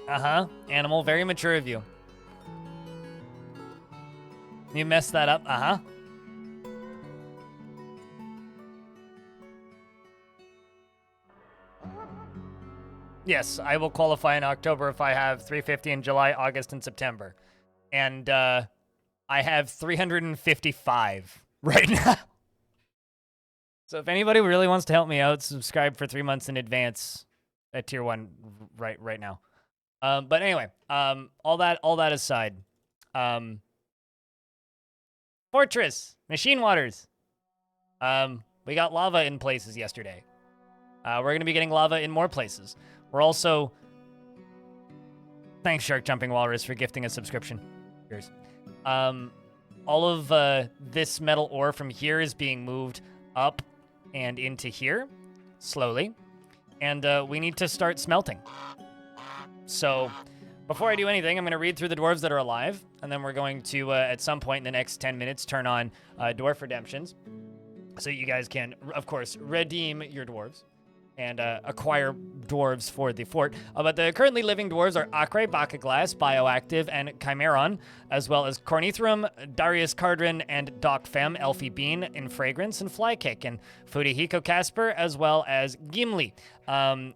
Uh-huh. Animal, very mature of you. You messed that up. Uh-huh. Yes, I will qualify in October if I have 350 in July, August, and September. And I have 355 right now. So if anybody really wants to help me out, subscribe for 3 months in advance at tier 1 right now. But anyway, all that aside, Fortress, Machinewaters. We got lava in places yesterday. We're going to be getting lava in more places. We're also... Thanks, Shark Jumping Walrus, for gifting a subscription. Cheers. All of this metal ore from here is being moved up and into here, slowly. And we need to start smelting. So, before I do anything, I'm going to read through the dwarves that are alive, and then we're going to, at some point in the next 10 minutes, turn on dwarf redemptions. So you guys can, of course, redeem your dwarves and acquire dwarves for the fort. But the currently living dwarves are Akre, Bakaglass, Bioactive, and Chimeron, as well as Cornithrum, Darius Cardrin, and Docfem, Elfie Bean, in Fragrance, and Flykick, and Fudihiko Casper, as well as Gimli, and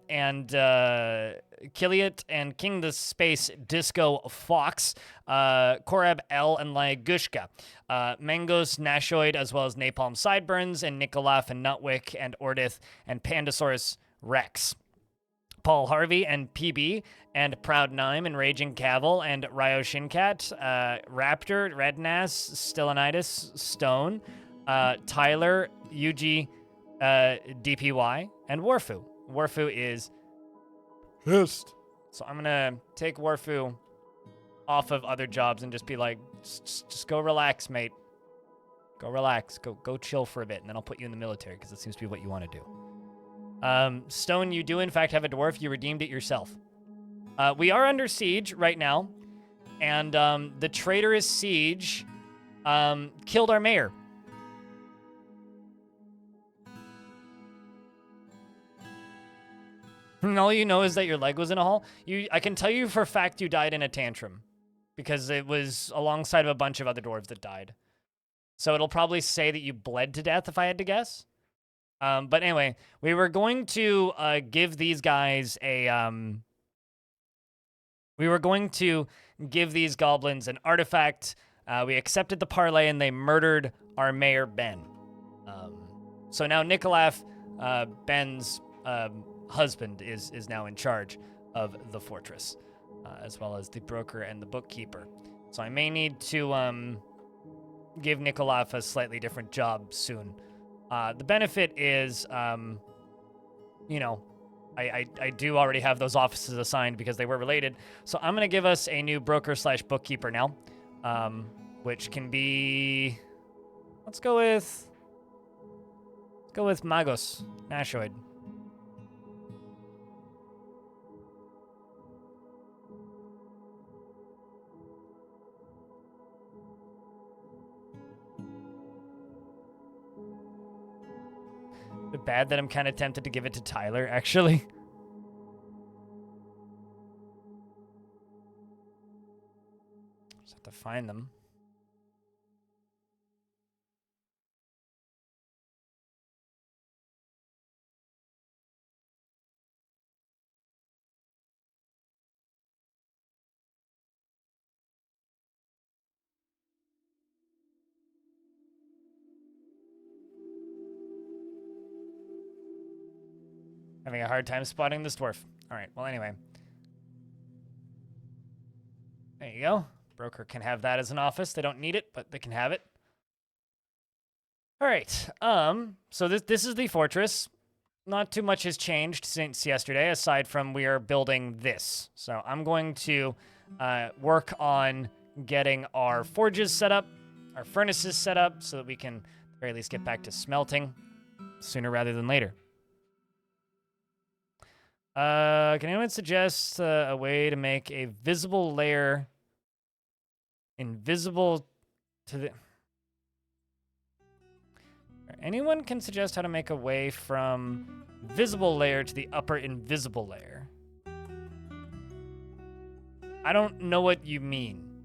Kiliot, and King the Space Disco Fox, Korab L, and Lagushka, Mangos, Nashoid, as well as Napalm Sideburns, and Nikolaf, and Nutwick, and Ordith, and Pandasaurus Rex. Paul Harvey and PB, and Proud Nime, and Raging Cavill, and Ryo Shinkat, Raptor, Rednass, Stellanitis, Stone, Tyler, Yuji, DPY, and Warfu. Warfu is pissed. So I'm gonna take Warfu off of other jobs and just be like, just go relax, mate. Go relax. Go chill for a bit, and then I'll put you in the military because it seems to be what you want to do. Stone, you do in fact have a dwarf. You redeemed it yourself. We are under siege right now, and the traitorous siege killed our mayor. And all you know is that your leg was in a hole. I can tell you for a fact you died in a tantrum, because it was alongside of a bunch of other dwarves that died. So it'll probably say that you bled to death if I had to guess. But anyway, we were going to give these guys a... we were going to give these goblins an artifact. We accepted the parlay, and they murdered our mayor, Ben. So now Nikolaf, Ben's husband, is now in charge of the fortress, as well as the broker and the bookkeeper. So I may need to give Nikolaf a slightly different job soon. The benefit is, you know, I do already have those offices assigned because they were related. So I'm going to give us a new broker/bookkeeper now, which can be... Let's go with Magos, Nashoid. Bad that I'm kind of tempted to give it to Tyler, actually. Just have to find them. Having a hard time spotting this dwarf. All right, well, anyway. There you go. Broker can have that as an office. They don't need it, but they can have it. All right, so this is the fortress. Not too much has changed since yesterday, aside from we are building this. So I'm going to work on getting our forges set up, our furnaces set up, so that we can at the very least get back to smelting sooner rather than later. Can anyone suggest a way to make a visible layer invisible to the... Anyone can suggest how to make a way from visible layer to the upper invisible layer? I don't know what you mean.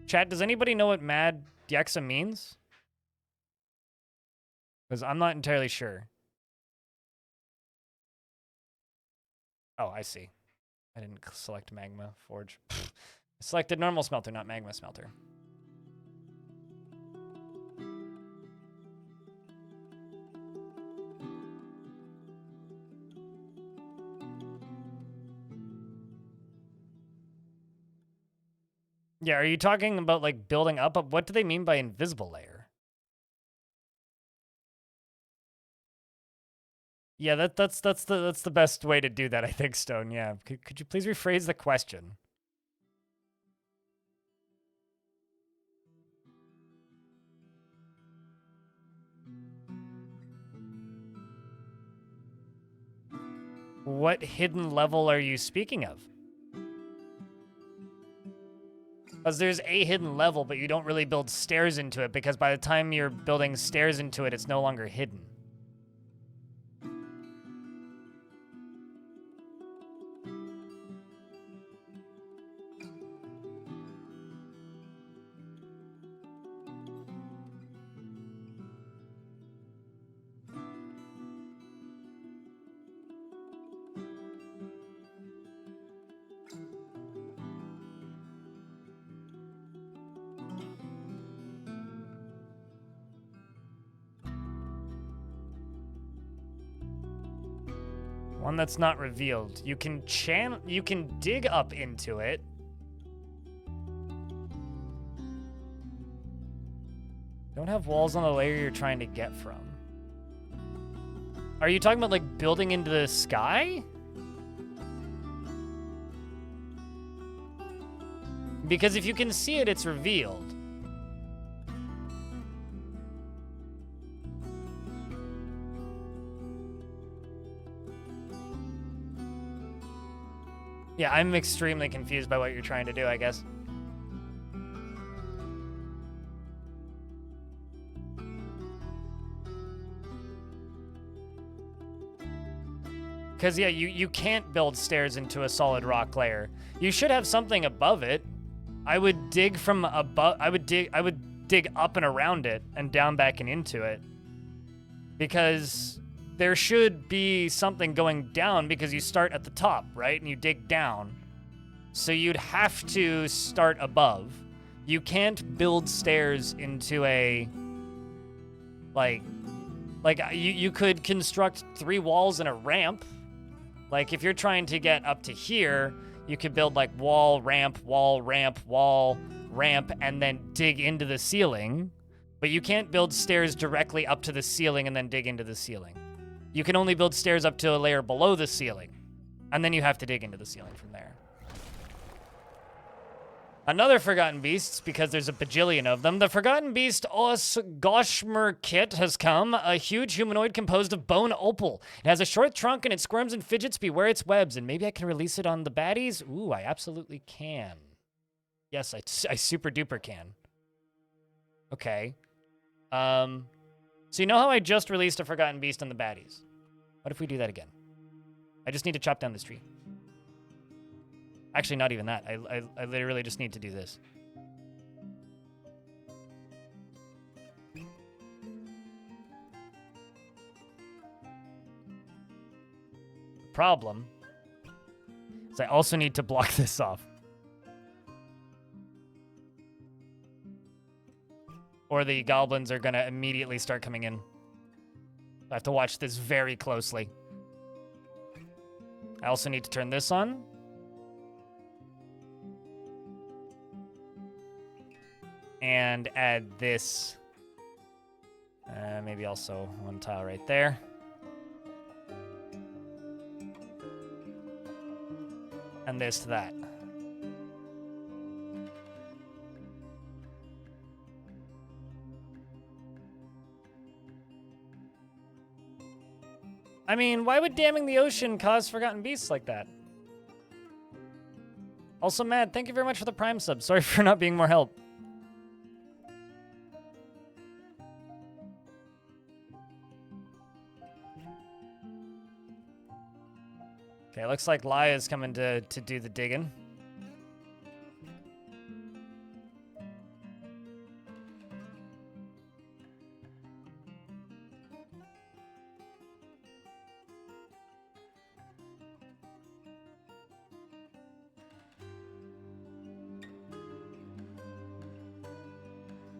Chat, does anybody know what Mad Yexa means? Because I'm not entirely sure. Oh, I see. I didn't select Magma Forge. I selected normal smelter, not Magma Smelter. Yeah, are you talking about like building up? What do they mean by invisible layer? Yeah, that's the best way to do that, I think, Stone. Yeah, could you please rephrase the question? What hidden level are you speaking of? Because there's a hidden level, but you don't really build stairs into it, because by the time you're building stairs into it, it's no longer hidden. One that's not revealed. You can dig up into it. Don't have walls on the layer you're trying to get from. Are you talking about like building into the sky? Because if you can see it, it's revealed. Yeah, I'm extremely confused by what you're trying to do, I guess. Because, yeah, you can't build stairs into a solid rock layer. You should have something above it. I would dig from above. I would dig up and around it and down back and into it. Because there should be something going down, because you start at the top, right? And you dig down. So you'd have to start above. You can't build stairs into a, like you could construct 3 walls and a ramp. Like if you're trying to get up to here, you could build like wall, ramp, and then dig into the ceiling. But you can't build stairs directly up to the ceiling and then dig into the ceiling. You can only build stairs up to a layer below the ceiling. And then you have to dig into the ceiling from there. Another Forgotten Beasts, because there's a bajillion of them. The Forgotten Beast Os Goshmer Kit has come. A huge humanoid composed of bone opal. It has a short trunk and it squirms and fidgets. Beware its webs. And maybe I can release it on the baddies? Ooh, I absolutely can. Yes, I super duper can. Okay. So you know how I just released a Forgotten Beast on the baddies? What if we do that again? I just need to chop down this tree. Actually, not even that. I literally just need to do this. The problem is I also need to block this off. Or the goblins are gonna immediately start coming in. I have to watch this very closely. I also need to turn this on. And add this. Maybe also 1 tile right there. And this to that. I mean, why would damming the ocean cause Forgotten Beasts like that? Also, Matt, thank you very much for the Prime sub. Sorry for not being more help. Okay, looks like Laya's coming to do the digging.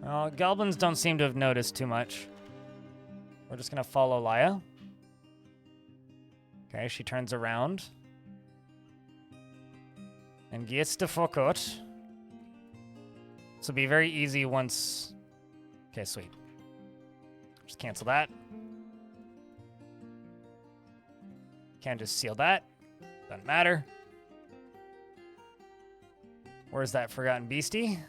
Well, goblins don't seem to have noticed too much. We're just gonna follow Laya. Okay, she turns around. And gets the fuck out. This will be very easy once... Okay, sweet. Just cancel that. Can't just seal that. Doesn't matter. Where's that forgotten beastie?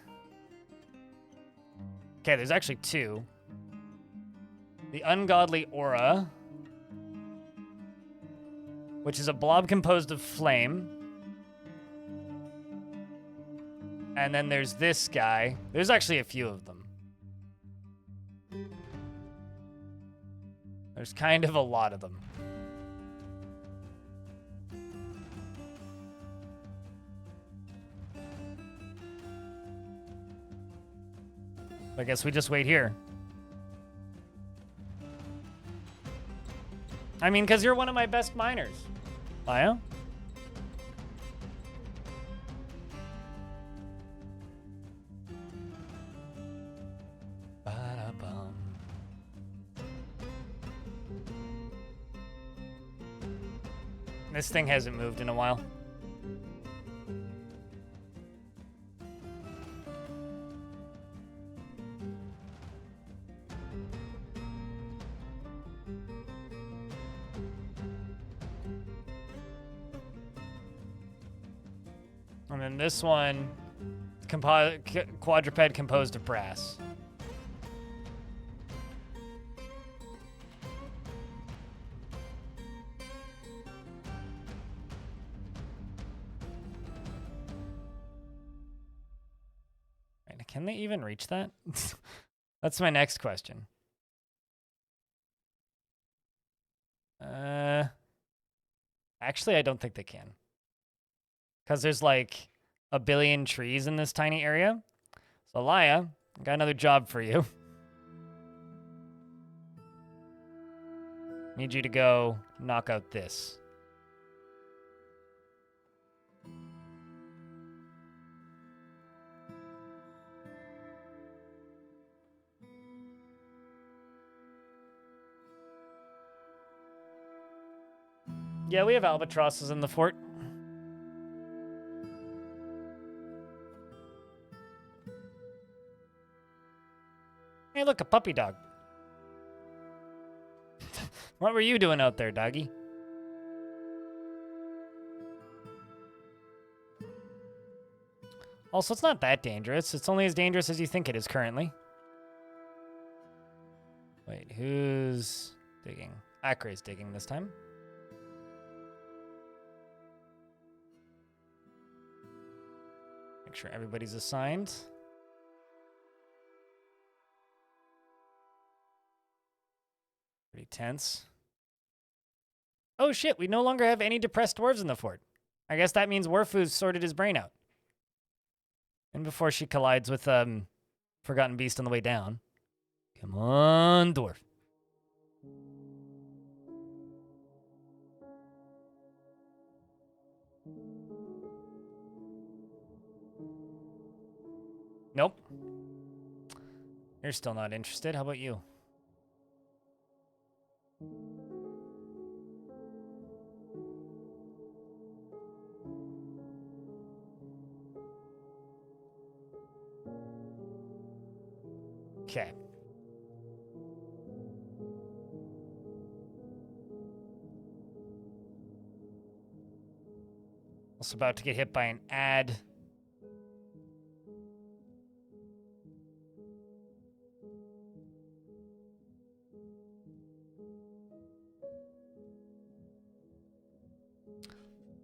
Okay, there's actually two. The Ungodly Aura, which is a blob composed of flame. And then there's this guy. There's actually a few of them. There's kind of a lot of them. I guess we just wait here. I mean, because you're one of my best miners, Laya. Ba-da-bum. This thing hasn't moved in a while. And then this one, quadruped composed of brass. Right, can they even reach that? That's my next question. Actually, I don't think they can. Because there's like a billion trees in this tiny area. So Laya, I got another job for you. Need you to go knock out this. Yeah, we have albatrosses in the fort. Hey, look, a puppy dog. What were you doing out there, doggy? Also, it's not that dangerous. It's only as dangerous as you think it is currently. Wait, who's digging? Acre's digging this time. Make sure everybody's assigned. Pretty tense. Oh shit, we no longer have any depressed dwarves in the fort. I guess that means Warfu's sorted his brain out. And before she collides with Forgotten Beast on the way down. Come on, dwarf. Nope. You're still not interested. How about you? Okay. Also about to get hit by an ad.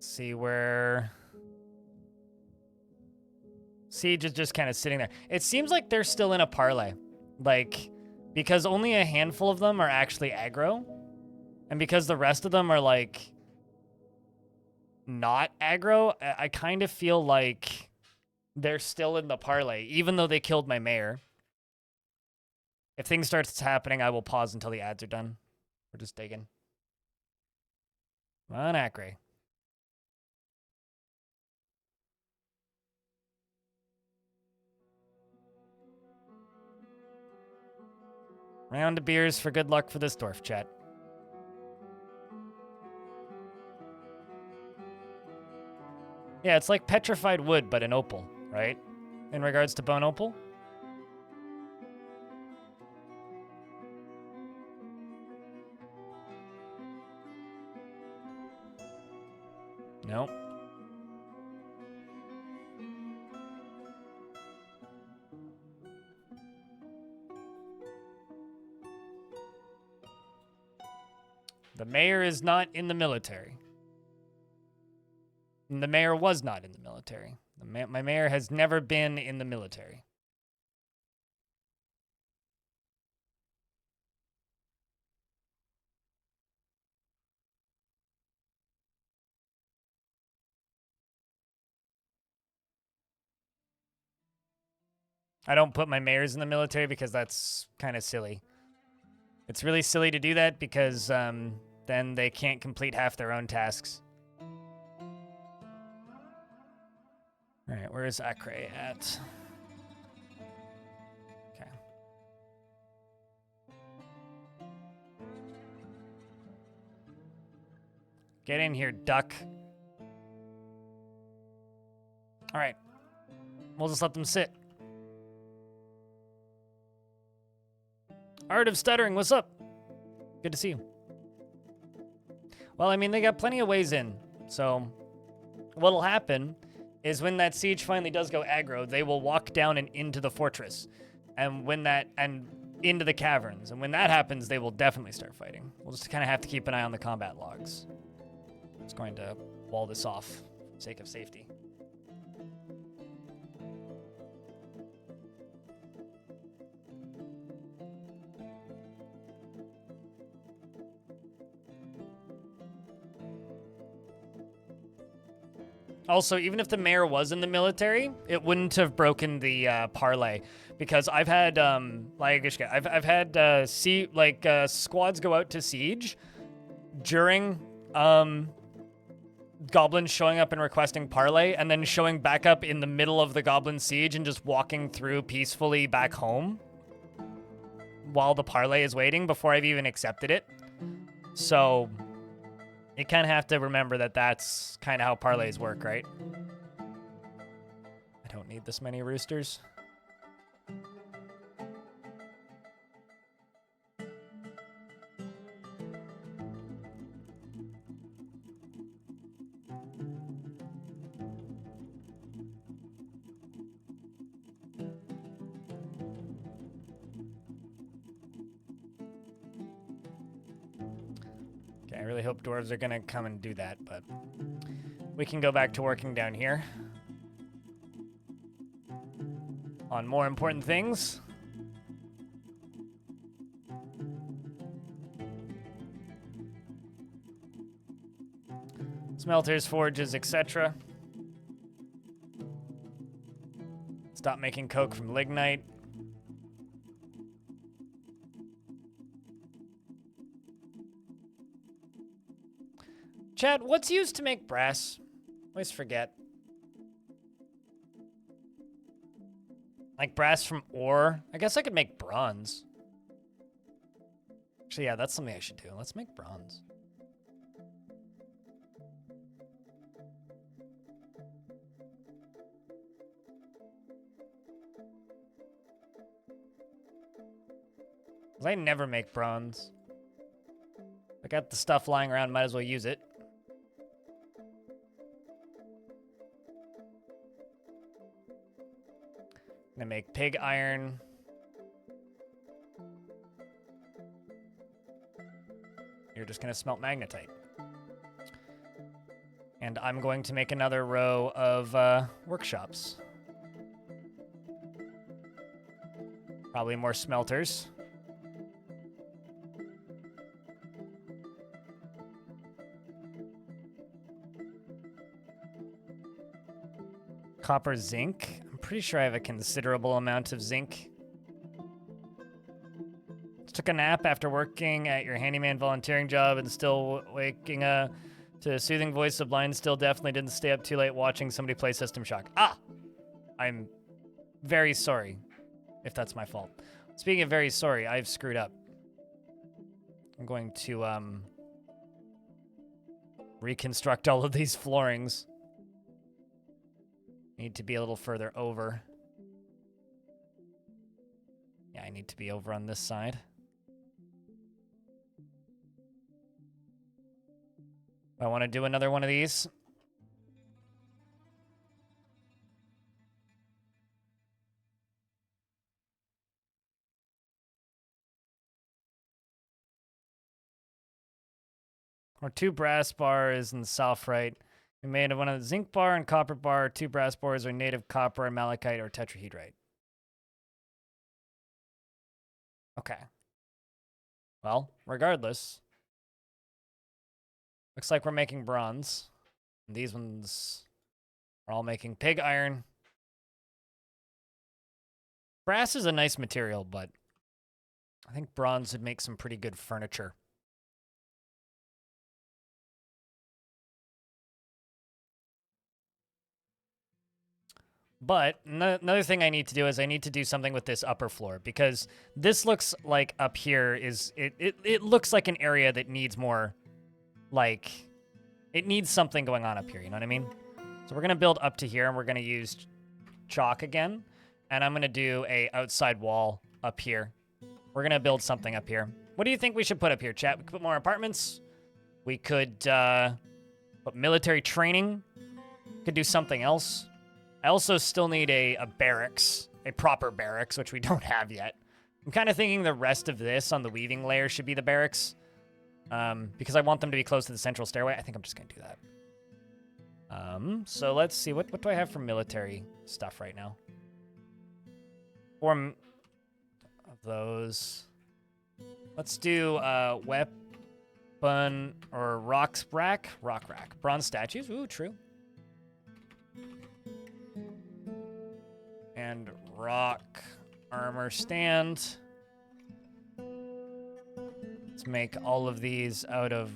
See where Siege is just kind of sitting there. It seems like they're still in a parlay. Like, because only a handful of them are actually aggro. And because the rest of them are, like, not aggro, I kind of feel like they're still in the parlay, even though they killed my mayor. If things starts happening, I will pause until the ads are done. We're just digging. Come on, Acre. Round of beers for good luck for this Dwarf, chat. Yeah, it's like petrified wood, but an opal, right? In regards to bone opal? Nope. The mayor is not in the military. And the mayor was not in the military. My mayor has never been in the military. I don't put my mayors in the military because that's kind of silly. It's really silly to do that because then they can't complete half their own tasks. All right, where is Acre at? Okay. Get in here, duck. All right. We'll just let them sit. Art of Stuttering, what's up? Good to see you. Well, I mean, they got plenty of ways in. So what'll happen is when that siege finally does go aggro, they will walk down and into the fortress. And into the caverns. And when that happens, they will definitely start fighting. We'll just kind of have to keep an eye on the combat logs. I'm just going to wall this off for the sake of safety. Also, even if the mayor was in the military, it wouldn't have broken the parlay, because I've had I've had squads go out to siege during goblins showing up and requesting parlay, and then showing back up in the middle of the goblin siege and just walking through peacefully back home while the parlay is waiting before I've even accepted it. So you kind of have to remember that that's kind of how parlays work, right? I don't need this many roosters. I really hope dwarves are gonna come and do that, but we can go back to working down here on more important things. Smelters, forges, etc. Stop making coke from lignite. Chad, what's used to make brass? Always forget. Like brass from ore? I guess I could make bronze. Actually, yeah, that's something I should do. Let's make bronze. I never make bronze. I got the stuff lying around, might as well use it. Gonna make pig iron. You're just gonna smelt magnetite. And I'm going to make another row of workshops. Probably more smelters. Copper, zinc. I'm pretty sure I have a considerable amount of zinc. Took a nap after working at your handyman volunteering job and still waking to a soothing voice of blind. Still definitely didn't stay up too late watching somebody play System Shock. Ah! I'm very sorry if that's my fault. Speaking of very sorry, I've screwed up. I'm going to reconstruct all of these floorings. Need to be a little further over. Yeah, I need to be over on this side. I want to do another one of these. Or 2 brass bars in the south right. We made one of the zinc bar and copper bar. 2 brass bars are native copper, malachite, or tetrahedrite. Okay. Well, regardless. Looks like we're making bronze. And these ones are all making pig iron. Brass is a nice material, but I think bronze would make some pretty good furniture. But another thing I need to do is I need to do something with this upper floor, because this looks like up here is it looks like an area that needs more, like, it needs something going on up here, you know what I mean? So we're going to build up to here, and we're going to use chalk again, and I'm going to do a outside wall up here. We're going to build something up here. What do you think we should put up here, chat? We could put more apartments. We could put military training. Could do something else. I also still need a barracks, a proper barracks, which we don't have yet. I'm kind of thinking the rest of this on the weaving layer should be the barracks, because I want them to be close to the central stairway. I think I'm just going to do that. So let's see. What do I have for military stuff right now? 4 of those. Let's do weapon or rock rack. Bronze statues. Ooh, true. And rock armor stand. Let's make all of these out of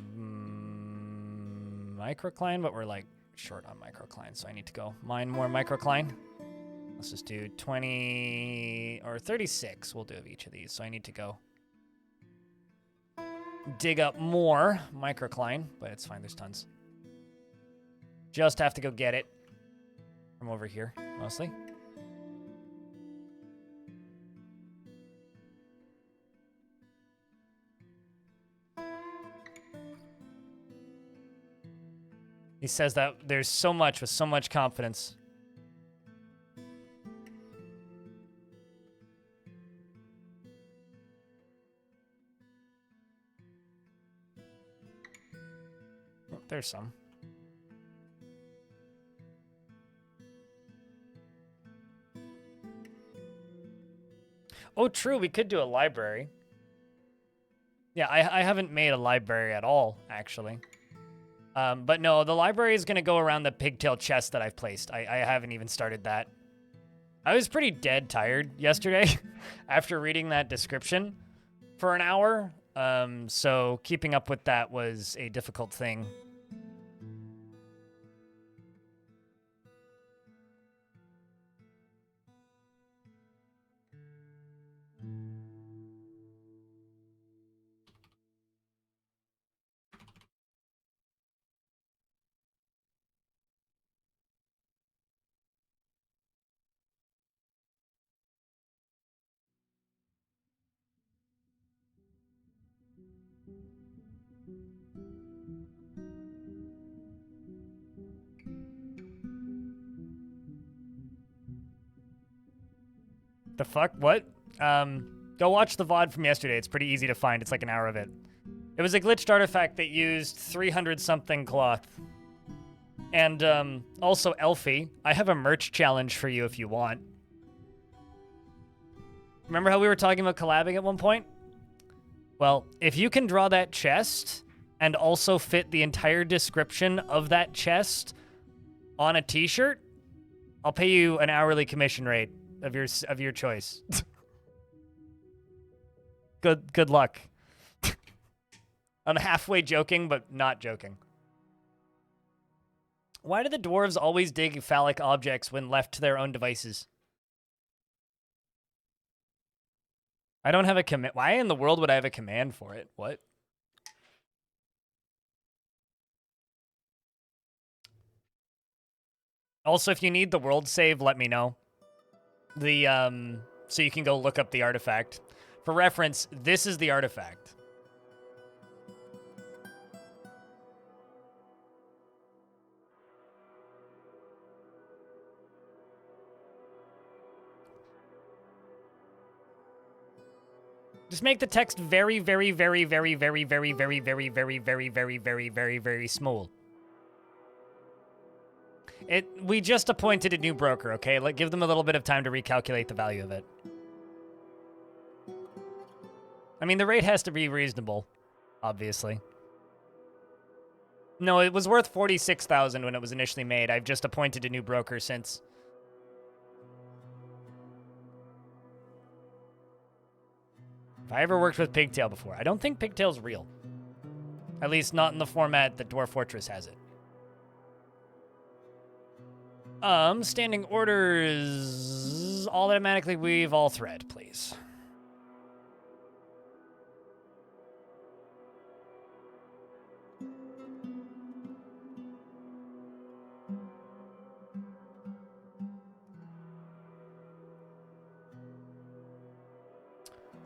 microcline, but we're like short on microcline, so I need to go mine more microcline. Let's just do 20 or 36 we'll do of each of these, so I need to go dig up more microcline, but it's fine, there's tons. Just have to go get it from over here, mostly. He says that there's so much with so much confidence. Oh, there's some. Oh, true. We could do a library. Yeah, I haven't made a library at all, actually. But no, the library is going to go around the pigtail chest that I've placed. I haven't even started that. I was pretty dead tired yesterday after reading that description for an hour. So keeping up with that was a difficult thing. The fuck? What? Go watch the VOD from yesterday. It's pretty easy to find. It's like an hour of it. It was a glitched artifact that used 300-something cloth. And also, Elfie, I have a merch challenge for you if you want. Remember how we were talking about collabing at one point? Well, if you can draw that chest and also fit the entire description of that chest on a t-shirt, I'll pay you an hourly commission rate of your choice. Good luck. I'm halfway joking, but not joking. Why do the dwarves always dig phallic objects when left to their own devices? I don't have a command. Why in the world would I have a command for it? What? Also, if you need the world save, let me know. So you can go look up the artifact. For reference, this is the artifact. Just make the text very, very, very, very, very, very, very, very, very, very, very, very, very, very small. We just appointed a new broker, okay? Give them a little bit of time to recalculate the value of it. I mean, the rate has to be reasonable, obviously. No, it was worth 46,000 when it was initially made. I've just appointed a new broker since. If I ever worked with Pigtail before, I don't think Pigtail's real. At least not in the format that Dwarf Fortress has it. Standing orders automatically weave all thread, please.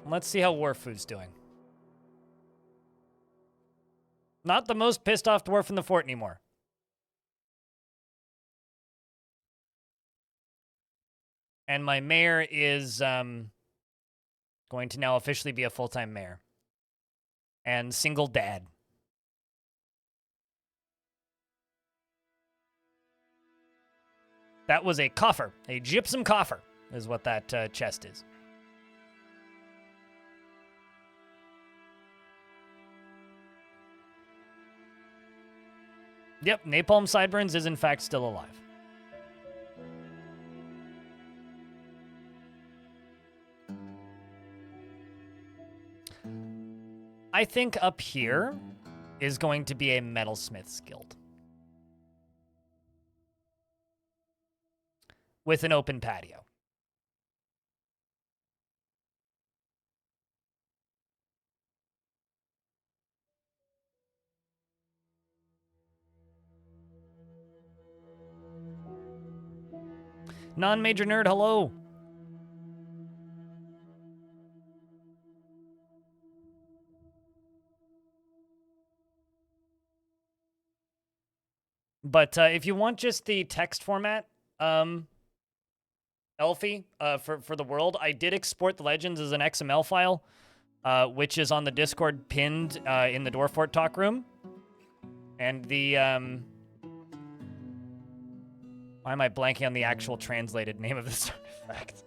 Let's see how Warfood's doing. Not the most pissed off dwarf in the fort anymore. And my mayor is going to now officially be a full-time mayor. And single dad. That was a coffer. A gypsum coffer is what that chest is. Yep, Napalm Sideburns is in fact still alive. I think up here is going to be a metalsmith's guild. With an open patio. Non-major nerd, hello. But if you want just the text format, Elfie, for the world, I did export the legends as an XML file, which is on the Discord pinned in the Dwarf Fort talk room. And the why am I blanking on the actual translated name of this artifact?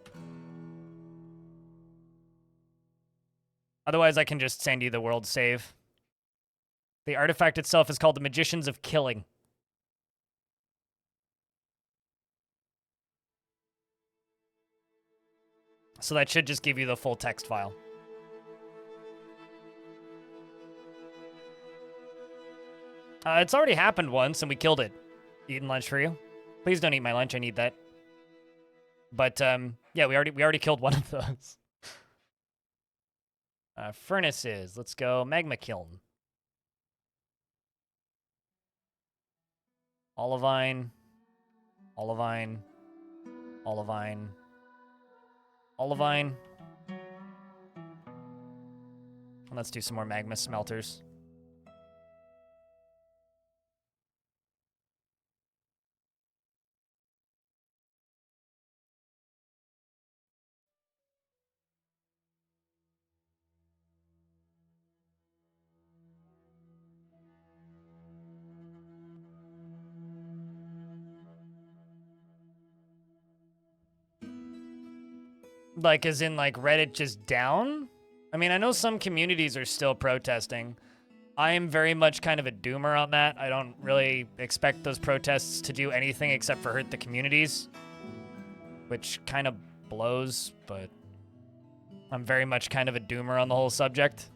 Otherwise, I can just send you the world save. The artifact itself is called the Magicians of Killing. So that should just give you the full text file. It's already happened once, and we killed it. Eating lunch for you? Please don't eat my lunch. I need that. But yeah, we already killed one of those. Furnaces. Let's go. Magma kiln. Olivine. Olivine. Olivine. Olivine. Let's do some more magma smelters. Like, as in, like, Reddit just down? I mean, I know some communities are still protesting. I am very much kind of a doomer on that. I don't really expect those protests to do anything except for hurt the communities. Which kind of blows, but I'm very much kind of a doomer on the whole subject.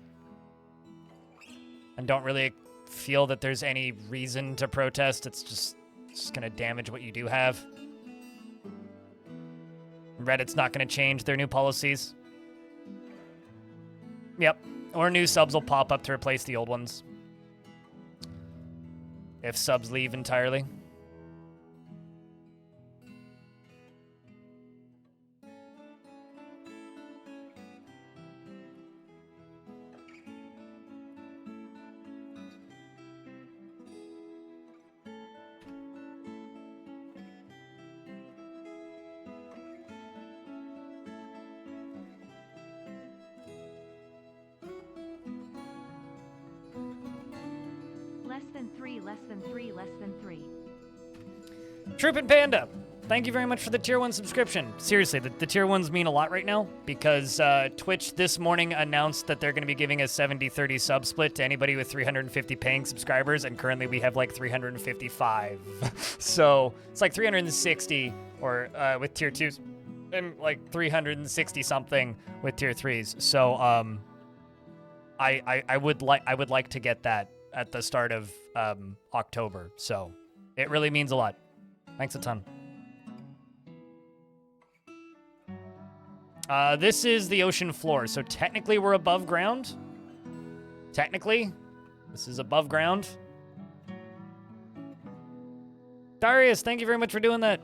And don't really feel that there's any reason to protest. It's just going to damage what you do have. Reddit's not going to change their new policies. Yep. Or new subs will pop up to replace the old ones. If subs leave entirely. 3, less than 3, less than 3. Troop and Panda, thank you very much for the tier 1 subscription. Seriously, the tier 1s mean a lot right now because Twitch this morning announced that they're going to be giving a 70-30 sub split to anybody with 350 paying subscribers, and currently we have like 355. So it's like 360 or with tier 2s and like 360 something with tier 3s. So I would like to get that at the start of October. So it really means a lot. Thanks a ton. This is the ocean floor, so technically we're above ground. Technically, this is above ground. Darius, thank you very much for doing that.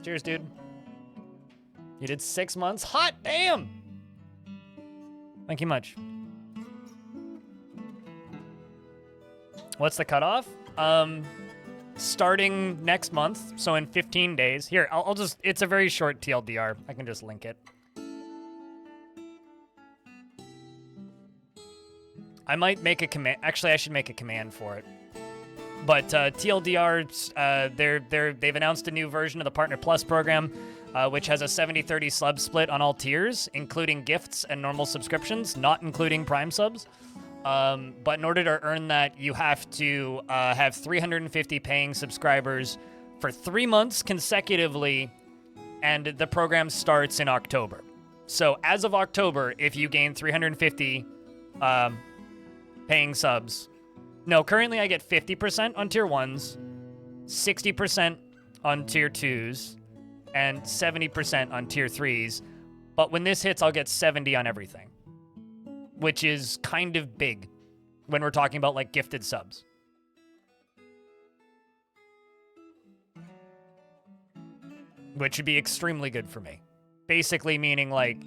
Cheers, dude. You did 6 months? Hot damn! Thank you much. What's the cutoff? Starting next month, so in 15 days. Here, I'll just, it's a very short TLDR. I can just link it. I might make a command. Actually, I should make a command for it. But TLDR, they've announced a new version of the Partner Plus program, which has a 70-30 sub split on all tiers, including gifts and normal subscriptions, not including Prime subs. But in order to earn that, you have to have 350 paying subscribers for 3 months consecutively, and the program starts in October. So as of October, if you gain 350 paying subs, no, currently I get 50% on tier 1s, 60% on tier 2s, and 70% on tier 3s. But when this hits, I'll get 70 on everything, which is kind of big when we're talking about like gifted subs. Which would be extremely good for me. Basically meaning like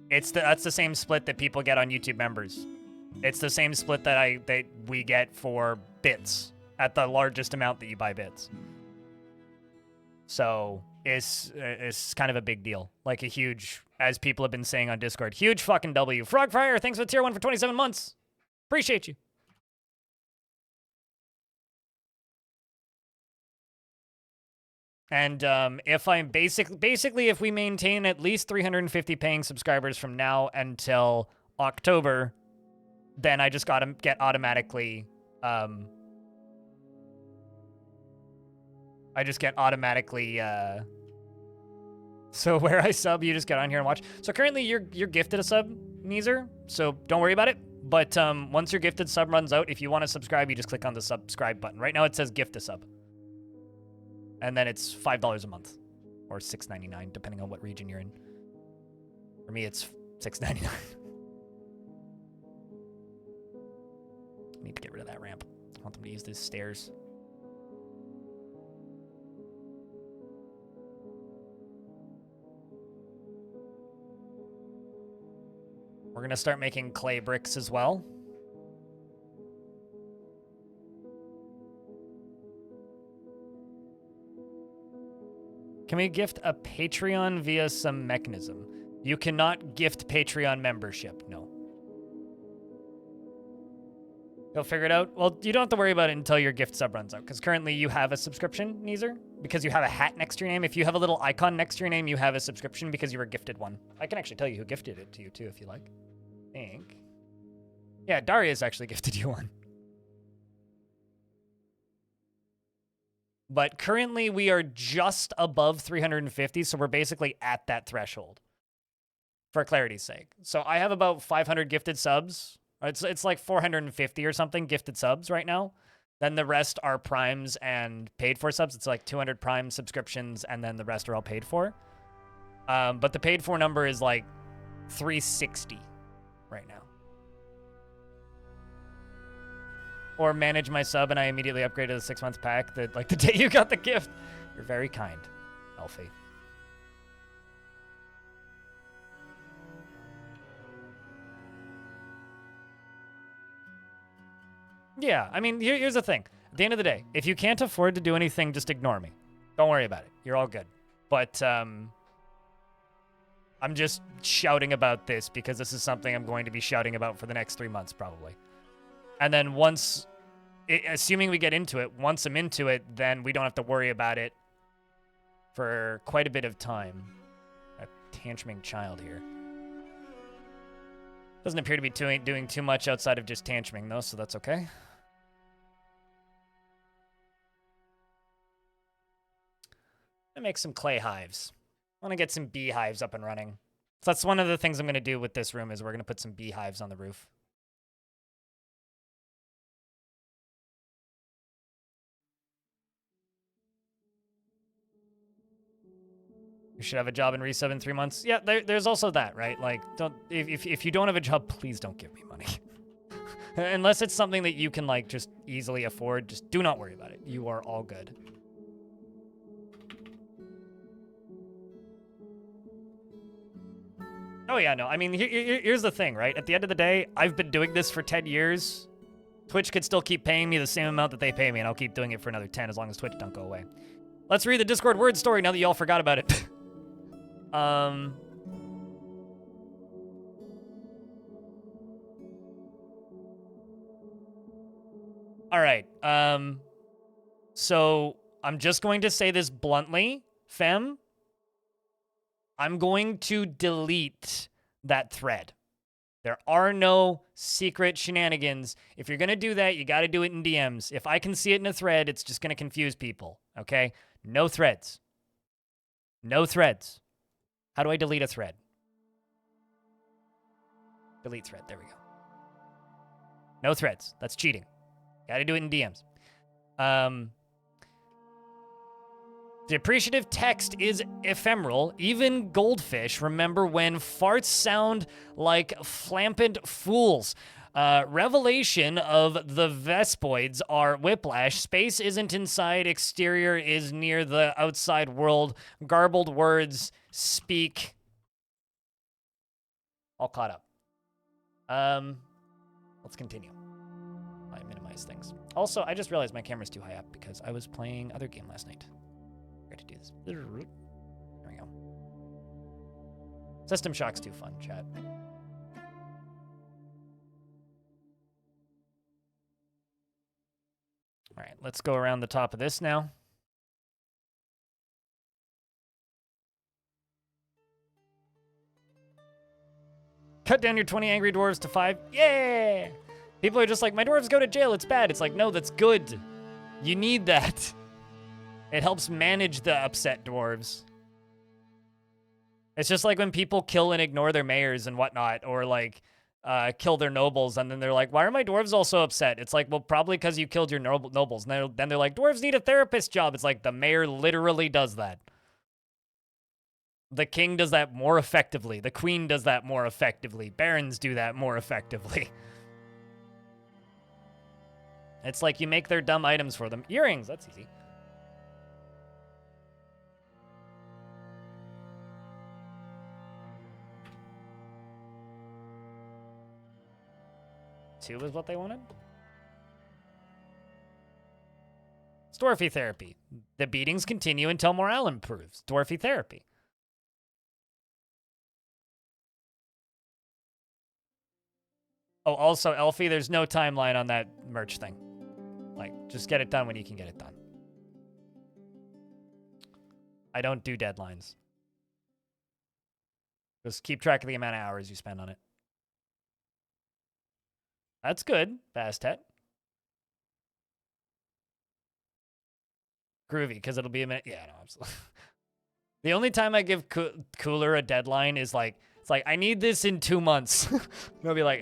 that's the same split that people get on YouTube members. It's the same split that we get for bits at the largest amount that you buy bits. So it's kind of a big deal. Like a huge, as people have been saying on Discord, huge fucking W. Frogfire, thanks for the tier 1 for 27 months. Appreciate you. And if I'm basically if we maintain at least 350 paying subscribers from now until October, then I just gotta get automatically so where I sub, you just get on here and watch. So currently you're gifted a sub, Neezer, so don't worry about it. But once your gifted sub runs out, if you want to subscribe, you just click on the subscribe button. Right now it says gift a sub. And then it's $5 a month, or $6.99, depending on what region you're in. For me, it's $6.99. I need to get rid of that ramp. I want them to use these stairs. We're gonna start making clay bricks as well. Can we gift a Patreon via some mechanism? You cannot gift Patreon membership, no. You'll figure it out? Well, you don't have to worry about it until your gift sub runs out, because currently you have a subscription, Neezer, because you have a hat next to your name. If you have a little icon next to your name, you have a subscription because you were gifted one. I can actually tell you who gifted it to you, too, if you like. I think. Yeah, Darius actually gifted you one. But currently we are just above 350, so we're basically at that threshold, for clarity's sake. So I have about 500 gifted subs. It's like 450 or something gifted subs right now. Then the rest are primes and paid for subs. It's like 200 prime subscriptions, and then the rest are all paid for. But the paid for number is like 360 right now. Or manage my sub and I immediately upgraded to the 6 month pack the day you got the gift. You're very kind, Elfie. Yeah, I mean, here's the thing. At the end of the day, if you can't afford to do anything, just ignore me. Don't worry about it. You're all good. But I'm just shouting about this because this is something I'm going to be shouting about for the next 3 months, probably. And then once, assuming we get into it, once I'm into it, then we don't have to worry about it for quite a bit of time. A tantruming child here. Doesn't appear to be doing too much outside of just tantruming, though, so that's okay. I'm gonna make some clay hives. I want to get some beehives up and running. So that's one of the things I'm going to do with this room is we're going to put some beehives on the roof. You should have a job and resub in 3 months. Yeah, there's also that, right? Like, don't if you don't have a job, please don't give me money. Unless it's something that you can, like, just easily afford, just do not worry about it. You are all good. Oh, yeah, no. I mean, here's the thing, right? At the end of the day, I've been doing this for 10 years. Twitch could still keep paying me the same amount that they pay me, and I'll keep doing it for another 10 as long as Twitch don't go away. Let's read the Discord word story now that y'all forgot about it. All right. So I'm just going to say this bluntly, Fem. I'm going to delete that thread. There are no secret shenanigans. If you're going to do that, you got to do it in DMs. If I can see it in a thread, it's just going to confuse people, okay? No threads. No threads. How do I delete a thread? Delete thread. There we go. No threads. That's cheating. Got to do it in DMs. The appreciative text is ephemeral. Even goldfish remember when farts sound like flampant fools. Revelation of the Vespoids are whiplash. Space isn't inside. Exterior is near the outside world. Garbled words speak. All caught up. Let's continue. I minimize things. Also, I just realized my camera's too high up because I was playing other game last night. To do this. There we go. System Shock's too fun, chat. All right, let's go around the top of this now. Cut down your 20 angry dwarves to 5. Yeah! People are just like, my dwarves go to jail, it's bad. It's like, no, that's good. You need that. It helps manage the upset dwarves. It's just like when people kill and ignore their mayors and whatnot, or like kill their nobles, and then they're like, why are my dwarves all so upset? It's like, well, probably because you killed your nobles. And then they're like, dwarves need a therapist job. It's like, the mayor literally does that. The king does that more effectively. The queen does that more effectively. Barons do that more effectively. It's like you make their dumb items for them. Earrings, that's easy. Two is what they wanted? It's Dwarfy therapy. The beatings continue until morale improves. Dwarfy therapy. Oh, also, Elfie, there's no timeline on that merch thing. Like, just get it done when you can get it done. I don't do deadlines. Just keep track of the amount of hours you spend on it. That's good, Bastet. Groovy, because it'll be a minute. Yeah, no, absolutely. The only time I give Cooler a deadline is like, it's like, I need this in 2 months. They'll be like,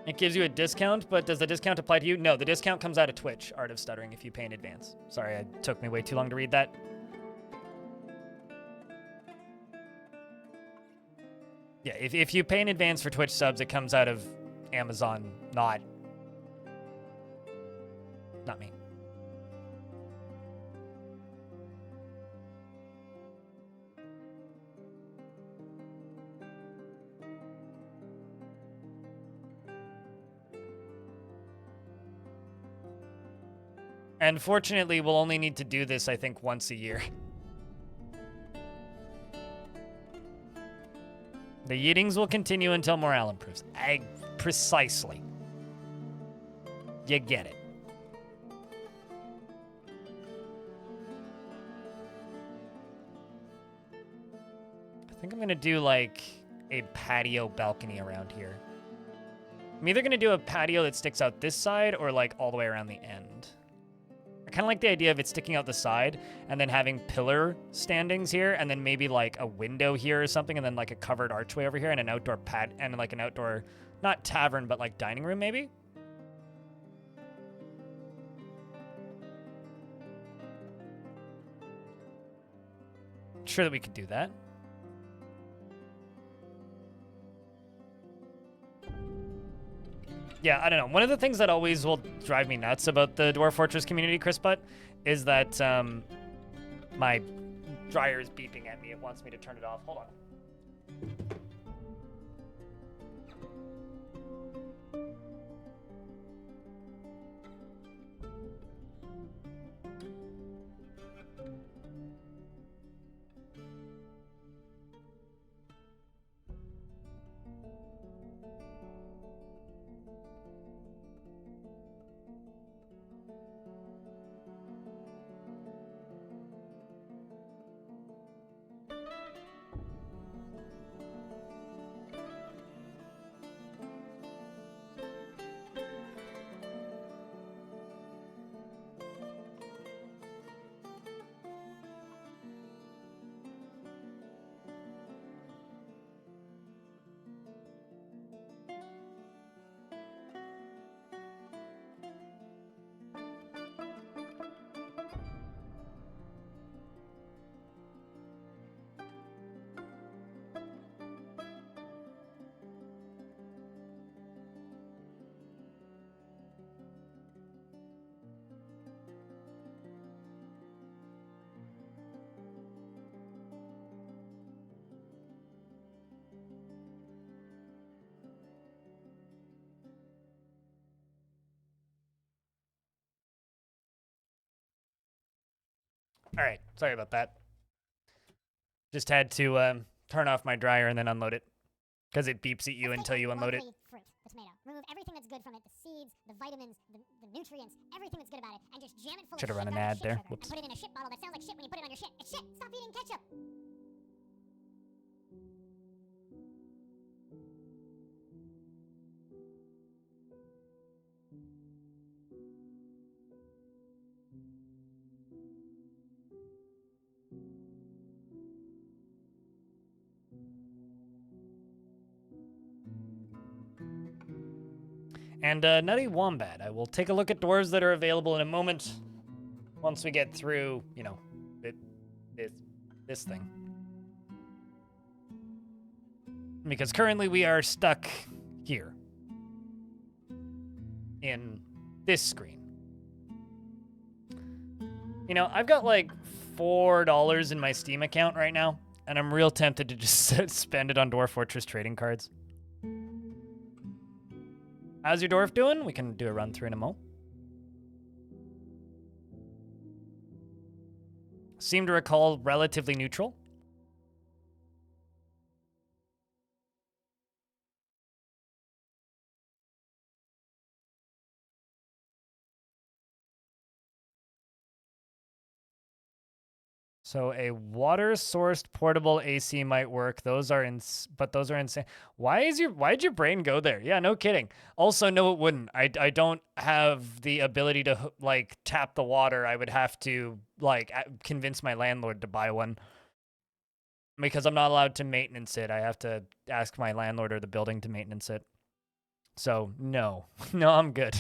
It gives you a discount, but does the discount apply to you? No, the discount comes out of Twitch, Art of Stuttering, if you pay in advance. Sorry, it took me way too long to read that. Yeah, if you pay in advance for Twitch subs, it comes out of Amazon, not me. And fortunately, we'll only need to do this, I think, once a year. The yeetings will continue until morale improves. Precisely. You get it. I think I'm gonna do like a patio balcony around here. I'm either gonna do a patio that sticks out this side or like all the way around the end. I kind of like the idea of it sticking out the side and then having pillar standings here and then maybe like a window here or something and then like a covered archway over here and an outdoor pad and like an outdoor, not tavern, but like dining room maybe? Sure that we could do that. Yeah, I don't know. One of the things that always will drive me nuts about the Dwarf Fortress community, Chris Butt, is that my dryer is beeping at me. It wants me to turn it off. Hold on. All right, sorry about that. Just had to turn off my dryer and then unload it because it beeps at you until you unload it. Fruit, the tomato. Remove everything that's good from it, the seeds, the vitamins, the nutrients, everything that's good about it, and just jam it full Should have of run an shit ad there. sugar, Whoops. and put it in a shit bottle that sounds like shit when you put it on your shit. It's shit. Stop eating ketchup. And Nutty Wombat. I will take a look at dwarves that are available in a moment once we get through, you know, this thing. Because currently we are stuck here in this screen. You know, I've got like $4 in my Steam account right now, and I'm real tempted to just spend it on Dwarf Fortress trading cards. How's your dwarf doing? We can do a run through in a mo. Seem to recall relatively neutral. So a water-sourced portable AC might work. Those are but those are insane. Why'd your brain go there? Yeah, no kidding. Also, no, it wouldn't. I don't have the ability to like tap the water. I would have to like convince my landlord to buy one because I'm not allowed to maintenance it. I have to ask my landlord or the building to maintenance it. So no, no, I'm good.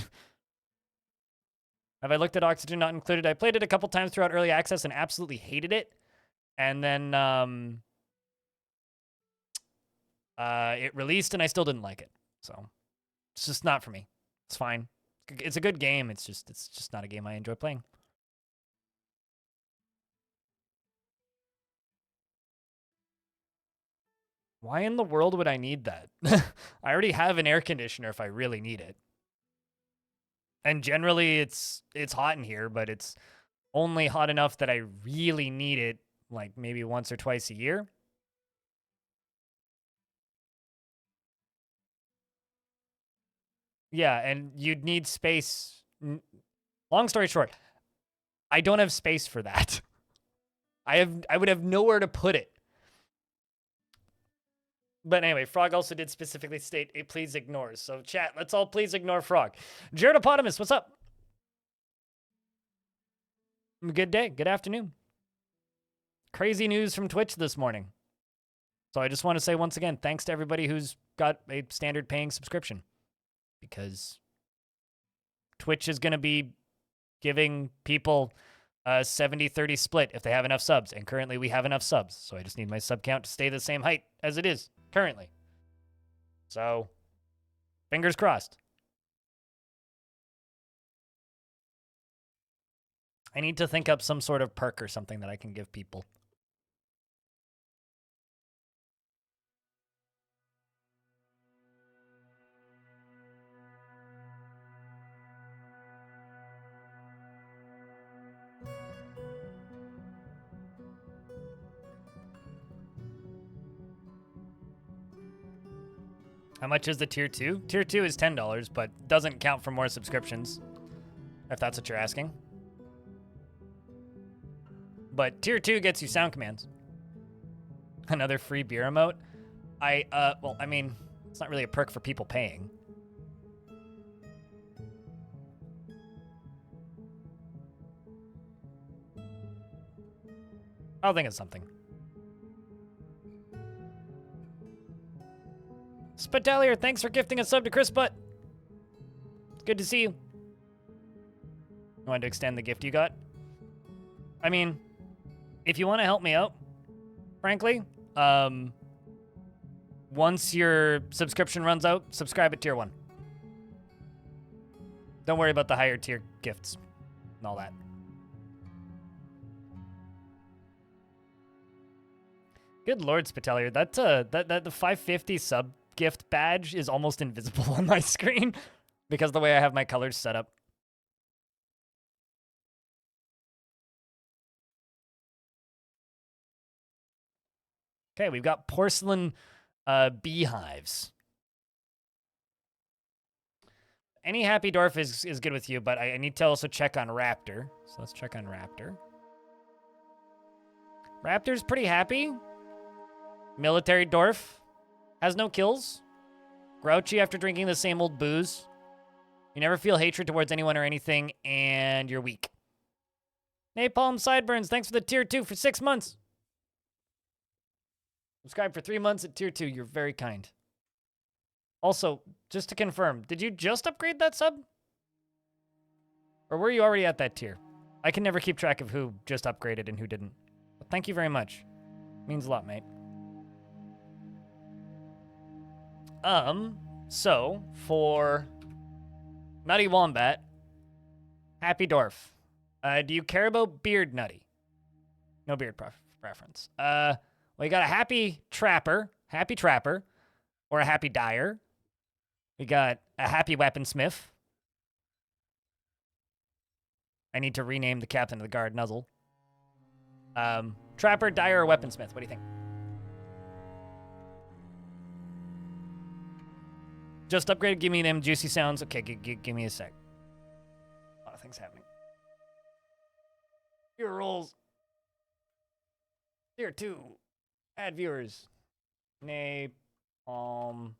Have I looked at Oxygen Not Included? I played it a couple times throughout early access and absolutely hated it. And then it released and I still didn't like it. So it's just not for me. It's fine. It's a good game. It's just not a game I enjoy playing. Why in the world would I need that? I already have an air conditioner if I really need it. And generally, it's hot in here, but it's only hot enough that I really need it, like maybe once or twice a year. Yeah, and you'd need space. Long story short, I don't have space for that. I would have nowhere to put it. But anyway, Frog also did specifically state it please ignores. So chat, let's all please ignore Frog. Jaredopotamus, what's up? Good day, good afternoon. Crazy news from Twitch this morning. So I just want to say once again, thanks to everybody who's got a standard paying subscription. Because Twitch is going to be giving people a 70-30 split if they have enough subs. And currently we have enough subs. So I just need my sub count to stay the same height as it is currently. So, fingers crossed. I need to think up some sort of perk or something that I can give people. How much is the tier 2? Tier 2 is $10, but doesn't count for more subscriptions, if that's what you're asking. But tier 2 gets you sound commands. Another free beer emote. Well, I mean, it's not really a perk for people paying. I'll think of something. Spitalier, thanks for gifting a sub to Chris Butt. It's good to see you. You wanted to extend the gift you got? I mean, if you want to help me out, frankly, once your subscription runs out, subscribe at tier 1. Don't worry about the higher tier gifts and all that. Good lord, Spitalier, that the 550 sub gift badge is almost invisible on my screen because of the way I have my colors set up. Okay, we've got porcelain beehives. Any happy dwarf is good with you, but I need to also check on Raptor. So let's check on Raptor. Raptor's pretty happy. Military dwarf. Has no kills. Grouchy after drinking the same old booze. You never feel hatred towards anyone or anything, and you're weak. Napalm Sideburns, thanks for the tier 2 for 6 months. Subscribe for 3 months at tier 2. You're very kind. Also, just to confirm, did you just upgrade that sub? Or were you already at that tier? I can never keep track of who just upgraded and who didn't. But thank you very much. Means a lot, mate. So, for Nutty Wombat, Happy Dwarf, do you care about Beard Nutty? No beard preference. Well, you got a Happy Trapper, or a Happy Dyer. We got a Happy Weaponsmith. I need to rename the Captain of the Guard Nuzzle. Trapper, Dyer, or Weaponsmith, what do you think? Just upgraded, give me them juicy sounds. Okay, give me a sec. A lot of things happening. Viewer rolls. Tier 2. Add viewers. Napalm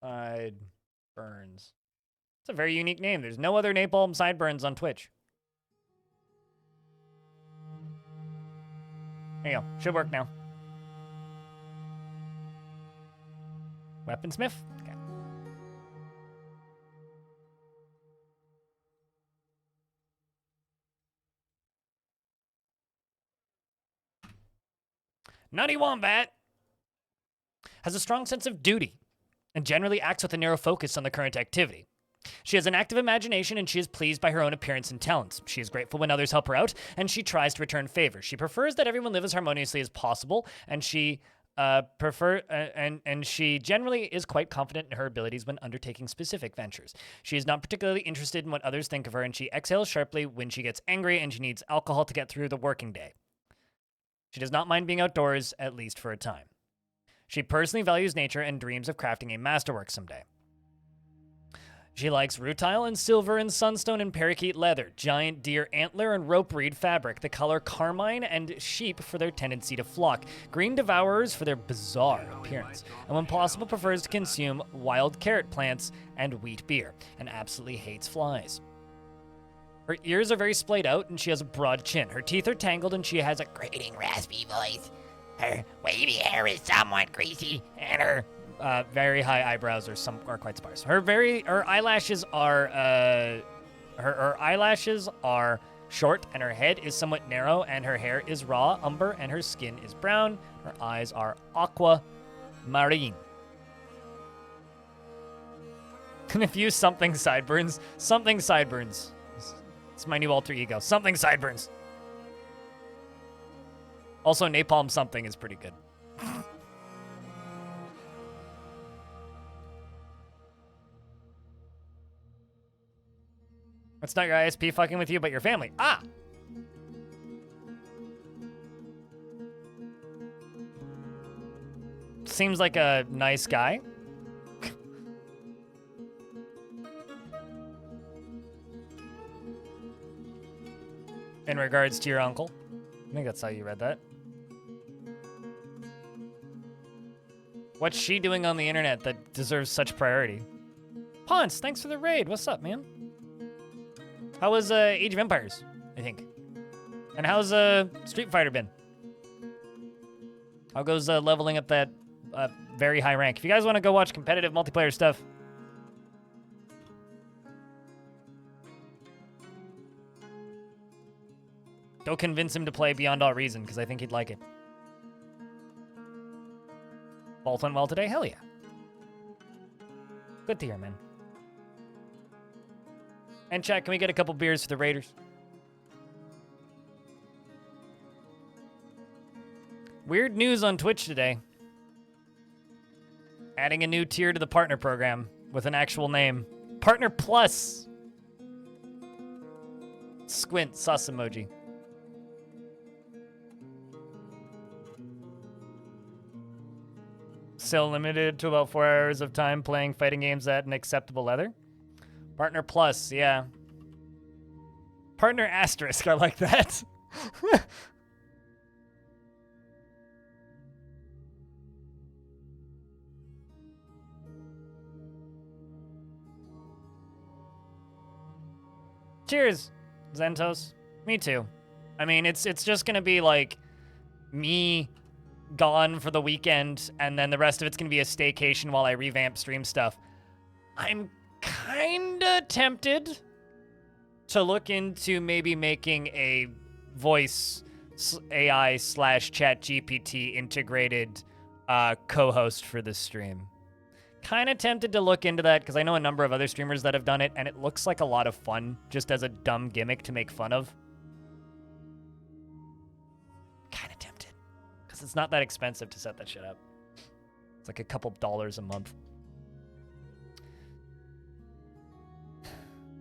Sideburns. It's a very unique name. There's no other Napalm Sideburns on Twitch. There you go. Should work now. Weaponsmith? Okay. Nutty Wombat has a strong sense of duty and generally acts with a narrow focus on the current activity. She has an active imagination and she is pleased by her own appearance and talents. She is grateful when others help her out and she tries to return favors. She prefers that everyone live as harmoniously as possible and she and she generally is quite confident in her abilities when undertaking specific ventures. She is not particularly interested in what others think of her, and she exhales sharply when she gets angry and she needs alcohol to get through the working day. She does not mind being outdoors, at least for a time. She personally values nature and dreams of crafting a masterwork someday. She likes rutile and silver and sunstone and parakeet leather, giant deer antler and rope reed fabric, the color carmine, and sheep for their tendency to flock, green devourers for their bizarre appearance, and when possible prefers to consume wild carrot plants and wheat beer, and absolutely hates flies. Her ears are very splayed out, and she has a broad chin. Her teeth are tangled, and she has a grating, raspy voice. Her wavy hair is somewhat greasy, and her very high eyebrows are quite sparse. Her eyelashes are short, and her head is somewhat narrow, and her hair is raw umber, and her skin is brown. Her eyes are aqua marine. And a few something sideburns. Something sideburns. It's my new alter ego. Something sideburns. Also, napalm something is pretty good. It's not your ISP fucking with you, but your family. Ah! Seems like a nice guy. In regards to your uncle. I think that's how you read that. What's she doing on the internet that deserves such priority? Ponce, thanks for the raid. What's up, man? How was Age of Empires, I think? And how's Street Fighter been? How goes leveling up that very high rank? If you guys want to go watch competitive multiplayer stuff, go convince him to play Beyond All Reason, because I think he'd like it. Both went well today? Hell yeah. Good to hear, man. And chat, can we get a couple beers for the Raiders? Weird news on Twitch today. Adding a new tier to the partner program with an actual name. Partner Plus. Squint, sus emoji. Still limited to about 4 hours of time playing fighting games at an acceptable leather. Partner Plus, yeah. Partner Asterisk, I like that. Cheers, Zentos. Me too. I mean, it's just gonna be like me gone for the weekend, and then the rest of it's gonna be a staycation while I revamp stream stuff. I'm kinda tempted to look into maybe making a voice AI / chat GPT integrated co-host for this stream. Kind of tempted to look into that because I know a number of other streamers that have done it, and it looks like a lot of fun just as a dumb gimmick to make fun of. Kind of tempted because it's not that expensive to set that shit up. It's like a couple dollars a month.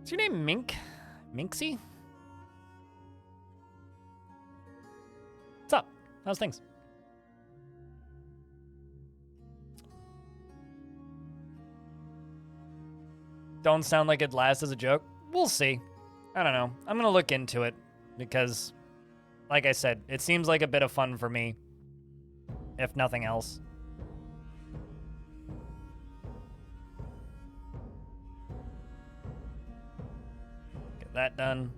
Is your name Mink? Minksy? What's up? How's things? Don't sound like it lasts as a joke. We'll see. I don't know. I'm gonna look into it because, like I said, it seems like a bit of fun for me, if nothing else. Get that done.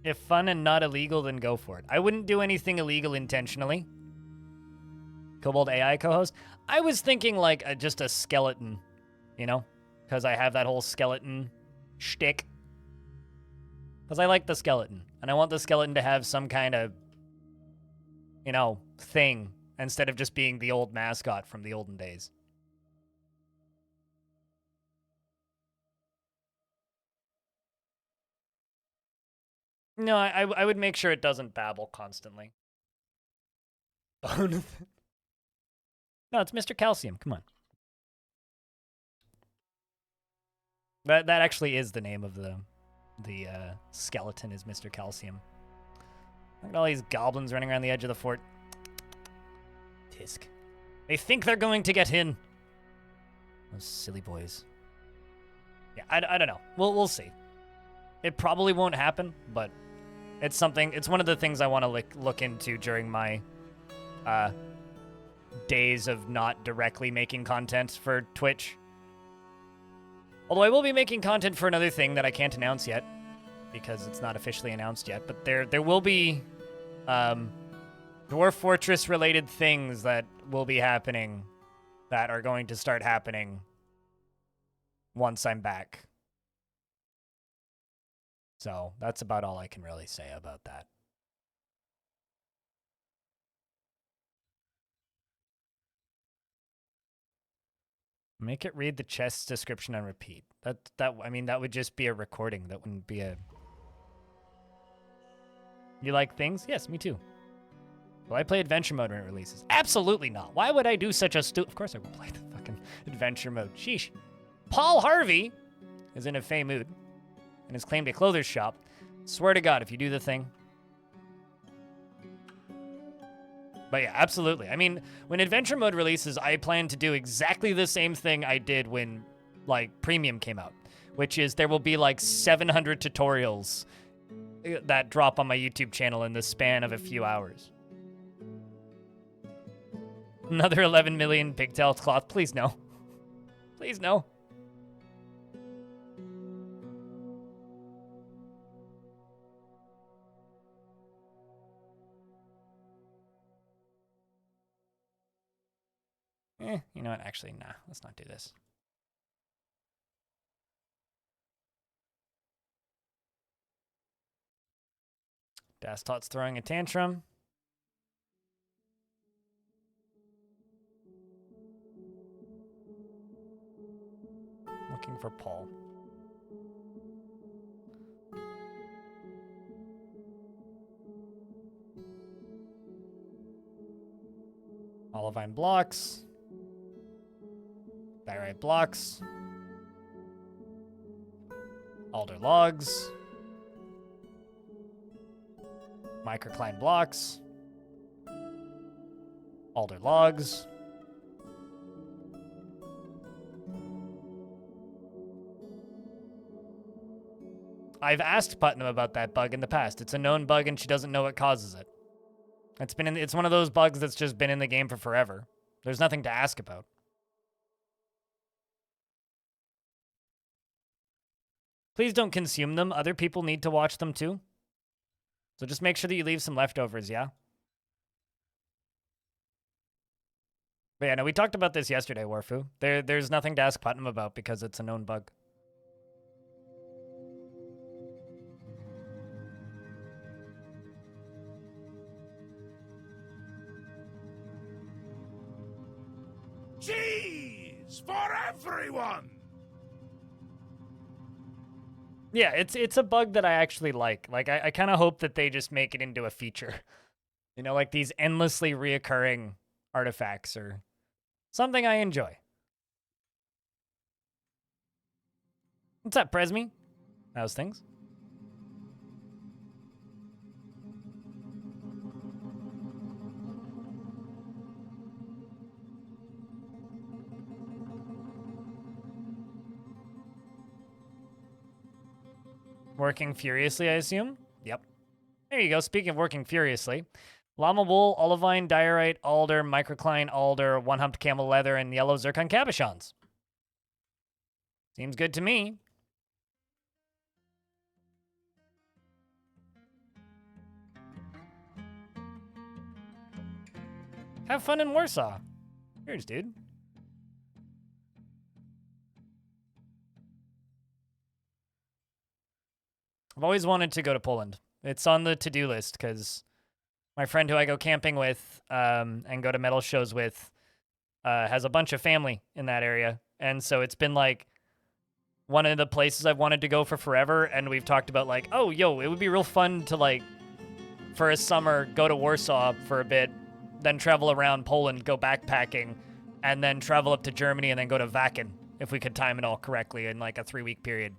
If fun and not illegal, then go for it. I wouldn't do anything illegal intentionally. Kobold AI co-host. I was thinking like just a skeleton, you know? Because I have that whole skeleton shtick Because I like the skeleton. And I want the skeleton to have some kind of, you know, thing instead of just being the old mascot from the olden days. No, I would make sure it doesn't babble constantly. No, it's Mr. Calcium. Come on. That actually is the name of the skeleton is Mr. Calcium. Look at all these goblins running around the edge of the fort. Tisk. They think they're going to get in. Those silly boys. Yeah, I don't know. We'll see. It probably won't happen, but it's something. It's one of the things I want to look into during my days of not directly making content for Twitch. Although I will be making content for another thing that I can't announce yet because it's not officially announced yet. But there will be Dwarf Fortress related things that will be happening that are going to start happening once I'm back. So that's about all I can really say about that. Make it read the chest's description and repeat. I mean, that would just be a recording. That wouldn't be a... You like things? Yes, me too. Will I play adventure mode when it releases? Absolutely not. Why would I do such a Of course I will play the fucking adventure mode. Sheesh. Paul Harvey is in a fey mood and has claimed a clothes shop. Swear to God, if you do the thing... But yeah, absolutely. I mean, when adventure mode releases, I plan to do exactly the same thing I did when, like, premium came out, which is there will be like 700 tutorials that drop on my YouTube channel in the span of a few hours. Another 11 million pigtail cloth. Please no. Please no. You know what? Actually, nah. Let's not do this. Dastot's throwing a tantrum. Looking for Paul. Olivine blocks. Diorite blocks. Alder logs. Microcline blocks. Alder logs. I've asked Putnam about that bug in the past. It's a known bug and she doesn't know what causes it. It's one of those bugs that's just been in the game for forever. There's nothing to ask about. Please don't consume them. Other people need to watch them too. So just make sure that you leave some leftovers, yeah? But yeah, no, we talked about this yesterday, Warfu. There's nothing to ask Putnam about because it's a known bug. Cheese for everyone! Yeah, it's a bug that I actually like. Like, I kind of hope that they just make it into a feature. You know, like these endlessly reoccurring artifacts or something I enjoy. What's up, Presme? How's things? Working furiously, I assume? Yep. There you go. Speaking of working furiously, llama wool, olivine, diorite, alder, microcline, alder, one-humped camel leather, and yellow zircon cabochons. Seems good to me. Have fun in Warsaw. Cheers, dude. I've always wanted to go to Poland. It's on the to-do list because my friend who I go camping with and go to metal shows with has a bunch of family in that area. And so it's been like one of the places I've wanted to go for forever. And we've talked about like, oh, yo, it would be real fun to like, for a summer, go to Warsaw for a bit, then travel around Poland, go backpacking, and then travel up to Germany and then go to Wacken if we could time it all correctly in like a 3-week period.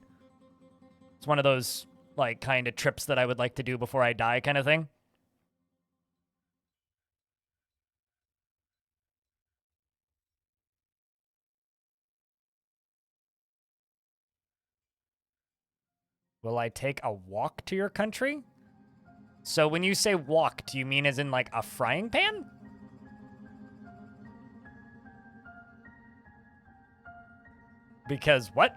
It's one of those like kind of trips that I would like to do before I die kind of thing. Will I take a walk to your country? So when you say walk, do you mean as in like a frying pan? Because what?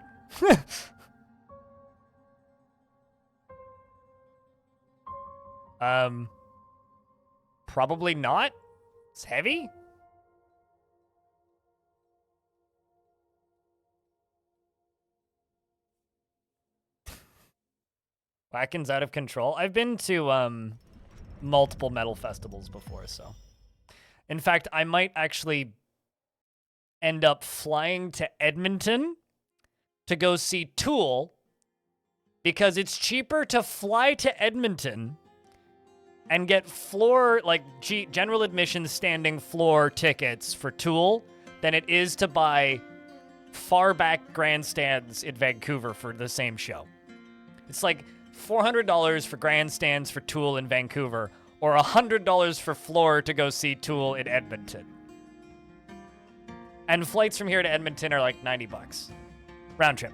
Probably not. It's heavy. Wacken's out of control. I've been to multiple metal festivals before, so. In fact, I might actually end up flying to Edmonton to go see Tool because it's cheaper to fly to Edmonton and get floor, like general admission standing floor tickets for Tool than it is to buy far back grandstands in Vancouver for the same show. It's like $400 for grandstands for Tool in Vancouver or $100 for floor to go see Tool in Edmonton. And flights from here to Edmonton are like $90. Round trip.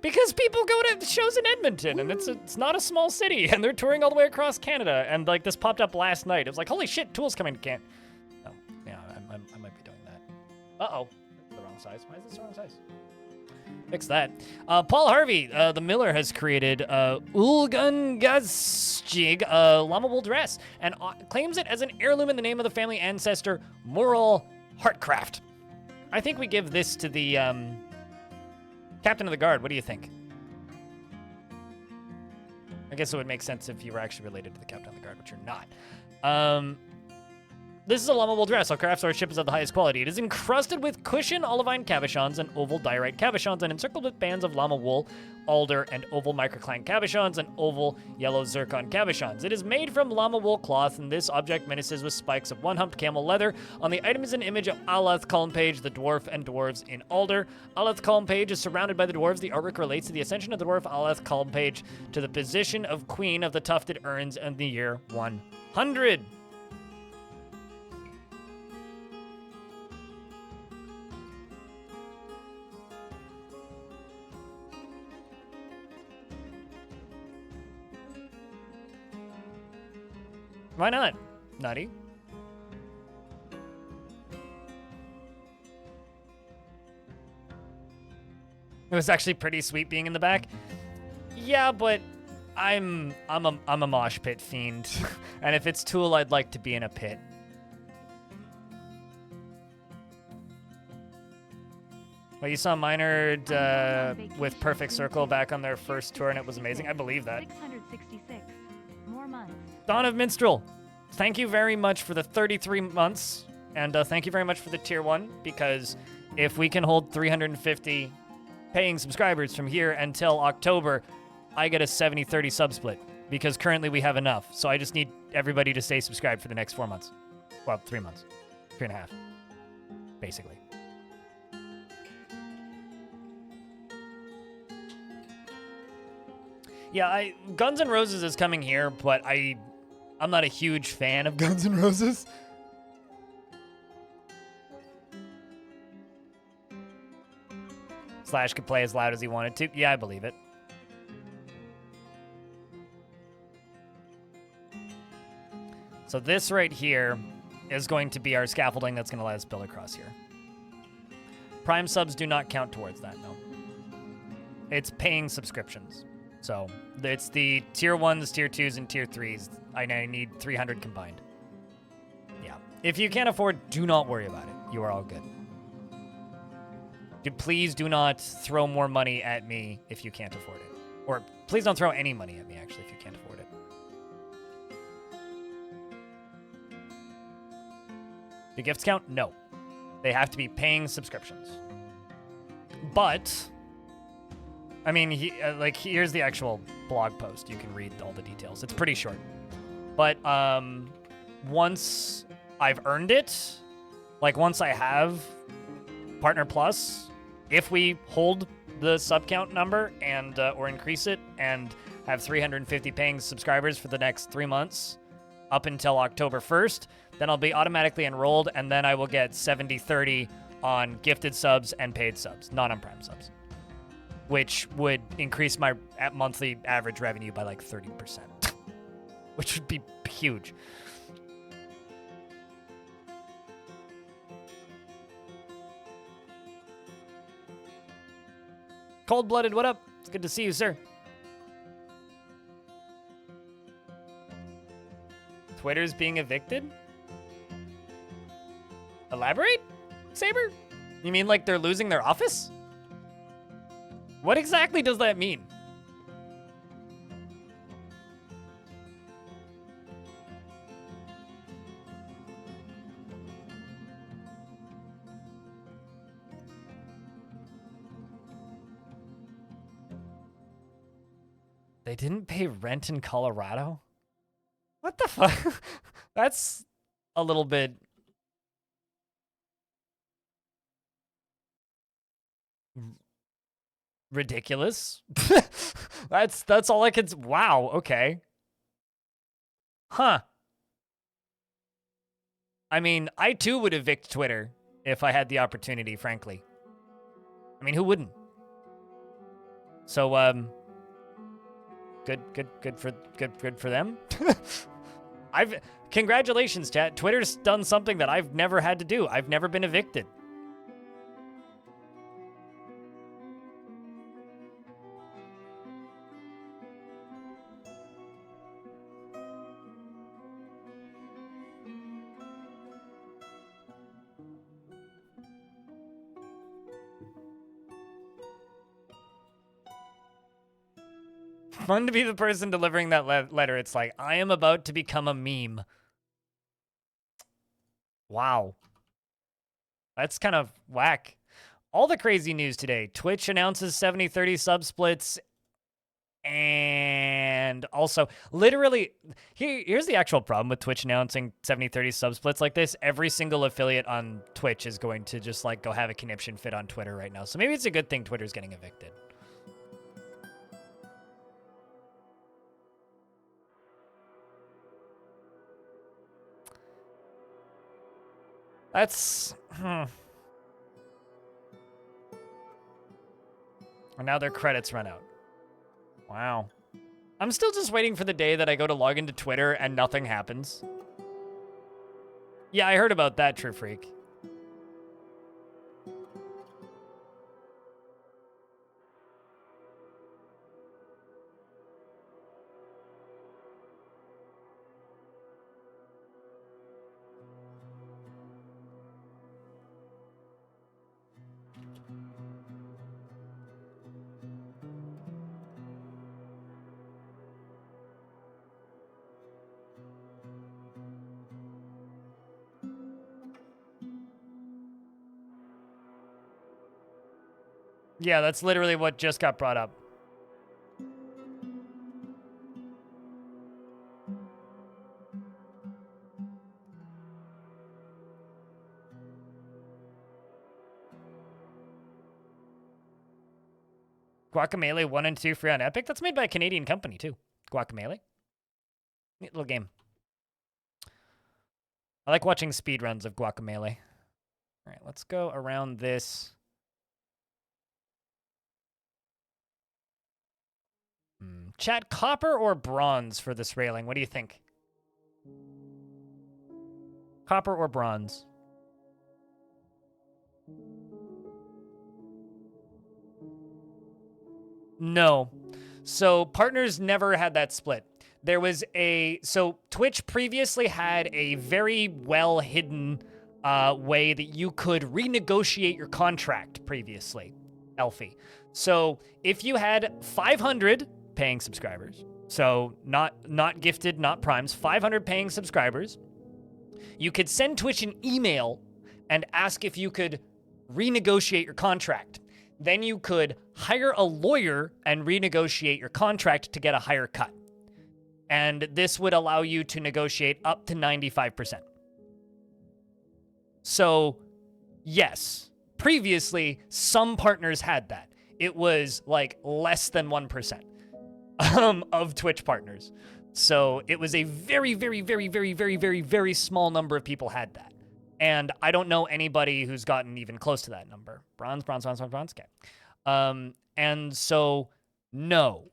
Because people go to shows in Edmonton, and it's not a small city, and they're touring all the way across Canada, and like this popped up last night. It was like, holy shit, Tool's coming to Canada. Oh, yeah, I might be doing that. Uh-oh. The wrong size. Why is this the wrong size? Fix that. Paul Harvey, the Miller, has created Ulgungasjig, a llama wool dress, and claims it as an heirloom in the name of the family ancestor, Moral Hartcraft. I think we give this to the Captain of the Guard. What do you think? I guess it would make sense if you were actually related to the Captain of the Guard, which you're not. This is a llama wool dress. Our craft swordship is of the highest quality. It is encrusted with cushion olivine cabochons and oval diorite cabochons and encircled with bands of llama wool, alder, and oval microcline cabochons and oval yellow zircon cabochons. It is made from llama wool cloth, and this object menaces with spikes of one-humped camel leather. On the item is an image of Alath column page, the dwarf, and dwarves in alder. Alath column page is surrounded by the dwarves. The artwork relates to the ascension of the dwarf Alath column page to the position of queen of the tufted urns in the year 100. Why not? Nutty. It was actually pretty sweet being in the back. Yeah, but I'm a mosh pit fiend. And if it's Tool, I'd like to be in a pit. Well, you saw Minard with Perfect Circle back on their first tour, and it was amazing. I believe that. 666. More months. Dawn of Minstrel, thank you very much for the 33 months, and thank you very much for the tier 1, because if we can hold 350 paying subscribers from here until October, I get a 70-30 sub split, because currently we have enough. So I just need everybody to stay subscribed for the next 4 months. Well, 3 months. 3.5, basically. Yeah, Guns N' Roses is coming here, but I'm not a huge fan of Guns N' Roses. Slash could play as loud as he wanted to. Yeah, I believe it. So this right here is going to be our scaffolding that's going to let us build across here. Prime subs do not count towards that, no. It's paying subscriptions. So it's the tier 1s, tier 2s, and tier 3s. I need 300 combined. Yeah. If you can't afford, do not worry about it. You are all good. Please do not throw more money at me if you can't afford it. Or please don't throw any money at me, actually, if you can't afford it. Do gifts count? No. They have to be paying subscriptions. But, I mean, here's the actual blog post. You can read all the details. It's pretty short. But once I've earned it, like once I have Partner Plus, if we hold the sub count number and or increase it and have 350 paying subscribers for the next 3 months up until October 1st, then I'll be automatically enrolled, and then I will get 70-30 on gifted subs and paid subs, not on Prime subs, which would increase my monthly average revenue by like 30%, which would be huge. Cold-blooded, what up? It's good to see you, sir. Twitter's being evicted? Elaborate, Saber? You mean like they're losing their office? What exactly does that mean? They didn't pay rent in Colorado? What the fuck? That's a little bit... ridiculous. That's all I could... Wow, okay. Huh. I mean, I too would evict Twitter if I had the opportunity, frankly. I mean, who wouldn't? So, good for them. Congratulations, chat. Twitter's done something that I've never had to do. I've never been evicted. Fun to be the person delivering that letter. It's like, I am about to become a meme. Wow. That's kind of whack. All the crazy news today. Twitch announces 70-30 sub splits. And also, literally, here's the actual problem with Twitch announcing 70-30 sub splits like this. Every single affiliate on Twitch is going to just like go have a conniption fit on Twitter right now. So maybe it's a good thing Twitter's getting evicted. That's... And now their credits run out. Wow. I'm still just waiting for the day that I go to log into Twitter and nothing happens. Yeah, I heard about that, True Freak. Yeah, that's literally what just got brought up. Guacamelee 1 and 2 free on Epic? That's made by a Canadian company, too. Guacamelee. Neat little game. I like watching speedruns of Guacamelee. All right, let's go around this. Chat, copper or bronze for this railing? What do you think? Copper or bronze? No. So partners never had that split. There was so Twitch previously had a very well hidden way that you could renegotiate your contract previously, Elfie. So if you had 500 paying subscribers, so not gifted, not primes, 500 paying subscribers, you could send Twitch an email and ask if you could renegotiate your contract. Then you could hire a lawyer and renegotiate your contract to get a higher cut. And this would allow you to negotiate up to 95%. So, yes, previously, some partners had that. It was like less than 1% of Twitch partners. So it was a very, very, very, very, very, very, very small number of people had that. And I don't know anybody who's gotten even close to that number. Bronze. Okay. And so, no.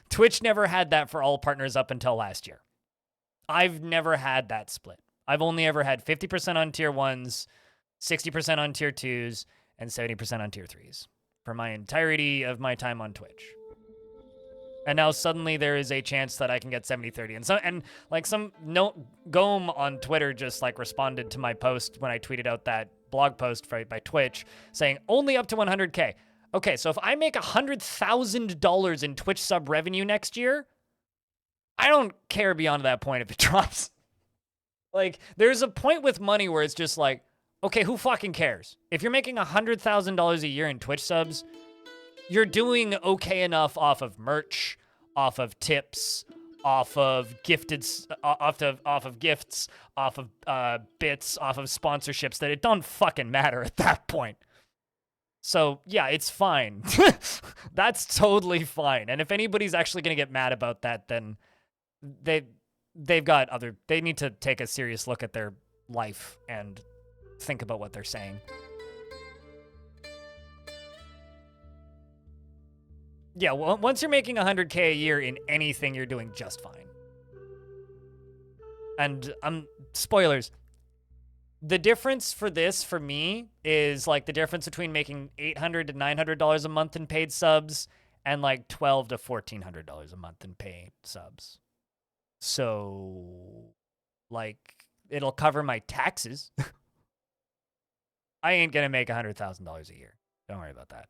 Twitch never had that for all partners up until last year. I've never had that split. I've only ever had 50% on tier 1s, 60% on tier 2s, and 70% on tier 3s for my entirety of my time on Twitch. And now suddenly there is a chance that I can get 70-30. And some Gome on Twitter just like responded to my post when I tweeted out that blog post by Twitch saying only up to 100K. Okay, so if I make $100,000 in Twitch sub revenue next year, I don't care beyond that point if it drops. Like, there's a point with money where it's just like, okay, who fucking cares? If you're making $100,000 a year in Twitch subs, you're doing okay enough off of merch, off of tips, off of gifts, off of bits, off of sponsorships that it don't fucking matter at that point. So yeah, it's fine. That's totally fine. And if anybody's actually gonna get mad about that, then they need to take a serious look at their life and think about what they're saying. Yeah, well, once you're making 100K a year in anything, you're doing just fine. And spoilers. The difference for this, for me, is like the difference between making $800 to $900 a month in paid subs and like $1,200 to $1,400 a month in paid subs. So, like, it'll cover my taxes. I ain't gonna make $100,000 a year. Don't worry about that.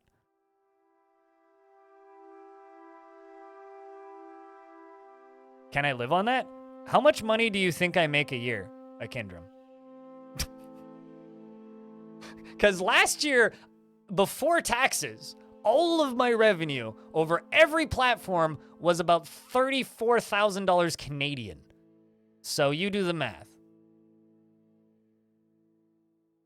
Can I live on that? How much money do you think I make a year, Akindram? Because last year, before taxes, all of my revenue over every platform was about $34,000 Canadian. So you do the math.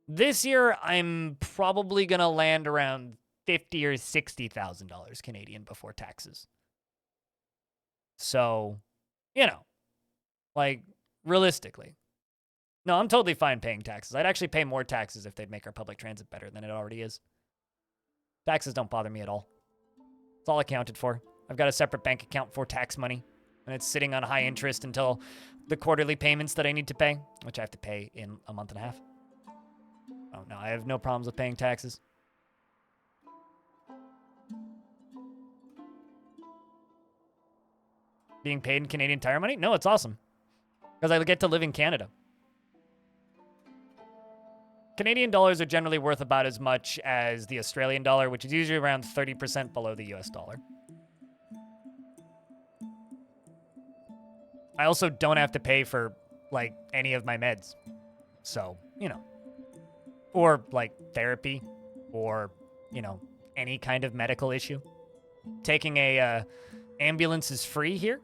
This year, I'm probably going to land around $50,000 or $60,000 Canadian before taxes. So, you know, like, realistically. No, I'm totally fine paying taxes. I'd actually pay more taxes if they'd make our public transit better than it already is. Taxes don't bother me at all. It's all accounted for. I've got a separate bank account for tax money, and it's sitting on high interest until the quarterly payments that I need to pay, which I have to pay in a month and a half. Oh, no, I have no problems with paying taxes. Being paid in Canadian Tire money? No, it's awesome. Because I get to live in Canada. Canadian dollars are generally worth about as much as the Australian dollar, which is usually around 30% below the US dollar. I also don't have to pay for, like, any of my meds. So, you know. Or, like, therapy. Or, you know, any kind of medical issue. Taking a ambulance is free here.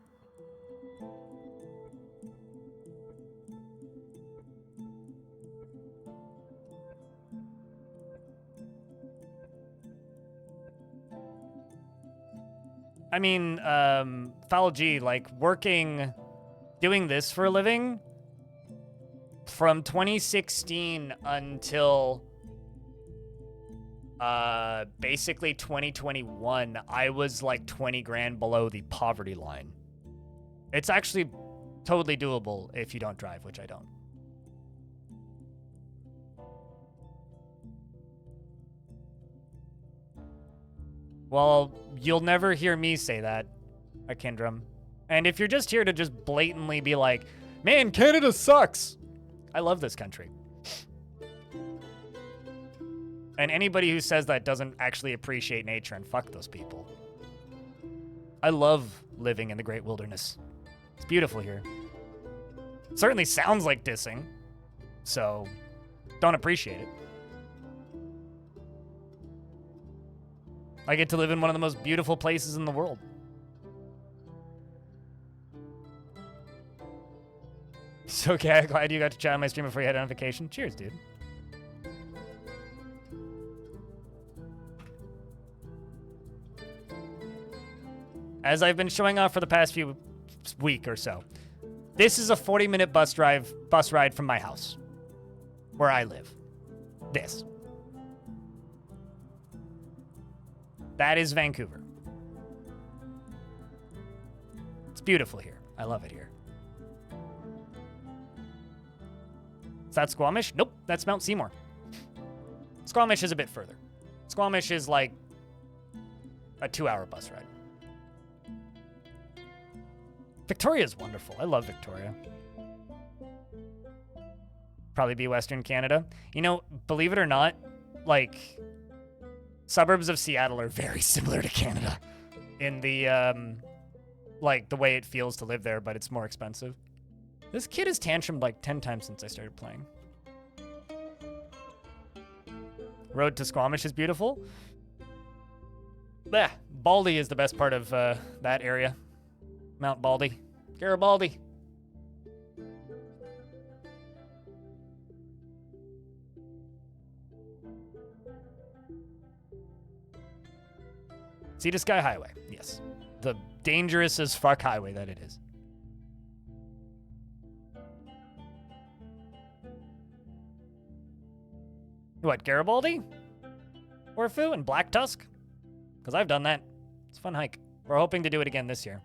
I mean, Foul G, like, doing this for a living, from 2016 until, basically 2021, I was, like, 20 grand below the poverty line. It's actually totally doable if you don't drive, which I don't. Well, you'll never hear me say that, Akindram. And if you're just here to just blatantly be like, man, Canada sucks. I love this country. And anybody who says that doesn't actually appreciate nature, and fuck those people. I love living in the great wilderness. It's beautiful here. Certainly sounds like dissing, so don't appreciate it. I get to live in one of the most beautiful places in the world. It's okay, glad you got to chat on my stream before you had notification. Cheers, dude. As I've been showing off for the past few week or so, this is a 40-minute bus ride from my house, where I live. This. That is Vancouver. It's beautiful here. I love it here. Is that Squamish? Nope, that's Mount Seymour. Squamish is a bit further. Squamish is like a 2-hour bus ride. Victoria is wonderful. I love Victoria. Probably be Western Canada. You know, believe it or not, like, suburbs of Seattle are very similar to Canada in the, like, the way it feels to live there, but it's more expensive. This kid has tantrumed like 10 times since I started playing. Road to Squamish is beautiful. Blech. Baldy is the best part of that area. Mount Baldy. Garibaldi. Sea to Sky Highway. Yes. The dangerous as fuck highway that it is. What, Garibaldi? Orfu and Black Tusk? Because I've done that. It's a fun hike. We're hoping to do it again this year.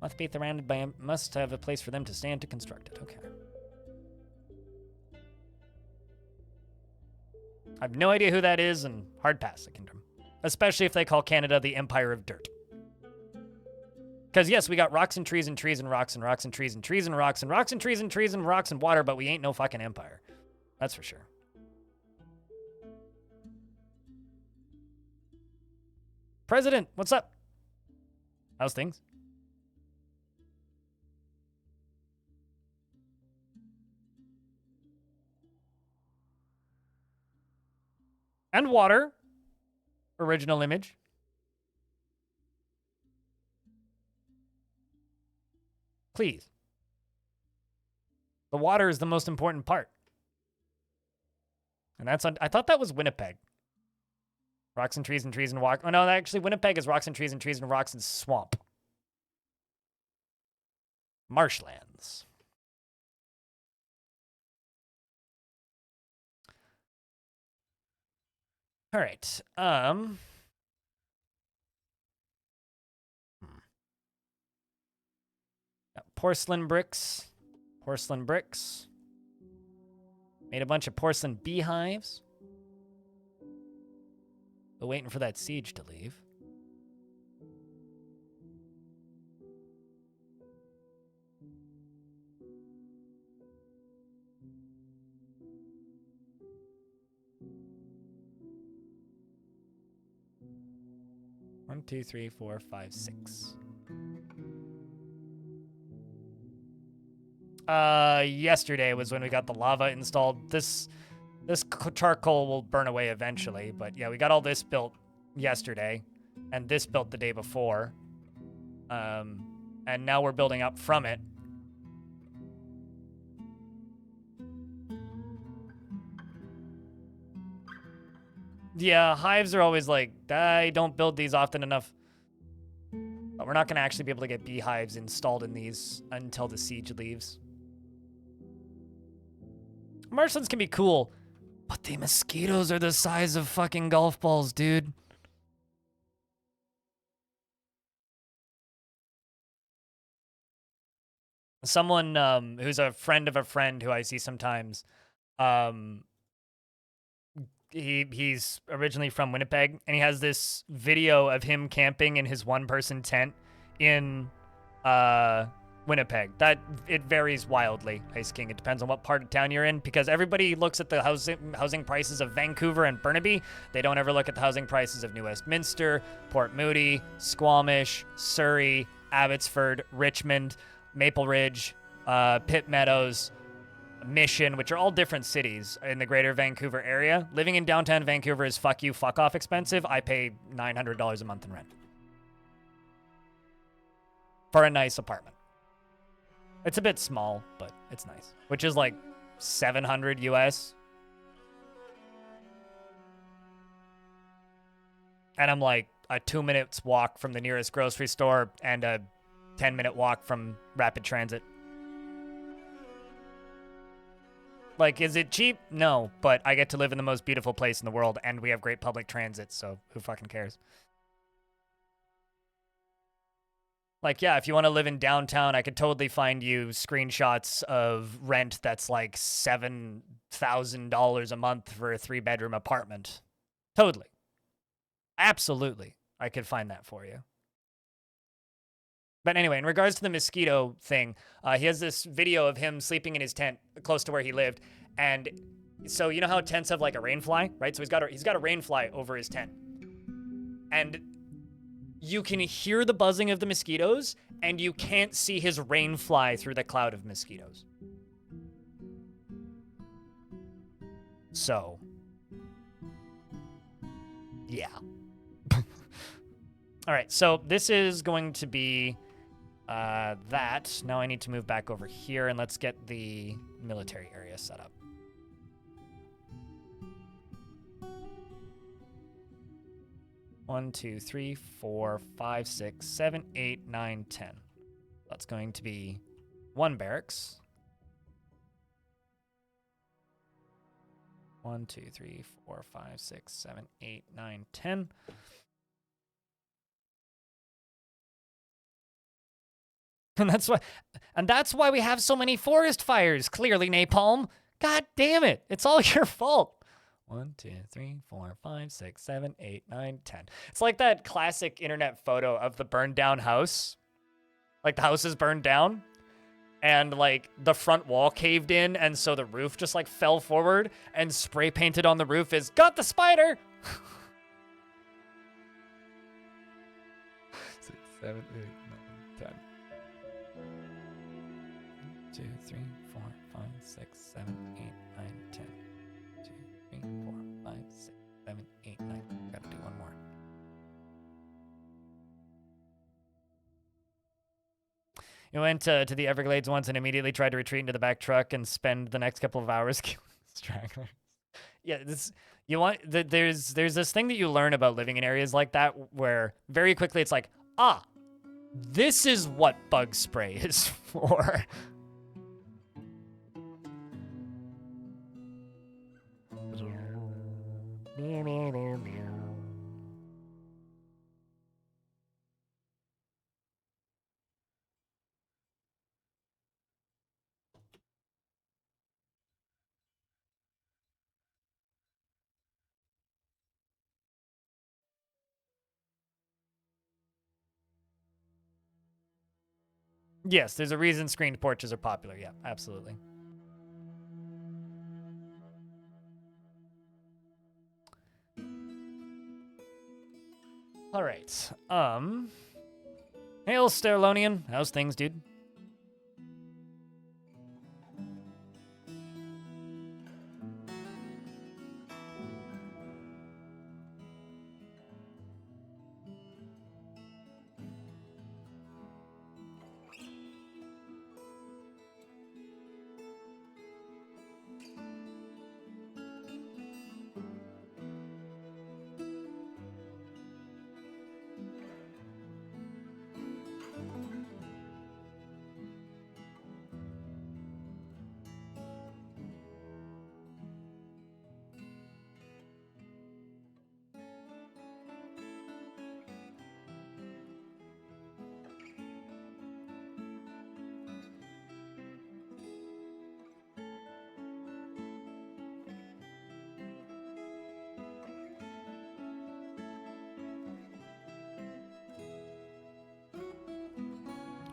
Must be surrounded by must have a place for them to stand to construct it. Okay. I have no idea who that is, and hard pass the kingdom. Especially if they call Canada the Empire of Dirt. Because yes, we got rocks and trees and trees and rocks and rocks and trees and trees and rocks and rocks and trees and trees and rocks and water, but we ain't no fucking empire. That's for sure. President, what's up? How's things? And water. Original image. Please. The water is the most important part. And that's on, I thought that was Winnipeg. Rocks and trees and walk. Oh no, actually Winnipeg is rocks and trees and rocks and swamp. Marshlands. All right. Got porcelain bricks. Porcelain bricks. Made a bunch of porcelain beehives. Still waiting for that siege to leave. One, two, three, four, five, six. Yesterday was when we got the lava installed. This charcoal will burn away eventually, but yeah, we got all this built yesterday, and this built the day before. And now we're building up from it. Yeah, hives are always like, I don't build these often enough. But we're not going to actually be able to get beehives installed in these until the siege leaves. Marshlands can be cool, but the mosquitoes are the size of fucking golf balls, dude. Someone who's a friend of a friend who I see sometimes, he's originally from Winnipeg, and he has this video of him camping in his one-person tent in Winnipeg. That it varies wildly, Ice King. It depends on what part of town you're in, because everybody looks at the housing prices of Vancouver and Burnaby. They don't ever look at the housing prices of New Westminster, Port Moody, Squamish, Surrey, Abbotsford, Richmond, Maple Ridge, Pitt Meadows, Mission, which are all different cities in the greater Vancouver area. Living in downtown Vancouver is fuck you, fuck off expensive. I pay $900 a month in rent for a nice apartment. It's a bit small, but it's nice, which is like 700 US. And I'm like a 2 minutes walk from the nearest grocery store and a 10-minute walk from rapid transit. Like, is it cheap? No, but I get to live in the most beautiful place in the world, and we have great public transit, so who fucking cares? Like, yeah, if you want to live in downtown, I could totally find you screenshots of rent that's like $7,000 a month for a 3-bedroom apartment. Totally. Absolutely. I could find that for you. But anyway, in regards to the mosquito thing, he has this video of him sleeping in his tent close to where he lived. And so you know how tents have like a rain fly, right? So he's got a rain fly over his tent. And you can hear the buzzing of the mosquitoes, and you can't see his rain fly through the cloud of mosquitoes. So, yeah. All right, so this is going to be that. Now I need to move back over here, and let's get the military area set up. One, two, 3, 4, 5, 6, 7, 8, 9, 10. That's going to be 1 barracks. 1, 2, 3, 4, 5, 6, 7, 8, 9, 10. And that's why we have so many forest fires, clearly, Napalm. God damn it. It's all your fault. 1, 2, 3, 4, 5, 6, 7, 8, 9, 10. It's like that classic internet photo of the burned down house. Like the house is burned down and like the front wall caved in, and so the roof just like fell forward, and spray painted on the roof is "Got the spider." 6, 7, 8, 9, 10. 2, 3, 4, 5, 6, 7, 8, 9, 10. 2, 3, 4, 5, 6, 7, 8, 9. Gotta do one more. You went to the Everglades once and immediately tried to retreat into the back truck and spend the next couple of hours killing stragglers. Yeah, there's this thing that you learn about living in areas like that where very quickly it's like, this is what bug spray is for. Yes, there's a reason screened porches are popular. Yeah, absolutely. All right. Hail, Sterlonian. How's things, dude?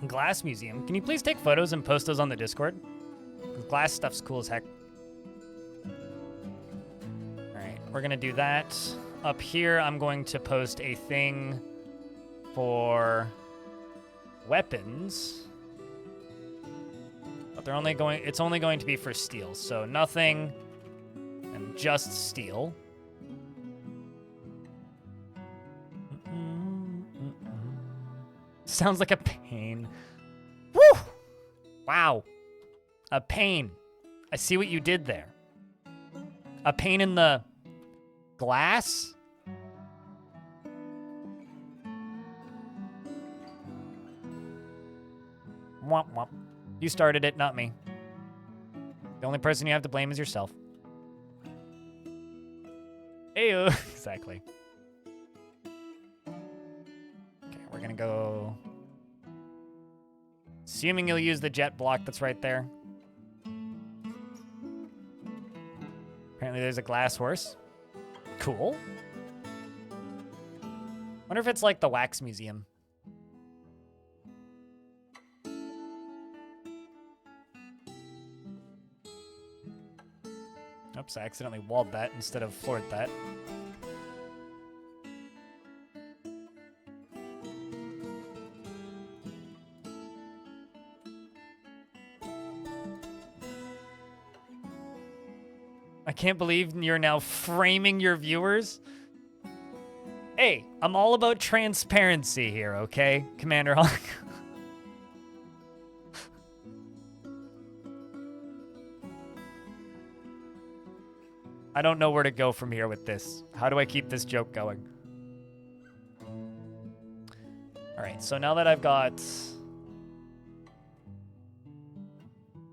Glass museum. Can you please take photos and post those on the Discord? Glass stuff's cool as heck. All right, we're gonna do that. Up here, I'm going to post a thing for weapons. But they're only going, it's only going to be for steel, so nothing and just steel. Sounds like a pain. Woo! Wow. A pain. I see what you did there. A pain in the glass? Womp womp. You started it, not me. The only person you have to blame is yourself. Ew. Exactly. Okay, we're gonna go... Assuming you'll use the jet block that's right there. Apparently there's a glass horse. Cool. Wonder if it's like the wax museum. Oops, I accidentally walled that instead of floored that. I can't believe you're now framing your viewers. Hey, I'm all about transparency here, okay, Commander Hawk? I don't know where to go from here with this. How do I keep this joke going? All right, so now that I've got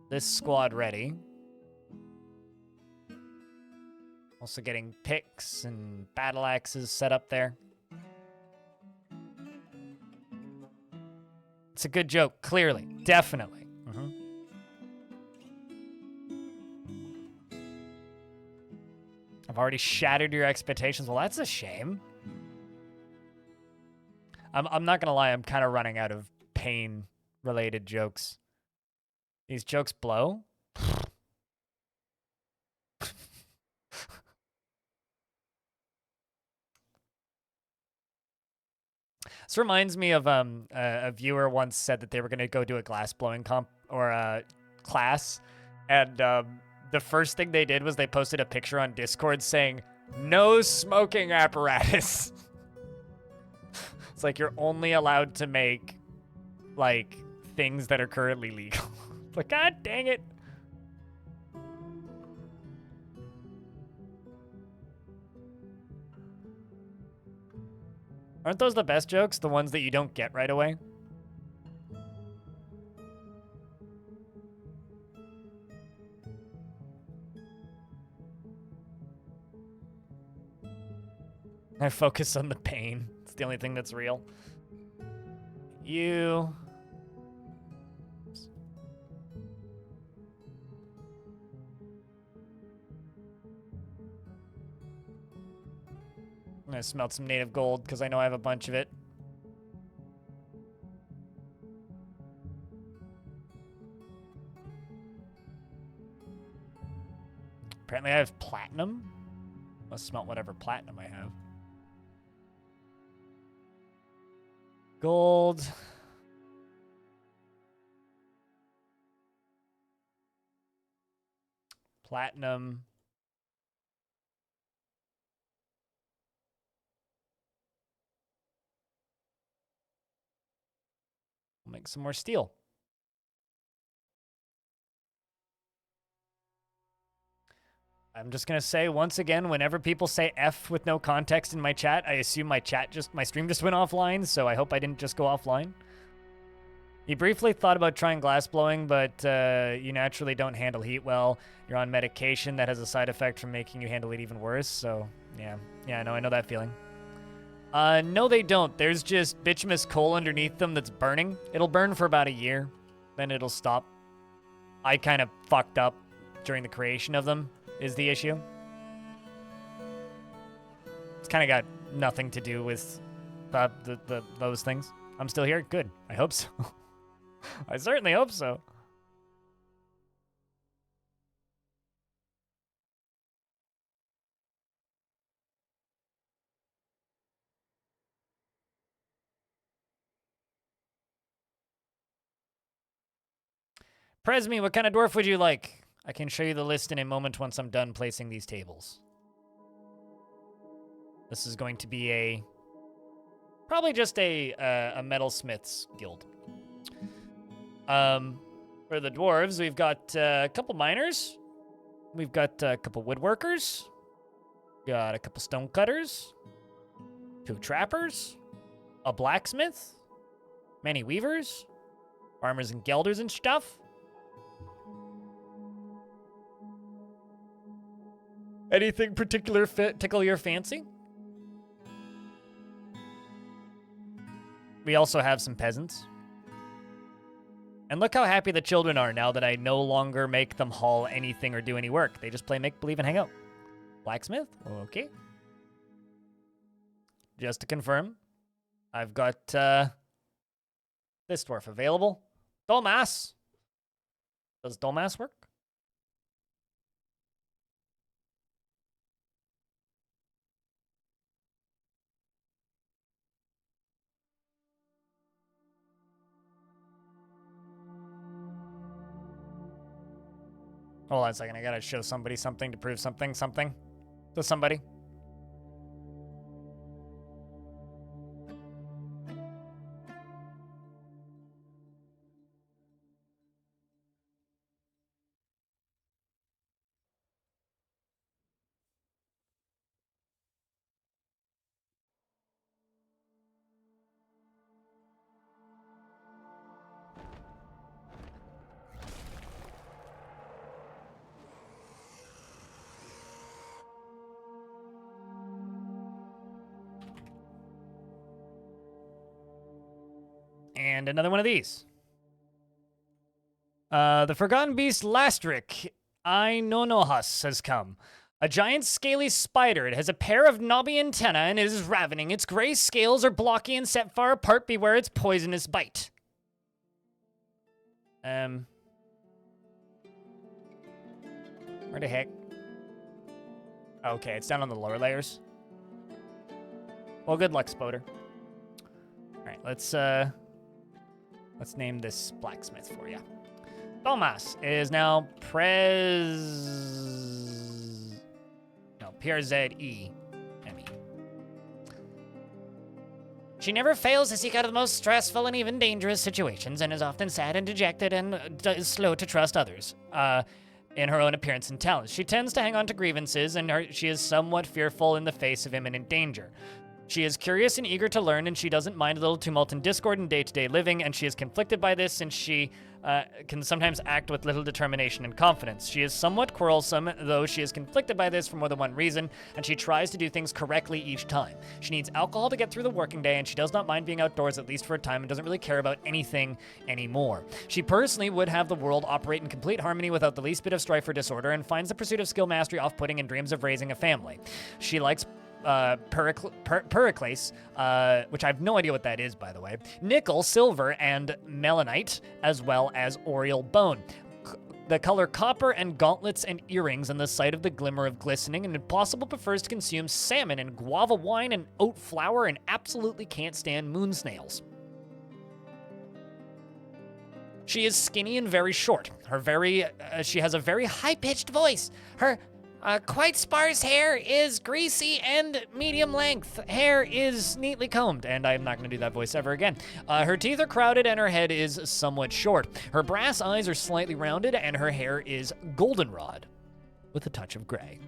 this squad ready, also getting picks and battle axes set up there. It's a good joke, clearly, definitely. I've already shattered your expectations. Well, that's a shame. I'm not gonna lie, I'm kind of running out of pain-related jokes. These jokes blow. This reminds me of a viewer once said that they were gonna go do a glass blowing comp or a class, and the first thing they did was they posted a picture on Discord saying, "No smoking apparatus." It's like you're only allowed to make like things that are currently legal. Like, god dang it. Aren't those the best jokes? The ones that you don't get right away? I focus on the pain. It's the only thing that's real. You... I'm gonna smelt some native gold because I know I have a bunch of it. Apparently I have platinum. Let's smelt whatever platinum I have. Gold. Platinum. We'll make some more steel. I'm just gonna say once again, whenever people say F with no context in my chat, I assume my stream just went offline, so I hope I didn't just go offline. You briefly thought about trying glass blowing, but you naturally don't handle heat well. You're on medication that has a side effect from making you handle it even worse, so yeah, no, I know that feeling. No, they don't. There's just bituminous coal underneath them that's burning. It'll burn for about a year, then it'll stop. I kind of fucked up during the creation of them, is the issue. It's kind of got nothing to do with those things. I'm still here? Good. I hope so. I certainly hope so. Presme, what kind of dwarf would you like? I can show you the list in a moment once I'm done placing these tables. This is going to be probably just a metalsmith's guild. For the dwarves, we've got a couple miners. We've got a couple woodworkers. Got a couple stonecutters. 2 trappers. A blacksmith. Many weavers. Farmers and gelders and stuff. Anything particular tickle your fancy? We also have some peasants. And look how happy the children are now that I no longer make them haul anything or do any work. They just play make-believe and hang out. Blacksmith? Okay. Just to confirm, I've got this dwarf available. Dolmas. Does Dolmas work? Hold on a second. I gotta show somebody something to prove something to somebody. And another one of these. The Forgotten Beast Lastric Inonohus has come. A giant scaly spider. It has a pair of knobby antennae and it is ravening. Its gray scales are blocky and set far apart. Beware its poisonous bite. Where the heck? Okay, it's down on the lower layers. Well, good luck, Spoder. All right, let's name this blacksmith for you. Thomas is now P-R-Z-E-M-E. She never fails to seek out of the most stressful and even dangerous situations and is often sad and dejected and is slow to trust others in her own appearance and talents. She tends to hang on to grievances and she is somewhat fearful in the face of imminent danger. She is curious and eager to learn, and she doesn't mind a little tumult and discord in day-to-day living, and she is conflicted by this, and she can sometimes act with little determination and confidence. She is somewhat quarrelsome, though she is conflicted by this for more than one reason, and she tries to do things correctly each time. She needs alcohol to get through the working day, and she does not mind being outdoors, at least for a time, and doesn't really care about anything anymore. She personally would have the world operate in complete harmony without the least bit of strife or disorder, and finds the pursuit of skill mastery off-putting and dreams of raising a family. She likes Periclase, which I have no idea what that is, by the way, nickel, silver, and melanite, as well as oriel bone. The color copper and gauntlets and earrings and the sight of the glimmer of glistening, and impossible prefers to consume salmon and guava wine and oat flour and absolutely can't stand moon snails. She is skinny and very short. She has a very high-pitched voice. Her quite sparse hair is greasy and medium length. Hair is neatly combed, and I'm not going to do that voice ever again. Her teeth are crowded and her head is somewhat short. Her brass eyes are slightly rounded and her hair is goldenrod with a touch of gray.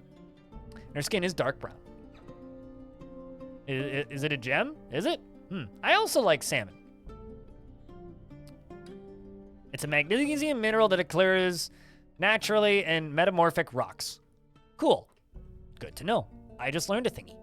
And her skin is dark brown. Is it a gem? Is it? I also like salmon. It's a magnesium mineral that occurs naturally in metamorphic rocks. Cool. Good to know. I just learned a thingy.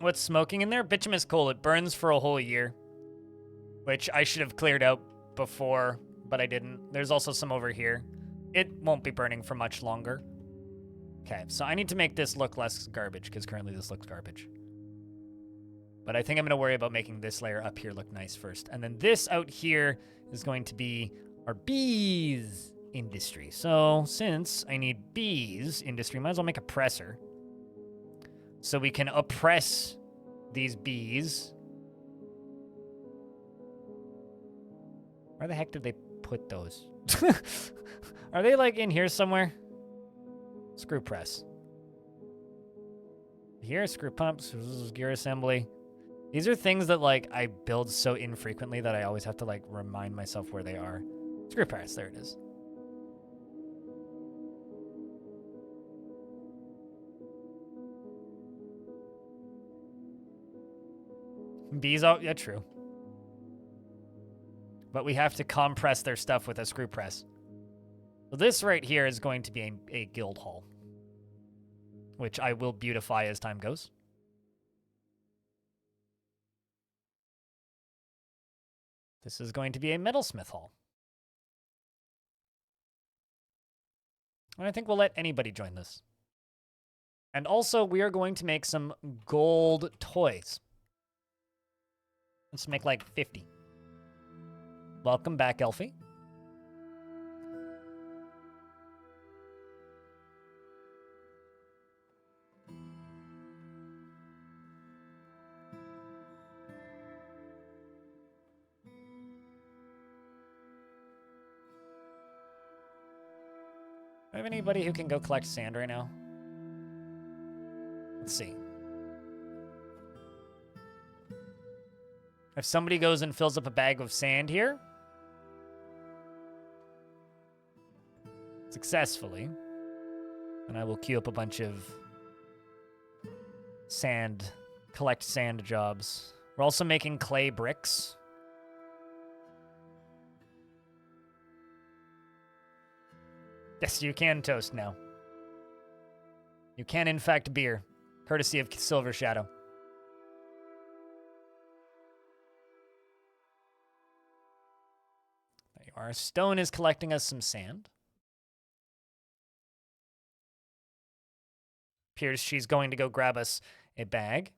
What's smoking in there? Bituminous coal. It burns for a whole year, which I should have cleared out before, but I didn't. There's also some over here. It won't be burning for much longer. Okay, so I need to make this look less garbage, because currently this looks garbage. But I think I'm going to worry about making this layer up here look nice first. And then this out here is going to be our bees industry. So since I need bees industry, might as well make a presser. So we can oppress these bees. Where the heck did they put those? Are they like in here somewhere? Screw press. Here, screw pumps, this is gear assembly. These are things that like I build so infrequently that I always have to like remind myself where they are. Screw press, there it is. Bees, oh, yeah, true. But we have to compress their stuff with a screw press. So this right here is going to be a guild hall, which I will beautify as time goes. This is going to be a metalsmith hall. And I think we'll let anybody join this. And also, we are going to make some gold toys. Let's make like 50. Welcome back, Elfie. Do I have anybody who can go collect sand right now? Let's see. If somebody goes and fills up a bag of sand here, successfully, and I will queue up a bunch of collect sand jobs. We're also making clay bricks. Yes, you can toast now. You can, in fact, beer, courtesy of Silver Shadow. There you are. Stone is collecting us some sand. Appears she's going to go grab us a bag.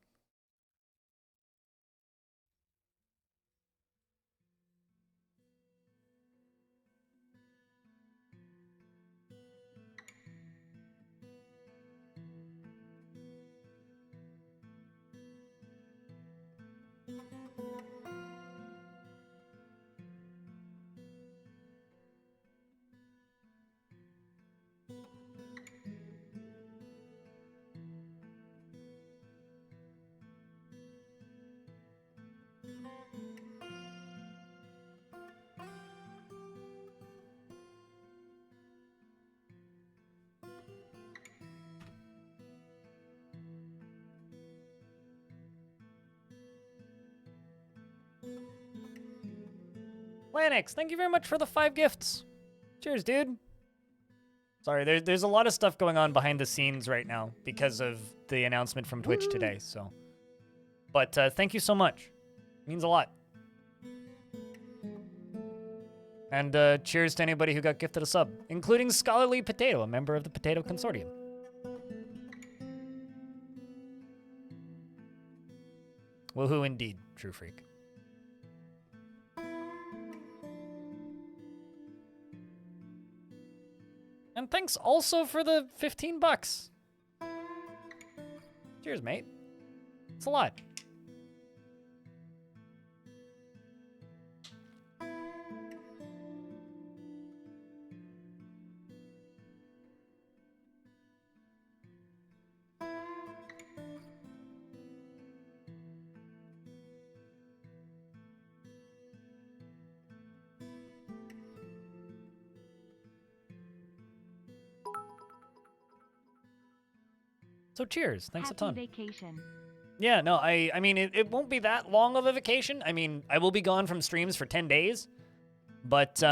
Lanix, thank you very much for the 5 gifts. Cheers, dude. Sorry, there's a lot of stuff going on behind the scenes right now because of the announcement from Twitch today, so. But thank you so much. It means a lot. And cheers to anybody who got gifted a sub, including Scholarly Potato, a member of the Potato Consortium. Woohoo indeed, True Freak. And thanks also for the 15 bucks. Cheers, mate. It's a lot. So cheers. Thanks a ton. Vacation. Yeah, no, I mean, it won't be that long of a vacation. I mean, I will be gone from streams for 10 days. But,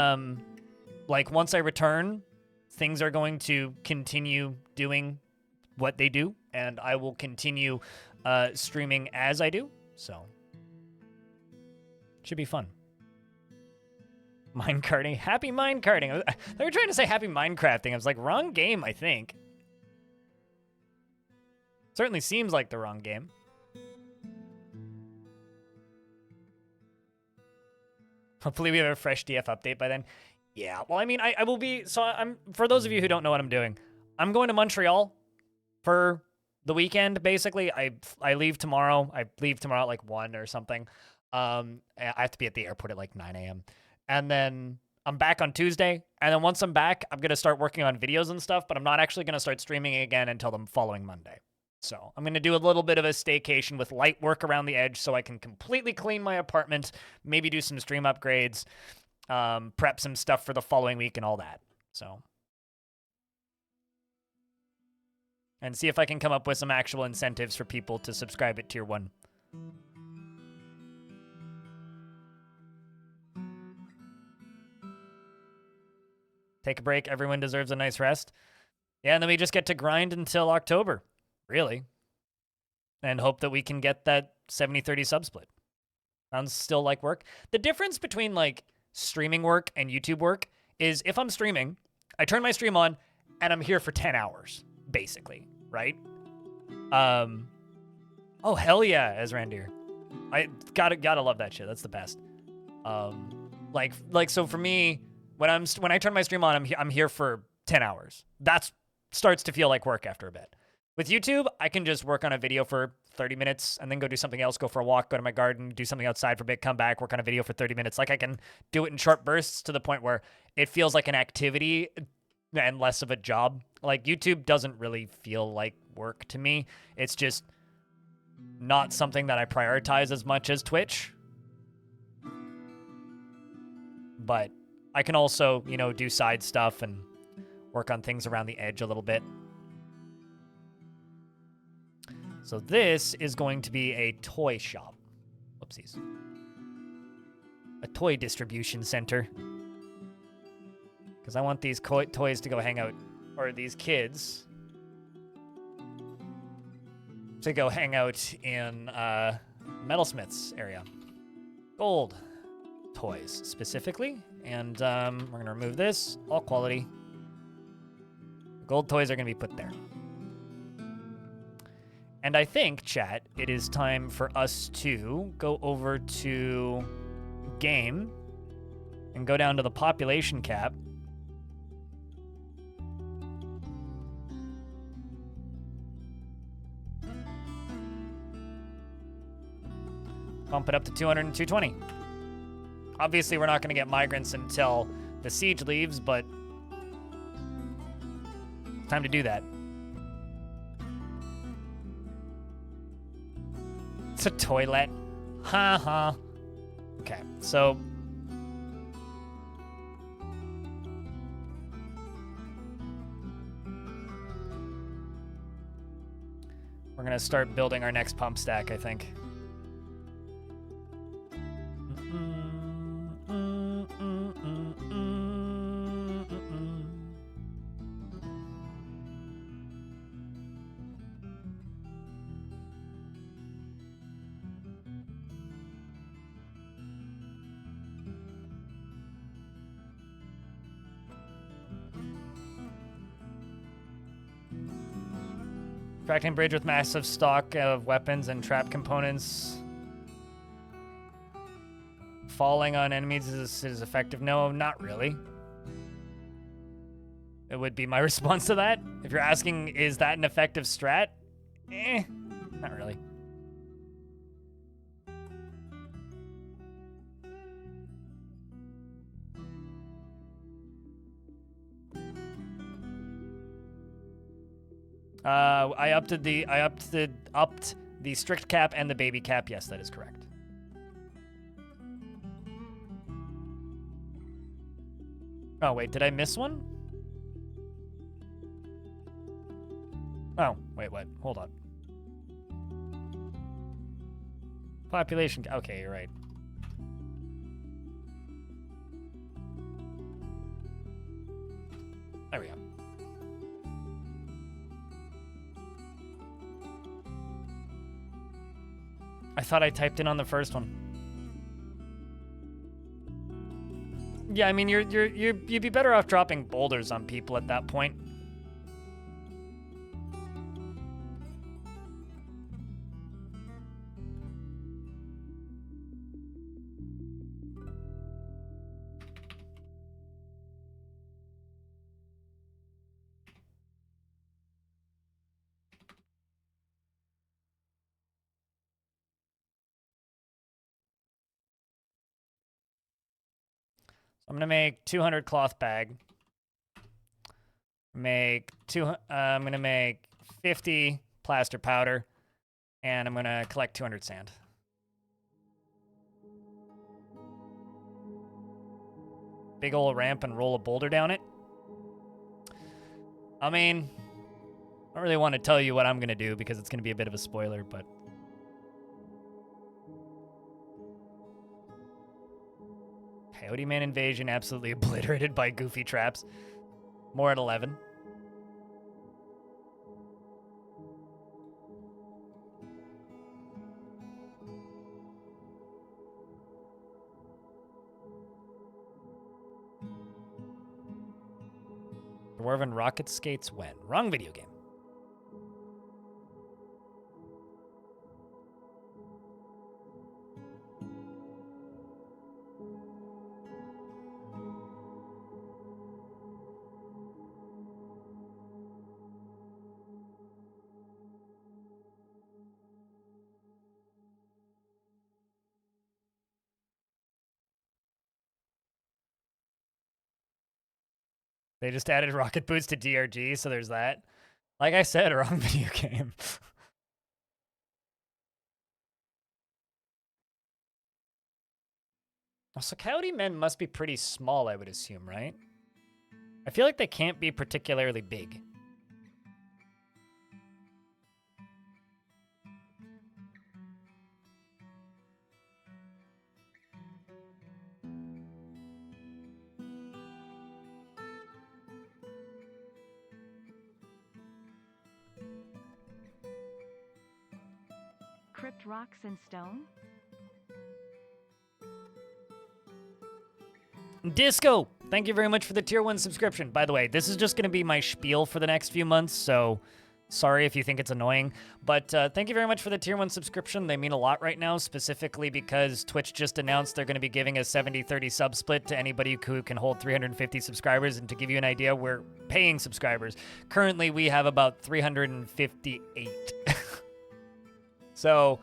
like, once I return, things are going to continue doing what they do. and I will continue streaming as I do. So, should be fun. Minecarting. Happy minecarting. They were trying to say happy Minecrafting. I was like, wrong game, I think. Certainly seems like the wrong game. Hopefully we have a fresh DF update by then. Yeah, well, I mean, I will be... So I'm... For those of you who don't know what I'm doing, I'm going to Montreal for the weekend, basically. I leave tomorrow. I leave tomorrow at like 1 or something. I have to be at the airport at like 9 a.m. And then I'm back on Tuesday. And then once I'm back, I'm going to start working on videos and stuff, but I'm not actually going to start streaming again until the following Monday. So I'm going to do a little bit of a staycation with light work around the edge so I can completely clean my apartment, maybe do some stream upgrades, prep some stuff for the following week and all that. So, and see if I can come up with some actual incentives for people to subscribe at Tier 1. Take a break. Everyone deserves a nice rest. Yeah, and then we just get to grind until October. Really. And hope that we can get that 70-30 sub split. Sounds still like work. The difference between like streaming work and YouTube work is if I'm streaming, I turn my stream on and I'm here for 10 hours, basically, right? Oh hell yeah, Ezrandir. I gotta love that shit. That's the best. Like so for me, when I turn my stream on, I'm here for 10 hours. That starts to feel like work after a bit. With YouTube, I can just work on a video for 30 minutes and then go do something else, go for a walk, go to my garden, do something outside for a bit, come back, work on a video for 30 minutes. Like I can do it in short bursts to the point where it feels like an activity and less of a job. Like YouTube doesn't really feel like work to me. It's just not something that I prioritize as much as Twitch. But I can also, you know, do side stuff and work on things around the edge a little bit. So this is going to be a toy shop. Whoopsies. A toy distribution center. Because I want these toys to go hang out, or these kids to go hang out in Metalsmith's area. Gold toys, specifically. And we're going to remove this. All quality. Gold toys are going to be put there. And I think, chat, it is time for us to go over to game and go down to the population cap. Bump it up to 200 and 220. Obviously, we're not going to get migrants until the siege leaves, but it's time to do that. It's a toilet. Ha ha. Okay, so we're gonna start building our next pump stack, I think. Fracking bridge with massive stock of weapons and trap components. Falling on enemies is effective. No, not really. It would be my response to that. If you're asking, is that an effective strat? Not really. I upped the strict cap and the baby cap. Yes, that is correct. Oh, wait, did I miss one? Oh, wait, what? Hold on. Population. Okay, you're right. There we go. I thought I typed in on the first one. Yeah, I mean, you'd be better off dropping boulders on people at that point. I'm gonna make 200 cloth bag. I'm gonna make 50 plaster powder, and I'm gonna collect 200 sand. Big ol' ramp and roll a boulder down it. I mean, I don't really want to tell you what I'm gonna do because it's gonna be a bit of a spoiler, but Coyote Man invasion absolutely obliterated by goofy traps. More at 11. Dwarven rocket skates when? Wrong video game. They just added rocket boots to DRG, so there's that. Like I said, wrong video game. So Coyote Men must be pretty small, I would assume, right? I feel like they can't be particularly big. Crypt rocks and stone? Disco, thank you very much for the tier 1 subscription. By the way, this is just going to be my spiel for the next few months, so sorry if you think it's annoying. But thank you very much for the tier 1 subscription. They mean a lot right now, specifically because Twitch just announced they're going to be giving a 70-30 sub split to anybody who can hold 350 subscribers. And to give you an idea, we're paying subscribers. Currently, we have about 358. So,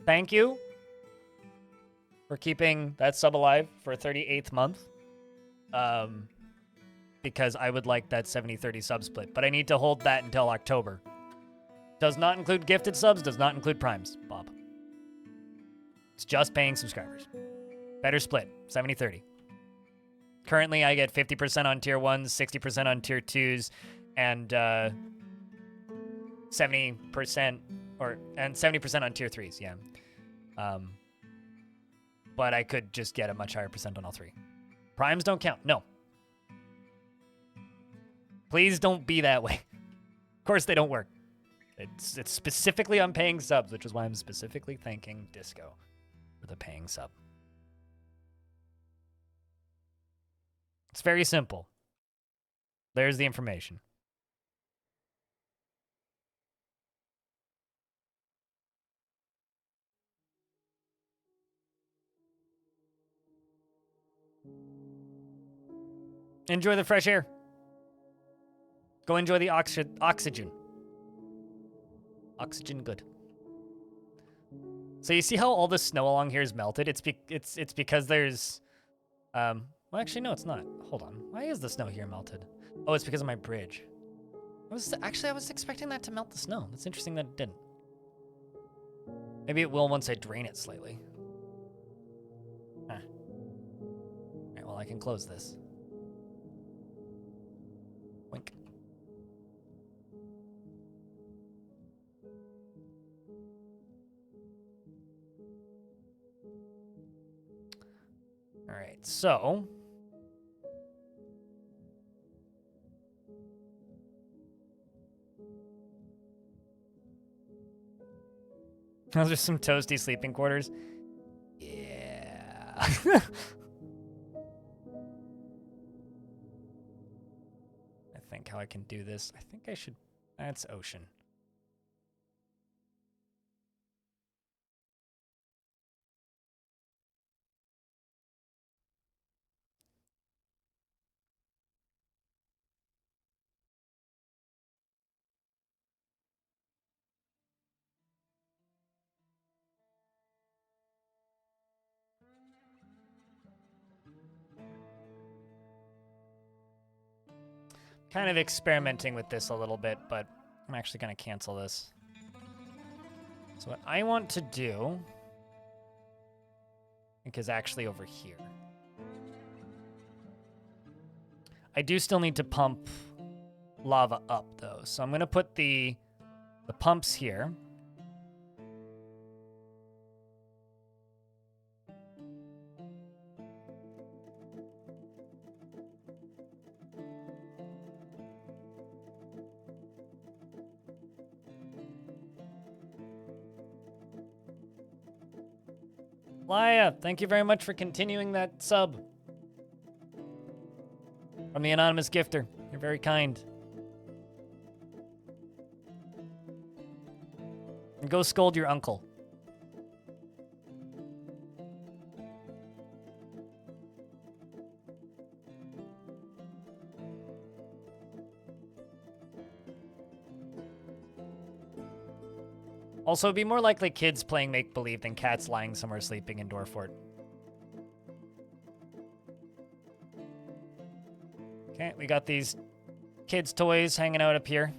thank you for keeping that sub alive for a 38th month. Because I would like that 70-30 sub split. But I need to hold that until October. Does not include gifted subs, does not include primes, Bob. It's just paying subscribers. Better split, 70-30. Currently, I get 50% on tier 1s, 60% on tier 2s, and 70% and 70% on tier 3s, yeah. But I could just get a much higher percent on all three. Primes don't count. No. Please don't be that way. Of course they don't work. It's specifically on paying subs, which is why I'm specifically thanking Disco for the paying sub. It's very simple. There's the information. Enjoy the fresh air. Go enjoy the oxygen. Oxygen good. So you see how all the snow along here is melted? It's because there's well actually no, it's not. Hold on. Why is the snow here melted? Oh, it's because of my bridge. I was expecting that to melt the snow. That's interesting that it didn't. Maybe it will once I drain it slightly. Huh. Alright, well I can close this. Wink. All right, so Those are some toasty sleeping quarters. Yeah. I think how I can do this. I think I should. That's ocean. Kind of experimenting with this a little bit, but I'm actually going to cancel this. So what I want to do, I think, is actually over here. I do still need to pump lava up, though. So I'm going to put the pumps here. Laya, thank you very much for continuing that sub. From the anonymous gifter. You're very kind. And go scold your uncle. Also, it'd be more likely kids playing make-believe than cats lying somewhere sleeping in Dwarf Fort. Okay, we got these kids' toys hanging out up here.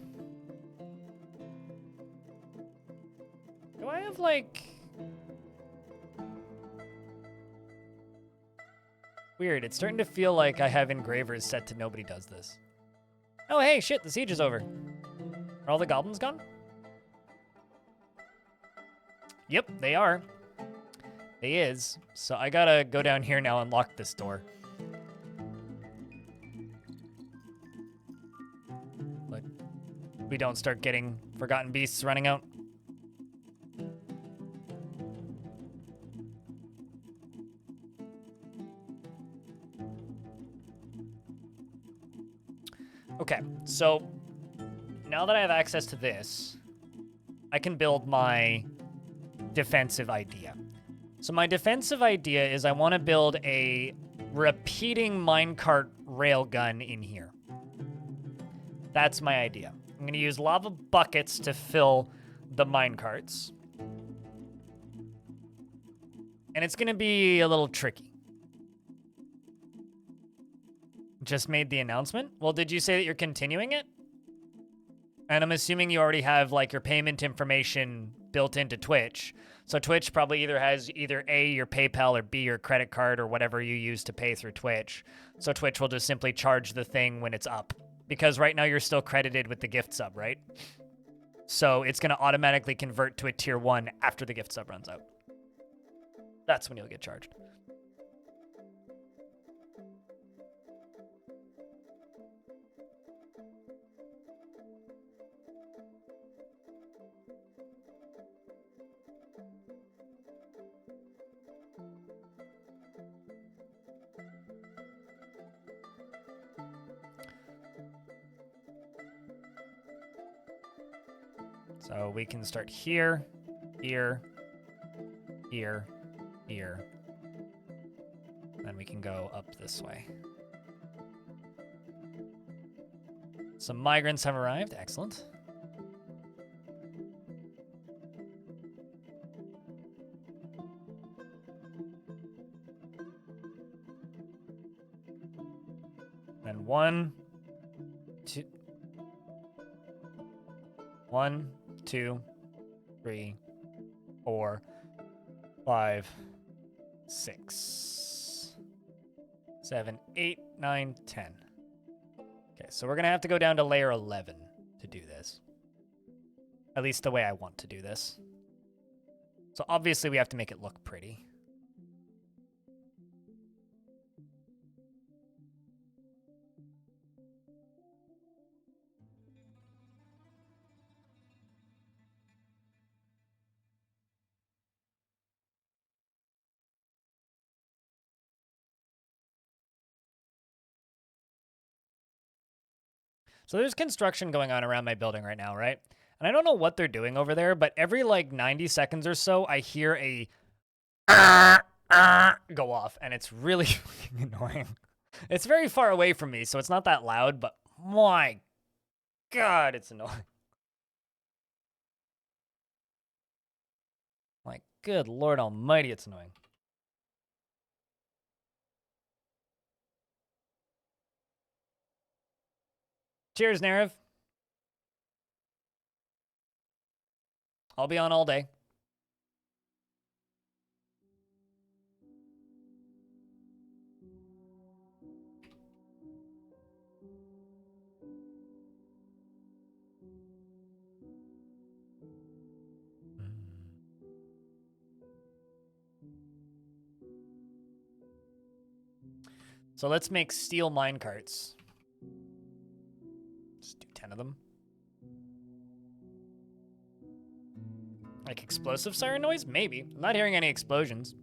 Do I have, like... Weird, it's starting to feel like I have engravers set to nobody does this. Oh, hey, shit, the siege is over. Are all the goblins gone? Yep, they are. They is. So I gotta go down here now and lock this door. But we don't start getting forgotten beasts running out. Okay, so now that I have access to this, I can build my defensive idea. So my defensive idea is I want to build a repeating minecart railgun in here. That's my idea. I'm going to use lava buckets to fill the minecarts. And it's going to be a little tricky. Just made the announcement? Well, did you say that you're continuing it? And I'm assuming you already have, like, your payment information built into Twitch. So Twitch probably either has A, your PayPal, or B, your credit card, or whatever you use to pay through Twitch. So Twitch will just simply charge the thing when it's up. Because right now you're still credited with the gift sub, right? So it's going to automatically convert to a tier 1 after the gift sub runs out. That's when you'll get charged. So we can start here, here, here, here. Then we can go up this way. Some migrants have arrived. Excellent. Then 1, 2, 1, 2, 3, 4, 5, 6, 7, 8, 9, 10. Okay, so we're going to have to go down to layer 11 to do this. At least the way I want to do this. So obviously we have to make it look pretty. So there's construction going on around my building right now, right? And I don't know what they're doing over there, but every like 90 seconds or so, I hear a go off, and it's really fucking annoying. It's very far away from me, so it's not that loud, but my God, it's annoying. Like, good Lord almighty, it's annoying. Cheers, Narev. I'll be on all day. So let's make steel minecarts. Let's do 10 of them. Like explosive siren noise? Maybe. I'm not hearing any explosions.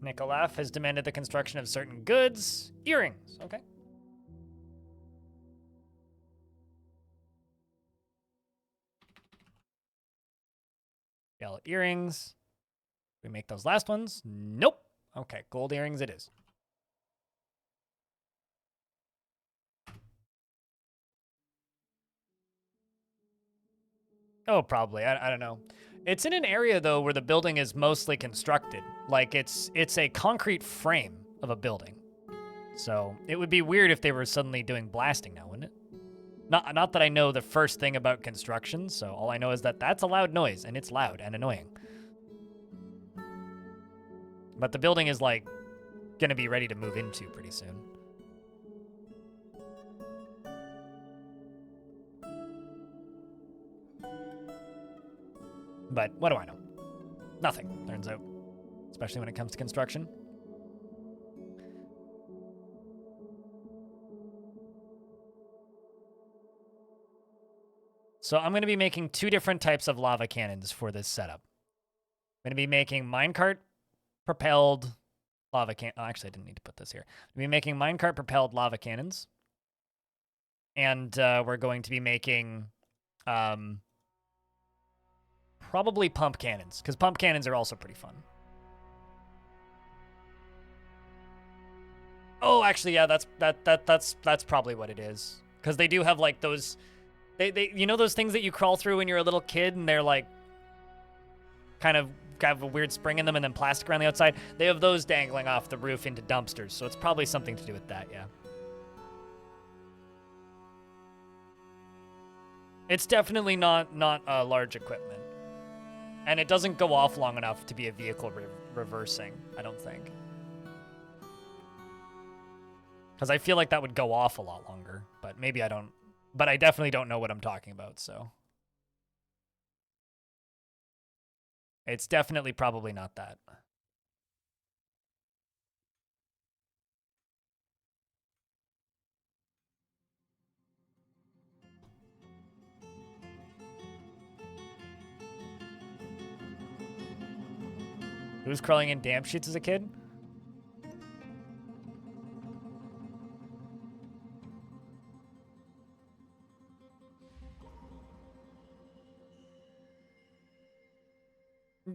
Nikolaf has demanded the construction of certain goods. Earrings. Okay. Yellow earrings. We make those last ones? Nope. Okay, gold earrings it is. Oh, probably. I don't know. It's in an area, though, where the building is mostly constructed. Like, it's a concrete frame of a building. So, it would be weird if they were suddenly doing blasting now, wouldn't it? Not that I know the first thing about construction, so all I know is that that's a loud noise, and it's loud and annoying. But the building is, like, gonna be ready to move into pretty soon. But what do I know? Nothing, turns out. Especially when it comes to construction. So I'm going to be making 2 different types of lava cannons for this setup. I'm going to be making minecart-propelled lava can. Oh, actually, I didn't need to put this here. I'm going to be making minecart-propelled lava cannons. And we're going to be making probably pump cannons, because pump cannons are also pretty fun. Oh, actually, yeah, that's probably what it is, because they do have like those. They you know those things that you crawl through when you're a little kid, and they're like kind of have a weird spring in them and then plastic around the outside? They have those dangling off the roof into dumpsters, so it's probably something to do with that, yeah. It's definitely not large equipment. And it doesn't go off long enough to be a vehicle reversing, I don't think. Because I feel like that would go off a lot longer, but maybe I don't. But I definitely don't know what I'm talking about, so. It's definitely probably not that. Who was crawling in damp sheets as a kid?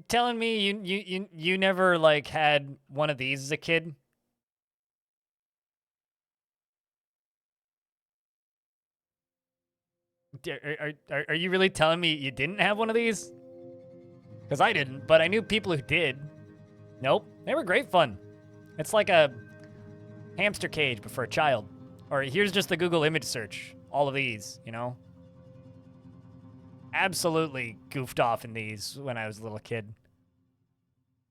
Telling me you never like had one of these as a kid? Are you really telling me you didn't have one of these? Because I didn't, but I knew people who did. Nope, they were great fun. It's like a hamster cage, but for a child. Or here's just the Google image search. All of these, you know? Absolutely goofed off in these when I was a little kid.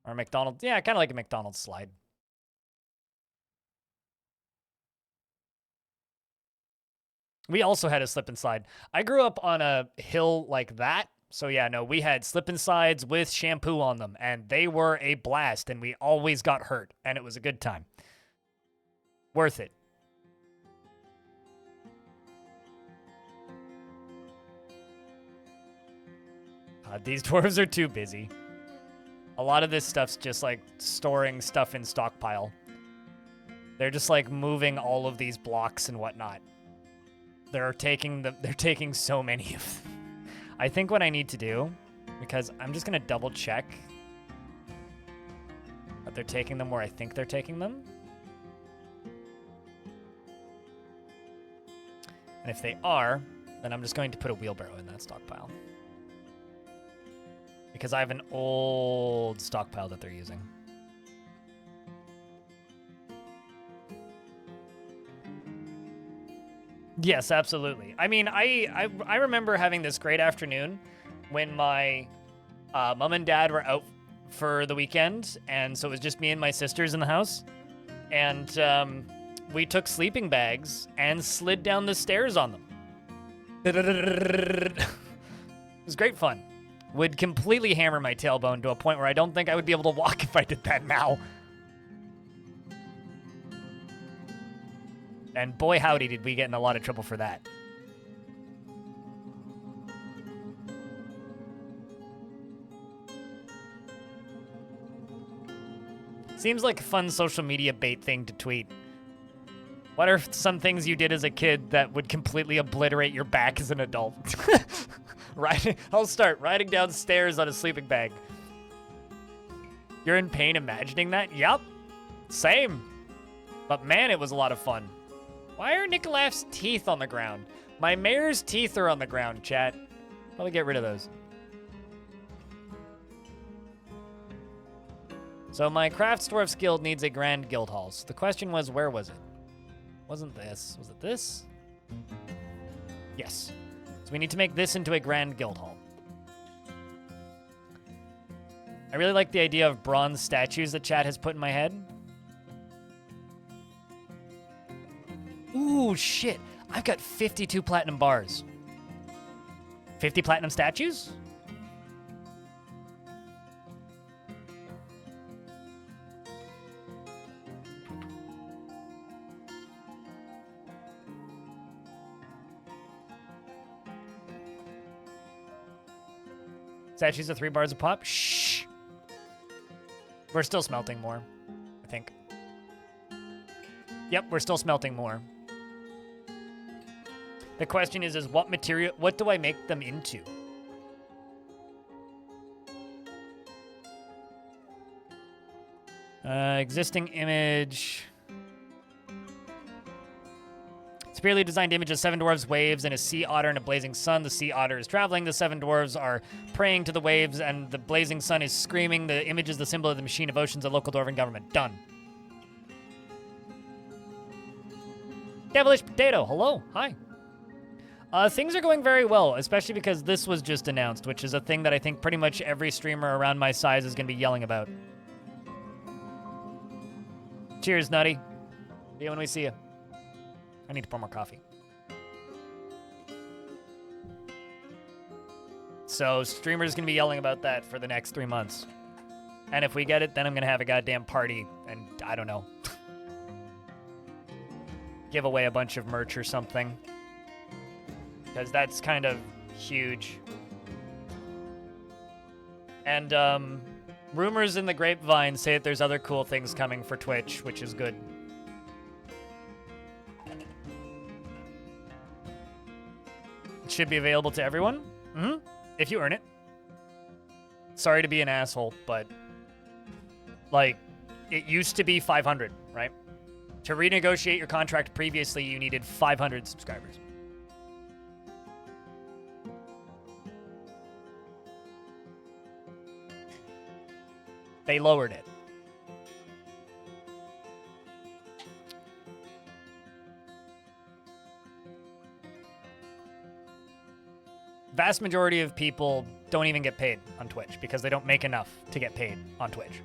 Or a McDonald's. Yeah, kind of like a McDonald's slide. We also had a slip and slide. I grew up on a hill like that. So yeah, no, we had slip and slides with shampoo on them, and they were a blast, and we always got hurt, and it was a good time. Worth it. God, these dwarves are too busy. A lot of this stuff's just like storing stuff in stockpile. They're just like moving all of these blocks and whatnot. They're taking so many of them. I think what I need to do, because I'm just gonna double check that they're taking them where I think they're taking them. And if they are, then I'm just going to put a wheelbarrow in that stockpile. Because I have an old stockpile that they're using. Yes, absolutely. I mean, I remember having this great afternoon when my mom and dad were out for the weekend, and so it was just me and my sisters in the house. And we took sleeping bags and slid down the stairs on them. It was great fun. Would completely hammer my tailbone to a point where I don't think I would be able to walk if I did that now. And boy howdy did we get in a lot of trouble for that. Seems like a fun social media bait thing to tweet. What are some things you did as a kid that would completely obliterate your back as an adult? I'll start riding downstairs on a sleeping bag. You're in pain imagining that? Yup. Same. But man, it was a lot of fun. Why are Nikolaf's teeth on the ground? My mayor's teeth are on the ground, chat. Probably get rid of those. So my Crafts Dwarfs Guild needs a grand guild hall. So the question was, where was it? Wasn't this. Was it this? Yes. So we need to make this into a grand guild hall. I really like the idea of bronze statues that chat has put in my head. Ooh, shit. I've got 52 platinum bars. 50 platinum statues? Statues are 3 bars a pop? Shh. We're still smelting more, I think. Yep, we're still smelting more. The question is what material, what do I make them into? Existing image. Severely designed image of 7 dwarves, waves, and a sea otter and a blazing sun. The sea otter is traveling. The 7 dwarves are praying to the waves, and the blazing sun is screaming. The image is the symbol of the machine of oceans, a local dwarven government. Done. Devilish Potato, hello, hi. Things are going very well, especially because this was just announced, which is a thing that I think pretty much every streamer around my size is going to be yelling about. Cheers, Nutty. See you when we see you. I need to pour more coffee. So streamers going to be yelling about that for the next 3 months. And if we get it, then I'm going to have a goddamn party and, I don't know, give away a bunch of merch or something. Because that's kind of huge. And rumors in the grapevine say that there's other cool things coming for Twitch, which is good. It should be available to everyone. If you earn it. Sorry to be an asshole, but like, it used to be 500, right? To renegotiate your contract previously, you needed 500 subscribers. They lowered it. Vast majority of people don't even get paid on Twitch because they don't make enough to get paid on Twitch.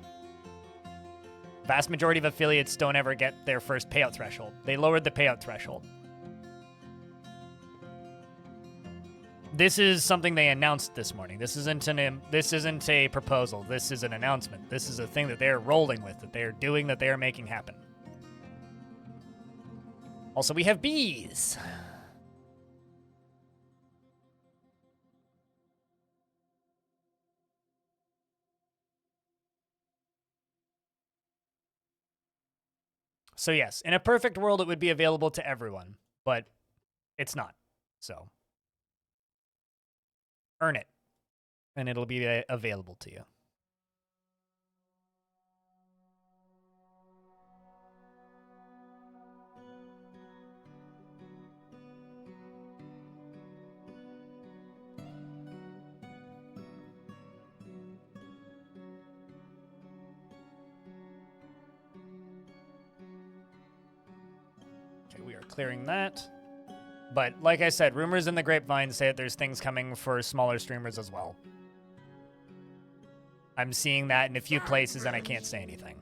Vast majority of affiliates don't ever get their first payout threshold. They lowered the payout threshold. This is something they announced this morning. This isn't a proposal. This is an announcement. This is a thing that they're rolling with, that they're doing, that they are making happen. Also, we have bees. So yes, in a perfect world, it would be available to everyone, but it's not. So earn it, and it'll be available to you. Okay, we are clearing that. But like I said, rumors in the grapevine say that there's things coming for smaller streamers as well. I'm seeing that in a few places, and I can't say anything.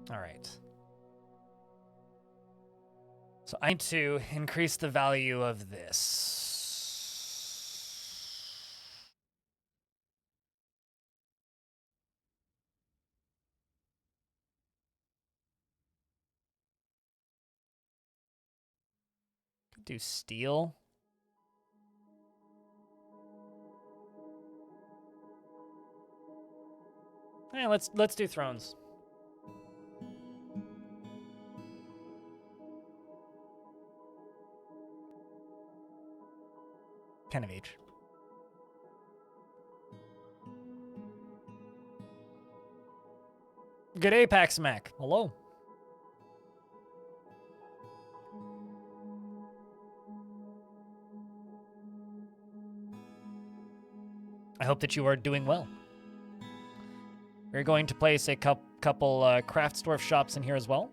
All right. So I need to increase the value of this. Could do steel. Yeah, let's do thrones. Ten of each. Good day, Pax Mac. Hello. I hope that you are doing well. We're going to place a couple Dwarf shops in here as well.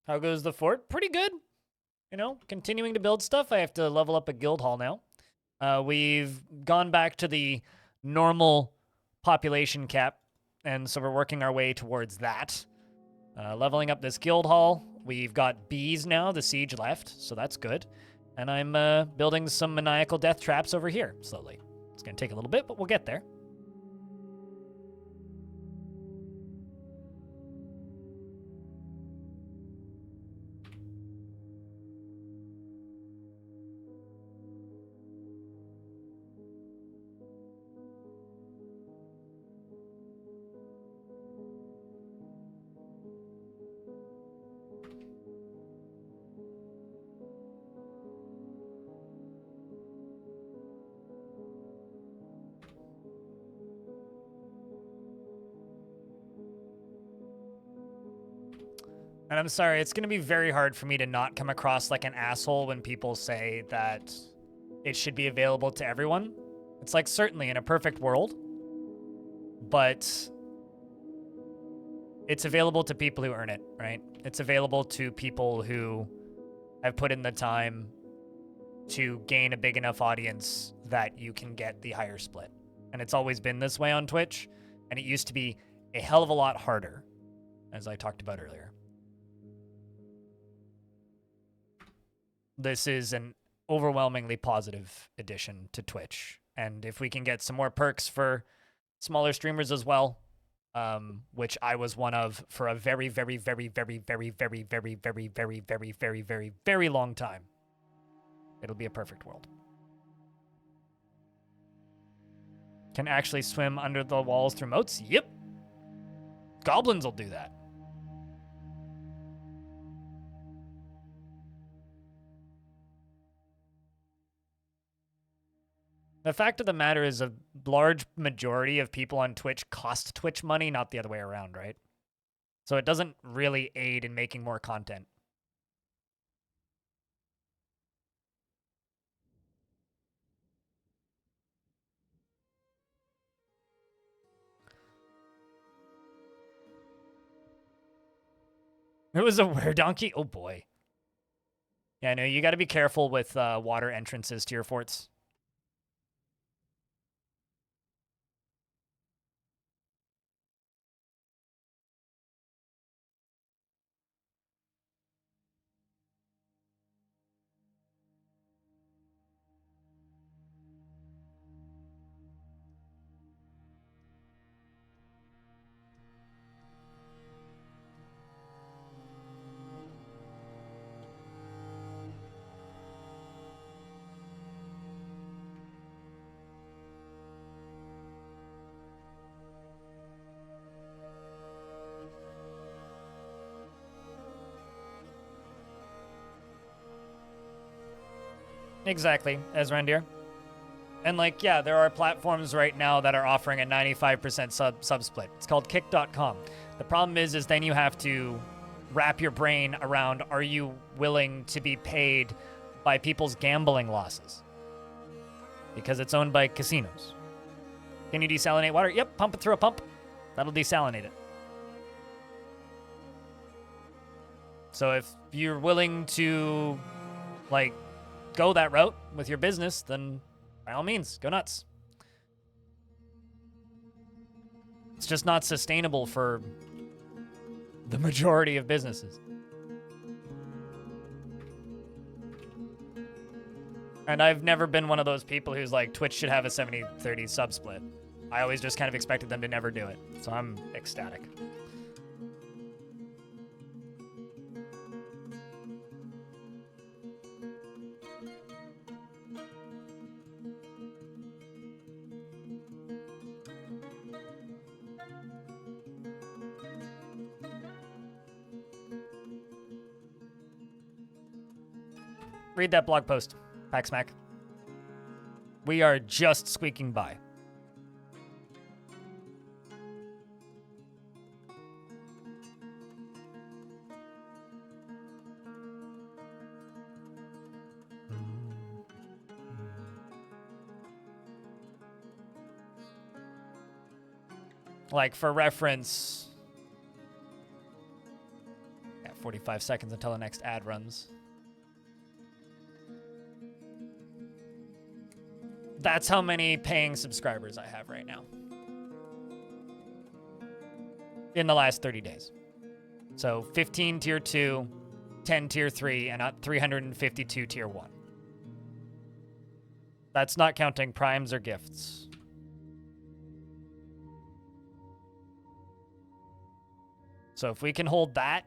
How goes the fort? Pretty good. You know, continuing to build stuff. I have to level up a guild hall now. We've gone back to the normal population cap, and so we're working our way towards that. Leveling up this guild hall. We've got bees now. The siege left, so that's good. And I'm building some maniacal death traps over here slowly. It's going to take a little bit, but we'll get there. And I'm sorry, it's going to be very hard for me to not come across like an asshole when people say that it should be available to everyone. It's like, certainly in a perfect world, but it's available to people who earn it, right? It's available to people who have put in the time to gain a big enough audience that you can get the higher split. And it's always been this way on Twitch, and it used to be a hell of a lot harder, as I talked about earlier. This is an overwhelmingly positive addition to Twitch. And if we can get some more perks for smaller streamers as well, which I was one of for a very, very, very, very, very, very, very, very, very, very, very, very, very long time, it'll be a perfect world. Can actually swim under the walls through moats? Yep. Goblins will do that. The fact of the matter is a large majority of people on Twitch cost Twitch money, not the other way around, right? So it doesn't really aid in making more content. It was a were-donkey? Oh, boy. Yeah, no, you got to be careful with water entrances to your forts. Exactly, as Rendir. And like, yeah, there are platforms right now that are offering a 95% sub split. It's called kick.com. The problem is then you have to wrap your brain around, are you willing to be paid by people's gambling losses? Because it's owned by casinos. Can you desalinate water? Yep, pump it through a pump. That'll desalinate it. So if you're willing to, like, go that route with your business, then by all means, go nuts. It's just not sustainable for the majority of businesses. And I've never been one of those people who's like, Twitch should have a 70-30 sub split. I always just kind of expected them to never do it. So I'm ecstatic. Read that blog post, Paxmac. We are just squeaking by. Like, for reference, yeah, 45 seconds until the next ad runs. That's how many paying subscribers I have right now. In the last 30 days. So 15 tier 2, 10 tier 3, and 352 tier 1. That's not counting primes or gifts. So if we can hold that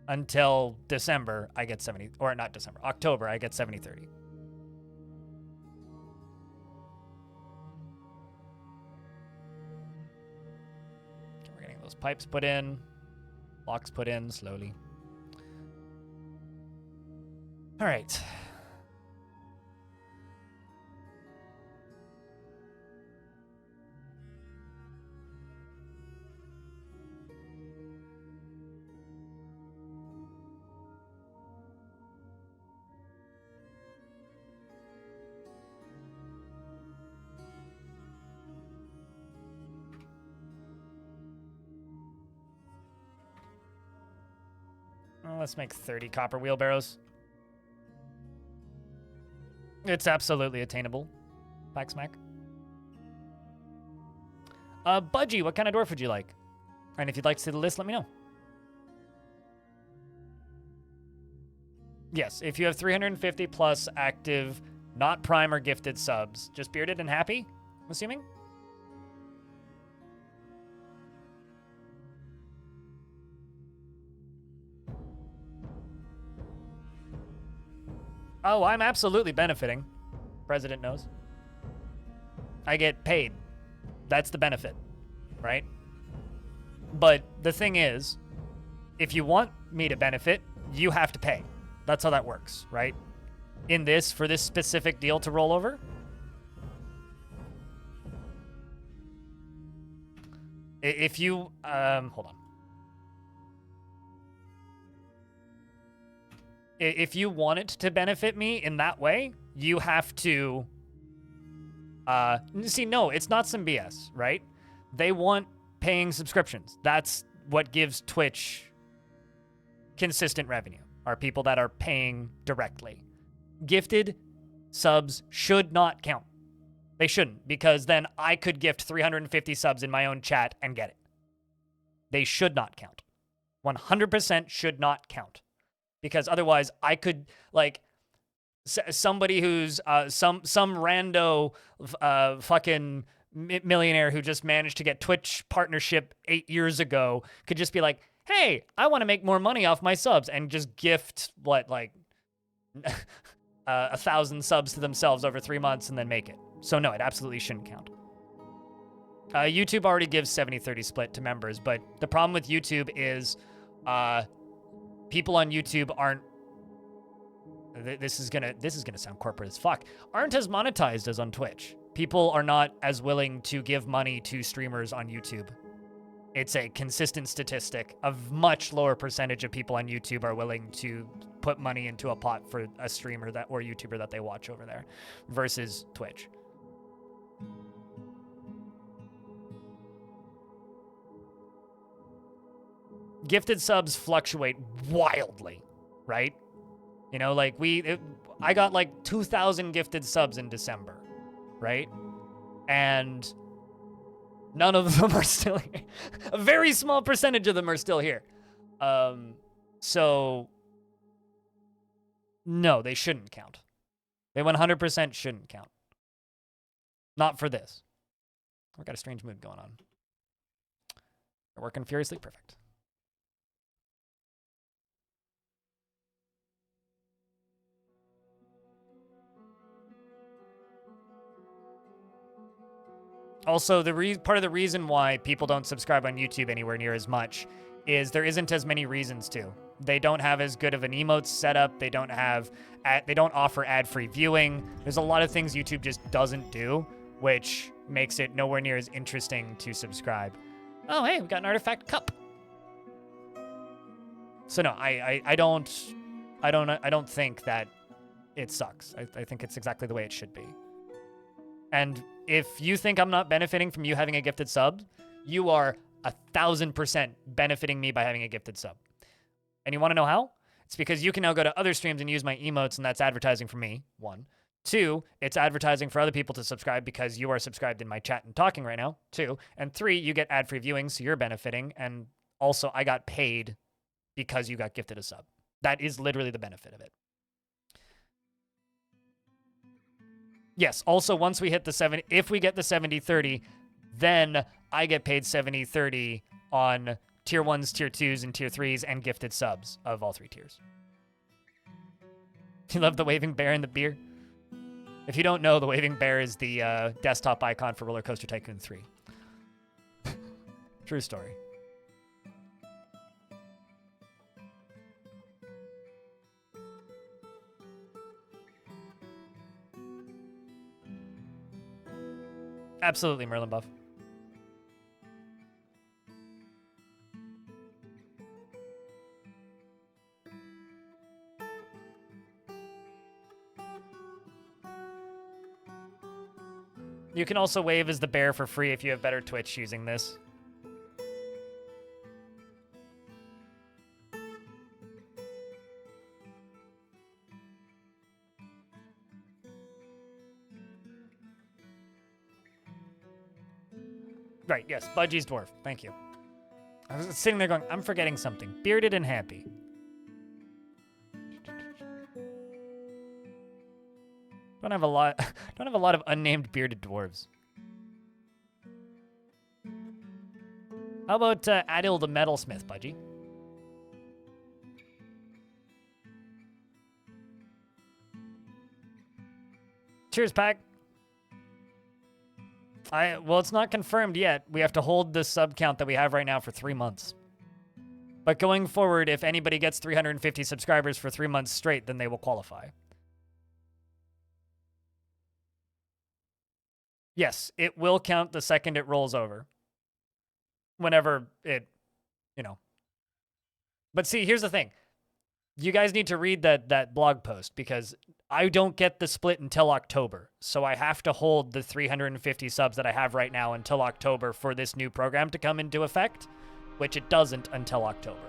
until December, I get 70, or not December, October, I get 70-30. Pipes put in, locks put in slowly. All right. Let's make 30 copper wheelbarrows. It's absolutely attainable. Paxmac. Budgie, what kind of dwarf would you like? And if you'd like to see the list, let me know. Yes, if you have 350 plus active, not prime or gifted subs, just bearded and happy, I'm assuming? Oh, I'm absolutely benefiting. President knows. I get paid. That's the benefit, right? But the thing is, if you want me to benefit, you have to pay. That's how that works, right? In this, for this specific deal to roll over. If you, hold on. If you want it to benefit me in that way, you have to, see, no, it's not some BS, right? They want paying subscriptions. That's what gives Twitch consistent revenue, are people that are paying directly. Gifted subs should not count. They shouldn't, because then I could gift 350 subs in my own chat and get it. They should not count. 100% should not count. Because otherwise I could, like, somebody who's some rando fucking millionaire who just managed to get Twitch partnership 8 years ago could just be like, hey, I want to make more money off my subs, and just gift, what, like 1,000 subs to themselves over 3 months and then make it. So no, it absolutely shouldn't count. YouTube already gives 70-30 split to members, but the problem with YouTube is people on YouTube aren't, this is gonna sound corporate as fuck, aren't as monetized as on Twitch. People are not as willing to give money to streamers on YouTube. It's a consistent statistic. A much lower percentage of people on YouTube are willing to put money into a pot for a streamer that or YouTuber that they watch over there versus Twitch. Gifted subs fluctuate wildly, right? You know, like I got like 2,000 gifted subs in December, right? And none of them are still here. A very small percentage of them are still here. So no, they shouldn't count. They 100% shouldn't count. Not for this. We've got a strange mood going on. We're working furiously. Perfect. Also, part of the reason why people don't subscribe on YouTube anywhere near as much is there isn't as many reasons to. They don't have as good of an emotes setup. They don't offer ad-free viewing. There's a lot of things YouTube just doesn't do, which makes it nowhere near as interesting to subscribe. Oh, hey, we got an artifact cup. So no, I don't think that it sucks. I think it's exactly the way it should be. And if you think I'm not benefiting from you having a gifted sub, you are 1,000% benefiting me by having a gifted sub. And you want to know how? It's because you can now go to other streams and use my emotes, and that's advertising for me, 1. 2, it's advertising for other people to subscribe because you are subscribed in my chat and talking right now, 2. And 3, you get ad-free viewing, so you're benefiting. And also, I got paid because you got gifted a sub. That is literally the benefit of it. Yes, also, once we hit the 70, if we get the 70-30, then I get paid 70-30 on tier 1s, tier 2s, and tier 3s, and gifted subs of all 3 tiers. You love the waving bear and the beer? If you don't know, the waving bear is the desktop icon for Roller Coaster Tycoon 3. True story. Absolutely, Merlin Buff. You can also wave as the bear for free if you have better Twitch using this. Right, yes, Budgie's Dwarf. Thank you. I was sitting there going, I'm forgetting something. Bearded and happy. Don't have a lot of unnamed bearded dwarves. How about Adil the Metalsmith, Budgie? Cheers, Pack. Well, it's not confirmed yet. We have to hold the sub count that we have right now for 3 months. But going forward, if anybody gets 350 subscribers for 3 months straight, then they will qualify. Yes, it will count the second it rolls over. Whenever it, you know. But see, here's the thing. You guys need to read that blog post because I don't get the split until October. So I have to hold the 350 subs that I have right now until October for this new program to come into effect, which it doesn't until October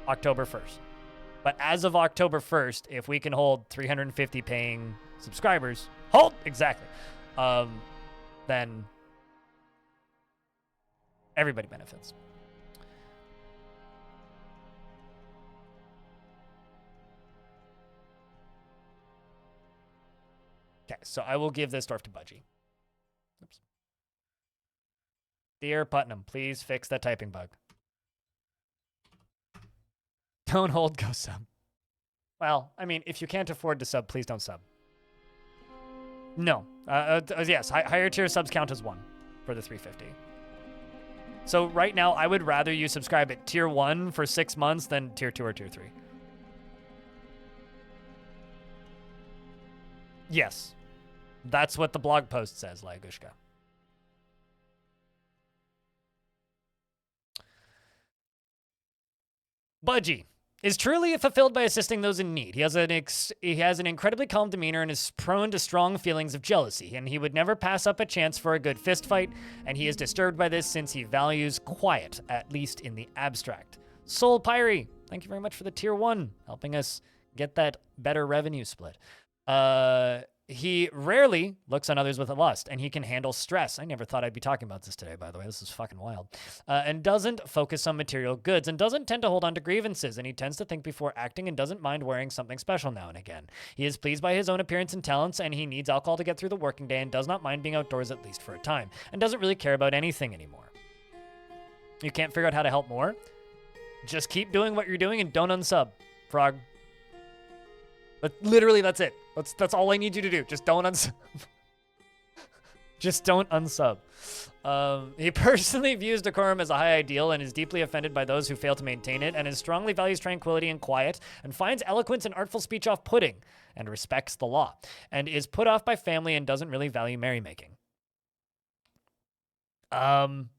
1st. But as of October 1st, if we can hold 350 paying subscribers, hold exactly, then everybody benefits. Okay, so I will give this dwarf to Budgie. Oops. Dear Putnam, please fix that typing bug. Don't hold, go sub. Well, I mean, if you can't afford to sub, please don't sub. No. Yes, higher tier subs count as 1 for the 350. So right now, I would rather you subscribe at tier 1 for 6 months than tier 2 or tier 3. Yes. That's what the blog post says, Lagushka. Budgie is truly fulfilled by assisting those in need. He has an incredibly calm demeanor and is prone to strong feelings of jealousy, and he would never pass up a chance for a good fist fight, and he is disturbed by this since he values quiet, at least in the abstract. Soul Pyrie, thank you very much for the tier 1, helping us get that better revenue split. He rarely looks on others with lust, and he can handle stress. I never thought I'd be talking about this today, by the way. This is fucking wild. And doesn't focus on material goods, and doesn't tend to hold on to grievances, and he tends to think before acting and doesn't mind wearing something special now and again. He is pleased by his own appearance and talents, and he needs alcohol to get through the working day and does not mind being outdoors at least for a time, and doesn't really care about anything anymore. You can't figure out how to help more? Just keep doing what you're doing and don't unsub, Frog. But literally, that's it. That's all I need you to do. Just don't unsub. Just don't unsub. He personally views decorum as a high ideal and is deeply offended by those who fail to maintain it, and is strongly values tranquility and quiet, and finds eloquence and artful speech off-putting, and respects the law, and is put off by family and doesn't really value merrymaking.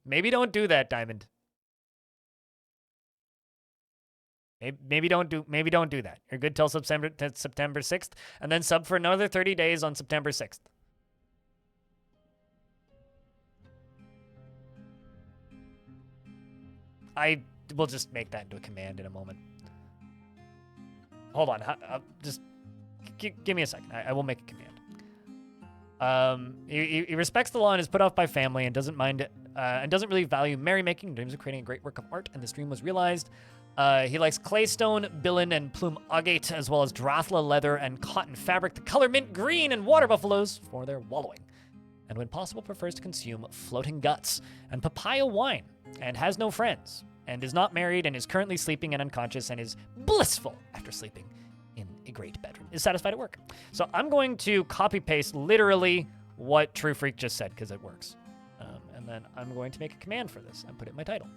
Maybe don't do that, Diamond. Maybe don't do that. You're good till September 6th, and then sub for another 30 days on September 6th. I will just make that into a command in a moment. Hold on. Just give me a second. I will make a command. He respects the law and is put off by family and doesn't mind it, and doesn't really value merrymaking. Dreams of creating a great work of art, and this dream was realized. He likes claystone, billin, and plume agate, as well as drathla leather and cotton fabric, the color mint green, and water buffaloes for their wallowing. And when possible, prefers to consume floating guts and papaya wine, and has no friends, and is not married, and is currently sleeping and unconscious, and is blissful after sleeping in a great bedroom. Is satisfied at work. So I'm going to copy-paste literally what True Freak just said, because it works. And then I'm going to make a command for this and put it in my title.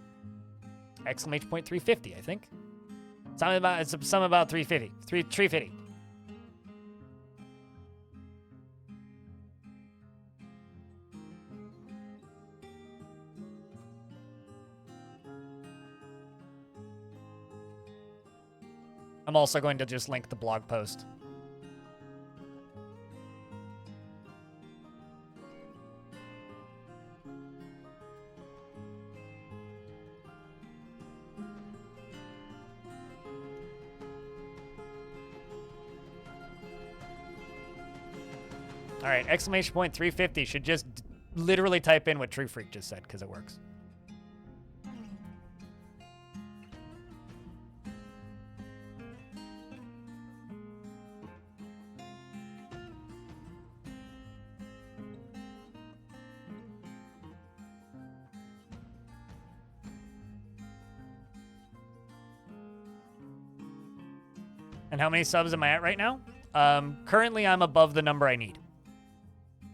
Exclamation point 350, I think. Something about 350. 350. I'm also going to just link the blog post. All right, exclamation point 350 should just literally type in what True Freak just said, because it works. And how many subs am I at right now? Currently, I'm above the number I need.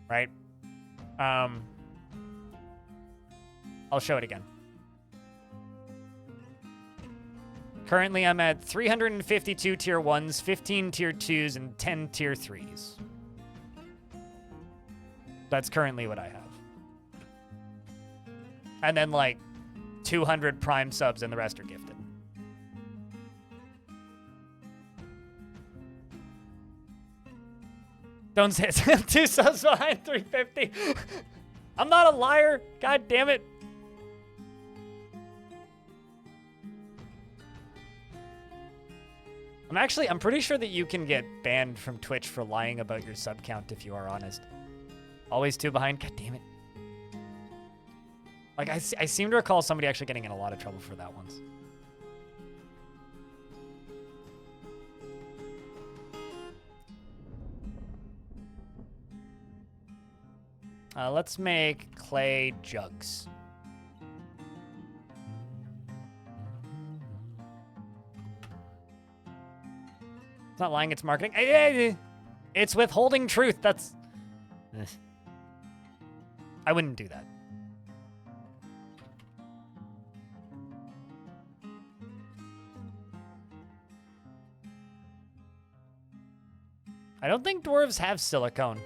Right? I'll show it again. Currently, I'm at 352 tier 1s, 15 tier 2s, and 10 tier 3s. That's currently what I have. And then, like, 200 prime subs, and the rest are gifted. Don't say it. 2 subs behind 350. I'm not a liar. God damn it. I'm pretty sure that you can get banned from Twitch for lying about your sub count if you are honest. Always 2 behind. God damn it. Like, I seem to recall somebody actually getting in a lot of trouble for that once. Let's make clay jugs. It's not lying, it's marketing. It's withholding truth. That's... I wouldn't do that. I don't think dwarves have silicone.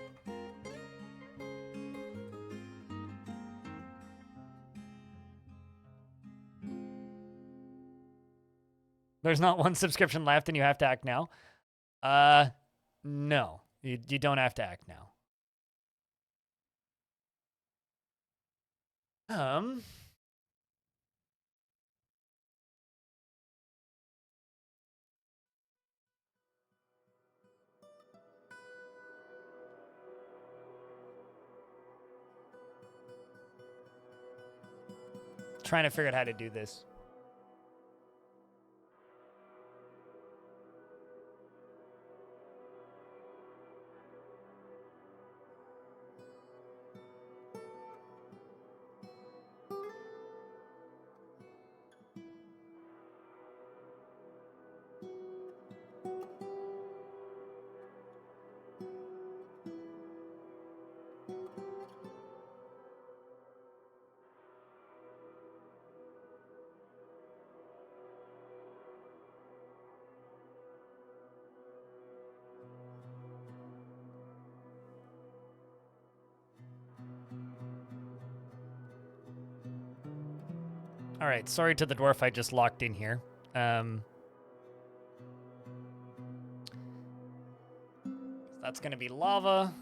There's not 1 subscription left and you have to act now? No. You don't have to act now. Trying to figure out how to do this. All right, sorry to the dwarf I just locked in here. That's gonna be lava.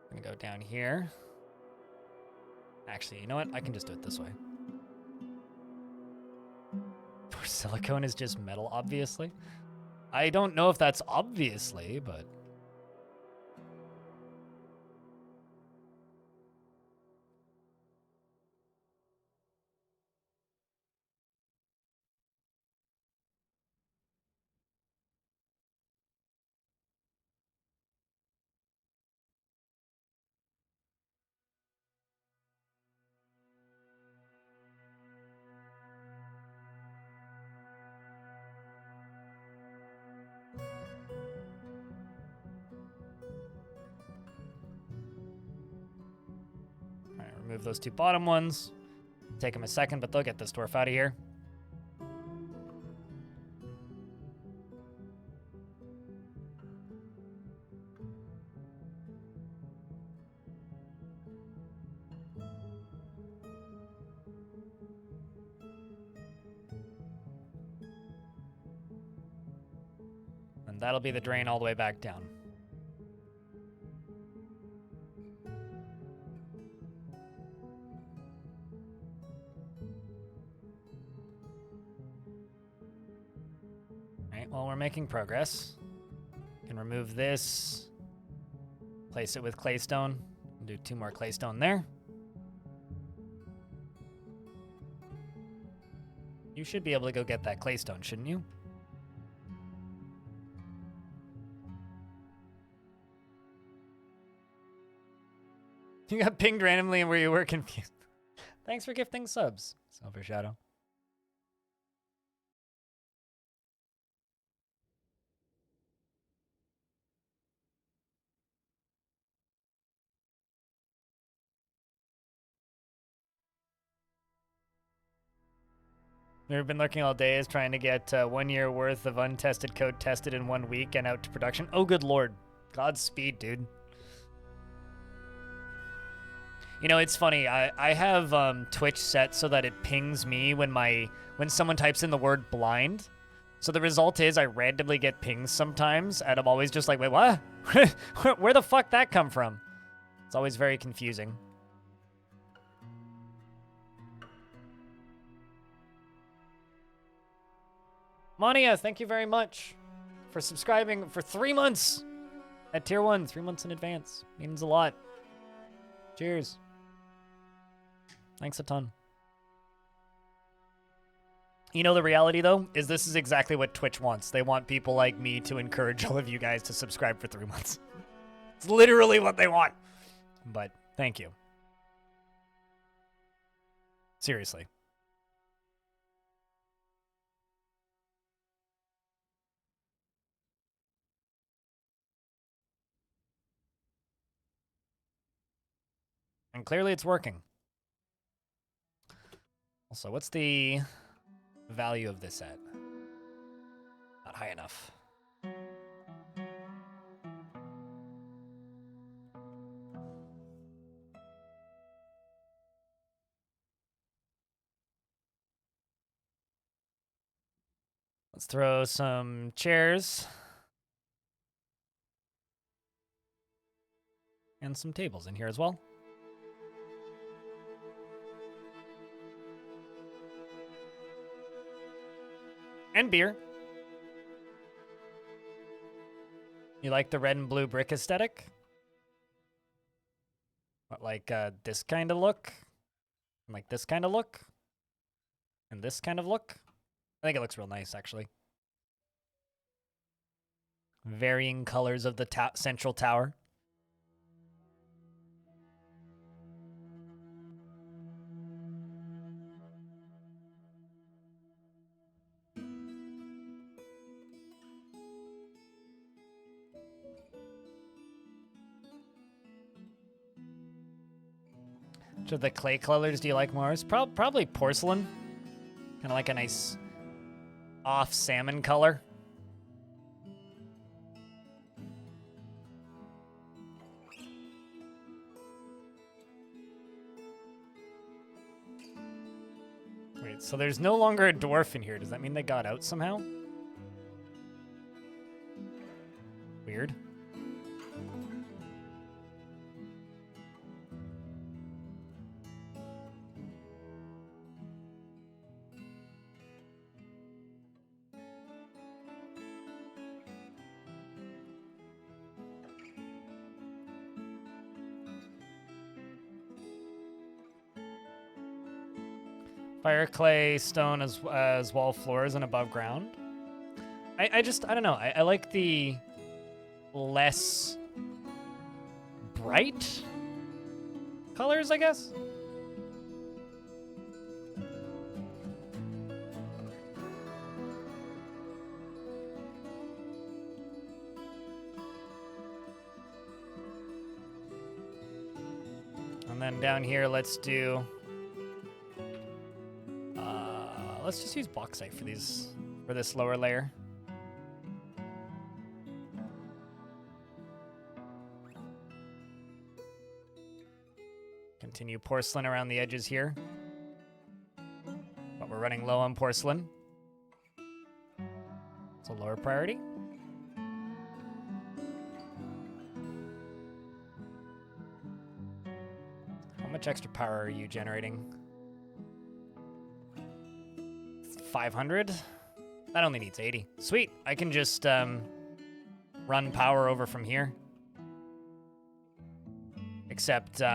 I'm gonna go down here. Actually, you know what? I can just do it this way. Poor silicone is just metal, obviously. I don't know if that's obviously, but... Remove those 2 bottom ones. Take them a second, but they'll get this dwarf out of here. And that'll be the drain all the way back down. Well, we're making progress. Can remove this. Place it with claystone. Do 2 more claystone there. You should be able to go get that claystone, shouldn't you? You got pinged randomly and where you were confused. Thanks for gifting subs, Silver Shadow. We've been lurking all day is trying to get 1 year worth of untested code tested in 1 week and out to production. Oh, good lord. Godspeed, dude. You know, it's funny. I have Twitch set so that it pings me when someone types in the word blind. So the result is I randomly get pings sometimes, and I'm always just like, wait, what? Where the fuck that come from? It's always very confusing. Monia, thank you very much for subscribing for 3 months at tier 1, 3 months in advance. Means a lot. Cheers. Thanks a ton. You know, the reality, though, is this is exactly what Twitch wants. They want people like me to encourage all of you guys to subscribe for 3 months. It's literally what they want. But thank you. Seriously. And clearly it's working. Also, what's the value of this at? Not high enough. Let's throw some chairs and some tables in here as well. And beer. You like the red and blue brick aesthetic? What, like this kind of look? Like this kind of look? And this kind of look? I think it looks real nice, actually. Varying colors of the central tower. Which of the clay colors do you like more? It's probably porcelain. Kind of like a nice off salmon color. Wait, so there's no longer a dwarf in here. Does that mean they got out somehow? Weird. Fire, clay, stone as wall floors and above ground. I don't know. I like the less bright colors, I guess. And then down here, let's do... let's just use bauxite for this lower layer. Continue porcelain around the edges here. But we're running low on porcelain. It's a lower priority. How much extra power are you generating? 500? That only needs 80. Sweet. I can just run power over from here. Except, do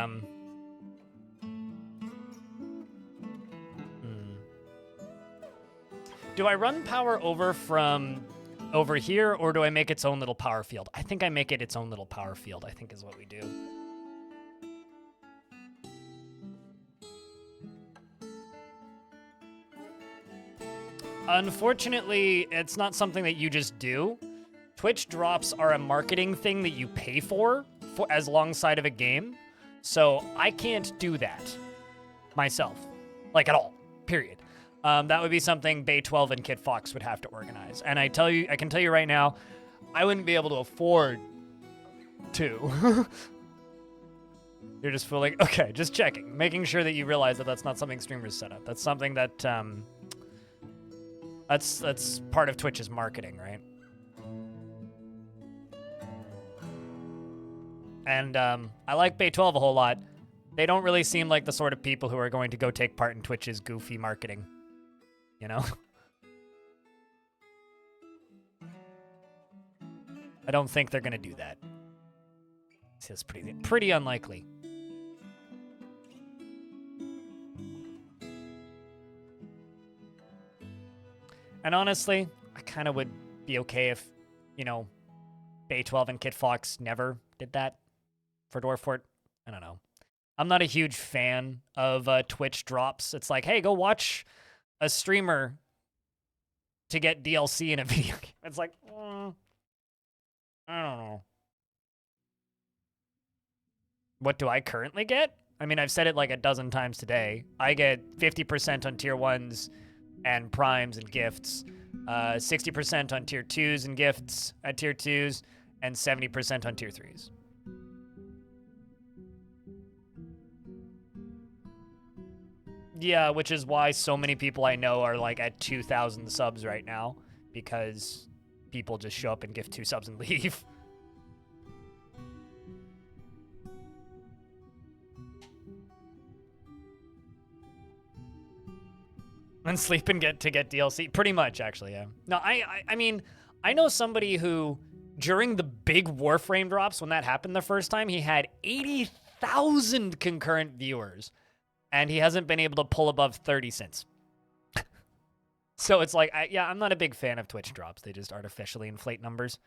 I run power over from over here, or do I make its own little power field? I think I make it its own little power field, I think is what we do. Unfortunately, it's not something that you just do. Twitch drops are a marketing thing that you pay for as alongside of a game. So I can't do that myself, like at all, period. That would be something Bay 12 and Kit Fox would have to organize. And I can tell you right now, I wouldn't be able to afford to. You're just fooling. Okay, just checking. Making sure that you realize that that's not something streamers set up. That's something that, that's part of Twitch's marketing, right? And I like Bay 12 a whole lot. They don't really seem like the sort of people who are going to go take part in Twitch's goofy marketing. You know? I don't think they're gonna do that. It's pretty unlikely. And honestly, I kind of would be okay if, you know, Bay 12 and Kit Fox never did that for Dwarf Fort. I don't know. I'm not a huge fan of Twitch drops. It's like, hey, go watch a streamer to get DLC in a video game. It's like, I don't know. What do I currently get? I mean, I've said it like a dozen times today. I get 50% on tier 1s and primes and gifts, 60% on tier 2s and gifts at tier 2s, and 70% on tier 3s. Yeah, which is why so many people I know are like at 2,000 subs right now, because people just show up and gift 2 subs and leave. And sleep and get DLC. Pretty much, actually, yeah. No, I mean, I know somebody who, during the big Warframe drops, when that happened the first time, he had 80,000 concurrent viewers. And he hasn't been able to pull above 30 since. So it's like, I'm not a big fan of Twitch drops. They just artificially inflate numbers.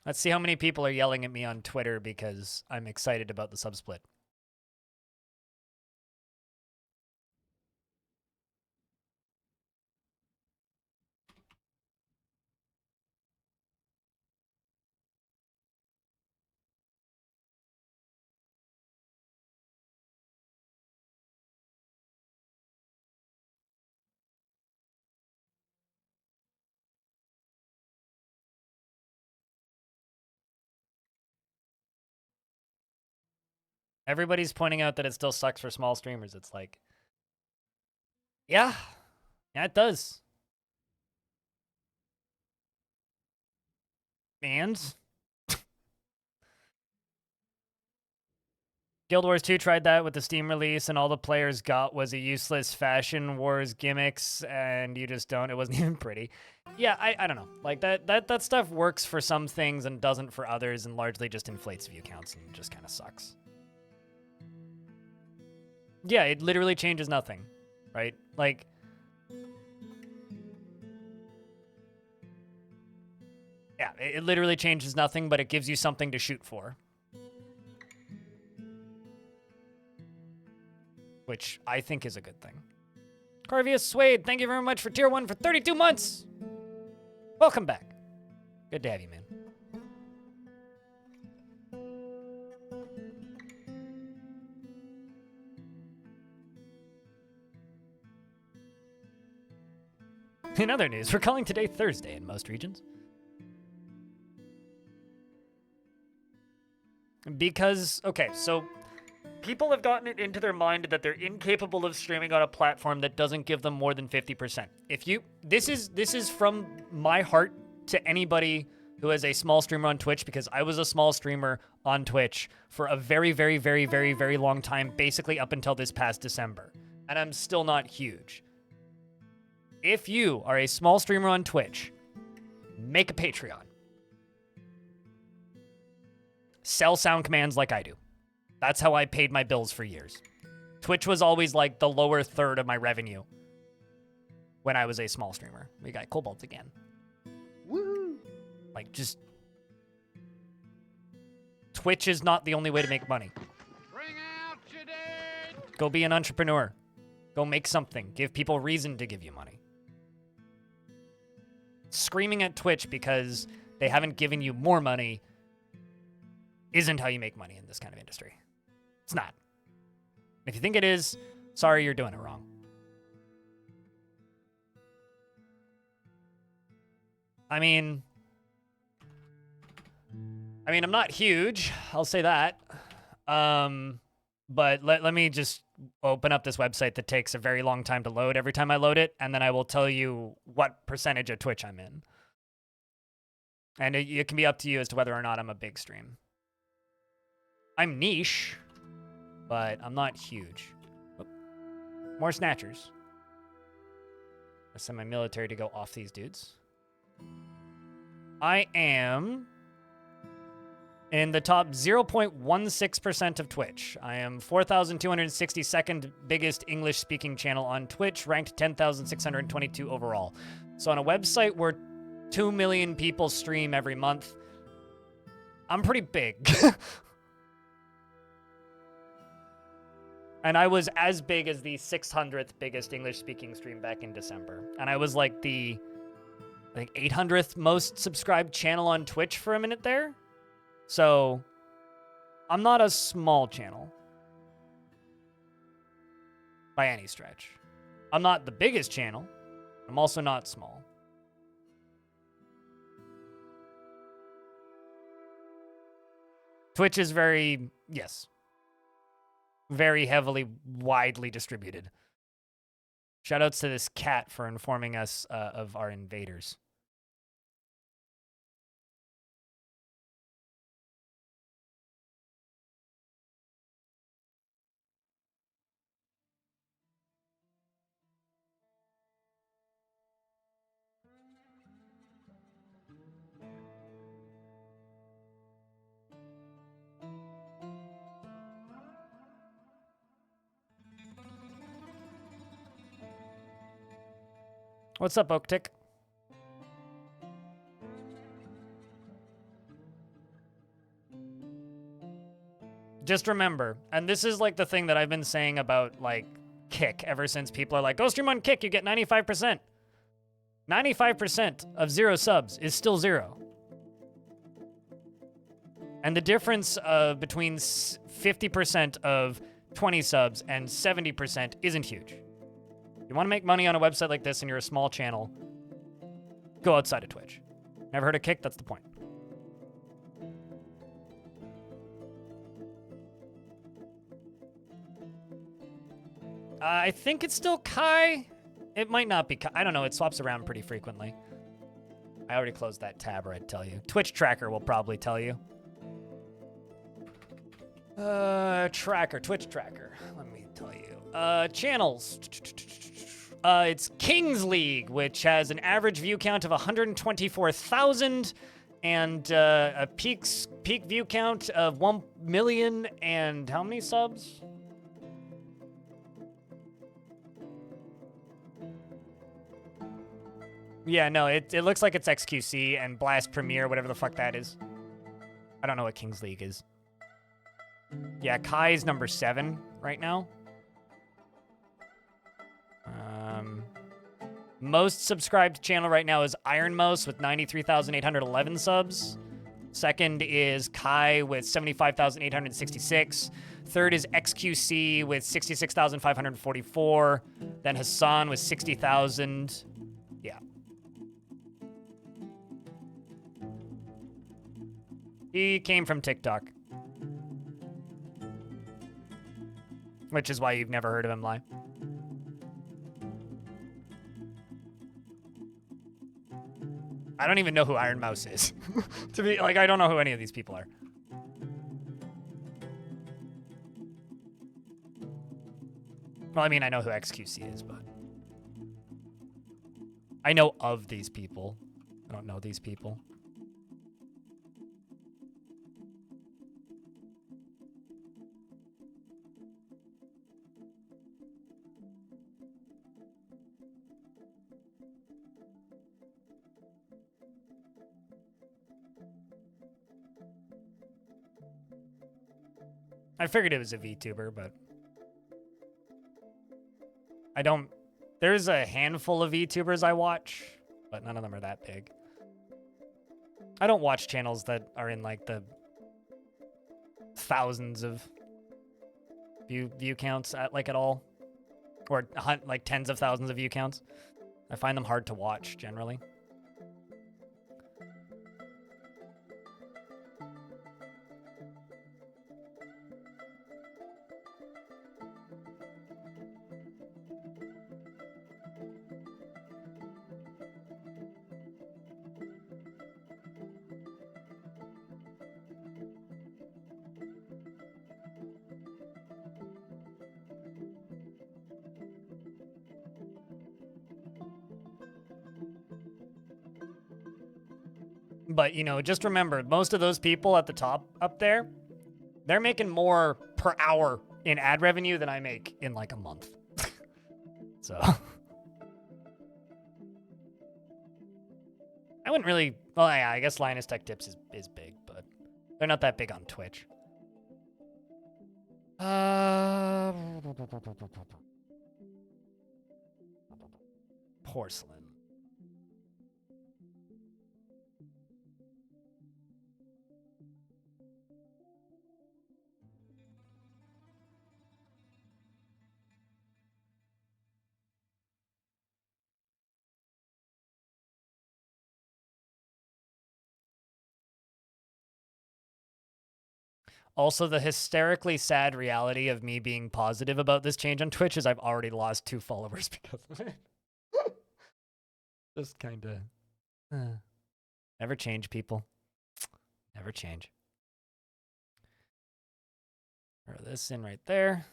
Let's see how many people are yelling at me on Twitter because I'm excited about the subsplit. Everybody's pointing out that it still sucks for small streamers. It's like, yeah, it does. And Guild Wars 2 tried that with the Steam release, and all the players got was a useless Fashion Wars gimmicks, and you just don't. It wasn't even pretty. Yeah, I don't know. Like, that stuff works for some things and doesn't for others, and largely just inflates view counts and just kind of sucks. Yeah, it literally changes nothing, right? Like, yeah, it literally changes nothing, but it gives you something to shoot for. Which I think is a good thing. Carvius Suede, thank you very much for tier 1 for 32 months. Welcome back. Good to have you, man. In other news, we're calling today Thursday in most regions. Because, okay, so people have gotten it into their mind that they're incapable of streaming on a platform that doesn't give them more than 50%. This is from my heart to anybody who is a small streamer on Twitch, because I was a small streamer on Twitch for a very, very, very, very, very long time, basically up until this past December. And I'm still not huge. If you are a small streamer on Twitch, make a Patreon. Sell sound commands like I do. That's how I paid my bills for years. Twitch was always like the lower third of my revenue when I was a small streamer. We got Cobalt again. Woo! Like, just... Twitch is not the only way to make money. Bring out your dead! Go be an entrepreneur. Go make something. Give people reason to give you money. Screaming at Twitch because they haven't given you more money isn't how you make money in this kind of industry. It's not. If you think it is, sorry, you're doing it wrong. I mean, I'm not huge. I'll say that. But let me just open up this website that takes a very long time to load every time I load it, and then I will tell you what percentage of Twitch I'm in. And it can be up to you as to whether or not I'm a big stream. I'm niche. but I'm not huge. Oop. More snatchers. I send my military to go off these dudes. I am in the top 0.16% of Twitch. I am 4,262nd biggest English-speaking channel on Twitch, ranked 10,622 overall. So on a website where 2 million people stream every month, I'm pretty big. And I was as big as the 600th biggest English-speaking stream back in December. And I was like the, I think, 800th most subscribed channel on Twitch for a minute there. So, I'm not a small channel. By any stretch. I'm not the biggest channel. I'm also not small. Twitch is very, yes, very heavily, widely distributed. Shoutouts to this cat for informing us of our invaders. What's up, Oaktick? Just remember, and this is like the thing that I've been saying about like Kick ever since people are like, go stream on Kick, you get 95%. 95% of 0 subs is still 0. And the difference between 50% of 20 subs and 70% isn't huge. You want to make money on a website like this and you're a small channel, go outside of Twitch. Never heard of Kick? That's the point. I think it's still Kai. It might not be Kai. I don't know. It swaps around pretty frequently. I already closed that tab, or I'd tell you. Twitch Tracker will probably tell you. Twitch Tracker. Let me tell you. Channels. It's Kings League, which has an average view count of 124,000 and a peak view count of 1 million and how many subs? Yeah, no, it looks like it's XQC and Blast Premiere, whatever the fuck that is. I don't know what Kings League is. Yeah, Kai's number 7 right now. Most subscribed channel right now is Ironmouse with 93,811 subs. Second is Kai with 75,866. Third is XQC with 66,544. Then Hassan with 60,000. Yeah. He came from TikTok. Which is why you've never heard of him live. I don't even know who Iron Mouse is. To be like, I don't know who any of these people are. Well, I mean, I know who XQC is, but I know of these people. I don't know these people. I figured it was a VTuber, but I don't... There's a handful of VTubers I watch, but none of them are that big. I don't watch channels that are in, like, the thousands of view counts, at all. Or, like, tens of thousands of view counts. I find them hard to watch, generally. But, you know, just remember, most of those people at the top up there, they're making more per hour in ad revenue than I make in like a month. So I wouldn't really, well, yeah, I guess Linus Tech Tips is big, but they're not that big on Twitch. Porcelain. Also, the hysterically sad reality of me being positive about this change on Twitch is I've already lost 2 followers because of it. Just kind of... Never change, people. Never change. Throw this in right there.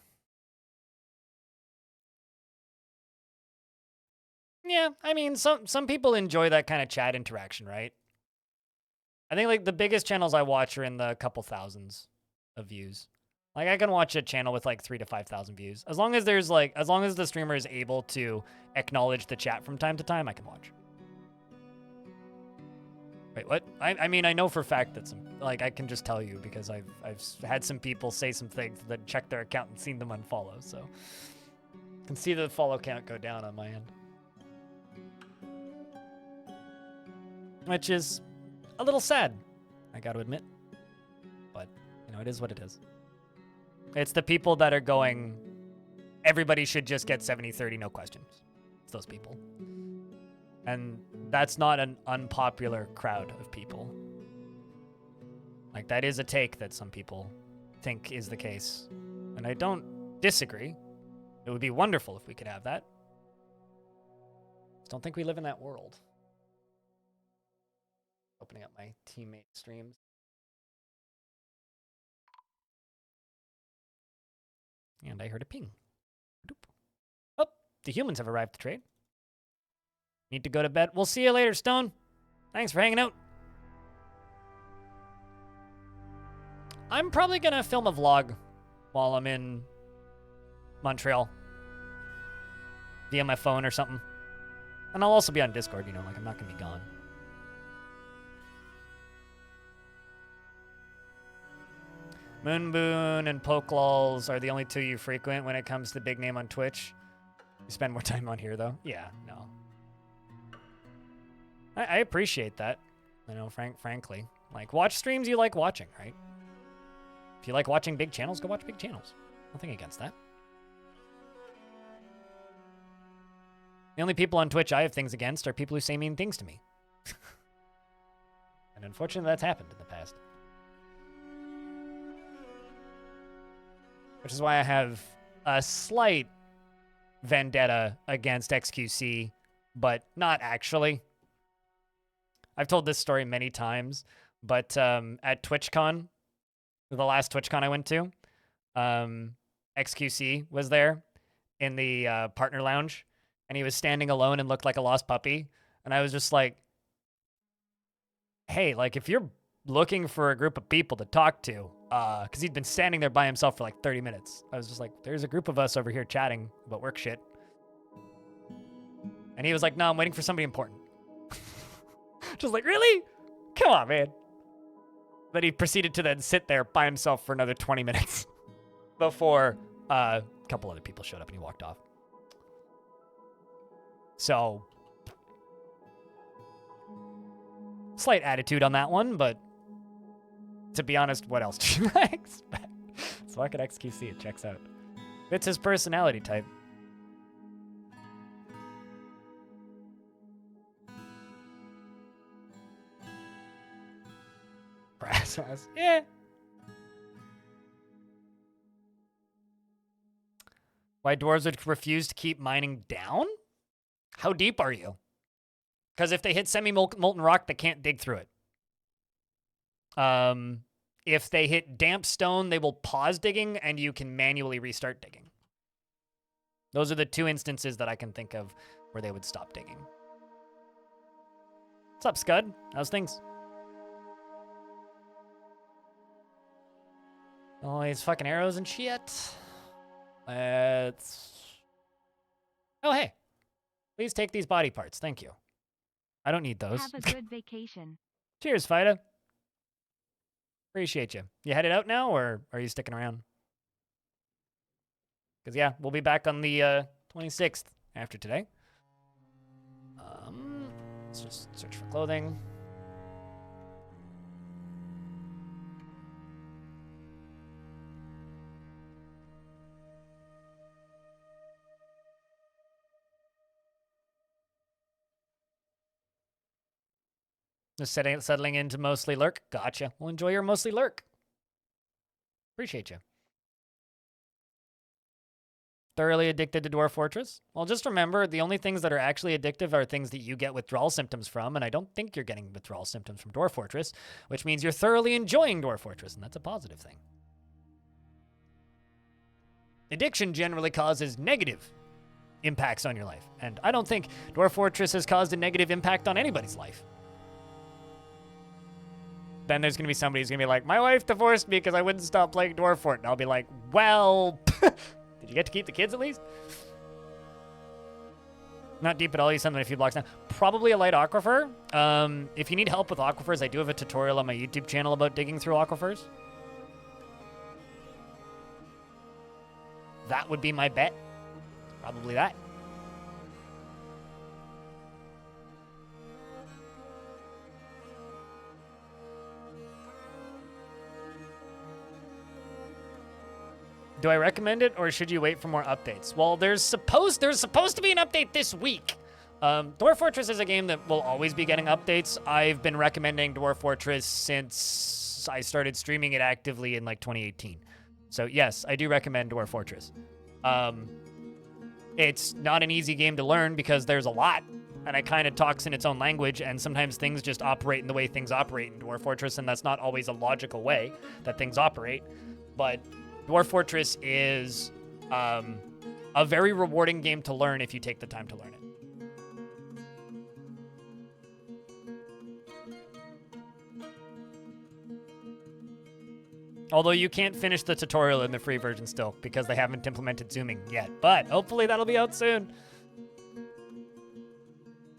Yeah, I mean, some people enjoy that kind of chat interaction, right? I think, like, the biggest channels I watch are in the couple thousands of views. Like, I can watch a channel with, like, 3,000 to 5,000 views. As long as there's, like, as long as the streamer is able to acknowledge the chat from time to time, I can watch. Wait, what? I mean, I know for a fact that some, like, I can just tell you because I've had some people say some things that check their account and seen them unfollow, so. I can see the follow count go down on my end. Which is a little sad, I gotta admit. But, you know, it is what it is. It's the people that are going, everybody should just get 70-30, no questions. It's those people. And that's not an unpopular crowd of people. Like, that is a take that some people think is the case. And I don't disagree. It would be wonderful if we could have that. Just don't think we live in that world. Opening up my teammate streams. And I heard a ping. Doop. Oh, the humans have arrived to trade. Need to go to bed. We'll see you later, Stone. Thanks for hanging out. I'm probably going to film a vlog while I'm in Montreal. Via my phone or something. And I'll also be on Discord, you know, like I'm not going to be gone. Moonboon and Pokelulls are the only 2 you frequent when it comes to big name on Twitch. You spend more time on here, though. Yeah, no. I appreciate that, you know, frankly. Like, watch streams you like watching, right? If you like watching big channels, go watch big channels. Nothing against that. The only people on Twitch I have things against are people who say mean things to me. And unfortunately, that's happened in the past. Which is why I have a slight vendetta against XQC, but not actually. I've told this story many times, but at TwitchCon, the last TwitchCon I went to, XQC was there in the partner lounge, and he was standing alone and looked like a lost puppy. And I was just like, hey, like, if you're looking for a group of people to talk to, because he'd been standing there by himself for like 30 minutes. I was just like, there's a group of us over here chatting about work shit. And he was like, no, I'm waiting for somebody important. Just like, really? Come on, man. But he proceeded to then sit there by himself for another 20 minutes before a couple other people showed up and he walked off. So, slight attitude on that one, but to be honest, what else do you expect? So look at XQC, it checks out. It's his personality type. Brass. Yeah. Why dwarves would refuse to keep mining down? How deep are you? Because if they hit semi-molten rock, they can't dig through it. If they hit damp stone, they will pause digging, and you can manually restart digging. Those are the 2 instances that I can think of where they would stop digging. What's up, Scud? How's things? All these fucking arrows and shit. Let's... Oh, hey. Please take these body parts. Thank you. I don't need those. Have a good vacation. Cheers, Fida. Appreciate you. You headed out now, or are you sticking around? Because, yeah, we'll be back on the 26th after today. Let's just search for clothing. Just settling into mostly lurk. Gotcha. Well, enjoy your mostly lurk. Appreciate you. Thoroughly addicted to Dwarf Fortress? Well, just remember, the only things that are actually addictive are things that you get withdrawal symptoms from, and I don't think you're getting withdrawal symptoms from Dwarf Fortress, which means you're thoroughly enjoying Dwarf Fortress, and that's a positive thing. Addiction generally causes negative impacts on your life, and I don't think Dwarf Fortress has caused a negative impact on anybody's life. Then there's going to be somebody who's going to be like, my wife divorced me because I wouldn't stop playing Dwarf Fort. And I'll be like, well, did you get to keep the kids at least? Not deep at all. You send them a few blocks now. Probably a light aquifer. If you need help with aquifers, I do have a tutorial on my YouTube channel about digging through aquifers. That would be my bet. Probably that. Do I recommend it, or should you wait for more updates? Well, there's supposed to be an update this week. Dwarf Fortress is a game that will always be getting updates. I've been recommending Dwarf Fortress since I started streaming it actively in like 2018. So yes, I do recommend Dwarf Fortress. It's not an easy game to learn because there's a lot, and it kind of talks in its own language, and sometimes things just operate in the way things operate in Dwarf Fortress, and that's not always a logical way that things operate. But Dwarf Fortress is a very rewarding game to learn if you take the time to learn it. Although you can't finish the tutorial in the free version still because they haven't implemented zooming yet, but hopefully that'll be out soon.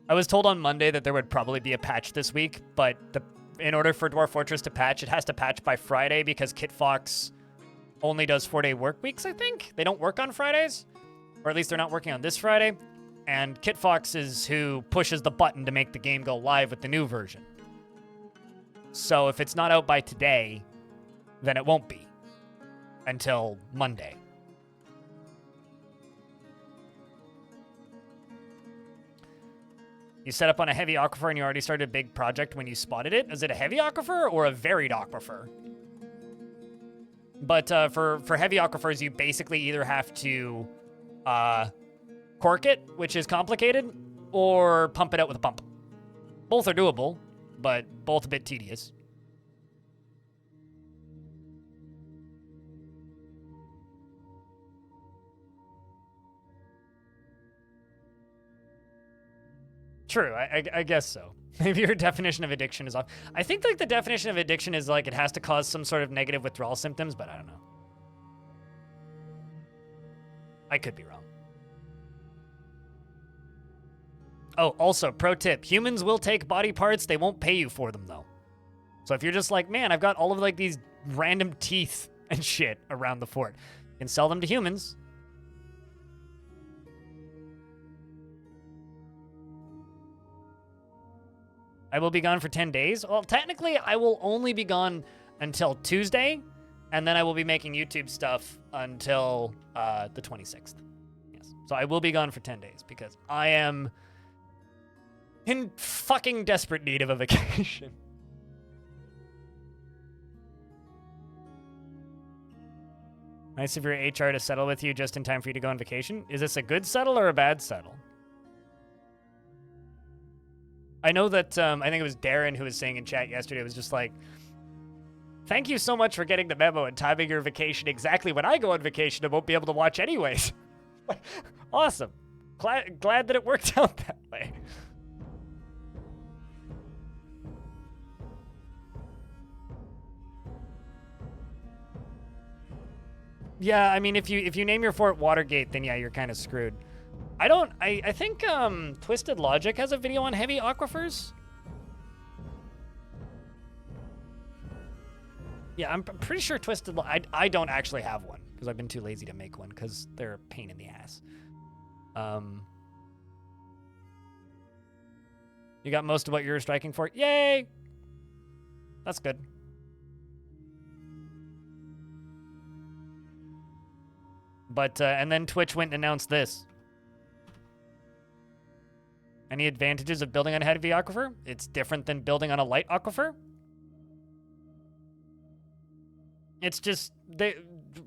I was told on Monday that there would probably be a patch this week, but in order for Dwarf Fortress to patch, it has to patch by Friday because KitFox only does 4-day work weeks, I think. They don't work on Fridays, or at least they're not working on this Friday. And KitFox is who pushes the button to make the game go live with the new version. So if it's not out by today, then it won't be until Monday. You set up on a heavy aquifer and you already started a big project when you spotted it. Is it a heavy aquifer or a varied aquifer? But for heavy aquifers, you basically either have to cork it, which is complicated, or pump it out with a pump. Both are doable, but both a bit tedious. True, I guess so. Maybe your definition of addiction is off. I think like the definition of addiction is like it has to cause some sort of negative withdrawal symptoms, but I don't know. I could be wrong. Oh, also, pro tip. Humans will take body parts. They won't pay you for them, though. So if you're just like, man, I've got all of like these random teeth and shit around the fort, you can sell them to humans. I will be gone for 10 days. Well, technically, I will only be gone until Tuesday, and then I will be making YouTube stuff until the 26th. Yes. So I will be gone for 10 days because I am in fucking desperate need of a vacation. Nice of your HR to settle with you just in time for you to go on vacation. Is this a good settle or a bad settle? I know that, I think it was Darren who was saying in chat yesterday, it was just like, thank you so much for getting the memo and timing your vacation exactly when I go on vacation and won't be able to watch anyways. Awesome. Glad that it worked out that way. Yeah, I mean, if you name your fort Watergate, then yeah, you're kind of screwed. I think Twisted Logic has a video on heavy aquifers. Yeah, I'm pretty sure Twisted. I don't actually have one because I've been too lazy to make one because they're a pain in the ass. You got most of what you were striking for. Yay! That's good. But and then Twitch went and announced this. Any advantages of building on a heavy aquifer? It's different than building on a light aquifer. It's just,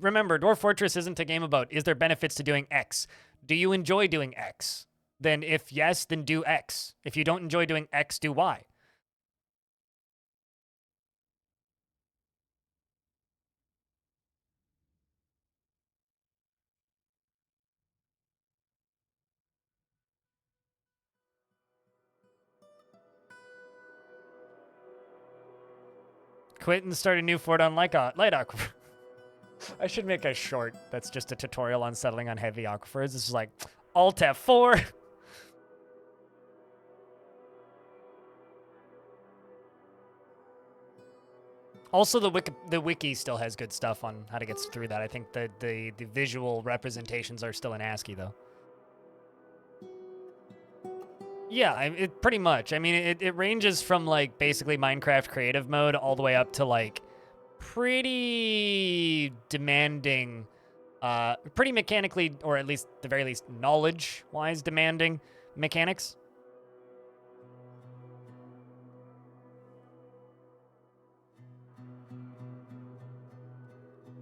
remember, Dwarf Fortress isn't a game about, is there benefits to doing X? Do you enjoy doing X? Then if yes, then do X. If you don't enjoy doing X, do Y. Quit and start a new fort on light aquifer. I should make a short that's just a tutorial on settling on heavy aquifers. This is like Alt F4. Also, the wiki still has good stuff on how to get through that. I think the visual representations are still in ASCII, though. Yeah, pretty much. I mean, it ranges from, like, basically Minecraft creative mode all the way up to, like, pretty demanding, pretty mechanically, or at least, the very least, knowledge-wise demanding mechanics.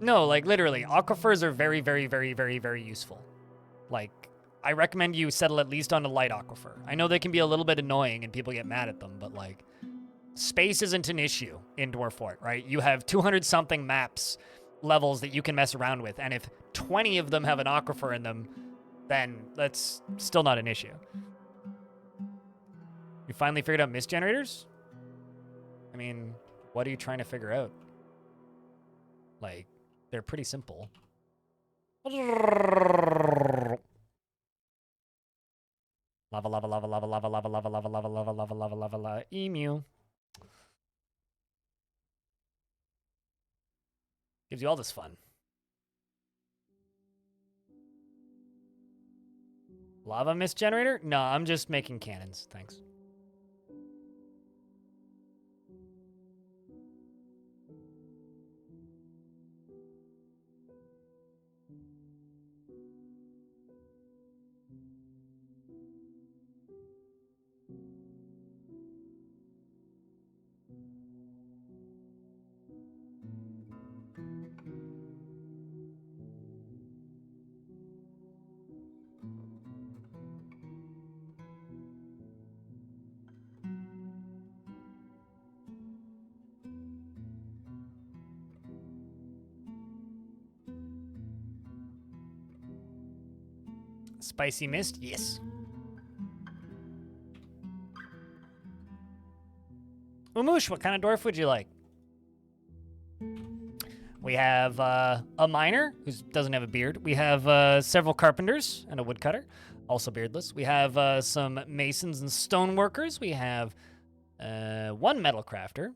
No, like, literally, aquifers are very, very, very, very, very useful. Like, I recommend you settle at least on a light aquifer. I know they can be a little bit annoying and people get mad at them, but, like, space isn't an issue in Dwarf Fort, right? You have 200-something maps, levels that you can mess around with, and if 20 of them have an aquifer in them, then that's still not an issue. You finally figured out mist generators? I mean, what are you trying to figure out? Like, they're pretty simple. Lava, lava, lava, lava, lava, lava, lava, lava, lava, lava, lava, lava, lava, lava, emu. Gives you all this fun. Lava mist generator? No, I'm just making cannons. Thanks. Spicy mist? Yes. Umush, what kind of dwarf would you like? We have a miner who doesn't have a beard. We have several carpenters and a woodcutter, also beardless. We have some masons and stoneworkers. We have one metal crafter.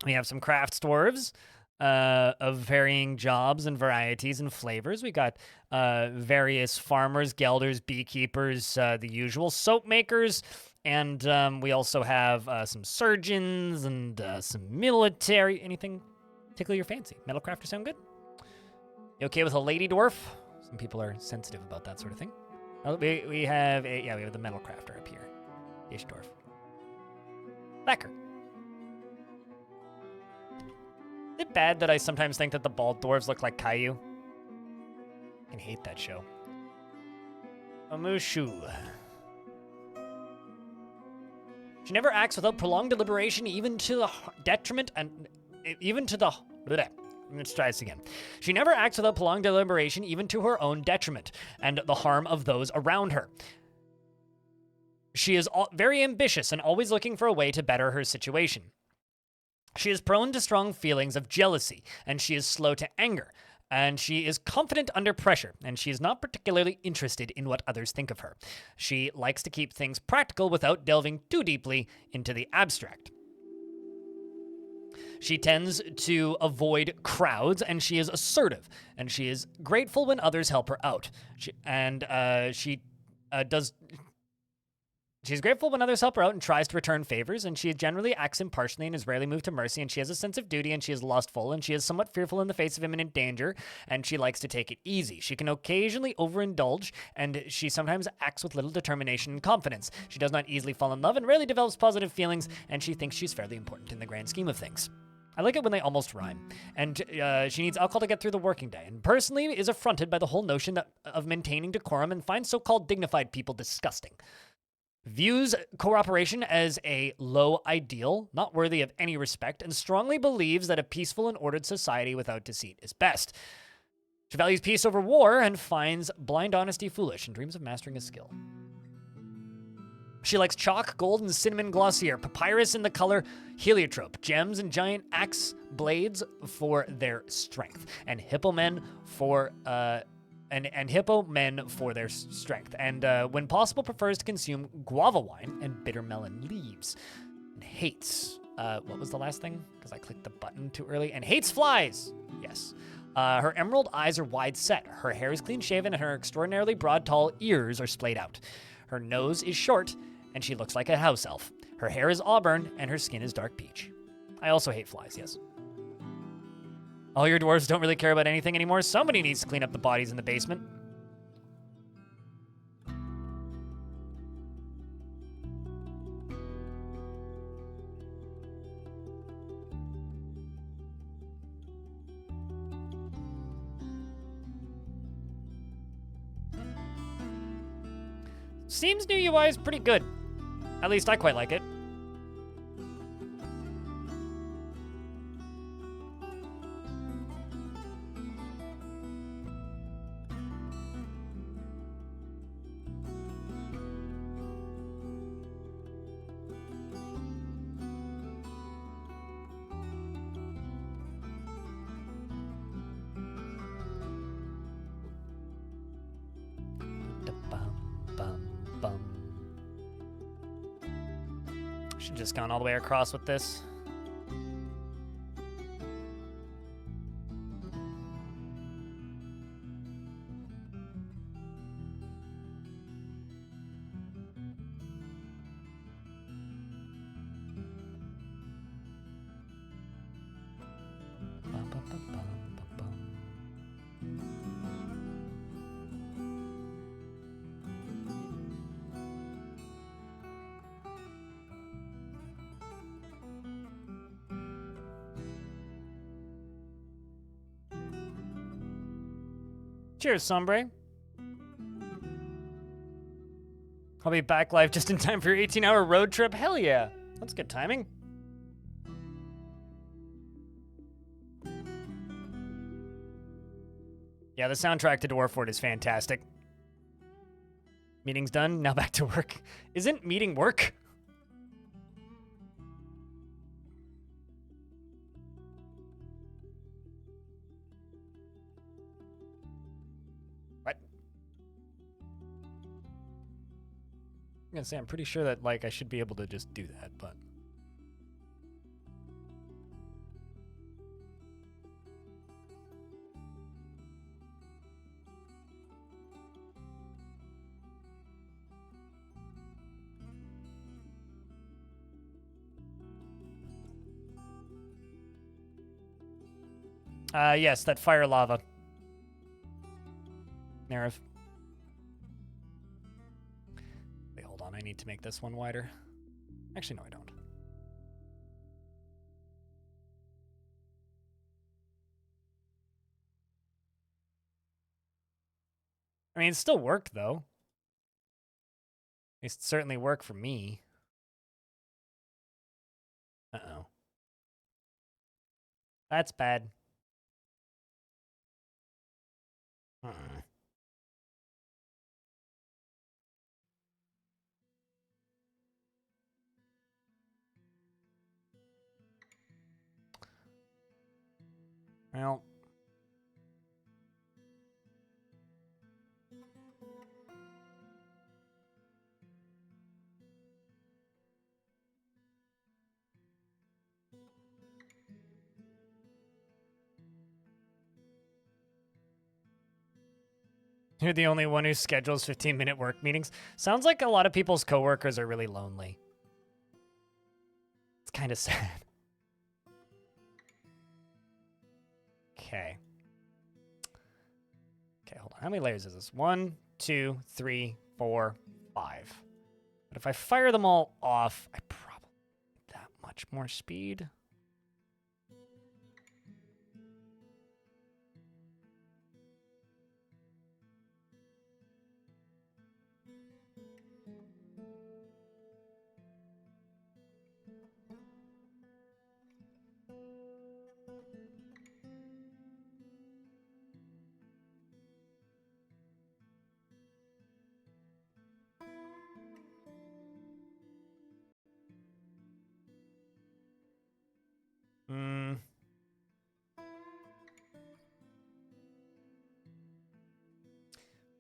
We have some crafts dwarves of varying jobs and varieties and flavors. We got various farmers, gelders, beekeepers, the usual soap makers, and we also have some surgeons and some military. Anything tickle your fancy? Metal crafter sound good? You okay with a lady dwarf? Some people are sensitive about that sort of thing. We have the metal crafter up here. Ish dwarf. Backer. Is it bad that I sometimes think that the bald dwarves look like Caillou? I can hate that show. Amushu. She never acts without prolonged deliberation, even to the detriment and even to the... Let's try this again. She never acts without prolonged deliberation, even to her own detriment and the harm of those around her. She is very ambitious and always looking for a way to better her situation. She is prone to strong feelings of jealousy, and she is slow to anger. And she is confident under pressure, and she is not particularly interested in what others think of her. She likes to keep things practical without delving too deeply into the abstract. She tends to avoid crowds, and she is assertive, and she is grateful when others help her out. She's grateful when others help her out and tries to return favors, and she generally acts impartially and is rarely moved to mercy, and she has a sense of duty, and she is lustful, and she is somewhat fearful in the face of imminent danger, and she likes to take it easy. She can occasionally overindulge, and she sometimes acts with little determination and confidence. She does not easily fall in love and rarely develops positive feelings, and she thinks she's fairly important in the grand scheme of things. I like it when they almost rhyme. And she needs alcohol to get through the working day, and personally is affronted by the whole notion of maintaining decorum and finds so-called dignified people disgusting. Views cooperation as a low ideal, not worthy of any respect, and strongly believes that a peaceful and ordered society without deceit is best. She values peace over war and finds blind honesty foolish and dreams of mastering a skill. She likes chalk, gold, and cinnamon glossier, papyrus in the color heliotrope, gems and giant axe blades for their strength, and hippo men for their strength, and when possible prefers to consume guava wine and bitter melon leaves, and hates, what was the last thing? Because I clicked the button too early, and hates flies, yes. Her emerald eyes are wide set, her hair is clean shaven, and her extraordinarily broad, tall ears are splayed out. Her nose is short, and she looks like a house elf. Her hair is auburn, and her skin is dark peach. I also hate flies, yes. All your dwarves don't really care about anything anymore. Somebody needs to clean up the bodies in the basement. Seems new UI is pretty good. At least I quite like it. Should just gone all the way across with this. Cheers, Sombre. I'll be back live just in time for your 18-hour road trip. Hell yeah. That's good timing. Yeah, the soundtrack to Dwarf is fantastic. Meeting's done, now back to work. Isn't meeting work? What? I'm gonna say, I'm pretty sure that, like, I should be able to just do that, but... yes, that fire lava. Nerif. Wait, hold on. I need to make this one wider. Actually, no, I don't. I mean, it still worked, though. It certainly worked for me. Uh-oh. That's bad. Uh-uh. Well, You're the only one who schedules 15-minute work meetings. Sounds like a lot of people's coworkers are really lonely. It's kind of sad. Okay. Okay, hold on. How many layers is this? 1, 2, 3, 4, 5. But if I fire them all off, I probably need that much more speed.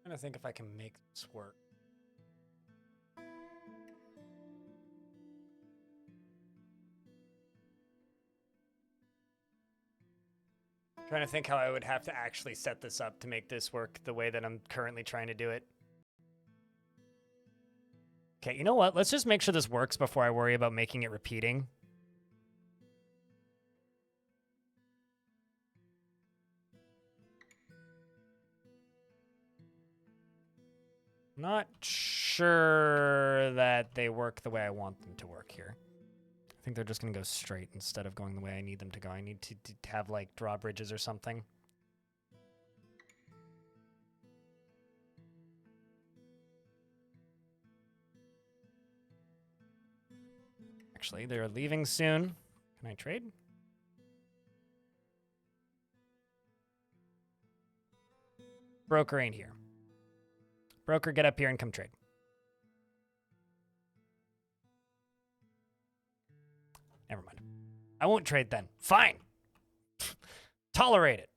I'm trying to think if I can make this work. Trying to think how I would have to actually set this up to make this work the way that I'm currently trying to do it. Okay, you know what? Let's just make sure this works before I worry about making it repeating. Not sure that they work the way I want them to work here. I think they're just going to go straight instead of going the way I need them to go. I need to have, like, drawbridges or something. Actually, they're leaving soon. Can I trade? Broker ain't here. Broker, get up here and come trade. Never mind. I won't trade then. Fine. Tolerate it.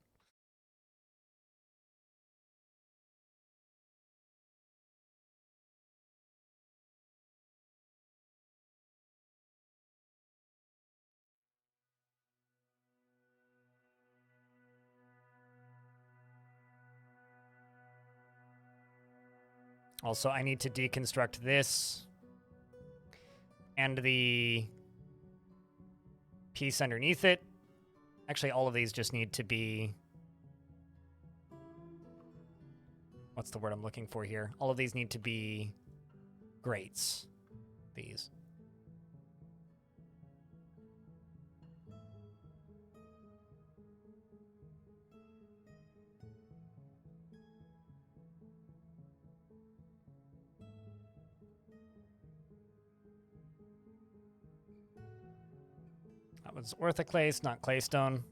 Also, I need to deconstruct this and the piece underneath it. Actually, all of these just need to be... What's the word I'm looking for here? All of these need to be grates. These. That was orthoclase, not claystone.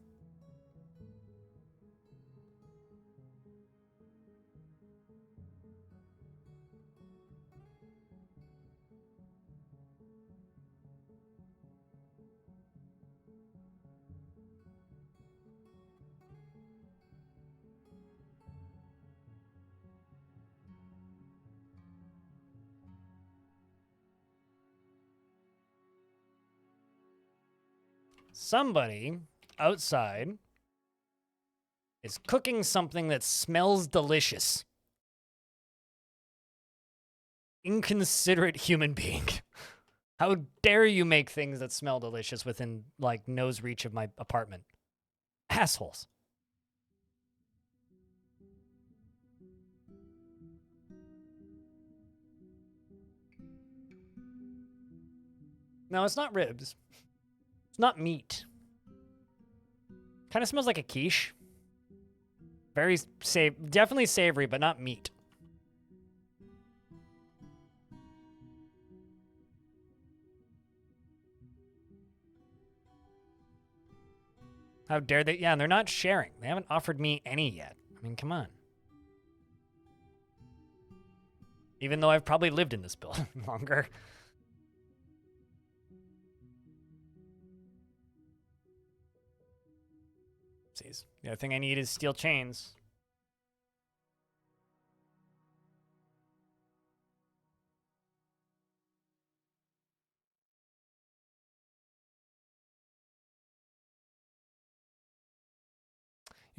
Somebody outside is cooking something that smells delicious. Inconsiderate human being. How dare you make things that smell delicious within, like, nose reach of my apartment? Assholes. No, it's not ribs. It's not meat. Kind of smells like a quiche. Very definitely savory, but not meat. How dare they? Yeah, and they're not sharing. They haven't offered me any yet. I mean, come on. Even though I've probably lived in this building longer. The other thing I need is steel chains.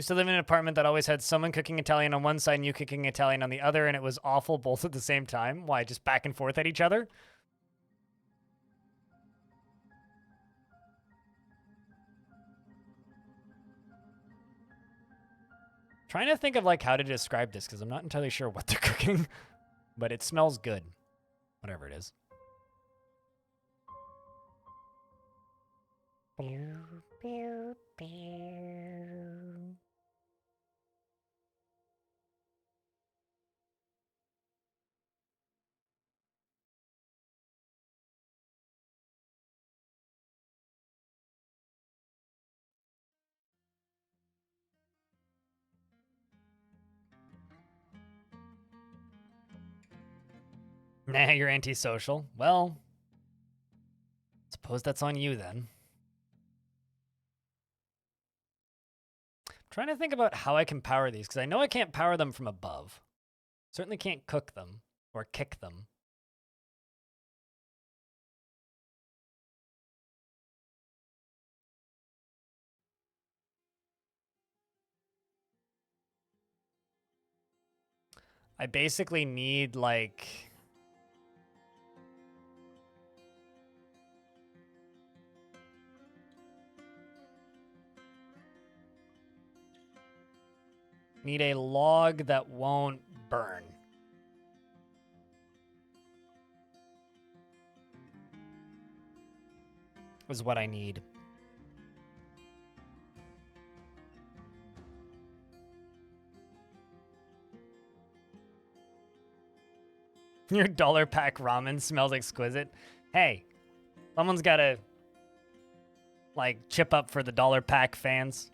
Used to live in an apartment that always had someone cooking Italian on one side and you cooking Italian on the other, and it was awful both at the same time. Why, just back and forth at each other? Trying to think of like how to describe this because I'm not entirely sure what they're cooking, but it smells good. Whatever it is. Nah, you're antisocial. Well, suppose that's on you then. I'm trying to think about how I can power these, because I know I can't power them from above. Certainly can't cook them or kick them. I basically need like... Need a log that won't burn. Is what I need. Your dollar pack ramen smells exquisite. Hey, someone's got to like chip up for the dollar pack fans.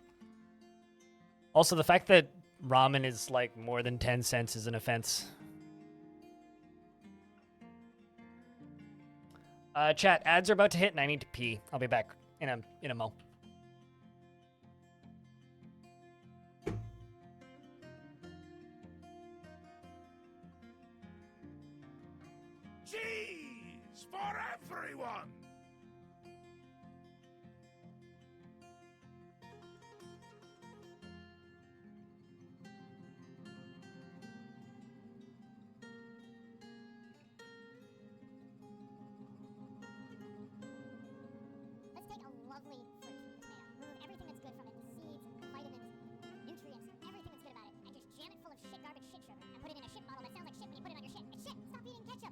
Also, the fact that ramen is like more than 10 cents is an offense. Chat, ads are about to hit and I need to pee. I'll be back in a mo. Cheese for everyone! Let's take a lovely fruit, the tomato, remove everything that's good from it, the seeds, the vitamins, the nutrients, everything that's good about it, and just jam it full of shit, garbage shit sugar, and put it in a shit bottle that sounds like shit when you put it on your shit. It's shit! Stop eating ketchup!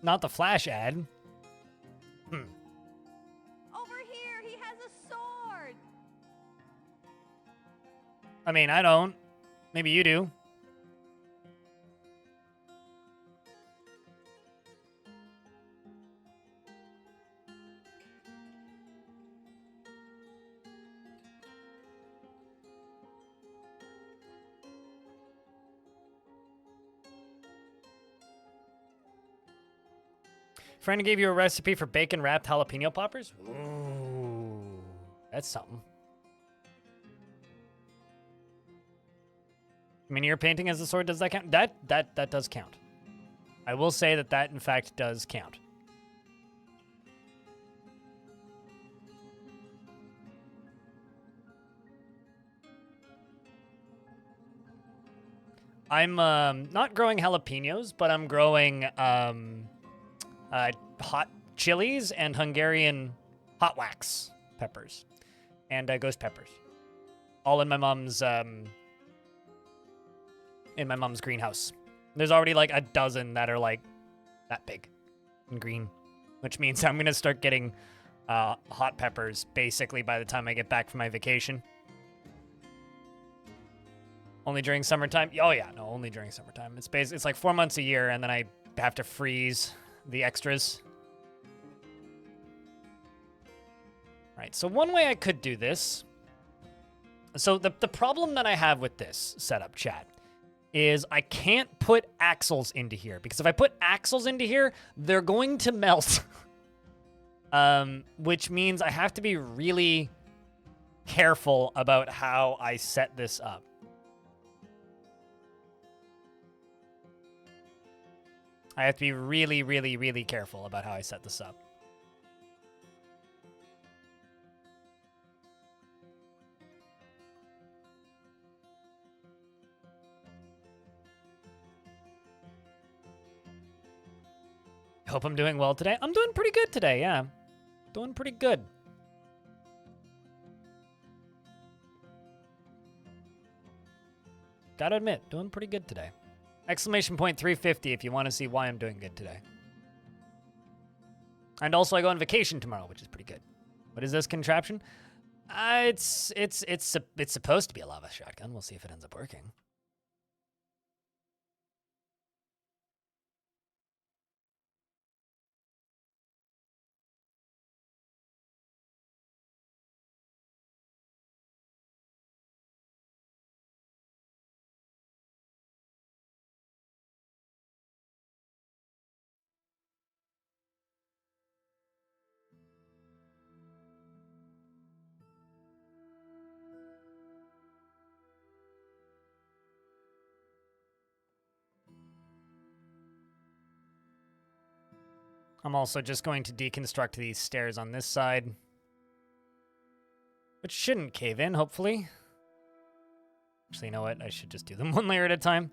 Not the Flash ad. Over here, he has a sword. I mean, I don't. Maybe you do. Friend gave you a recipe for bacon wrapped jalapeno poppers? Ooh, that's something. Miniature painting as a sword, does that count? That does count. I will say that in fact does count. I'm not growing jalapenos, but I'm growing hot chilies and Hungarian hot wax peppers and ghost peppers, all in my mom's greenhouse. There's already like a dozen that are like that big. and green, which means I'm gonna start getting hot peppers basically by the time I get back from my vacation. Only during summertime? Oh yeah, no, only during summertime. It's like 4 months a year, and then I have to freeze the extras. Right, so one way I could do this. So the problem that I have with this setup, chat, is I can't put axles into here, because if I put axles into here, they're going to melt. Which means I have to be really careful about how I set this up. I have to be really, really, really careful about how I set this up. Hope I'm doing well today. I'm doing pretty good today, yeah. Doing pretty good. Gotta admit, doing pretty good today. Exclamation point 350 if you want to see why I'm doing good today. And also I go on vacation tomorrow, which is pretty good. What is this contraption? It's supposed to be a lava shotgun. We'll see if it ends up working. I'm also just going to deconstruct these stairs on this side, which shouldn't cave in, hopefully. Actually, you know what? I should just do them one layer at a time.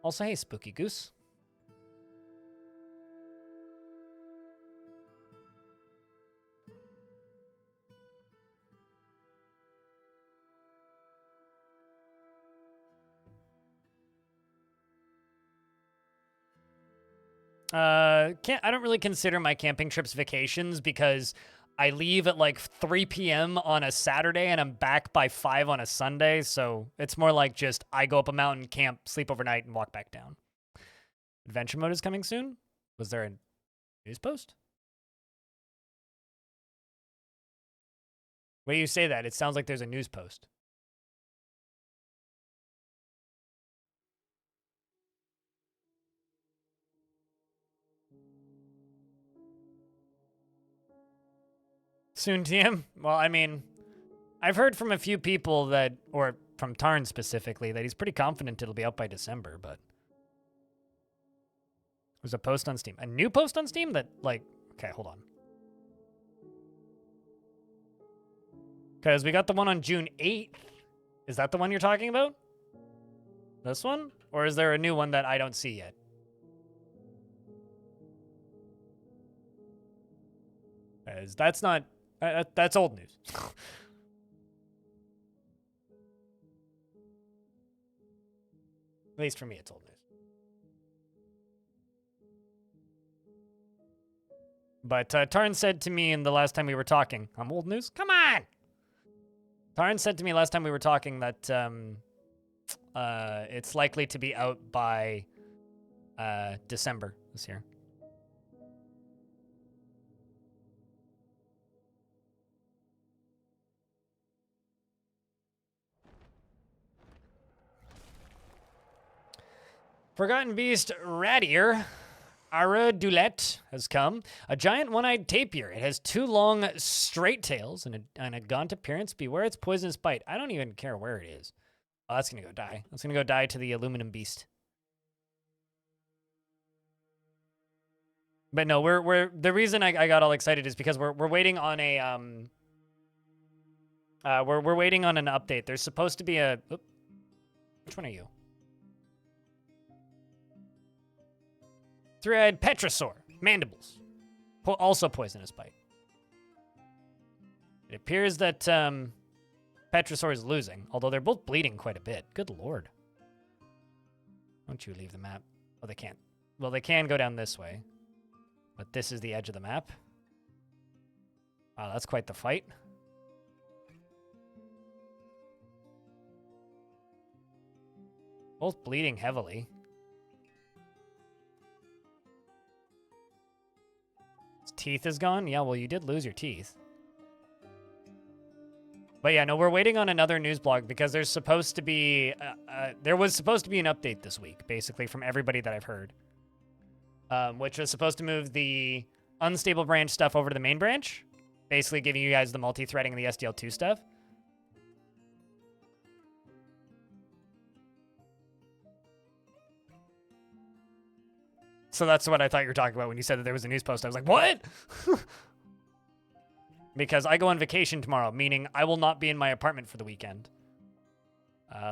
Also, hey, Spooky Goose. I don't really consider my camping trips vacations because I leave at like 3 p.m. on a Saturday and I'm back by 5 on a Sunday. So it's more like just I go up a mountain, camp, sleep overnight, and walk back down. Adventure mode is coming soon? Was there a news post? Way you say that, it sounds like there's a news post. Soon, TM? Well, I mean, I've heard from a few people that, or from Tarn specifically, that he's pretty confident it'll be out by December, but... There's a post on Steam. A new post on Steam that, like... Okay, hold on. Because we got the one on June 8th. Is that the one you're talking about? This one? Or is there a new one that I don't see yet? Because that's not... that's old news. At least for me, it's old news. But Tarn said to me in the last time we were talking... I'm old news? Come on! Tarn said to me last time we were talking that it's likely to be out by December this year. Forgotten Beast Radier Aradulette has come. A giant one-eyed tapir. It has 2 long straight tails and a gaunt appearance. Beware its poisonous bite. I don't even care where it is. Oh, that's gonna go die. That's gonna go die to the aluminum beast. But no, we're the reason I got all excited is because we're waiting on a we're waiting on an update. There's supposed to be a which one are you? Three-eyed petrosaur, mandibles, also poisonous bite. It appears that Petrosaur is losing, although they're both bleeding quite a bit. Good lord. Don't you leave the map. Oh, they can't. Well, they can go down this way. But this is the edge of the map. Wow, that's quite the fight. Both bleeding heavily. His teeth is gone? Yeah, well, you did lose your teeth. But yeah, no, we're waiting on another news blog because there's supposed to be... there was supposed to be an update this week, basically, from everybody that I've heard. Which was supposed to move the unstable branch stuff over to the main branch. Basically giving you guys the multi-threading and the SDL2 stuff. So that's what I thought you were talking about when you said that there was a news post. I was like, what? Because I go on vacation tomorrow, meaning I will not be in my apartment for the weekend.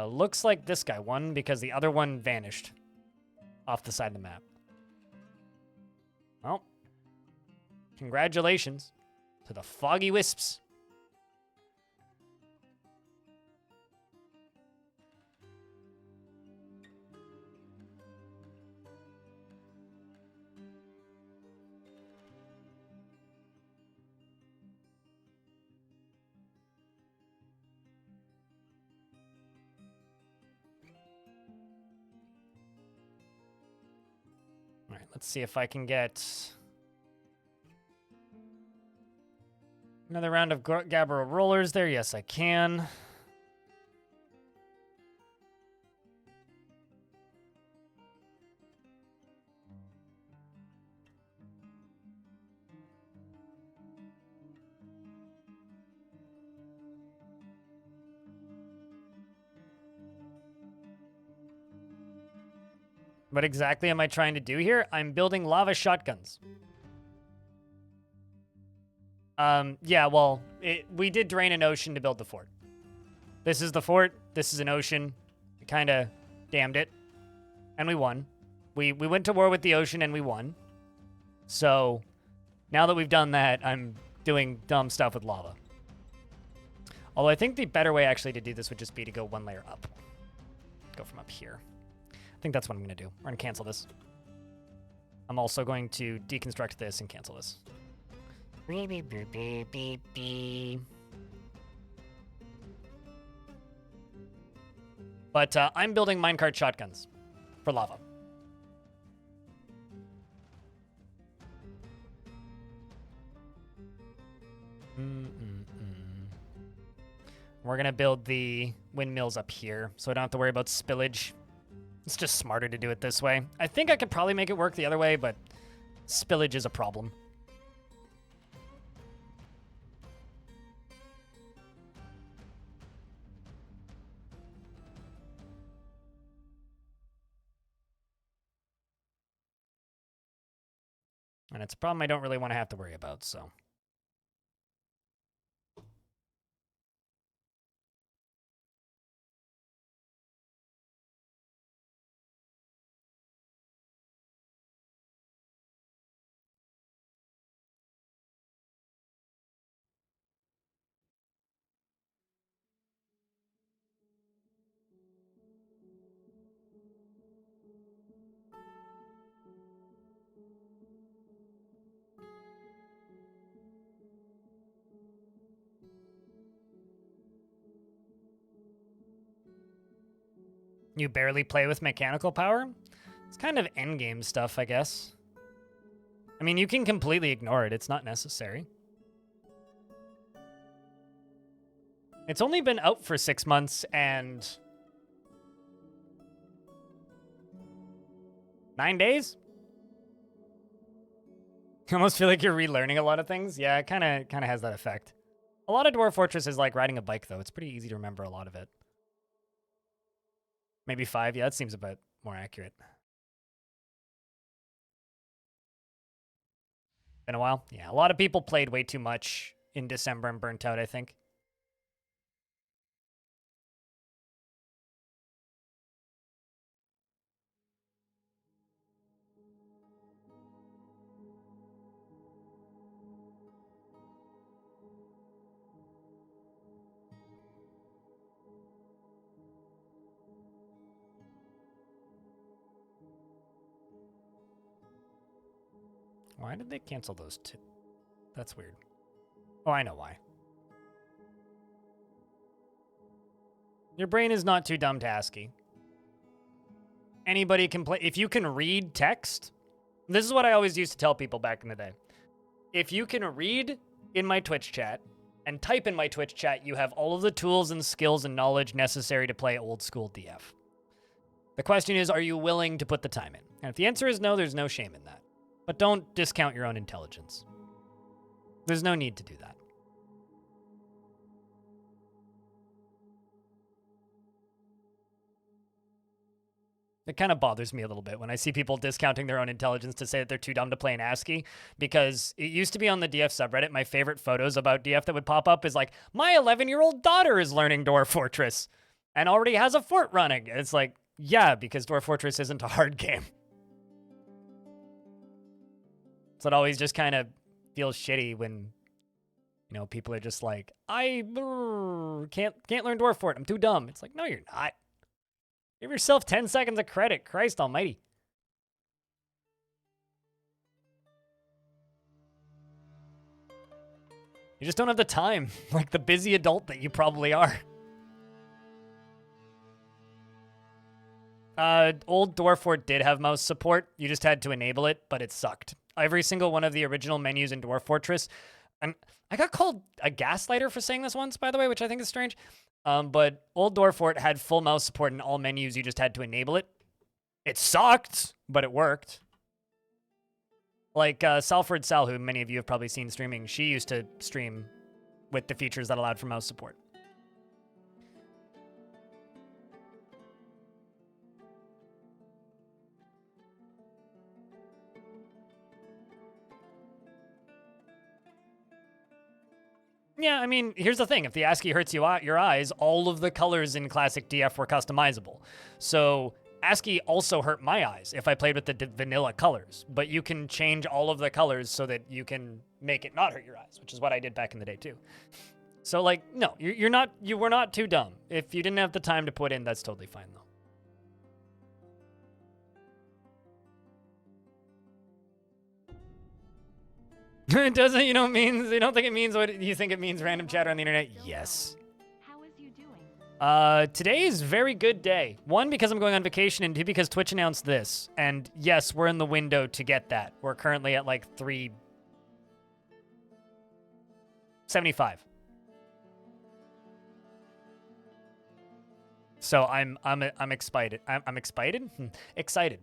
Looks like this guy won because the other one vanished off the side of the map. Well, congratulations to the Foggy Wisps. All right, let's see if I can get another round of Gabbro rollers there. Yes, I can. What exactly am I trying to do here? I'm building lava shotguns. Yeah, well, we did drain an ocean to build the fort. This is the fort. This is an ocean. We kind of damned it. And we won. We went to war with the ocean and we won. So, now that we've done that, I'm doing dumb stuff with lava. Although I think the better way actually to do this would just be to go one layer up. Go from up here. I think that's what I'm going to do. We're going to cancel this. I'm also going to deconstruct this and cancel this. But I'm building minecart shotguns for lava. We're going to build the windmills up here, so I don't have to worry about spillage. It's just smarter to do it this way. I think I could probably make it work the other way, but spillage is a problem. And it's a problem I don't really want to have to worry about, so... You barely play with mechanical power? It's kind of endgame stuff, I guess. I mean, you can completely ignore it. It's not necessary. It's only been out for 6 months and... 9 days? You almost feel like you're relearning a lot of things. Yeah, it kind of has that effect. A lot of Dwarf Fortress is like riding a bike, though. It's pretty easy to remember a lot of it. Maybe 5. Yeah, that seems a bit more accurate. Been a while? Yeah, a lot of people played way too much in December and burnt out, I think. Why did they cancel those two? That's weird. Oh, I know why. Your brain is not too dumb to ASCII. Anybody can play. If you can read text, this is what I always used to tell people back in the day. If you can read in my Twitch chat and type in my Twitch chat, you have all of the tools and skills and knowledge necessary to play old school DF. The question is, are you willing to put the time in? And if the answer is no, there's no shame in that. But don't discount your own intelligence. There's no need to do that. It kind of bothers me a little bit when I see people discounting their own intelligence to say that they're too dumb to play in ASCII, because it used to be on the DF subreddit, my favorite photos about DF that would pop up is like, my 11-year-old daughter is learning Dwarf Fortress and already has a fort running. And it's like, yeah, because Dwarf Fortress isn't a hard game. So it always just kind of feels shitty when, you know, people are just like, I can't learn Dwarf Fort. I'm too dumb. It's like, no, you're not. Give yourself 10 seconds of credit. Christ almighty. You just don't have the time, like the busy adult that you probably are. Old Dwarf Fort did have mouse support. You just had to enable it, but it sucked. Every single one of the original menus in Dwarf Fortress. I got called a gaslighter for saying this once, by the way, which I think is strange. But Old Dwarf Fort had full mouse support in all menus. You just had to enable it. It sucked, but it worked. Like Salford Sal, who many of you have probably seen streaming, she used to stream with the features that allowed for mouse support. Yeah, I mean, here's the thing. If the ASCII hurts you your eyes, all of the colors in classic DF were customizable. So ASCII also hurt my eyes if I played with the vanilla colors. But you can change all of the colors so that you can make it not hurt your eyes, which is what I did back in the day too. So like, no, you were not too dumb. If you didn't have the time to put in, that's totally fine though. It doesn't, you don't think it means what you think it means, random chatter on the internet? Yes. How is you doing? Today is a very good day. One, because I'm going on vacation, and two, because Twitch announced this. And yes, we're in the window to get that. We're currently at like 375. So I'm excited. I'm excited. Excited.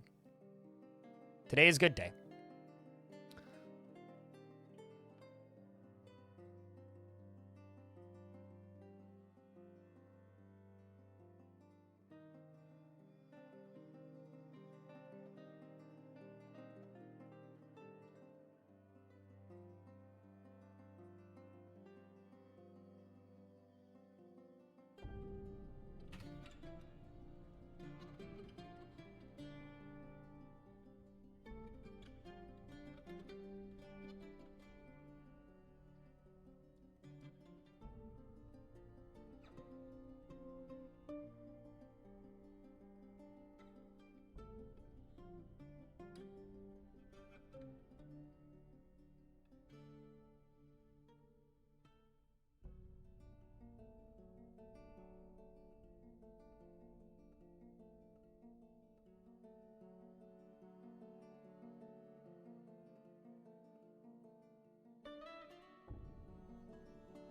Today is a good day.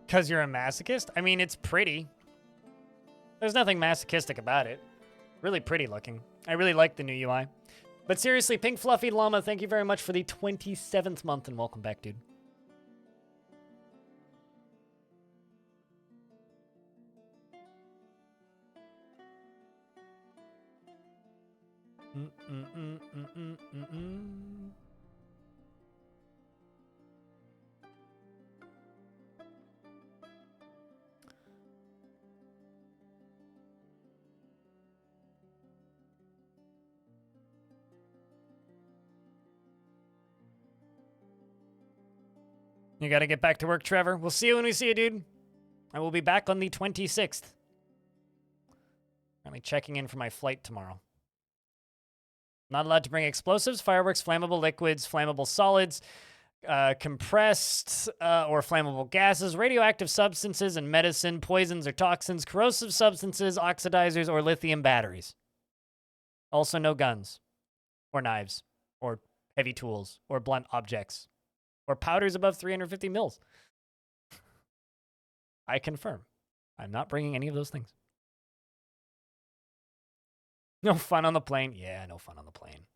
Because you're a masochist? I mean, it's pretty. There's nothing masochistic about it. Really pretty looking. I really like the new UI. But seriously, Pink Fluffy Llama, thank you very much for the 27th month, and welcome back, dude. You gotta get back to work, Trevor. We'll see you when we see you, dude. I will be back on the 26th. Currently checking in for my flight tomorrow. Not allowed to bring explosives, fireworks, flammable liquids, flammable solids, compressed or flammable gases, radioactive substances and medicine, poisons or toxins, corrosive substances, oxidizers, or lithium batteries. Also no guns, or knives, or heavy tools, or blunt objects, or powders above 350 mils. I confirm. I'm not bringing any of those things. No fun on the plane? Yeah, no fun on the plane.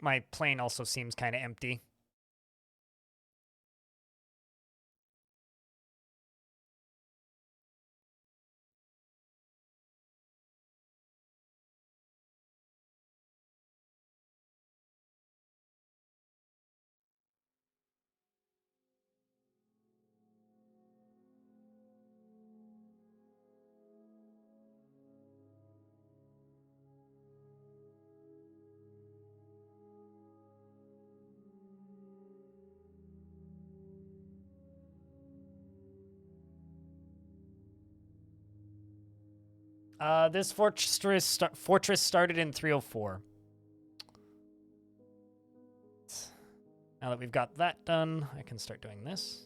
My plane also seems kind of empty. This fortress started in 304. Now that we've got that done, I can start doing this.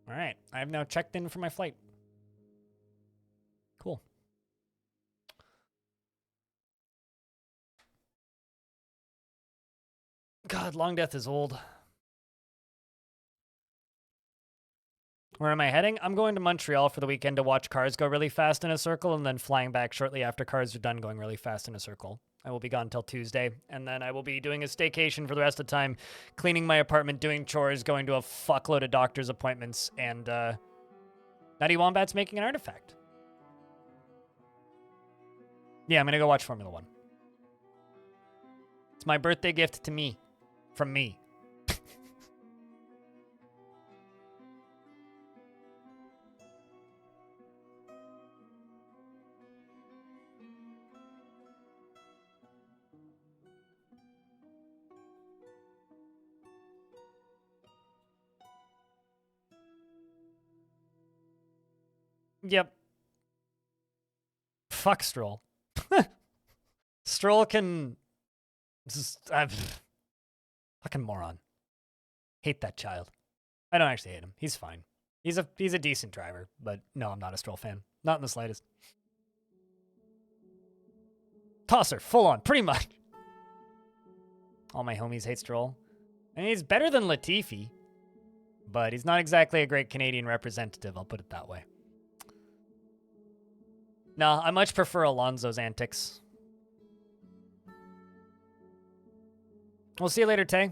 All right, I have now checked in for my flight. Cool. God, Long Death is old. Where am I heading? I'm going to Montreal for the weekend to watch cars go really fast in a circle and then flying back shortly after cars are done going really fast in a circle. I will be gone until Tuesday, and then I will be doing a staycation for the rest of the time, cleaning my apartment, doing chores, going to a fuckload of doctor's appointments, and Nutty Wombat's making an artifact. Yeah, I'm going to go watch Formula 1. It's my birthday gift to me. From me. Yep. Fuck Stroll. Stroll can... fucking moron. Hate that child. I don't actually hate him. He's fine. He's a decent driver, but no, I'm not a Stroll fan. Not in the slightest. Tosser, full on, pretty much. All my homies hate Stroll. And he's better than Latifi, but he's not exactly a great Canadian representative, I'll put it that way. No, I much prefer Alonso's antics. We'll see you later, Tay.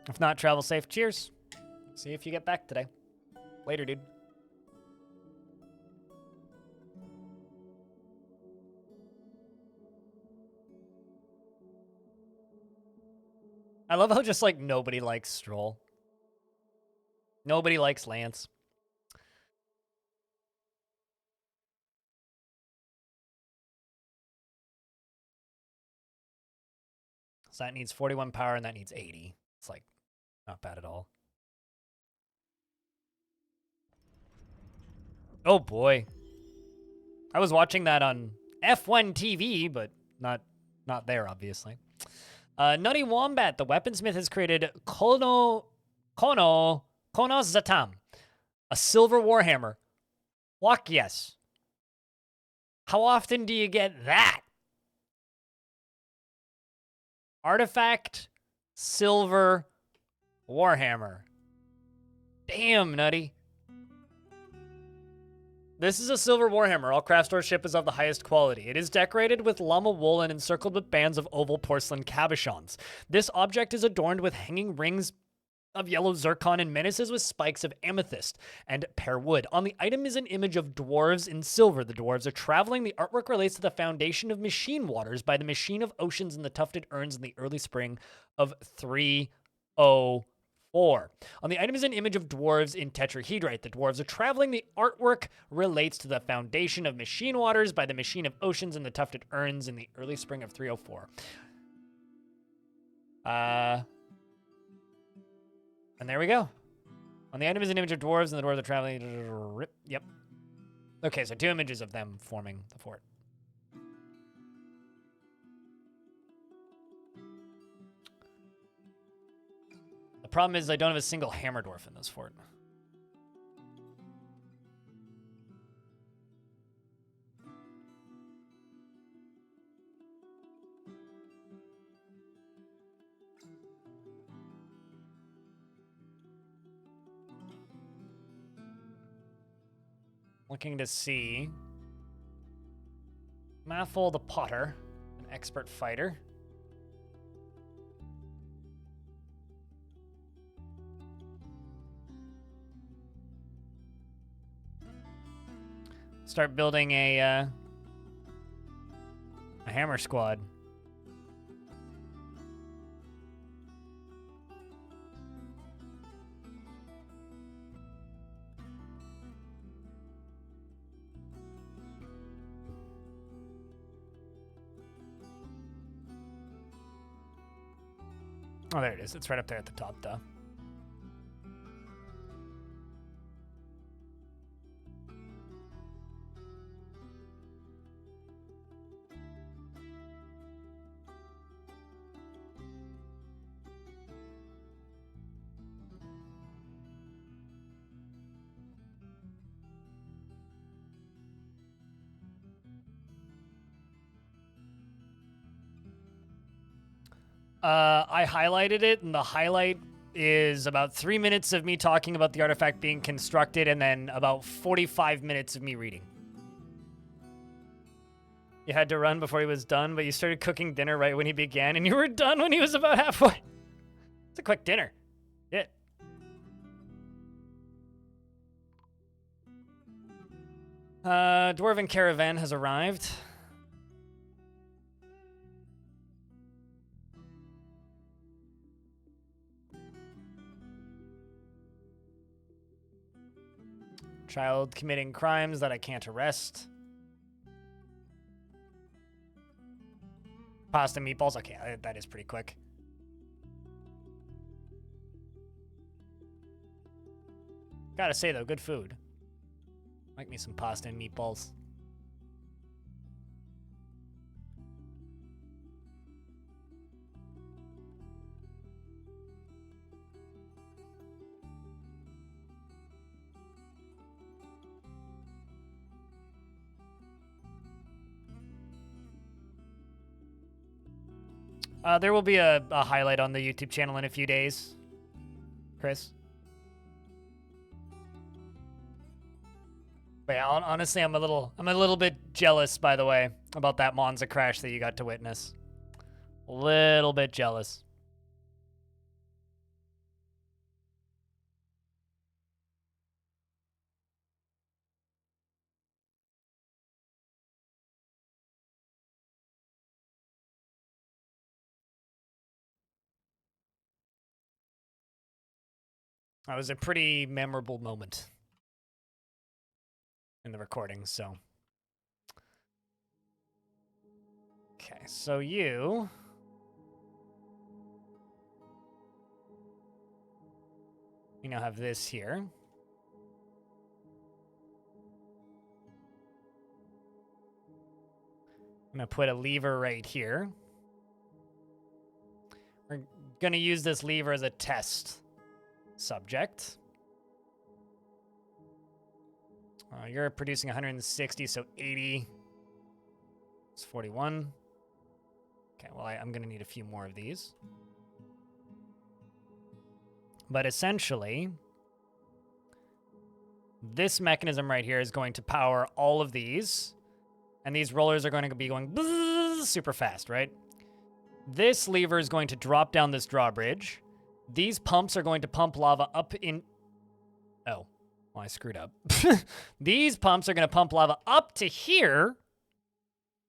If not, travel safe. Cheers. See if you get back today. Later, dude. I love how just, like, nobody likes Stroll. Nobody likes Lance. So that needs 41 power and that needs 80. It's, like, not bad at all. Oh, boy. I was watching that on F1 TV, but not there, obviously. Nutty Wombat, the weaponsmith, has created Konos Zatam, a silver warhammer. Walk yes. How often do you get that? Artifact, silver, warhammer. Damn, Nutty. This is a silver warhammer. All craft store ship is of the highest quality. It is decorated with llama wool and encircled with bands of oval porcelain cabochons. This object is adorned with hanging rings of yellow zircon and menaces with spikes of amethyst and pear wood. On the item is an image of dwarves in silver. The dwarves are traveling. The artwork relates to the foundation of Machinewaters by the Machine of Oceans and the tufted urns in the early spring of 304. On the item is an image of dwarves in tetrahedrite. The dwarves are traveling. The artwork relates to the foundation of Machinewaters by the Machine of Oceans and the tufted urns in the early spring of 304. And there we go. On the item is an image of dwarves, and the dwarves are traveling. Yep. Okay, so 2 images of them forming the fort. The problem is I don't have a single hammer dwarf in this fort. Looking to see Mathol the Potter, an expert fighter. Start building a hammer squad. Oh, there it is. It's right up there at the top, though. I highlighted it, and the highlight is about 3 minutes of me talking about the artifact being constructed, and then about 45 minutes of me reading. You had to run before he was done, but you started cooking dinner right when he began, and you were done when he was about halfway. It's a quick dinner. Yeah. Dwarven caravan has arrived. Child committing crimes that I can't arrest. Pasta meatballs. Okay, that is pretty quick. Gotta say, though, good food. Like me some pasta and meatballs. There will be a highlight on the YouTube channel in a few days, Chris. But yeah, honestly, I'm a little bit jealous, by the way, about that Monza crash that you got to witness. A little bit jealous. That was a pretty memorable moment in the recording, so. Okay, so you now have this here. I'm gonna put a lever right here. going to use this lever as a test subject. You're producing 160, so 80. It's 41. Okay, well, I'm going to need a few more of these. But essentially, this mechanism right here is going to power all of these. And these rollers are going to be going super fast, right? This lever is going to drop down this drawbridge. These pumps are going to pump lava up in... Oh, well, I screwed up. These pumps are going to pump lava up to here.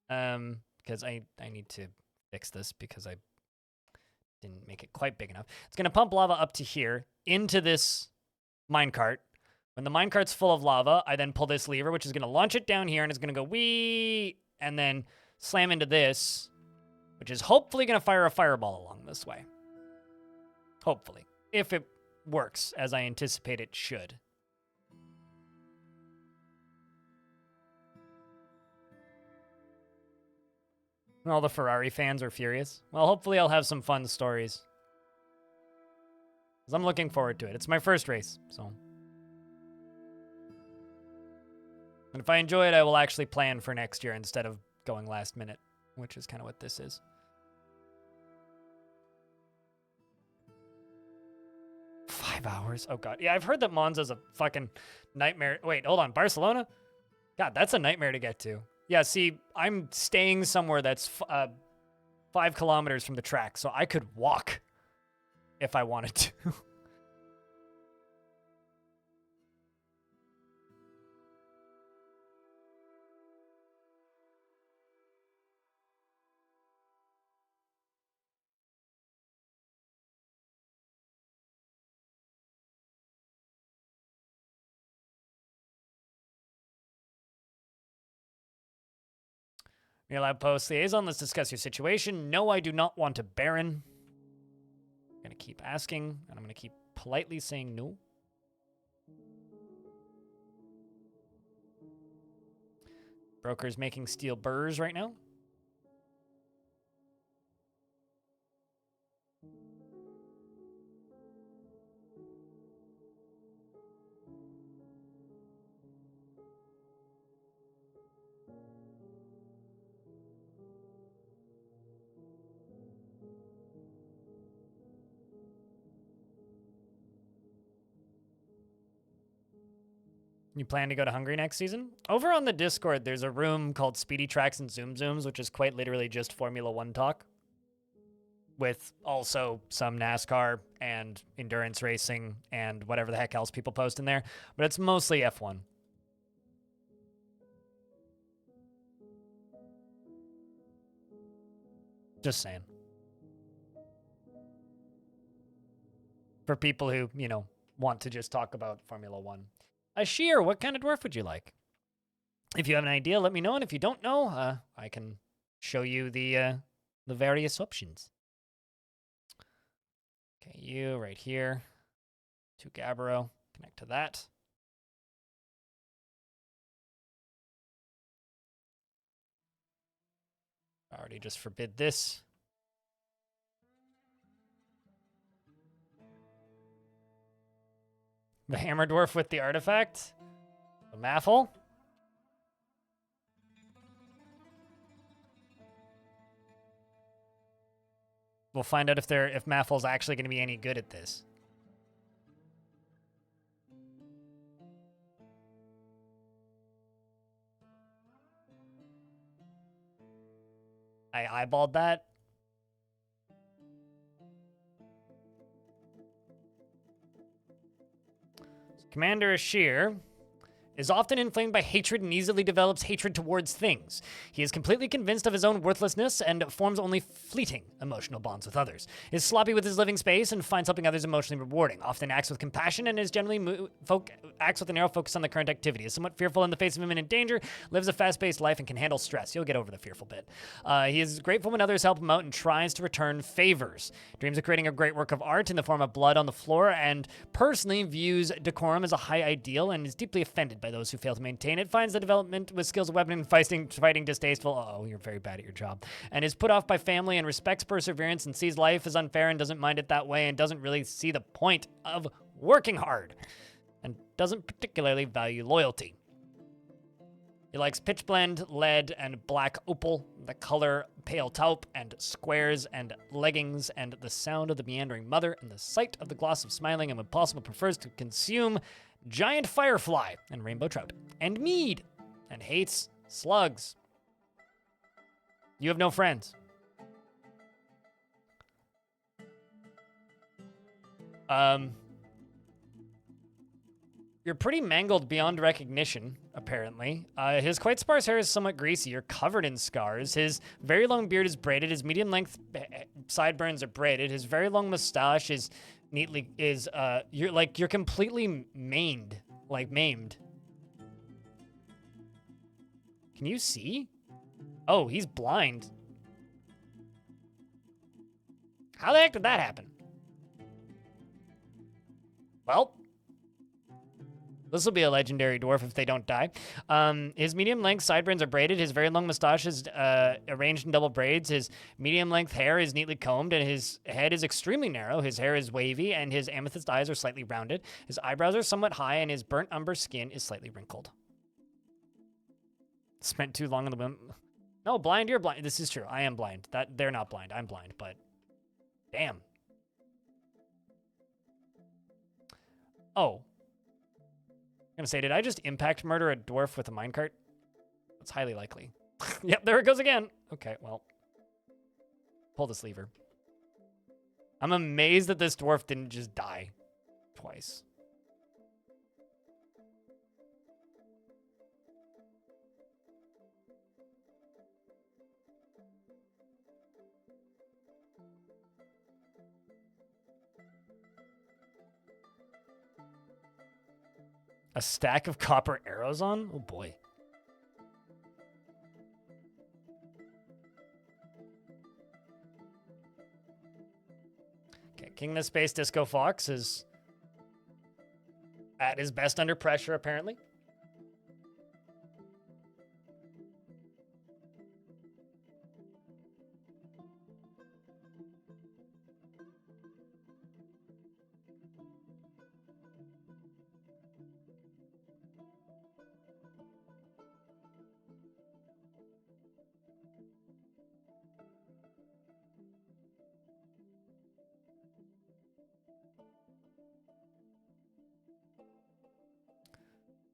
Because I need to fix this because I didn't make it quite big enough. It's going to pump lava up to here into this minecart. When the minecart's full of lava, I then pull this lever, which is going to launch it down here, and it's going to go wee, and then slam into this, which is hopefully going to fire a fireball along this way. Hopefully. If it works, as I anticipate it should. All the Ferrari fans are furious. Well, hopefully I'll have some fun stories. Because I'm looking forward to it. It's my first race, so... And if I enjoy it, I will actually plan for next year instead of going last minute, which is kind of what this is. 5 hours? Oh, God. Yeah, I've heard that Monza's a fucking nightmare. Wait, hold on. Barcelona? God, that's a nightmare to get to. Yeah, see, I'm staying somewhere that's 5 kilometers from the track, so I could walk if I wanted to. You're allowed post liaison. Let's discuss your situation. No, I do not want a baron. I'm going to keep asking, and I'm going to keep politely saying no. Broker's making steel burrs right now. You plan to go to Hungary next season? Over on the Discord, there's a room called Speedy Tracks and Zoom Zooms, which is quite literally just Formula 1 talk. With also some NASCAR and endurance racing and whatever the heck else people post in there. But it's mostly F1. Just saying. For people who, you know, want to just talk about Formula 1. Ashir, what kind of dwarf would you like? If you have an idea, let me know. And if you don't know, I can show you the various options. Okay, you right here. To Gabbro. Connect to that. Already just forbid this. The hammer dwarf with the artifact. The Maffle. We'll find out if Maffle's actually going to be any good at this. I eyeballed that. Commander Ashir is often inflamed by hatred and easily develops hatred towards things. He is completely convinced of his own worthlessness and forms only fleeting emotional bonds with others. Is sloppy with his living space and finds helping others emotionally rewarding. Often acts with compassion and is generally acts with a narrow focus on the current activity. Is somewhat fearful in the face of imminent danger. Lives a fast-paced life and can handle stress. You'll get over the fearful bit. He is grateful when others help him out and tries to return favors. Dreams of creating a great work of art in the form of blood on the floor and personally views decorum as a high ideal and is deeply offended by by those who fail to maintain it, finds the development with skills of weapon and fighting distasteful. Oh, you're very bad at your job. And is put off by family and respects perseverance and sees life as unfair and doesn't mind it that way and doesn't really see the point of working hard and doesn't particularly value loyalty. He likes pitch blend, lead, and black opal, the color pale taupe, and squares and leggings, and the sound of the meandering mother, and the sight of the gloss of smiling, and when possible prefers to consume giant firefly and rainbow trout, and mead, and hates slugs. You have no friends. You're pretty mangled beyond recognition, apparently. His quite sparse hair is somewhat greasy. You're covered in scars. His very long beard is braided. His medium-length sideburns are braided. His very long mustache is you're completely maimed, like maimed. Can you see? Oh, he's blind. How the heck did that happen? Well, this will be a legendary dwarf if they don't die. His medium-length sideburns are braided. His very long mustache is arranged in double braids. His medium-length hair is neatly combed, and his head is extremely narrow. His hair is wavy, and his amethyst eyes are slightly rounded. His eyebrows are somewhat high, and his burnt umber skin is slightly wrinkled. Spent too long on the womb. No, blind, you're blind. This is true. I am blind. They're not blind. I'm blind, but damn. Oh. I'm gonna say, did I just impact murder a dwarf with a minecart? That's highly likely. Yep, there it goes again. Okay, well. Pull this lever. I'm amazed that this dwarf didn't just die twice. A stack of copper arrows on? Oh boy. Okay, King the Space Disco Fox is at his best under pressure, apparently.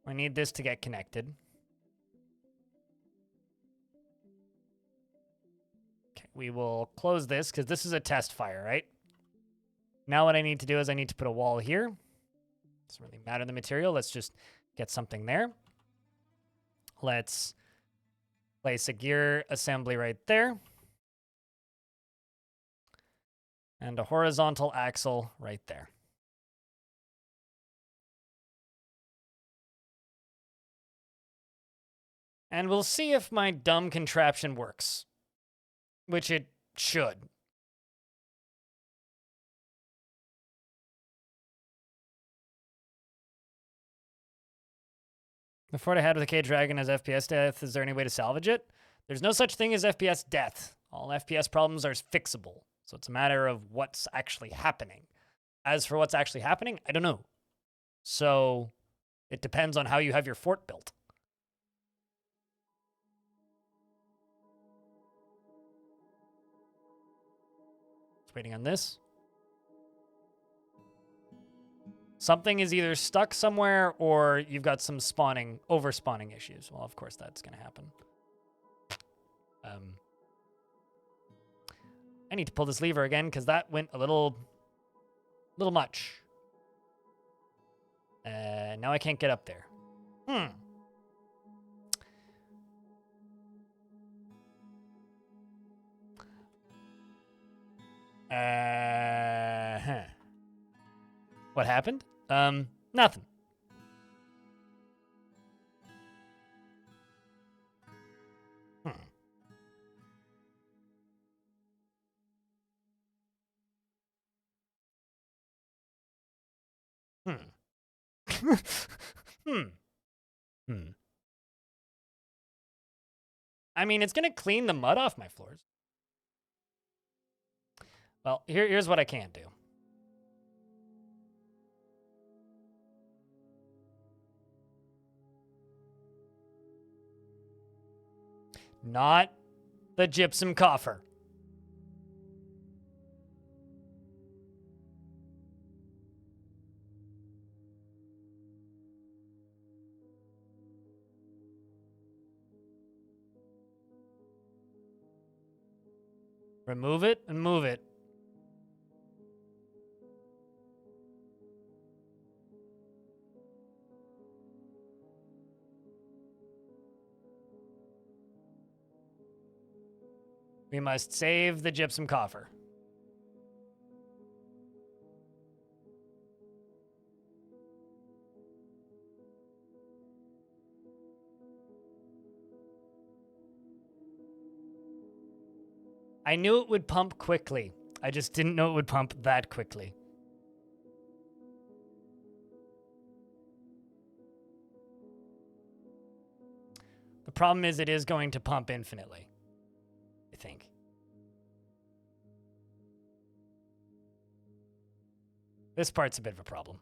I need this to get connected. Okay, we will close this because this is a test fire, right? Now what I need to do is I need to put a wall here. Doesn't really matter the material. Let's just get something there. Let's place a gear assembly right there. And a horizontal axle right there. And we'll see if my dumb contraption works. Which it should. The fort I had with the cage dragon has FPS death. Is there any way to salvage it? There's no such thing as FPS death. All FPS problems are fixable. So it's a matter of what's actually happening. As for what's actually happening, I don't know. So it depends on how you have your fort built. Waiting on this. Something is either stuck somewhere or you've got some over-spawning issues. Well, of course that's going to happen. I need to pull this lever again because that went a little much. Now I can't get up there. What happened? Nothing. I mean, it's going to clean the mud off my floors. Well, here's what I can do. Not the gypsum coffer. Remove it and move it. We must save the gypsum coffer. I knew it would pump quickly. I just didn't know it would pump that quickly. The problem is it is going to pump infinitely, I think. This part's a bit of a problem.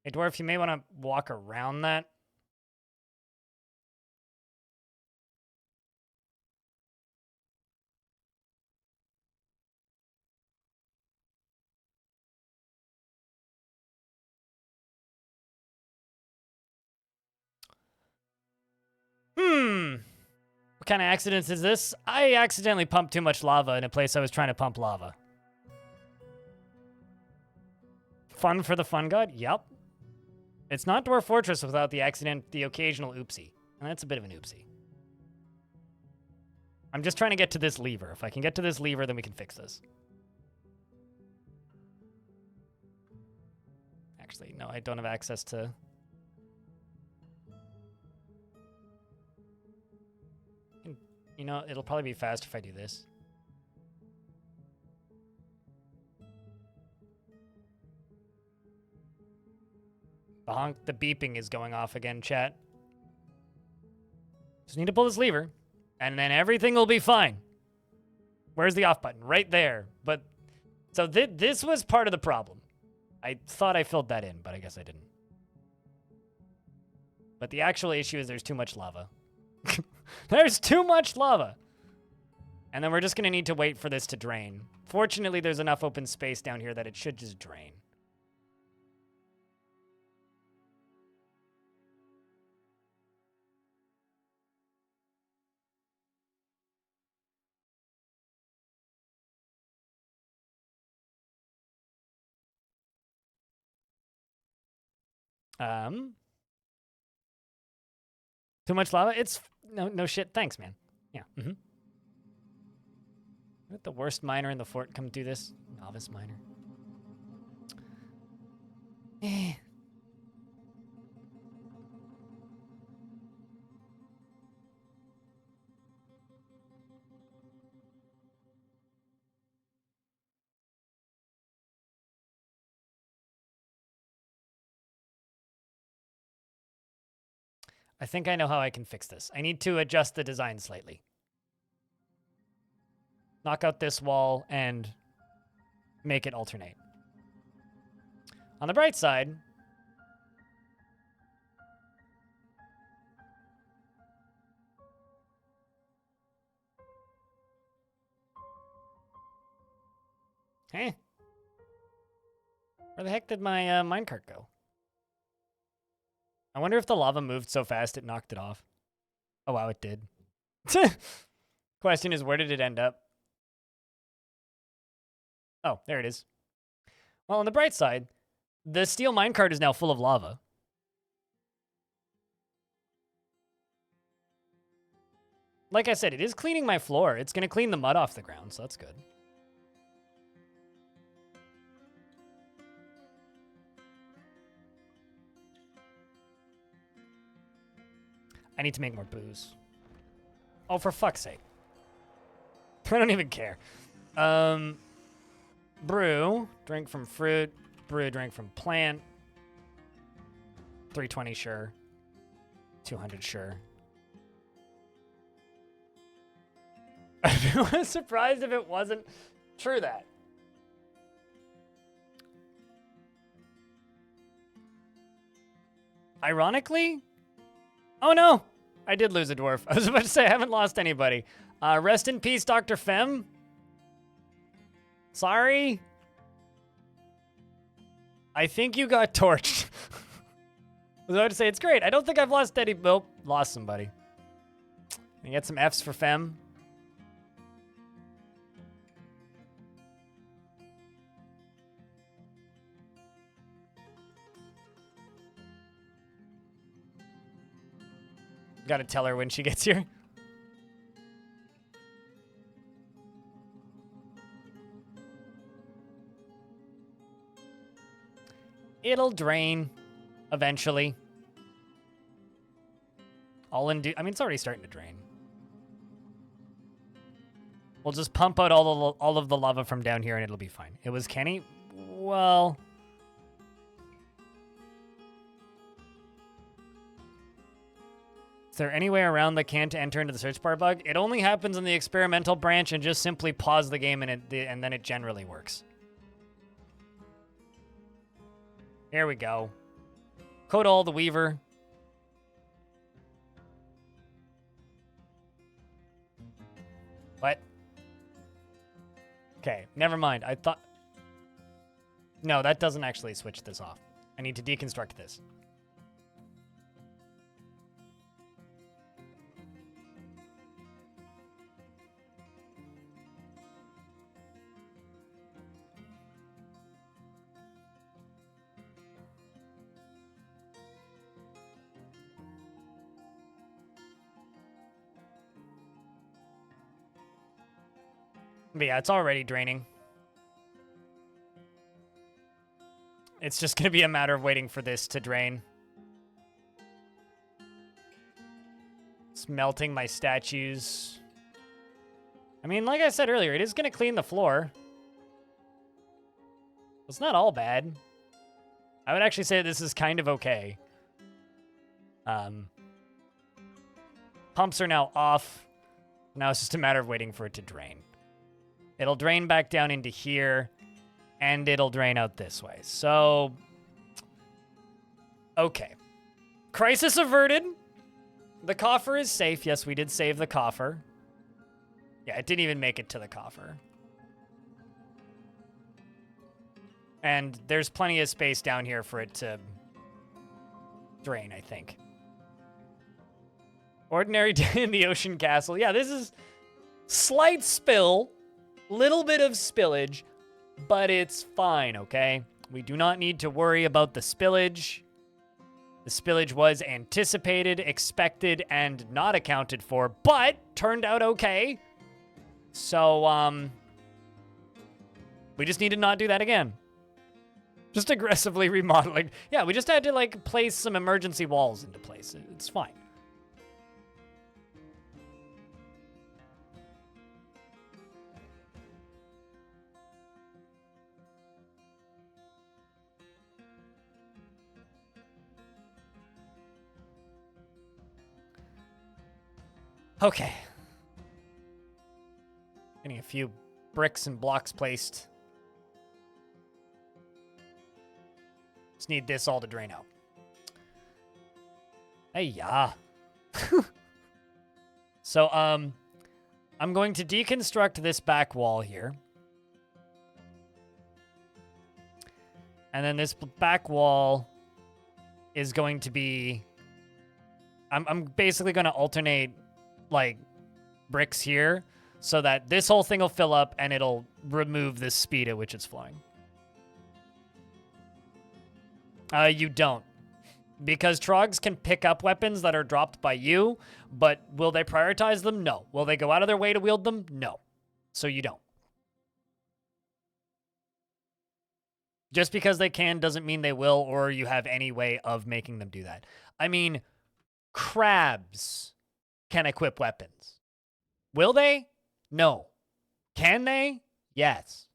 Hey, Dwarf, you may want to walk around that. What kind of accident is this? I accidentally pumped too much lava in a place I was trying to pump lava. Fun for the fun god? Yep. It's not Dwarf Fortress without the occasional oopsie. And that's a bit of an oopsie. I'm just trying to get to this lever. If I can get to this lever, then we can fix this. Actually, no, I don't have access to... You know, it'll probably be faster if I do this. The beeping is going off again, chat. Just need to pull this lever, and then everything will be fine. Where's the off button? Right there. But, so this was part of the problem. I thought I filled that in, but I guess I didn't. But the actual issue is there's too much lava. There's too much lava. And then we're just going to need to wait for this to drain. Fortunately, there's enough open space down here that it should just drain. Too much lava? It's no shit. Thanks, man. Yeah. Let the worst miner in the fort come do this. Novice miner. I think I know how I can fix this. I need to adjust the design slightly. Knock out this wall and make it alternate. On the bright side, hey, where the heck did my minecart go? I wonder if the lava moved so fast it knocked it off. Oh, wow, it did. Question is, where did it end up? Oh, there it is. Well, on the bright side, the steel minecart is now full of lava. Like I said, it is cleaning my floor. It's going to clean the mud off the ground, so that's good. I need to make more booze. Oh, for fuck's sake. I don't even care. Brew, drink from fruit. Brew, drink from plant. 320, sure. 200, sure. I was surprised if it wasn't true that. Ironically, oh no, I did lose a dwarf. I was about to say I haven't lost anybody. Rest in peace, Dr. Fem. Sorry. I think you got torched. I was about to say, it's great. I don't think I've lost any. Nope, lost somebody. Can you get some Fs for Fem? Gotta tell her when she gets here. It'll drain eventually. I mean, it's already starting to drain. We'll just pump out all of the lava from down here and it'll be fine. It was Kenny? Well... Is there any way around the can't enter into the search bar bug? It only happens in the experimental branch, and just simply pause the game and then it generally works. Here we go. Kodal the Weaver. What? Okay, never mind. I thought... No, that doesn't actually switch this off. I need to deconstruct this. But yeah, it's already draining. It's just going to be a matter of waiting for this to drain. Smelting my statues. I mean, like I said earlier, it is going to clean the floor. It's not all bad. I would actually say this is kind of okay. Pumps are now off. Now it's just a matter of waiting for it to drain. It'll drain back down into here, and it'll drain out this way. So, okay. Crisis averted. The coffer is safe. Yes, we did save the coffer. Yeah, it didn't even make it to the coffer. And there's plenty of space down here for it to drain, I think. Ordinary day in the ocean castle. Yeah, this is slight spill. Little bit of spillage, but it's fine, okay? We do not need to worry about the spillage. The spillage was anticipated, expected, and not accounted for, but turned out okay. So, we just need to not do that again. Just aggressively remodeling. Yeah, we just had to, like, place some emergency walls into place. It's fine. Okay. Getting a few bricks and blocks placed. Just need this all to drain out. Hey, yeah. So, I'm going to deconstruct this back wall here. And then this back wall is going to be... I'm basically going to alternate, like, bricks here so that this whole thing will fill up and it'll remove the speed at which it's flowing. You don't. Because Trogs can pick up weapons that are dropped by you, but will they prioritize them? No. Will they go out of their way to wield them? No. So you don't. Just because they can doesn't mean they will, or you have any way of making them do that. I mean, crabs can equip weapons. Will they? No. Can they? Yes.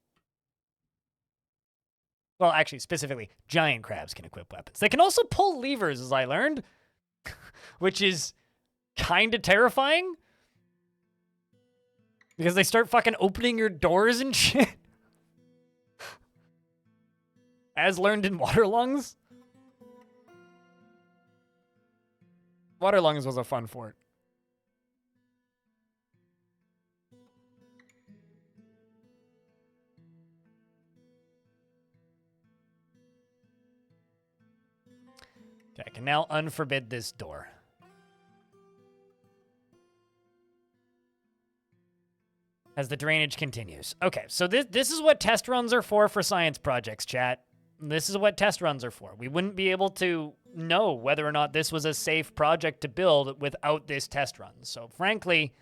Well, actually, specifically, giant crabs can equip weapons. They can also pull levers, as I learned, which is kind of terrifying. Because they start fucking opening your doors and shit. As learned in Waterlungs. Waterlungs was a fun fort. Okay, I can now unforbid this door. As the drainage continues. Okay, so this is what test runs are for science projects, chat. This is what test runs are for. We wouldn't be able to know whether or not this was a safe project to build without this test run. So frankly,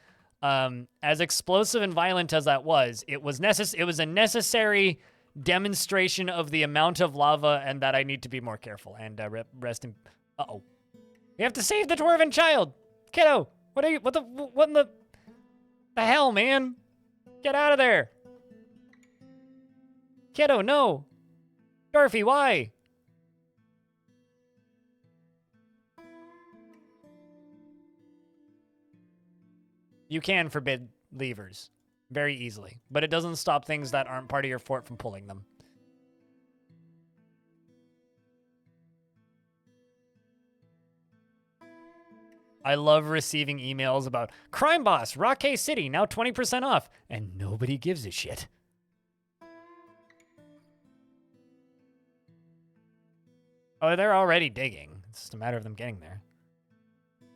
as explosive and violent as that was, it was a necessary demonstration of the amount of lava and that I need to be more careful. And rest in... Uh-oh. We have to save the dwarven child! Kiddo! What in the hell, man? Get out of there! Kiddo, no! Dwarfy, why? You can forbid levers very easily, but it doesn't stop things that aren't part of your fort from pulling them. I love receiving emails about Crime Boss, Rockay City, now 20% off, and nobody gives a shit. Oh, they're already digging. It's just a matter of them getting there.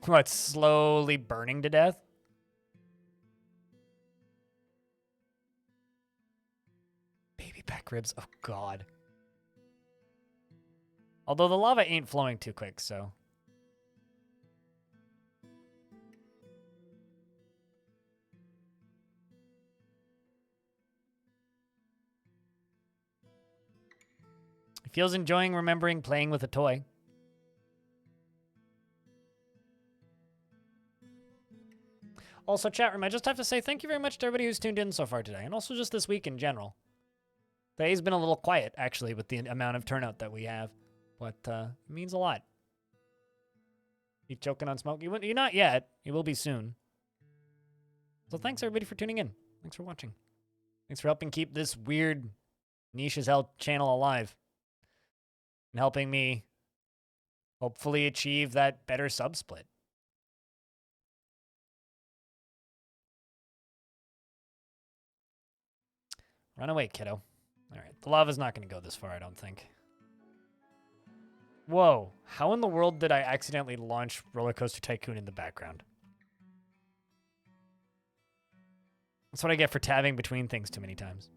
What, slowly burning to death? Baby back ribs, oh god. Although the lava ain't flowing too quick, so... Feels enjoying remembering playing with a toy. Also, chat room, I just have to say thank you very much to everybody who's tuned in so far today, and also just this week in general. Today's been a little quiet, actually, with the amount of turnout that we have, but it means a lot. You choking on smoke? You're not yet. You will be soon. So thanks, everybody, for tuning in. Thanks for watching. Thanks for helping keep this weird niche as hell channel alive. And helping me hopefully achieve that better sub-split. Run away, kiddo. All right, the lava's not going to go this far, I don't think. Whoa, how in the world did I accidentally launch Roller Coaster Tycoon in the background? That's what I get for tabbing between things too many times.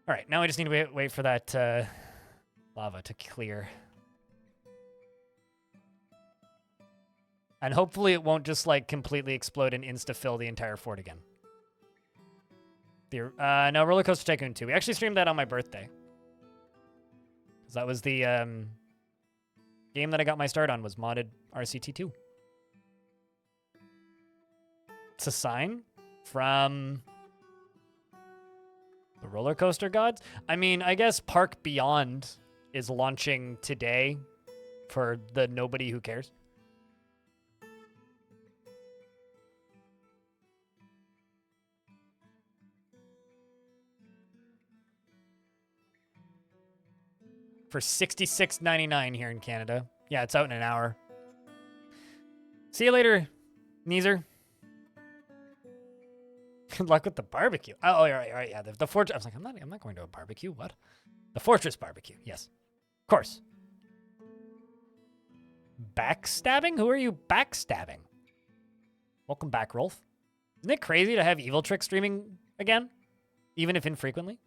All right, now I just need to wait for that lava to clear. And hopefully it won't just, like, completely explode and insta-fill the entire fort again. No, Roller Coaster Tycoon 2. We actually streamed that on my birthday. Because that was the game that I got my start on, was modded RCT2. It's a sign from... the roller coaster gods? I mean, I guess Park Beyond is launching today for the nobody who cares. For $66.99 here in Canada. Yeah, it's out in an hour. See you later, Neezer. Good luck with the barbecue. Oh, all right, yeah. The fortress. I was like, I'm not going to a barbecue. What? The fortress barbecue. Yes, of course. Backstabbing? Who are you backstabbing? Welcome back, Rolf. Isn't it crazy to have Evil Trick streaming again, even if infrequently?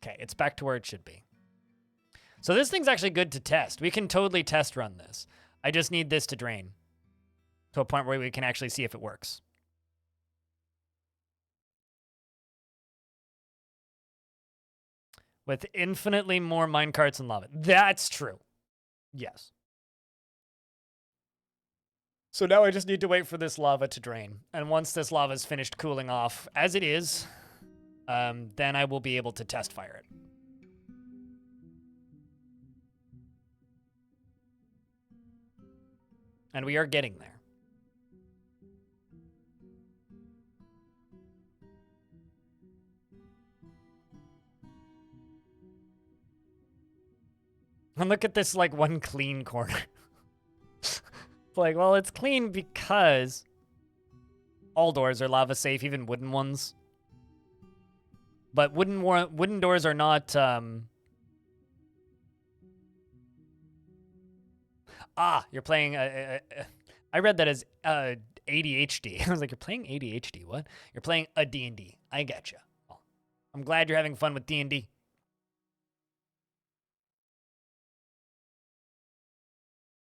Okay, it's back to where it should be. So this thing's actually good to test. We can totally test run this. I just need this to drain to a point where we can actually see if it works. With infinitely more minecarts and lava. That's true. Yes. So now I just need to wait for this lava to drain. And once this lava is finished cooling off, as it is, then I will be able to test fire it. And we are getting there. And look at this, like, one clean corner. Like, well, it's clean because all doors are lava safe, even wooden ones. But wooden doors are not, you're playing, I read that as, ADHD. I was like, you're playing ADHD, what? You're playing a D&D. I getcha. Well, I'm glad you're having fun with D&D.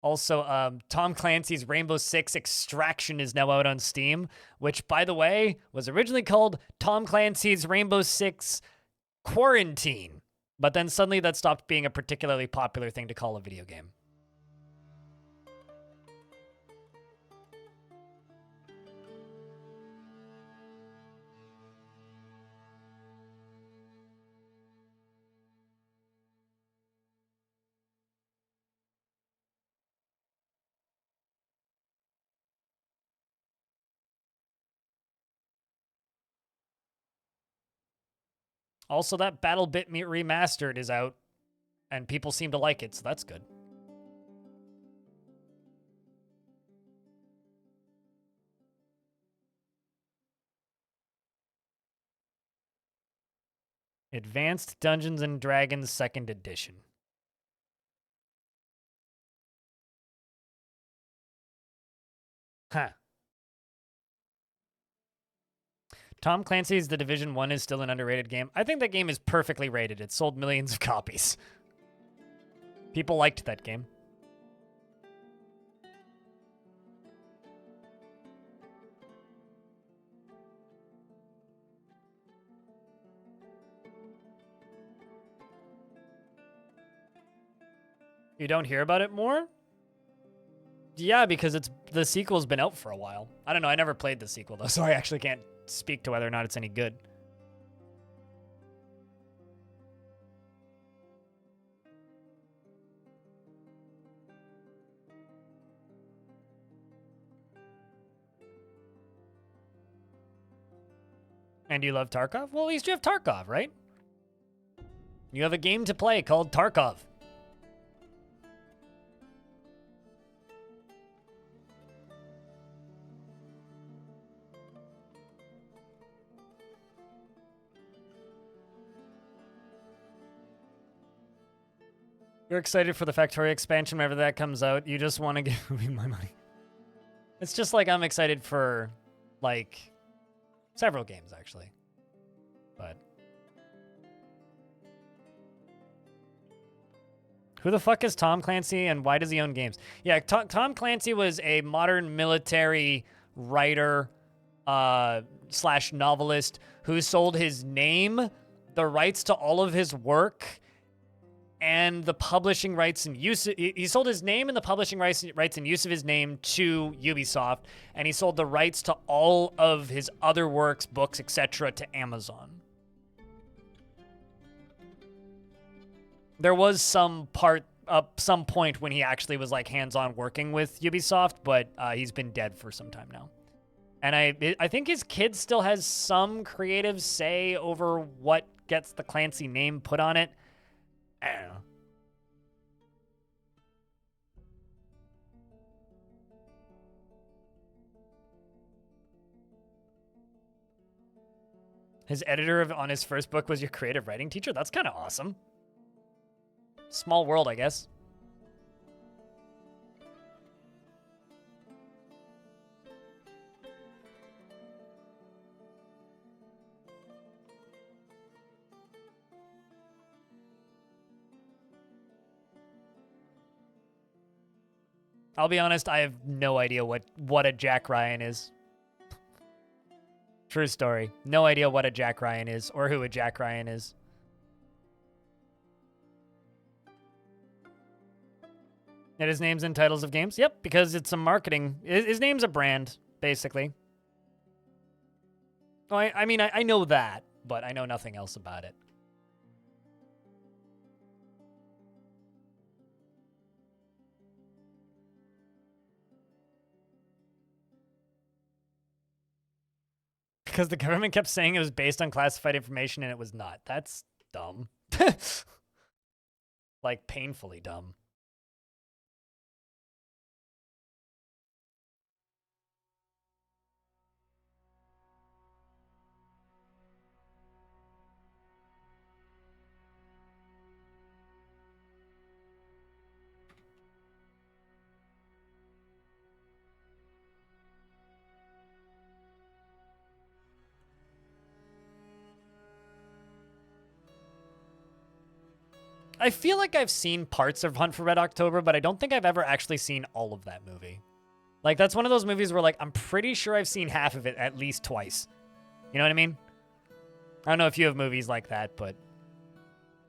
Also, Tom Clancy's Rainbow Six Extraction is now out on Steam, which, by the way, was originally called Tom Clancy's Rainbow Six Quarantine. But then suddenly that stopped being a particularly popular thing to call a video game. Also, that BattleBit Remastered is out, and people seem to like it, so that's good. Advanced Dungeons & Dragons 2nd Edition. Huh. Tom Clancy's The Division 1 is still an underrated game. I think that game is perfectly rated. It sold millions of copies. People liked that game. You don't hear about it more? Yeah, because the sequel's been out for a while. I don't know, I never played the sequel though, so I actually can't speak to whether or not it's any good. And you love Tarkov? Well, at least you have Tarkov, right? You have a game to play called Tarkov. You're excited for the Factorio expansion whenever that comes out. You just want to give me my money. It's just like I'm excited for, like, several games, actually. But who the fuck is Tom Clancy and why does he own games? Yeah, Tom Clancy was a modern military writer slash novelist who sold his name, the rights to all of his work, and the publishing rights and use. He sold his name and the publishing rights and use of his name to Ubisoft, and he sold the rights to all of his other works, books, etc. to Amazon. There was some point when he actually was like hands-on working with Ubisoft, but he's been dead for some time now. And I think his kid still has some creative say over what gets the Clancy name put on it. I don't know. His editor on his first book was your creative writing teacher? That's kind of awesome. Small world, I guess. I'll be honest, I have no idea what a Jack Ryan is. True story. No idea what a Jack Ryan is or who a Jack Ryan is. And his name's in titles of games? Yep, because it's a marketing. His name's a brand, basically. Oh, I mean, I know that, but I know nothing else about it. Because the government kept saying it was based on classified information and it was not. That's dumb. Like, painfully dumb. I feel like I've seen parts of Hunt for Red October, but I don't think I've ever actually seen all of that movie. Like, that's one of those movies where, like, I'm pretty sure I've seen half of it at least twice. You know what I mean? I don't know if you have movies like that, but...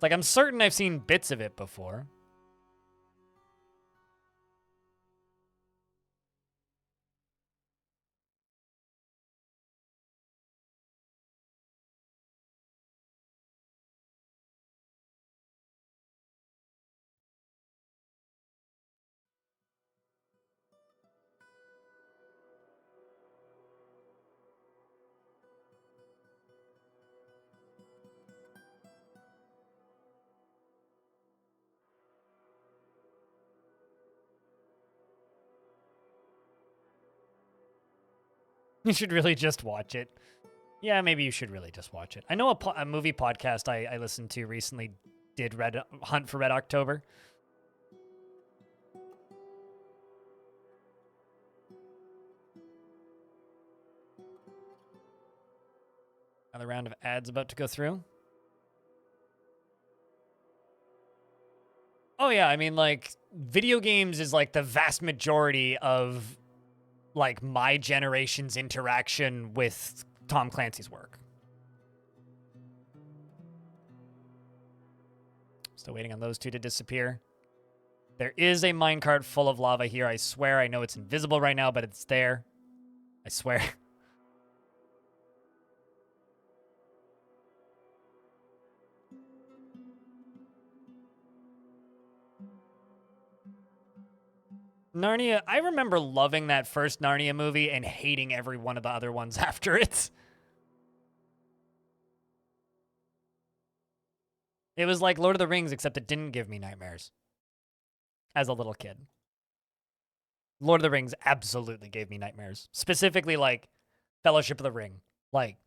like, I'm certain I've seen bits of it before. You should really just watch it. Yeah, maybe you should really just watch it. I know a movie podcast I listened to recently did Hunt for Red October. Another round of ads about to go through. Oh yeah, I mean, like, video games is like the vast majority of like my generation's interaction with Tom Clancy's work. Still waiting on those two to disappear. There is a minecart full of lava here. I swear. I know it's invisible right now, but it's there. I swear. Narnia, I remember loving that first Narnia movie and hating every one of the other ones after it. It was like Lord of the Rings, except it didn't give me nightmares as a little kid. Lord of the Rings absolutely gave me nightmares. Specifically, like, Fellowship of the Ring. Like,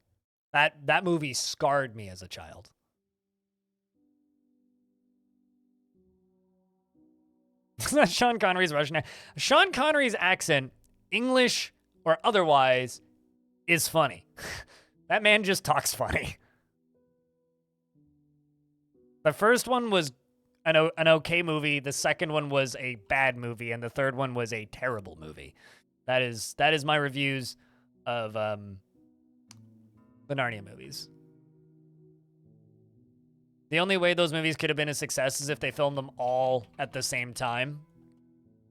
that movie scarred me as a child. It's not Sean Connery's Russian. Sean Connery's accent, English or otherwise, is funny. That man just talks funny. The first one was an okay movie. The second one was a bad movie, and the third one was a terrible movie. That is my reviews of the Narnia movies. The only way those movies could have been a success is if they filmed them all at the same time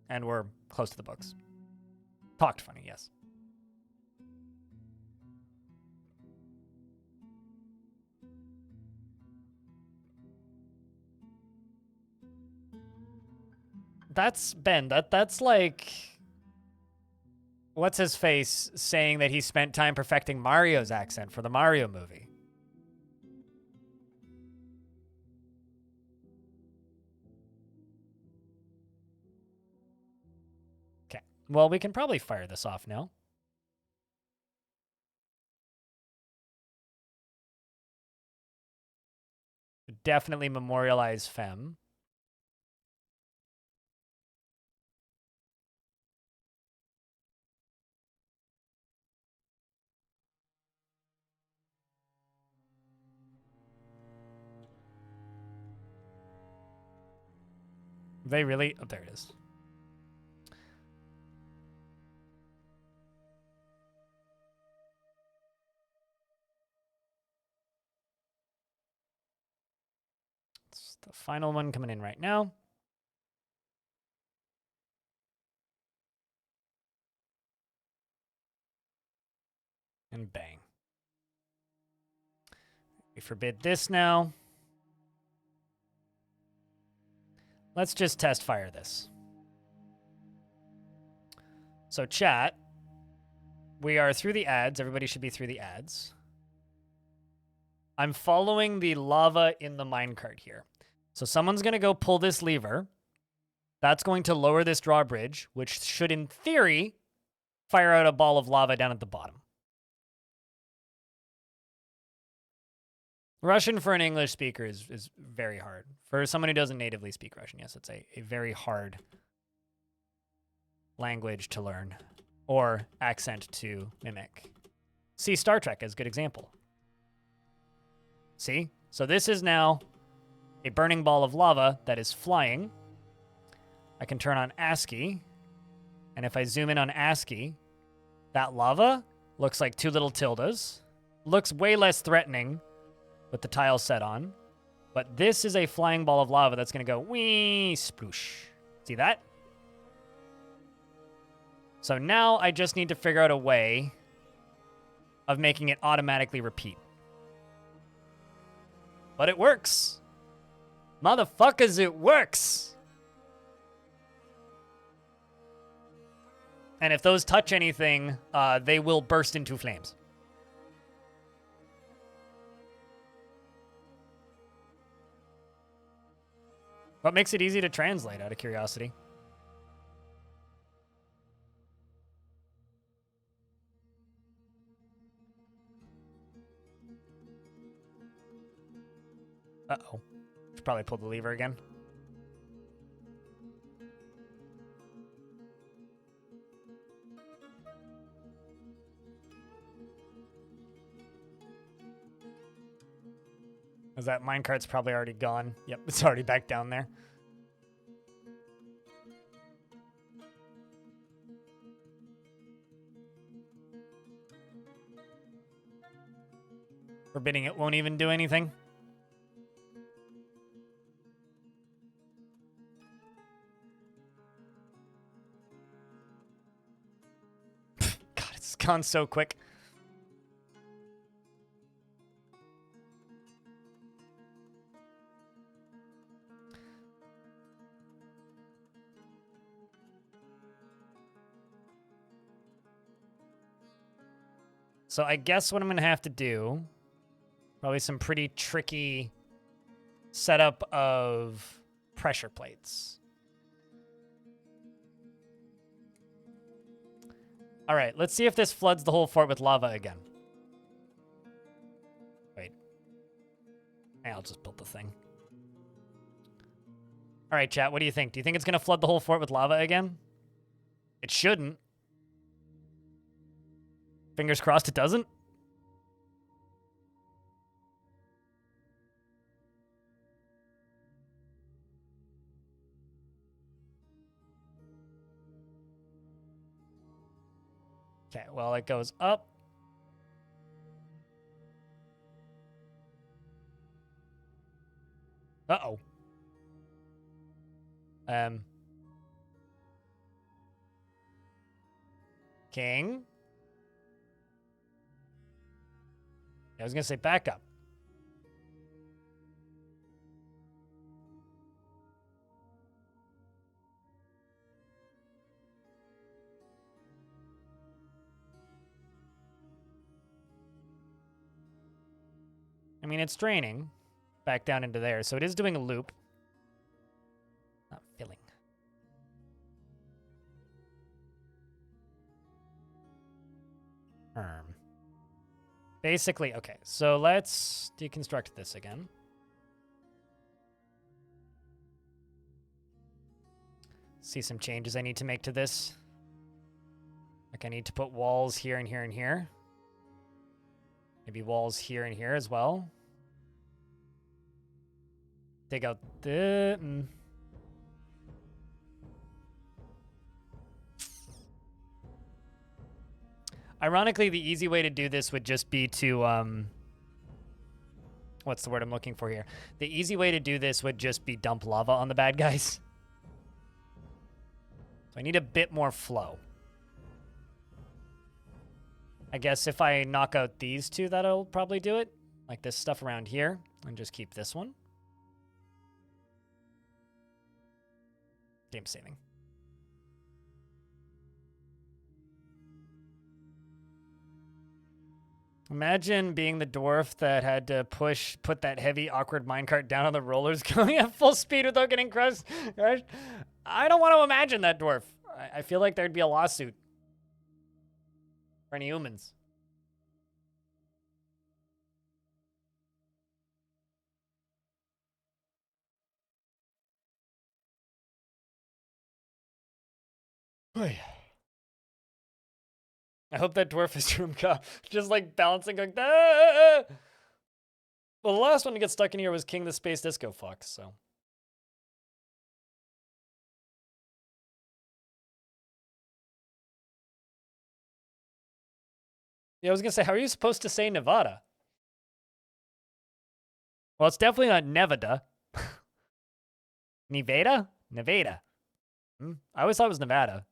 and were close to the books. Talked funny, yes. That's Ben. That's like, what's his face saying that he spent time perfecting Mario's accent for the Mario movie. Well, we can probably fire this off now. Definitely memorialize Fem. They really... oh, there it is. It's the final one coming in right now. And bang. We forbid this now. Let's just test fire this. So chat, We are through the ads. Everybody should be through the ads. I'm following the lava in the minecart here. So someone's going to go pull this lever. That's going to lower this drawbridge, which should, in theory, fire out a ball of lava down at the bottom. Russian for an English speaker is very hard. For someone who doesn't natively speak Russian, yes, it's a very hard language to learn or accent to mimic. See Star Trek as a good example. See? So this is now a burning ball of lava that is flying. I can turn on ASCII, and if I zoom in on ASCII, that lava looks like two little tildes. Looks way less threatening with the tile set on. But this is a flying ball of lava that's going to go wee sploosh. See that? So now I just need to figure out a way of making it automatically repeat. But it works. Motherfuckers, it works. And if those touch anything, they will burst into flames. What makes it easy to translate, out of curiosity? Uh-oh. Should probably pull the lever again. Is that minecart's probably already gone? Yep, it's already back down there. Forbidding it won't even do anything. God, it's gone so quick. So I guess what I'm going to have to do, probably some pretty tricky setup of pressure plates. All right, let's see if this floods the whole fort with lava again. Wait. I'll just build the thing. All right, chat, what do you think? Do you think it's going to flood the whole fort with lava again? It shouldn't. Fingers crossed it doesn't. Okay, well, it goes up. Uh-oh. King. I was going to say back up. I mean, it's draining back down into there, so it is doing a loop. Not filling. Basically, okay, so let's deconstruct this again. See some changes I need to make to this. Like I need to put walls here and here and here. Maybe walls here and here as well. Take out the... Ironically, the easy way to do this would just be to, what's the word I'm looking for here? The easy way to do this would just be dump lava on the bad guys. So I need a bit more flow. I guess if I knock out these two, that'll probably do it. Like this stuff around here, and just keep this one. Game saving. Imagine being the dwarf that had to put that heavy, awkward minecart down on the rollers going at full speed without getting crushed. I don't want to imagine that dwarf. I feel like there'd be a lawsuit for any humans. I hope that dwarf is Roomka, just like balancing, going, ah! Well, the last one to get stuck in here was King the Space Disco Fox, so. Yeah, I was gonna say, how are you supposed to say Nevada? Well, it's definitely not Nevada. Nevada? Nevada. I always thought it was Nevada.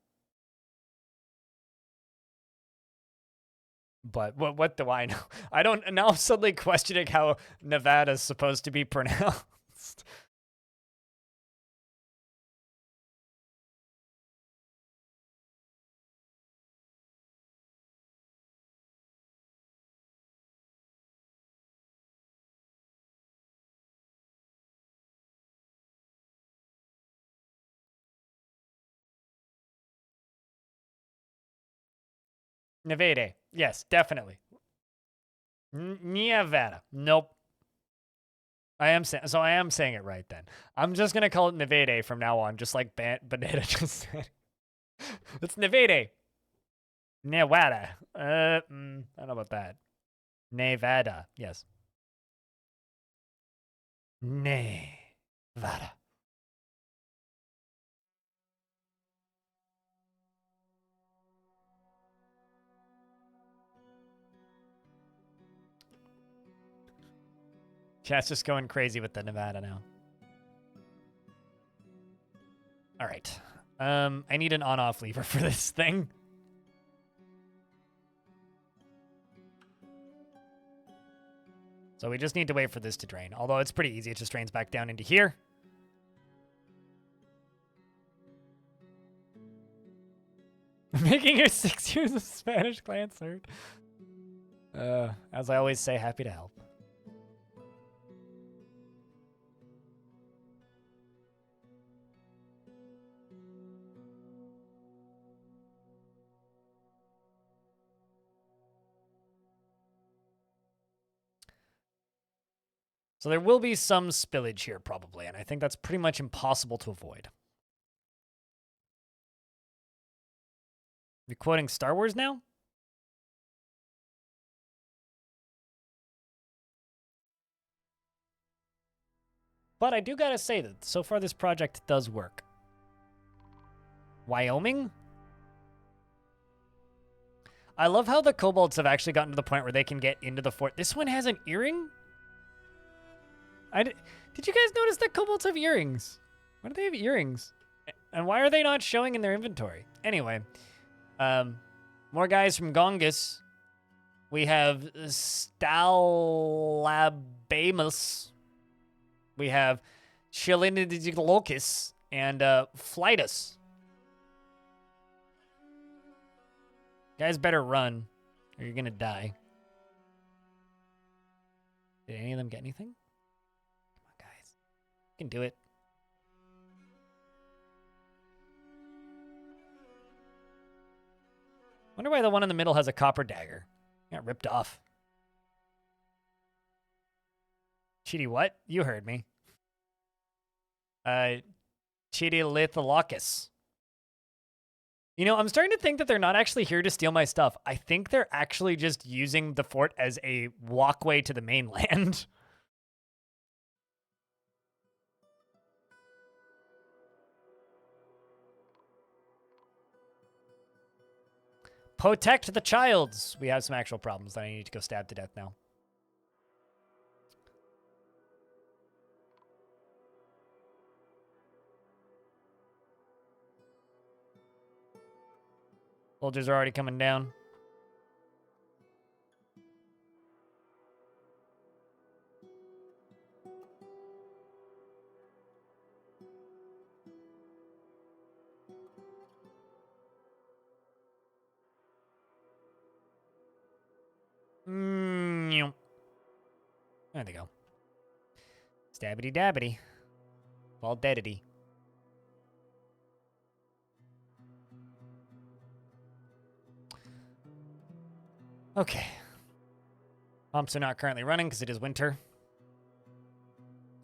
But what do I know? I don't. Now I'm suddenly questioning how Nevada's supposed to be pronounced. Nevada. Yes, definitely. Nevada. Nope. I am saying it right then. I'm just gonna call it Nevada from now on, just like Banana just said. It's Nevada. Nevada. I don't know about that. Nevada. Yes. Nevada. Chat's just going crazy with the Nevada now. All right. I need an on-off lever for this thing. So we just need to wait for this to drain. Although it's pretty easy. It just drains back down into here. Making your 6 years of Spanish clan cert. As I always say, happy to help. So there will be some spillage here probably, and I think that's pretty much impossible to avoid. You quoting Star Wars now? But I do gotta say that so far this project does work. Wyoming? I love how the kobolds have actually gotten to the point where they can get into the fort. This one has an earring? Did you guys notice that kobolds have earrings? Why do they have earrings? And why are they not showing in their inventory? Anyway, more guys from Gongus. We have Stalabamus. We have Chilinidiclocus and Flightus. Guys better run or you're gonna die. Did any of them get anything? Come on, guys. You can do it. Wonder why the one in the middle has a copper dagger. Got ripped off. Cheaty what? You heard me. Cheaty Litholocus. You know, I'm starting to think that they're not actually here to steal my stuff. I think they're actually just using the fort as a walkway to the mainland. Protect the childs. We have some actual problems that I need to go stab to death now. Soldiers are already coming down. There they go. Stabbity dabbity. All deadity. Okay. Pumps are not currently running because it is winter.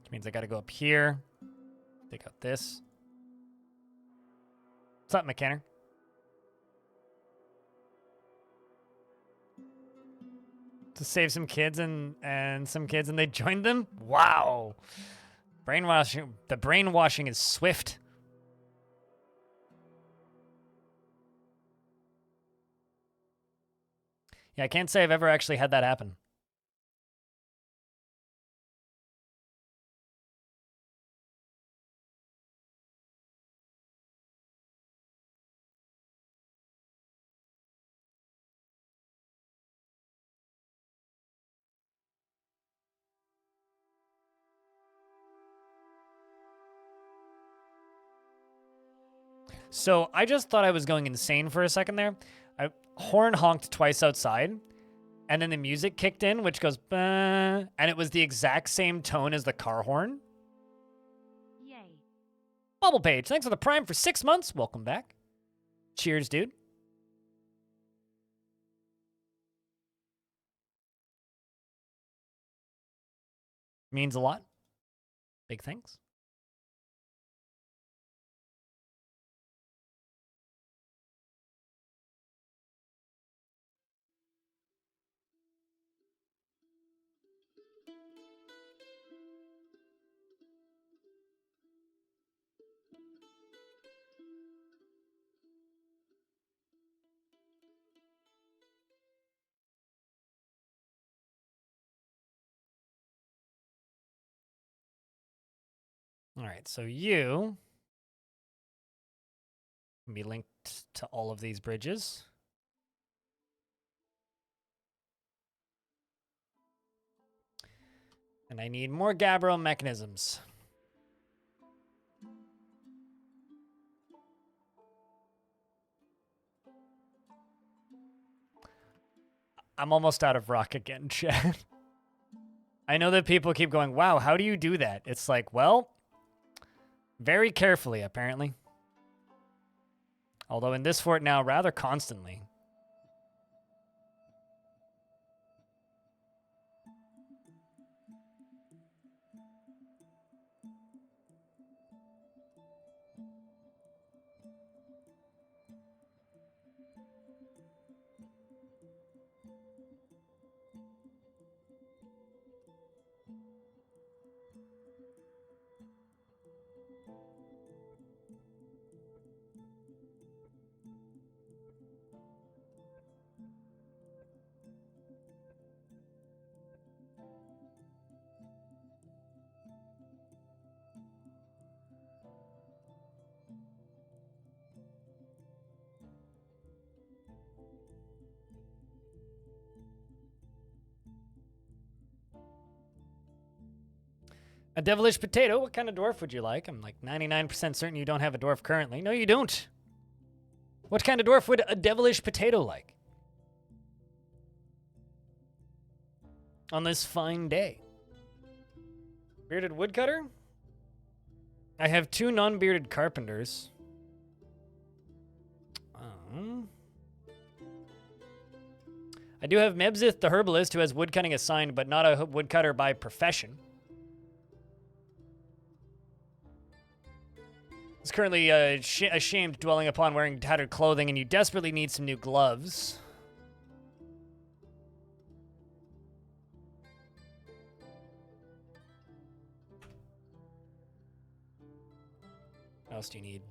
Which means I gotta go up here. Take out this. What's up, McKenna? To save some kids and some kids and they joined them? Wow. Brainwashing. The brainwashing is swift. Yeah, I can't say I've ever actually had that happen. So I just thought I was going insane for a second there. Horn honked twice outside, and then the music kicked in, which goes, bah, and it was the exact same tone as the car horn. Yay. Bubble Page, thanks for the Prime for 6 months. Welcome back. Cheers, dude. Means a lot. Big thanks. All right, so you can be linked to all of these bridges. And I need more Gabbro mechanisms. I'm almost out of rock again, Chad. I know that people keep going, wow, how do you do that? It's like, well, very carefully, apparently. Although in this fort now, rather constantly. A devilish potato? What kind of dwarf would you like? I'm like 99% certain you don't have a dwarf currently. No, you don't. What kind of dwarf would a devilish potato like? On this fine day. Bearded woodcutter? I have 2 non-bearded carpenters. I do have Mebzith the herbalist who has woodcutting assigned, but not a woodcutter by profession. He's currently ashamed dwelling upon wearing tattered clothing, and you desperately need some new gloves. What else do you need?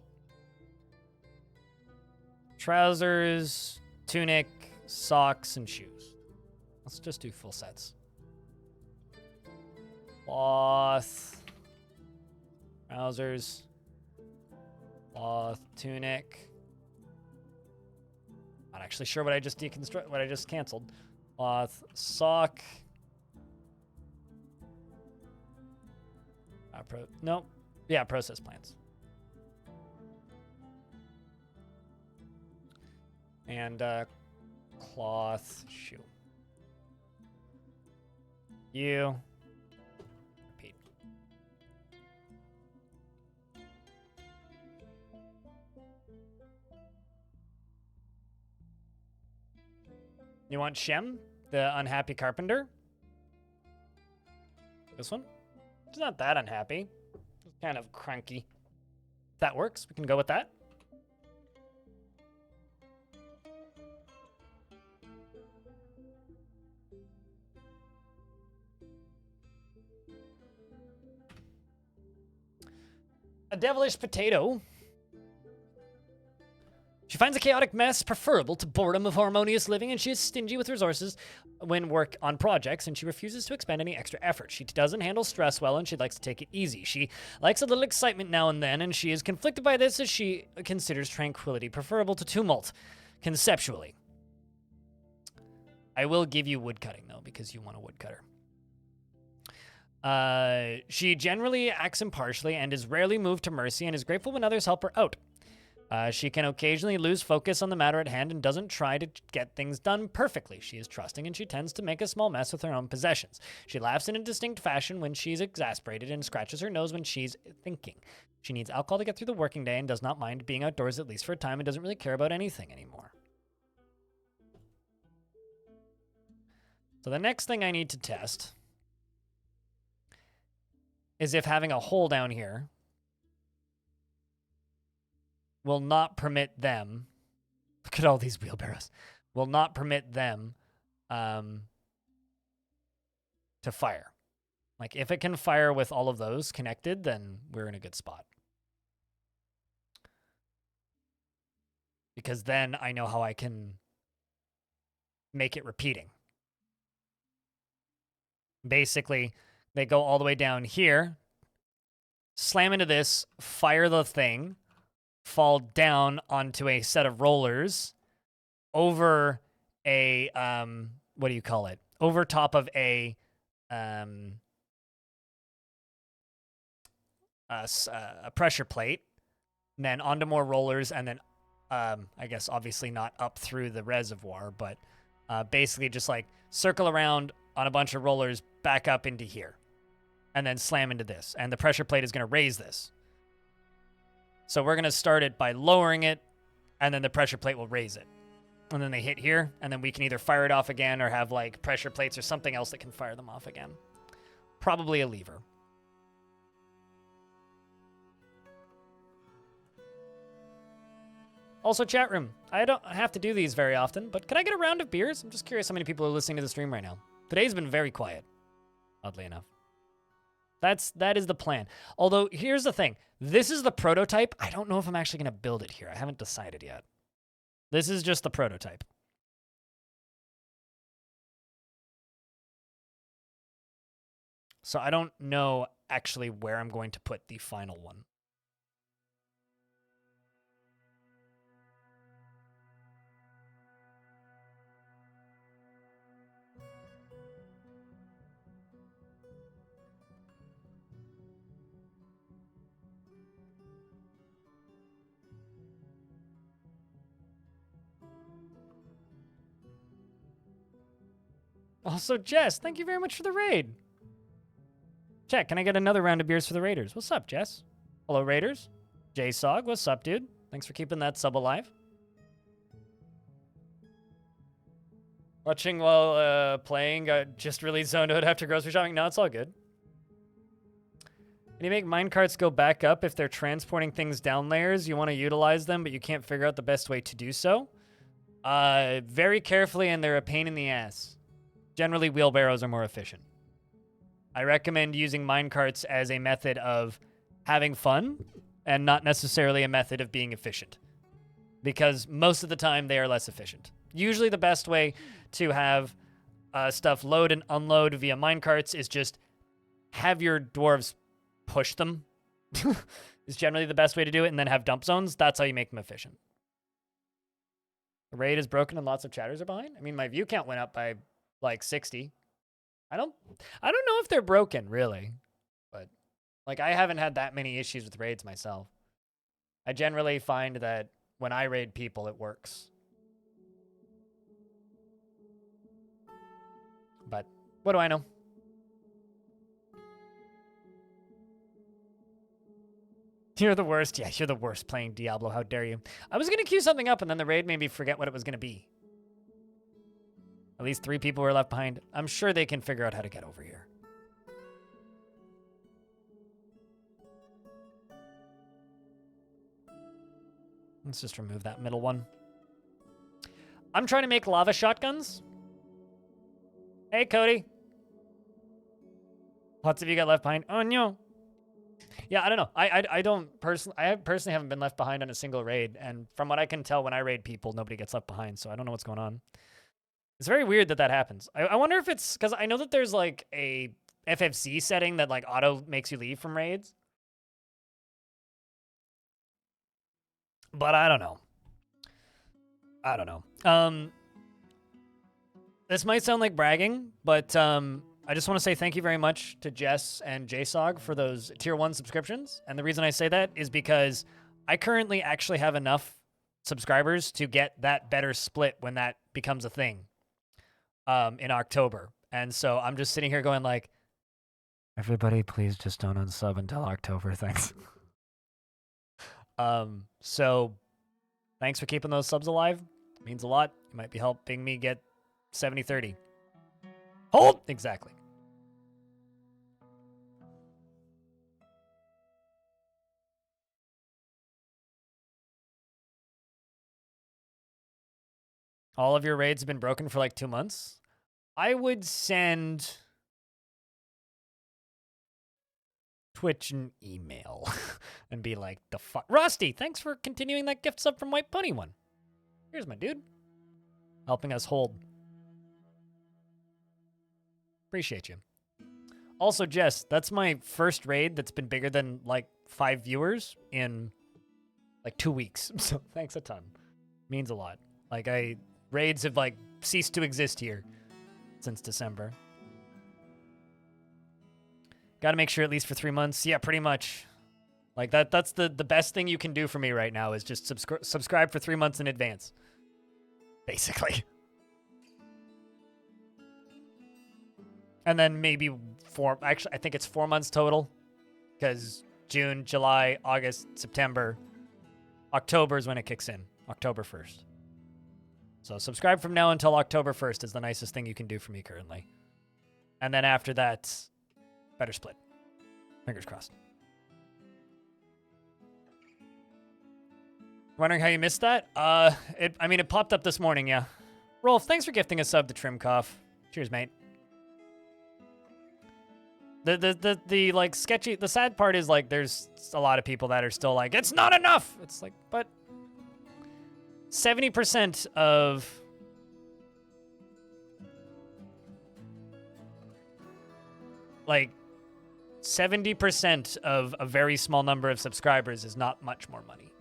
Trousers, tunic, socks, and shoes. Let's just do full sets. Cloth, trousers, cloth, tunic. Not actually sure what I just canceled. Cloth, sock. Nope. Yeah, process plants. And cloth shoe. You. You want Shem, the unhappy carpenter? This one? It's not that unhappy. It's kind of cranky. If that works, we can go with that. A devilish potato. She finds a chaotic mess preferable to boredom of harmonious living, and she is stingy with resources when work on projects, and she refuses to expend any extra effort. She doesn't handle stress well, and she likes to take it easy. She likes a little excitement now and then, and she is conflicted by this as she considers tranquility preferable to tumult, conceptually. I will give you woodcutting, though, because you want a woodcutter. She generally acts impartially and is rarely moved to mercy and is grateful when others help her out. She can occasionally lose focus on the matter at hand and doesn't try to get things done perfectly. She is trusting and she tends to make a small mess with her own possessions. She laughs in a distinct fashion when she's exasperated and scratches her nose when she's thinking. She needs alcohol to get through the working day and does not mind being outdoors at least for a time and doesn't really care about anything anymore. So the next thing I need to test is if having a hole down here will not permit them, look at all these wheelbarrows, will not permit them to fire. Like, if it can fire with all of those connected, then we're in a good spot. Because then I know how I can make it repeating. Basically, they go all the way down here, slam into this, fire the thing, fall down onto a set of rollers over a, what do you call it? Over top of a pressure plate, and then onto more rollers, and then, I guess obviously not up through the reservoir, but basically just like circle around on a bunch of rollers back up into here, and then slam into this. And the pressure plate is going to raise this. So we're going to start it by lowering it, and then the pressure plate will raise it. And then they hit here, and then we can either fire it off again or have like pressure plates or something else that can fire them off again. Probably a lever. Also, chat room. I don't have to do these very often, but can I get a round of beers? I'm just curious how many people are listening to the stream right now. Today's been very quiet, oddly enough. That is the plan. Although, here's the thing. This is the prototype. I don't know if I'm actually going to build it here. I haven't decided yet. This is just the prototype. So I don't know actually where I'm going to put the final one. Also, Jess, thank you very much for the raid. Check, can I get another round of beers for the Raiders? What's up, Jess? Hello, Raiders. J-Sog, what's up, dude? Thanks for keeping that sub alive. Watching while playing, got just really zoned out after grocery shopping. No, it's all good. Can you make minecarts go back up if they're transporting things down layers? You want to utilize them, but you can't figure out the best way to do so? Very carefully, and they're a pain in the ass. Generally, wheelbarrows are more efficient. I recommend using minecarts as a method of having fun and not necessarily a method of being efficient. Because most of the time, they are less efficient. Usually the best way to have stuff load and unload via minecarts is just have your dwarves push them. Is generally the best way to do it, and then have dump zones. That's how you make them efficient. The raid is broken and lots of chatters are behind. I mean, my view count went up by like 60. I don't know if they're broken, really. But, like, I haven't had that many issues with raids myself. I generally find that when I raid people, it works. But, what do I know? You're the worst. Yeah, you're the worst playing Diablo. How dare you? I was going to queue something up, and then the raid made me forget what it was going to be. At least 3 people were left behind. I'm sure they can figure out how to get over here. Let's just remove that middle one. I'm trying to make lava shotguns. Hey, Cody. Lots of you got left behind. Oh, no. Yeah, I don't know. I don't personally... I personally haven't been left behind on a single raid. And from what I can tell, when I raid people, nobody gets left behind. So I don't know what's going on. It's very weird that that happens. I wonder if it's... Because I know that there's like a FFC setting that like auto makes you leave from raids. But I don't know. I don't know. This might sound like bragging, but I just want to say thank you very much to Jess and JSOG for those tier 1 subscriptions. And the reason I say that is because I currently actually have enough subscribers to get that better split when that becomes a thing in October. And so I'm just sitting here going like, everybody please just don't unsub until October, thanks. So thanks for keeping those subs alive. It means a lot. You might be helping me get 70-30. Hold! Exactly. All of your raids have been broken for like 2 months. I would send Twitch an email and be like, the fuck. Rusty, thanks for continuing that gift sub from White Pony 1. Here's my dude. Helping us hold. Appreciate you. Also, Jess, that's my first raid that's been bigger than like 5 viewers in like 2 weeks. So thanks a ton. Means a lot. Like raids have like ceased to exist here since December. Got to make sure at least for 3 months. Yeah, pretty much. Like that's the best thing you can do for me right now is just subscribe for 3 months in advance. Basically. And then maybe 4, actually I think it's 4 months total because June, July, August, September, October is when it kicks in. October 1st. So subscribe from now until October 1st is the nicest thing you can do for me currently. And then after that, better split. Fingers crossed. Wondering how you missed that? I mean, it popped up this morning, yeah. Rolf, thanks for gifting a sub to Trimcoff. Cheers, mate. The like sketchy, the sad part is like there's a lot of people that are still like, it's not enough. It's like, but 70% of like 70% of a very small number of subscribers is not much more money.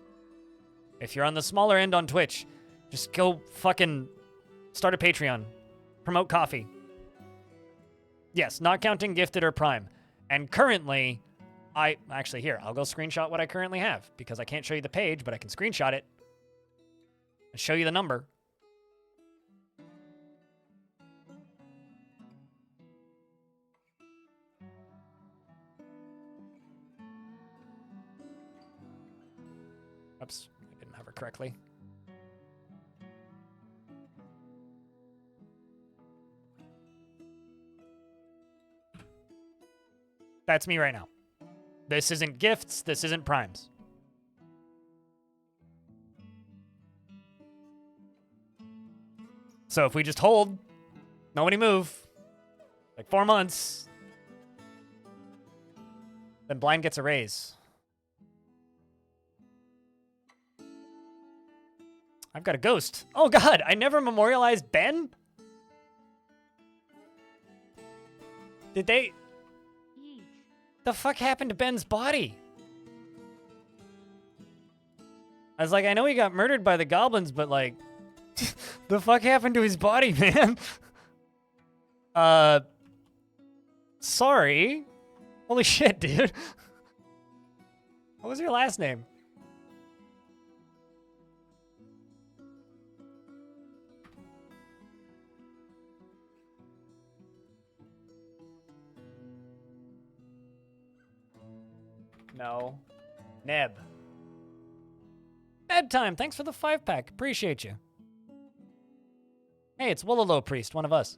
If you're on the smaller end on Twitch, just go fucking start a Patreon. Promote coffee. Yes, not counting gifted or prime. And currently, actually here, I'll go screenshot what I currently have because I can't show you the page, but I can screenshot it and show you the number. Oops, I didn't have her correctly. That's me right now. This isn't gifts. This isn't primes. So if we just hold, nobody move, like 4 months, then Blind gets a raise. I've got a ghost. Oh God, I never memorialized Ben? Did they... Yeet. The fuck happened to Ben's body? I was like, I know he got murdered by the goblins, but like, the fuck happened to his body, man? Sorry. Holy shit, dude. What was your last name? No. Neb. Bedtime. Thanks for the 5-pack. Appreciate you. Hey, it's Willalow Priest, one of us.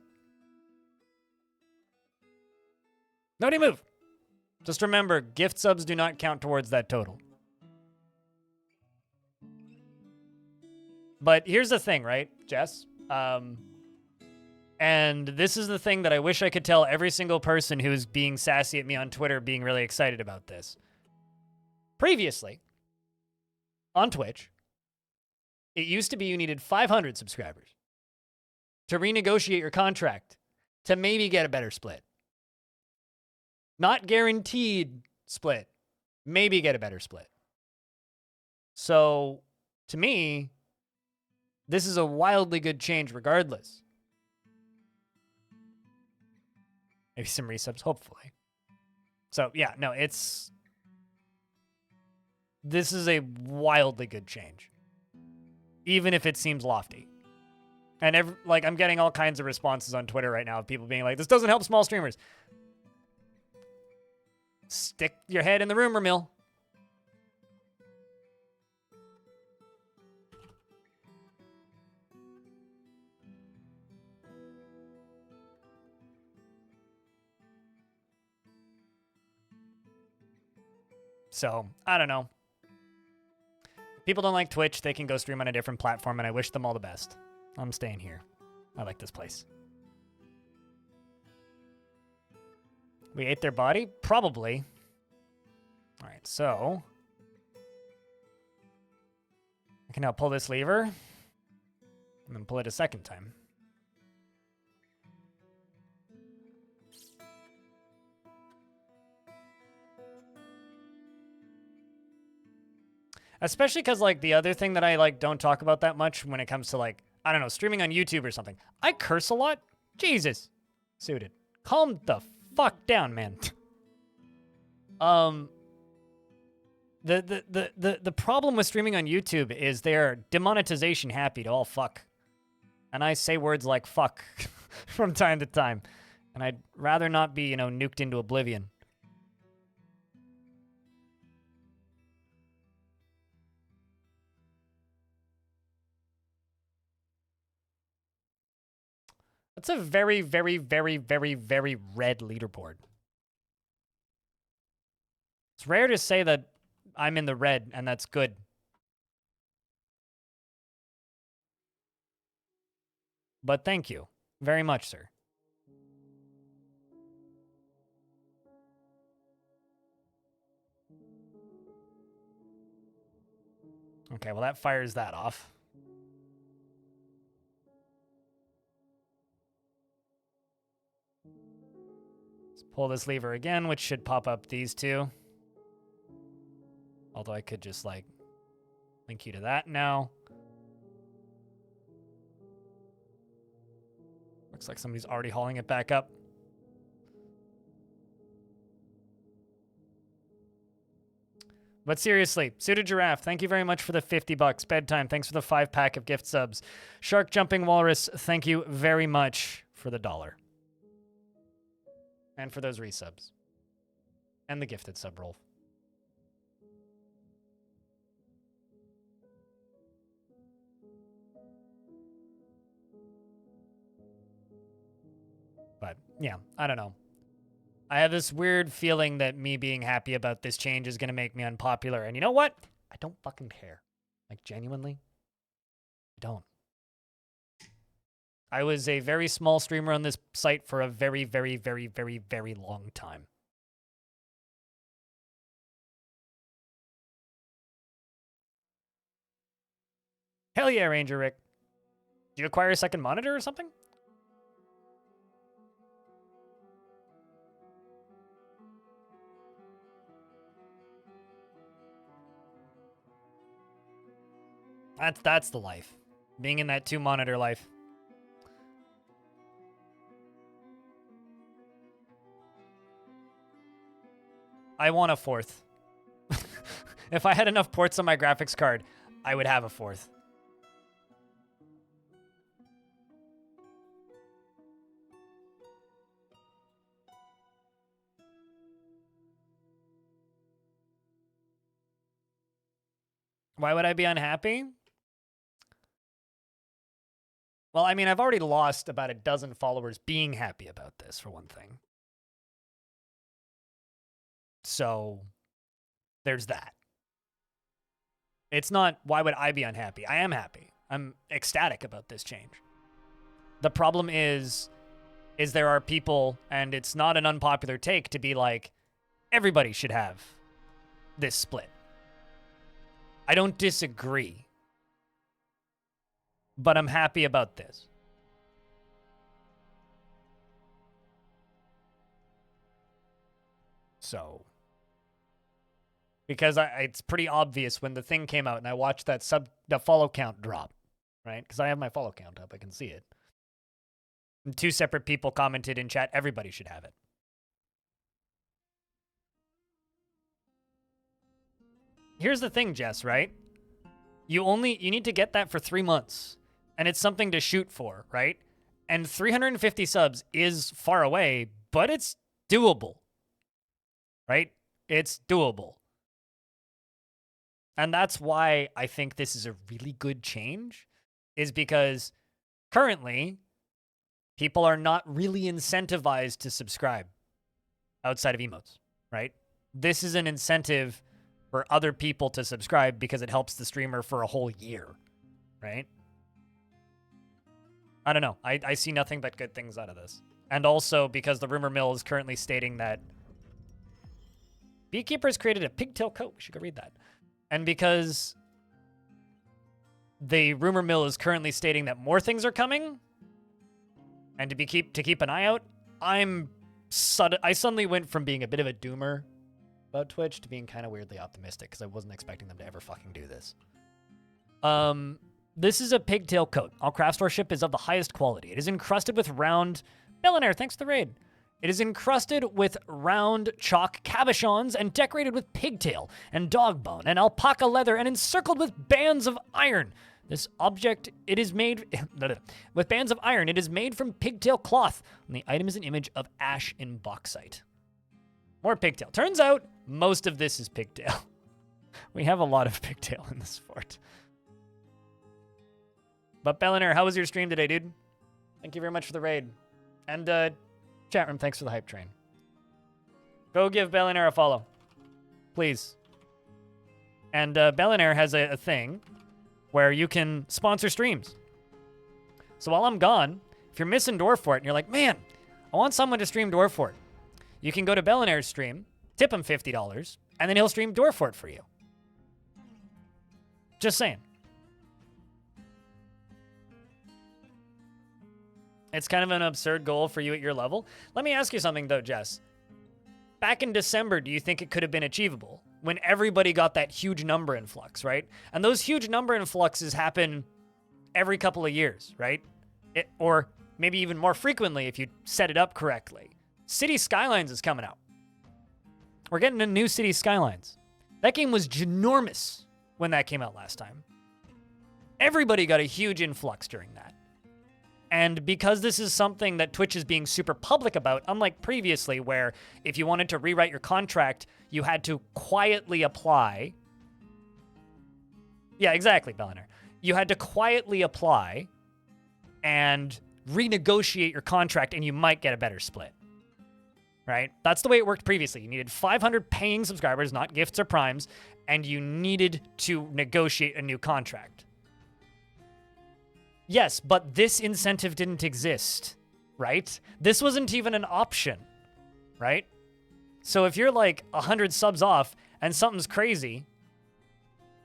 Nobody move. Just remember, gift subs do not count towards that total. But here's the thing, right, Jess? And this is the thing that I wish I could tell every single person who's being sassy at me on Twitter, being really excited about this. Previously, on Twitch, it used to be you needed 500 subscribers to renegotiate your contract to maybe get a better split. Not guaranteed split. Maybe get a better split. So, to me, this is a wildly good change regardless. Maybe some resubs, hopefully. So, yeah, no, this is a wildly good change. Even if it seems lofty. And I'm getting all kinds of responses on Twitter right now of people being like, this doesn't help small streamers. Stick your head in the rumor mill. So, I don't know. If people don't like Twitch, they can go stream on a different platform, and I wish them all the best. I'm staying here. I like this place. We ate their body? Probably. All right, so I can now pull this lever and then pull it a second time. Especially because, like, the other thing that I, like, don't talk about that much when it comes to, like, I don't know, streaming on YouTube or something. I curse a lot. Jesus. Suited. Calm the fuck down, man. The problem with streaming on YouTube is they're demonetization happy to all fuck. And I say words like fuck from time to time. And I'd rather not be, nuked into oblivion. That's a very, very, very, very, very red leaderboard. It's rare to say that I'm in the red, and that's good. But thank you very much, sir. Okay, well, that fires that off. Let's pull this lever again, which should pop up these two. Although I could just, like, link you to that now. Looks like somebody's already hauling it back up. But seriously, Suited Giraffe, thank you very much for the $50. Bedtime, thanks for the 5-pack of gift subs. Shark Jumping Walrus, thank you very much for the $1. And for those resubs. And the gifted sub roll. But, yeah, I don't know. I have this weird feeling that me being happy about this change is going to make me unpopular. And you know what? I don't fucking care. Like, genuinely, I don't. I was a very small streamer on this site for a very, very, very, very, very long time. Hell yeah, Ranger Rick. Do you acquire a second monitor or something? That's the life. Being in that 2-monitor life. I want a 4th. If I had enough ports on my graphics card, I would have a 4th. Why would I be unhappy? Well, I mean, I've already lost about a dozen followers being happy about this, for one thing. So, there's that. It's not, why would I be unhappy? I am happy. I'm ecstatic about this change. The problem is there are people, and it's not an unpopular take to be like, everybody should have this split. I don't disagree. But I'm happy about this. So, because it's pretty obvious when the thing came out and I watched the follow count drop, right? Because I have my follow count up, I can see it. And 2 separate people commented in chat, everybody should have it. Here's the thing, Jess, right? You need to get that for 3 months. And it's something to shoot for, right? And 350 subs is far away, but it's doable. Right? It's doable. And that's why I think this is a really good change, is because currently people are not really incentivized to subscribe outside of emotes, right? This is an incentive for other people to subscribe because it helps the streamer for a whole year, right? I don't know. I see nothing but good things out of this. And also because the rumor mill is currently stating that Beekeepers created a pigtail coat. We should go read that. And because the rumor mill is currently stating that more things are coming, and to keep an eye out, I suddenly went from being a bit of a doomer about Twitch to being kind of weirdly optimistic because I wasn't expecting them to ever fucking do this. This is a pigtail coat. All craft store ship is of the highest quality. It is encrusted with round... Millionaire, thanks for the raid. It is encrusted with round chalk cabochons and decorated with pigtail and dog bone and alpaca leather and encircled with bands of iron. This object, it is made with bands of iron. It is made from pigtail cloth, and the item is an image of ash in bauxite. More pigtail. Turns out most of this is pigtail. We have a lot of pigtail in this fort. But Bellinaire, how was your stream today, dude? Thank you very much for the raid. And chat room, thanks for the hype train. Go give Bellinaire a follow. Please. And Bellinaire has a thing where you can sponsor streams. So while I'm gone, if you're missing Dwarf Fort and you're like, man, I want someone to stream Dwarf Fort, you can go to Bellinaire's stream, tip him $50, and then he'll stream Dwarf Fort for you. Just saying. It's kind of an absurd goal for you at your level. Let me ask you something, though, Jess. Back in December, do you think it could have been achievable? When everybody got that huge number influx, right? And those huge number influxes happen every couple of years, right? Or maybe even more frequently if you set it up correctly. City Skylines is coming out. We're getting a new City Skylines. That game was ginormous when that came out last time. Everybody got a huge influx during that. And because this is something that Twitch is being super public about, unlike previously where if you wanted to rewrite your contract, you had to quietly apply. Yeah, exactly, Belliner. You had to quietly apply and renegotiate your contract and you might get a better split. Right? That's the way it worked previously. You needed 500 paying subscribers, not gifts or primes, and you needed to negotiate a new contract. Yes, but this incentive didn't exist, right? This wasn't even an option, right? So if you're like 100 subs off and something's crazy,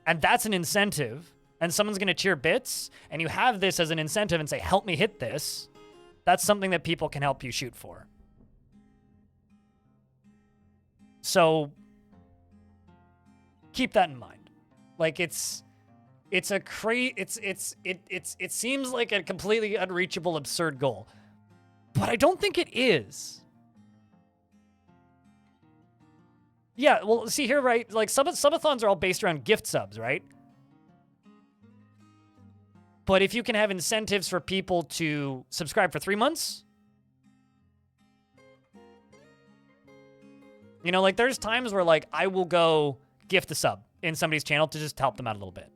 and that's an incentive, and someone's going to cheer bits, and you have this as an incentive and say, help me hit this, that's something that people can help you shoot for. So keep that in mind. Like it seems like a completely unreachable, absurd goal, but I don't think it is. Yeah, well, see here, right? Like subathons are all based around gift subs, right? But if you can have incentives for people to subscribe for 3 months, you know, like there's times where like I will go gift a sub in somebody's channel to just help them out a little bit.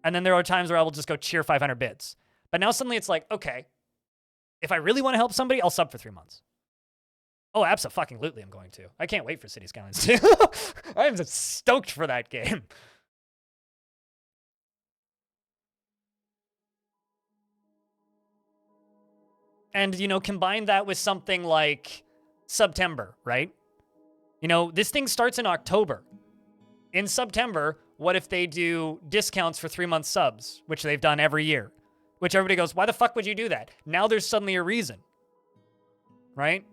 And then there are times where I will just go cheer 500 bits. But now suddenly it's like, okay, if I really want to help somebody, I'll sub for 3 months. Oh, abso-fucking-lutely I'm going to. I can't wait for City Skylines 2. I'm stoked for that game. And, you know, combine that with something like September, right? You know, this thing starts in October. In September, what if they do discounts for 3-month subs, which they've done every year? Which everybody goes, why the fuck would you do that? Now there's suddenly a reason, right?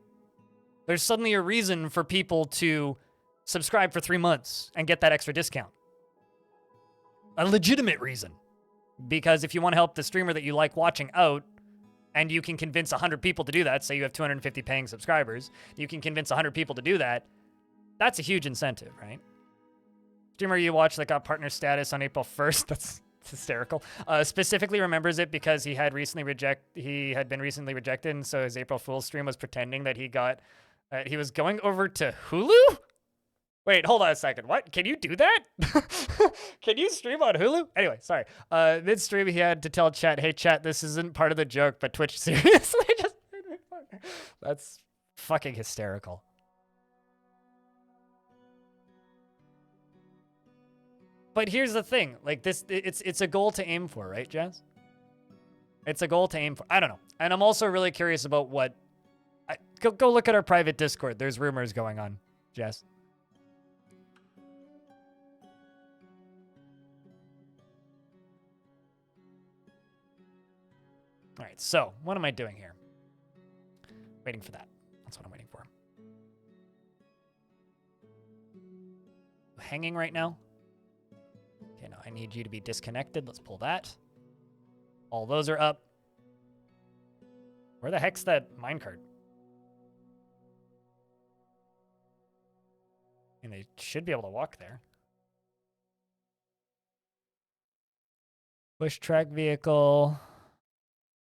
There's suddenly a reason for people to subscribe for 3 months and get that extra discount. A legitimate reason. Because if you want to help the streamer that you like watching out, and you can convince 100 people to do that, say you have 250 paying subscribers, you can convince 100 people to do that, that's a huge incentive, right? Streamer you watch that got partner status on April 1st, that's hysterical, specifically remembers it because he had been recently rejected, and so his April Fool's stream was pretending that he was going over to Hulu? Wait, hold on a second. What? Can you do that? Can you stream on Hulu? Anyway, sorry. Mid-stream, he had to tell chat, hey, chat, this isn't part of the joke, but Twitch seriously just made me fun. That's fucking hysterical. But here's the thing. Like, it's a goal to aim for, right, Jazz? It's a goal to aim for. I don't know. And I'm also really curious about what... Go look at our private Discord. There's rumors going on, Jazz. All right, so what am I doing here? Waiting for that. That's what I'm waiting for. Hanging right now? Okay, no, I need you to be disconnected. Let's pull that. All those are up. Where the heck's that minecart? And they should be able to walk there. Push track vehicle.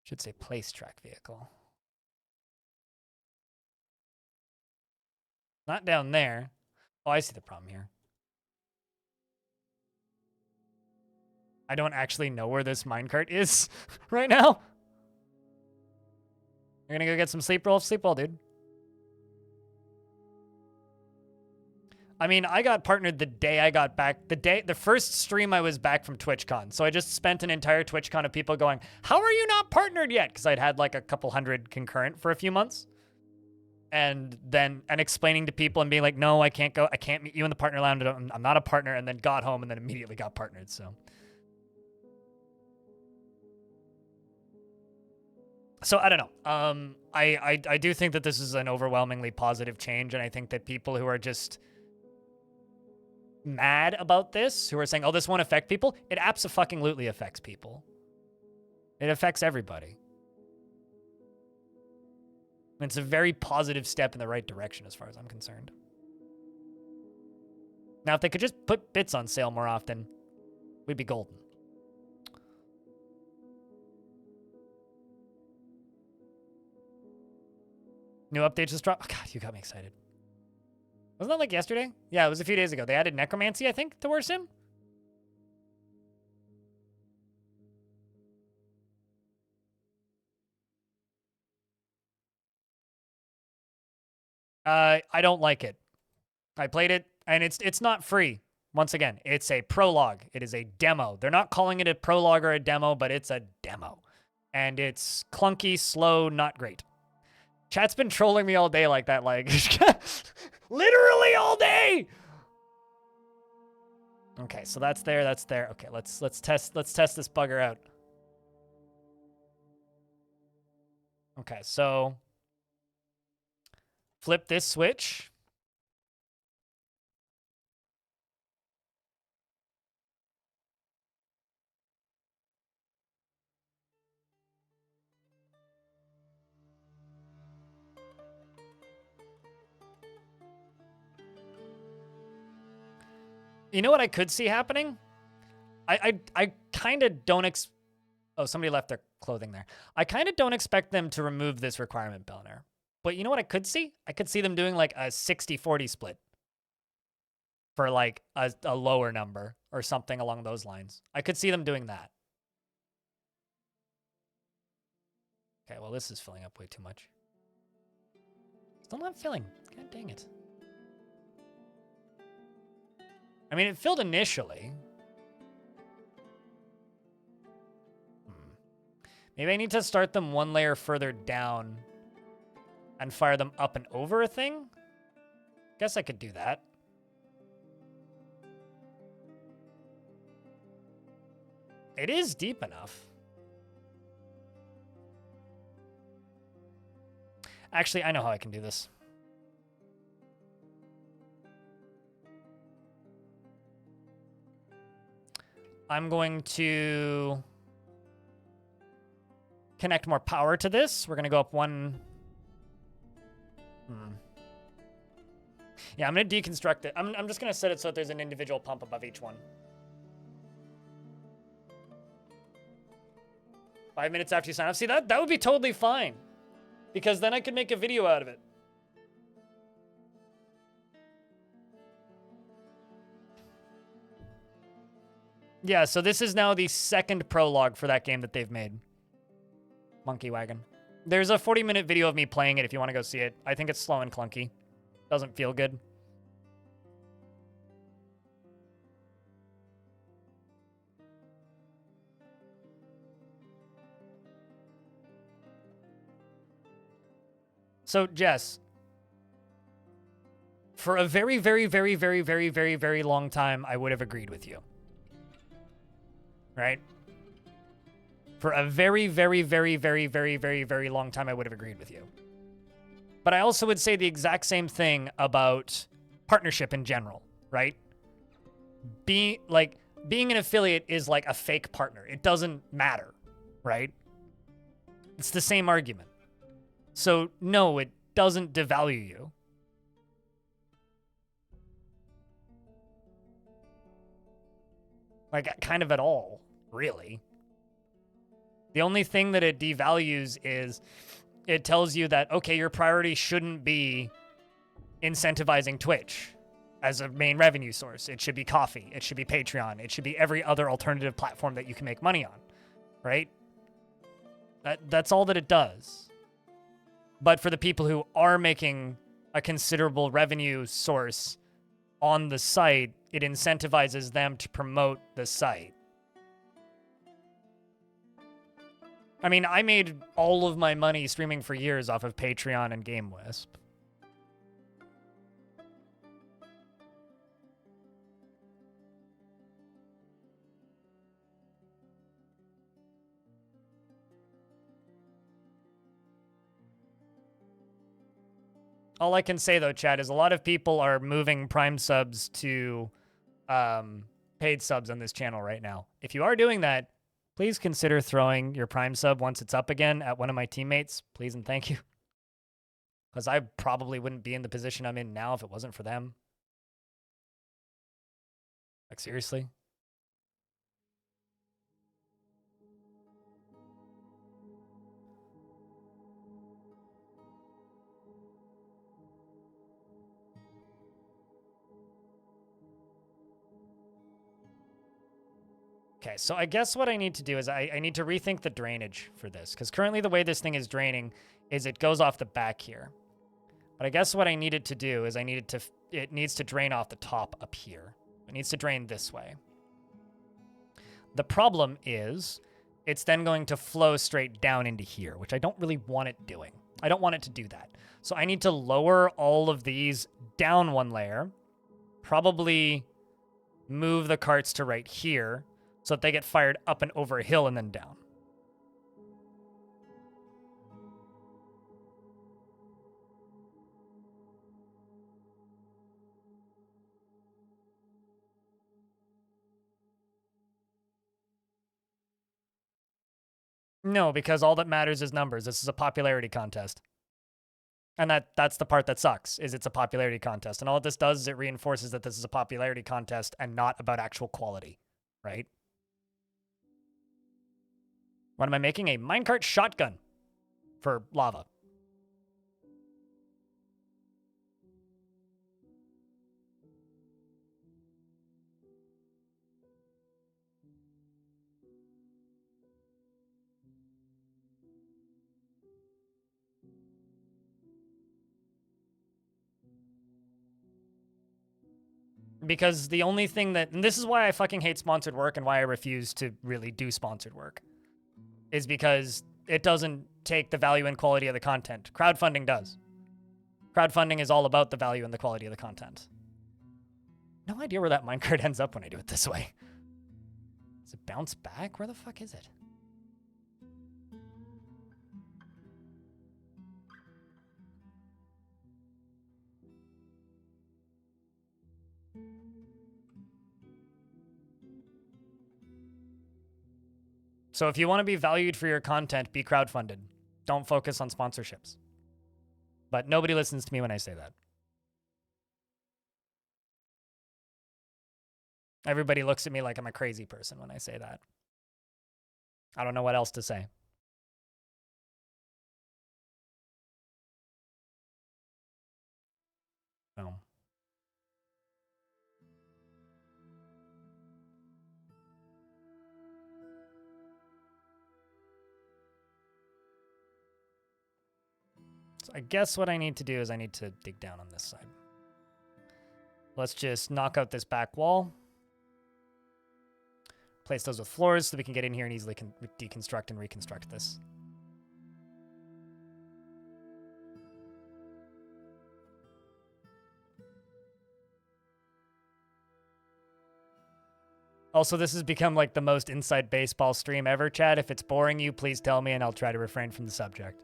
Should say place track vehicle. Not down there. Oh, I see the problem here. I don't actually know where this minecart is right now. You're gonna go get some sleep, Rolf? Sleep well, dude. I mean, I got partnered the day I got back. The first stream I was back from TwitchCon. So I just spent an entire TwitchCon of people going, how are you not partnered yet? Because I'd had like a couple hundred concurrent for a few months. And explaining to people and being like, no, I can't go. I can't meet you in the partner lounge. I'm not a partner. And then got home and then immediately got partnered. So I don't know. I do think that this is an overwhelmingly positive change. And I think that people who are just mad about this, who are saying, oh, this won't affect people, it abso-fucking-lutely affects people. It affects everybody. It's a very positive step in the right direction as far as I'm concerned. Now, if they could just put bits on sale more often, we'd be golden. New updates just dropped. Oh, God, you got me excited. Wasn't that like yesterday? Yeah, it was a few days ago. They added necromancy, I think, to War Sim. I don't like it. I played it, and it's not free. Once again, it's a prologue. It is a demo. They're not calling it a prologue or a demo, but it's a demo. And it's clunky, slow, not great. Chat's been trolling me all day like that, like literally all day. Okay, so that's there, that's there. Okay, let's test this bugger out. Okay, so flip this switch. You know what I could see happening? I kind of don't oh, somebody left their clothing there. I kind of don't expect them to remove this requirement banner. But you know what I could see? I could see them doing like a 60-40 split for like a lower number or something along those lines. I could see them doing that. Okay, well, this is filling up way too much. Still not filling. God dang it. I mean, it filled initially. Maybe I need to start them one layer further down and fire them up and over a thing? Guess I could do that. It is deep enough. Actually, I know how I can do this. I'm going to connect more power to this. We're going to go up one. Yeah, I'm going to deconstruct it. I'm just going to set it so that there's an individual pump above each one. 5 minutes after you sign off. See, that would be totally fine. Because then I could make a video out of it. Yeah, so this is now the second prologue for that game that they've made. Monkey Wagon. There's a 40-minute video of me playing it if you want to go see it. I think it's slow and clunky. Doesn't feel good. So, Jess, for a very, very, very, very, very, very, very long time, I would have agreed with you. Right? For a very, very, very, very, very, very, very long time, I would have agreed with you. But I also would say the exact same thing about partnership in general, right? Being an affiliate is like a fake partner. It doesn't matter, right? It's the same argument. So, no, it doesn't devalue you. Like, kind of at all, really. The only thing that it devalues is it tells you that, okay, your priority shouldn't be incentivizing Twitch as a main revenue source. It should be Coffee. It should be Patreon. It should be every other alternative platform that you can make money on, right? That's all that it does. But for the people who are making a considerable revenue source on the site, it incentivizes them to promote the site. I mean, I made all of my money streaming for years off of Patreon and GameWisp. All I can say, though, Chad, is a lot of people are moving Prime subs to paid subs on this channel right now. If you are doing that, please consider throwing your Prime sub once it's up again at one of my teammates. Please and thank you. Because I probably wouldn't be in the position I'm in now if it wasn't for them. Like, seriously? Okay, so I guess what I need to do is I need to rethink the drainage for this, because currently the way this thing is draining is it goes off the back here. But I guess what I needed to do is it needs to drain off the top up here. It needs to drain this way. The problem is it's then going to flow straight down into here, which I don't really want it doing. I don't want it to do that. So I need to lower all of these down one layer, probably move the carts to right here, so that they get fired up and over a hill and then down. No, because all that matters is numbers. This is a popularity contest. And that's the part that sucks, is it's a popularity contest. And all this does is it reinforces that this is a popularity contest and not about actual quality, right? What am I making? A minecart shotgun for lava. Because the only thing that, and this is why I fucking hate sponsored work and why I refuse to really do sponsored work, is because it doesn't take the value and quality of the content. Crowdfunding does. Crowdfunding is all about the value and the quality of the content. No idea where that minecart ends up when I do it this way. Does it bounce back? Where the fuck is it? So if you want to be valued for your content, be crowdfunded. Don't focus on sponsorships. But nobody listens to me when I say that. Everybody looks at me like I'm a crazy person when I say that. I don't know what else to say. No. So I guess what I need to do is I need to dig down on this side. Let's just knock out this back wall. Place those with floors so we can get in here and easily deconstruct and reconstruct this. Also, this has become like the most inside baseball stream ever, Chad. If it's boring you, please tell me and I'll try to refrain from the subject.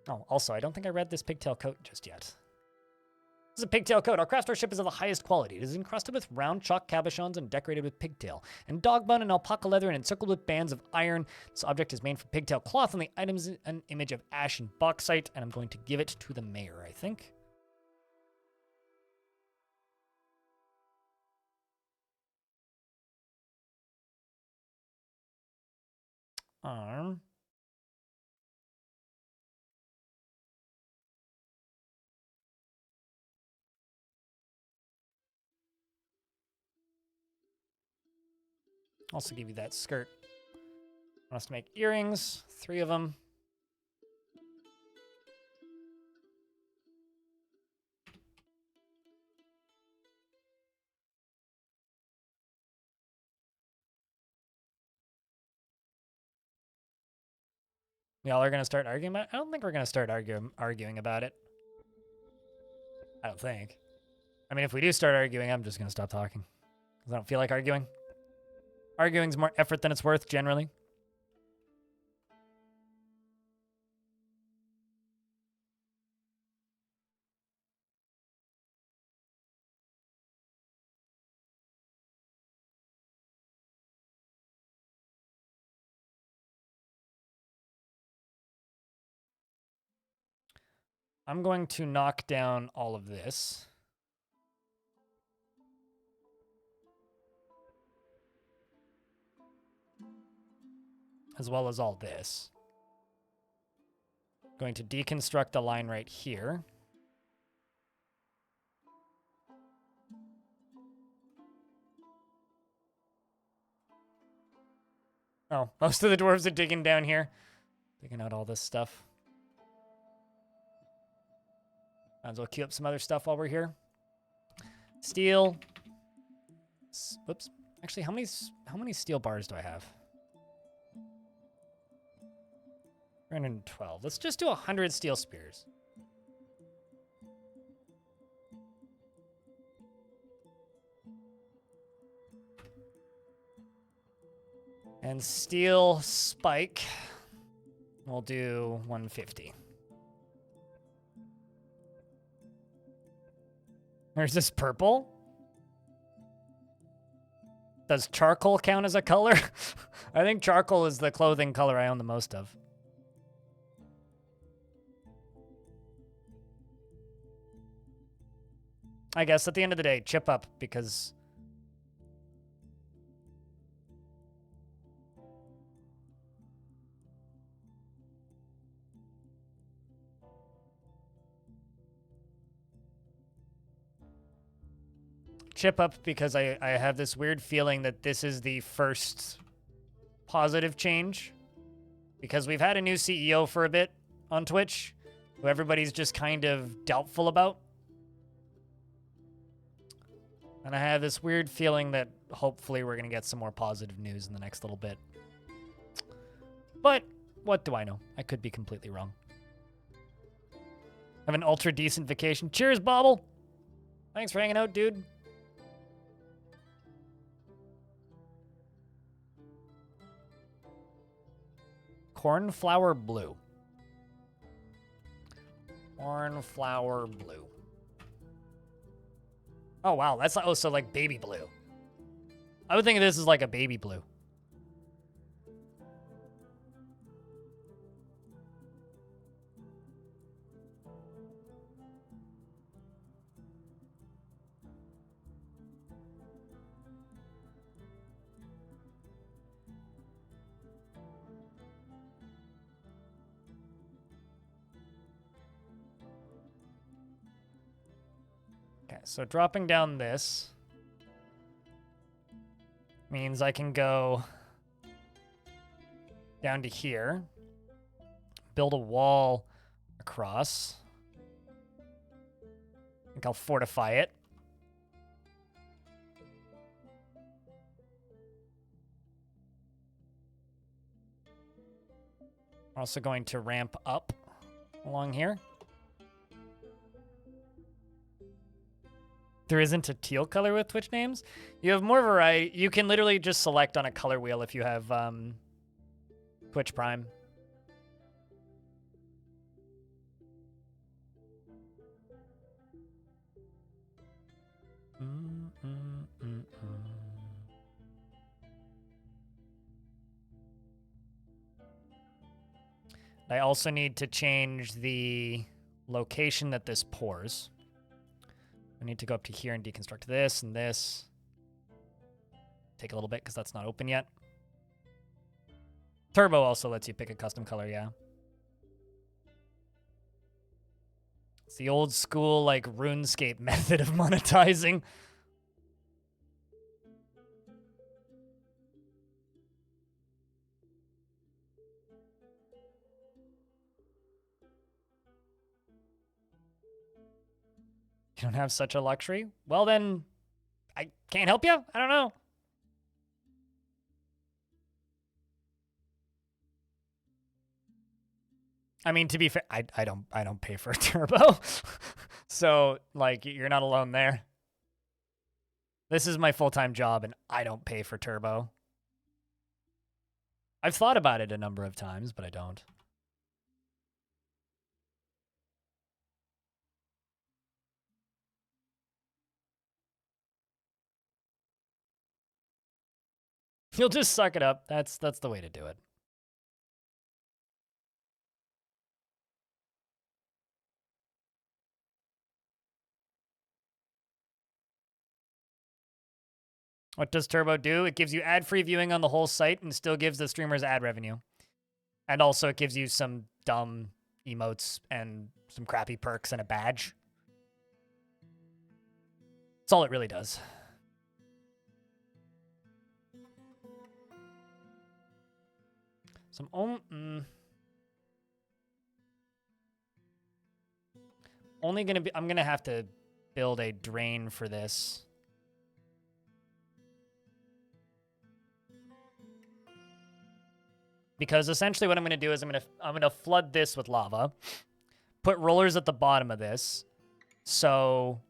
Oh, also, I don't think I read this pigtail coat just yet. This is a pigtail coat. Our craft ship is of the highest quality. It is encrusted with round chalk cabochons and decorated with pigtail, and dog bone and alpaca leather and encircled with bands of iron. This object is made from pigtail cloth, and the item is an image of ash and bauxite, and I'm going to give it to the mayor, I think. Arm. Also give you that skirt. Want us to make earrings, 3 of them. Y'all are going to start arguing about it? I don't think we're going to start arguing about it. I don't think. I mean, if we do start arguing, I'm just going to stop talking. Because I don't feel like arguing. Arguing's more effort than it's worth, generally. I'm going to knock down all of this. As well as all this. Going to deconstruct the line right here. Oh, most of the dwarves are digging down here. Digging out all this stuff. Might as well queue up some other stuff while we're here. Steel. Whoops. Actually, how many steel bars do I have? 312. Let's just do 100 steel spears. And steel spike, we'll do 150. There's this purple. Does charcoal count as a color? I think charcoal is the clothing color I own the most of. I guess at the end of the day, chip up, because I have this weird feeling that this is the first positive change. Because we've had a new CEO for a bit on Twitch, who everybody's just kind of doubtful about. And I have this weird feeling that hopefully we're going to get some more positive news in the next little bit. But what do I know? I could be completely wrong. Have an ultra decent vacation. Cheers, Bobble. Thanks for hanging out, dude. Cornflower blue. Cornflower blue. Oh, wow. That's also like baby blue. I would think this is like a baby blue. Okay, so dropping down this means I can go down to here, build a wall across. I think I'll fortify it. I'm also going to ramp up along here. There isn't a teal color with Twitch names. You have more variety. You can literally just select on a color wheel if you have Twitch Prime. I also need to change the location that this pours. I need to go up to here and deconstruct this and this. Take a little bit because that's not open yet. Turbo also lets you pick a custom color, yeah. It's the old school, like, RuneScape method of monetizing. You don't have such a luxury? Well, then, I can't help you? I don't know. I mean, to be fair, I don't pay for a turbo. So, like, you're not alone there. This is my full-time job, and I don't pay for turbo. I've thought about it a number of times, but I don't. You'll just suck it up. That's the way to do it. What does Turbo do? It gives you ad-free viewing on the whole site and still gives the streamers ad revenue. And also it gives you some dumb emotes and some crappy perks and a badge. That's all it really does. So I'm I'm gonna have to build a drain for this. Because essentially what I'm going to do is I'm going to flood this with lava, put rollers at the bottom of this, so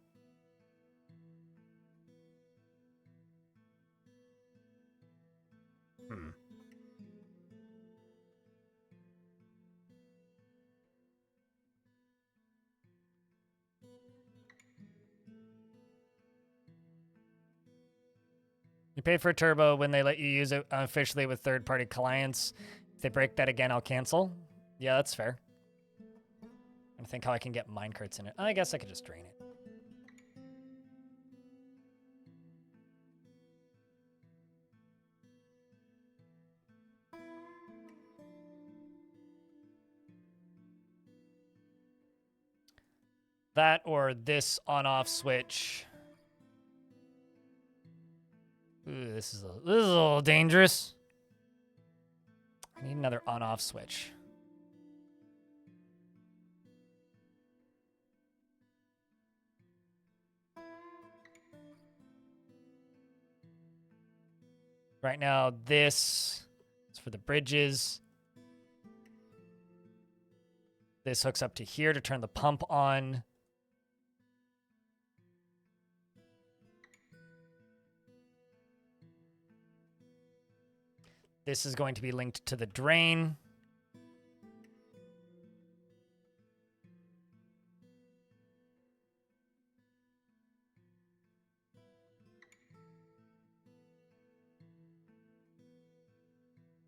You pay for turbo when they let you use it officially with third-party clients. If they break that again, I'll cancel. Yeah, that's fair. I think how I can get minecarts in it. I guess I could just drain it. That or this on-off switch. Ooh, this is a little dangerous. I need another on-off switch. Right now, this is for the bridges. This hooks up to here to turn the pump on. This is going to be linked to the drain.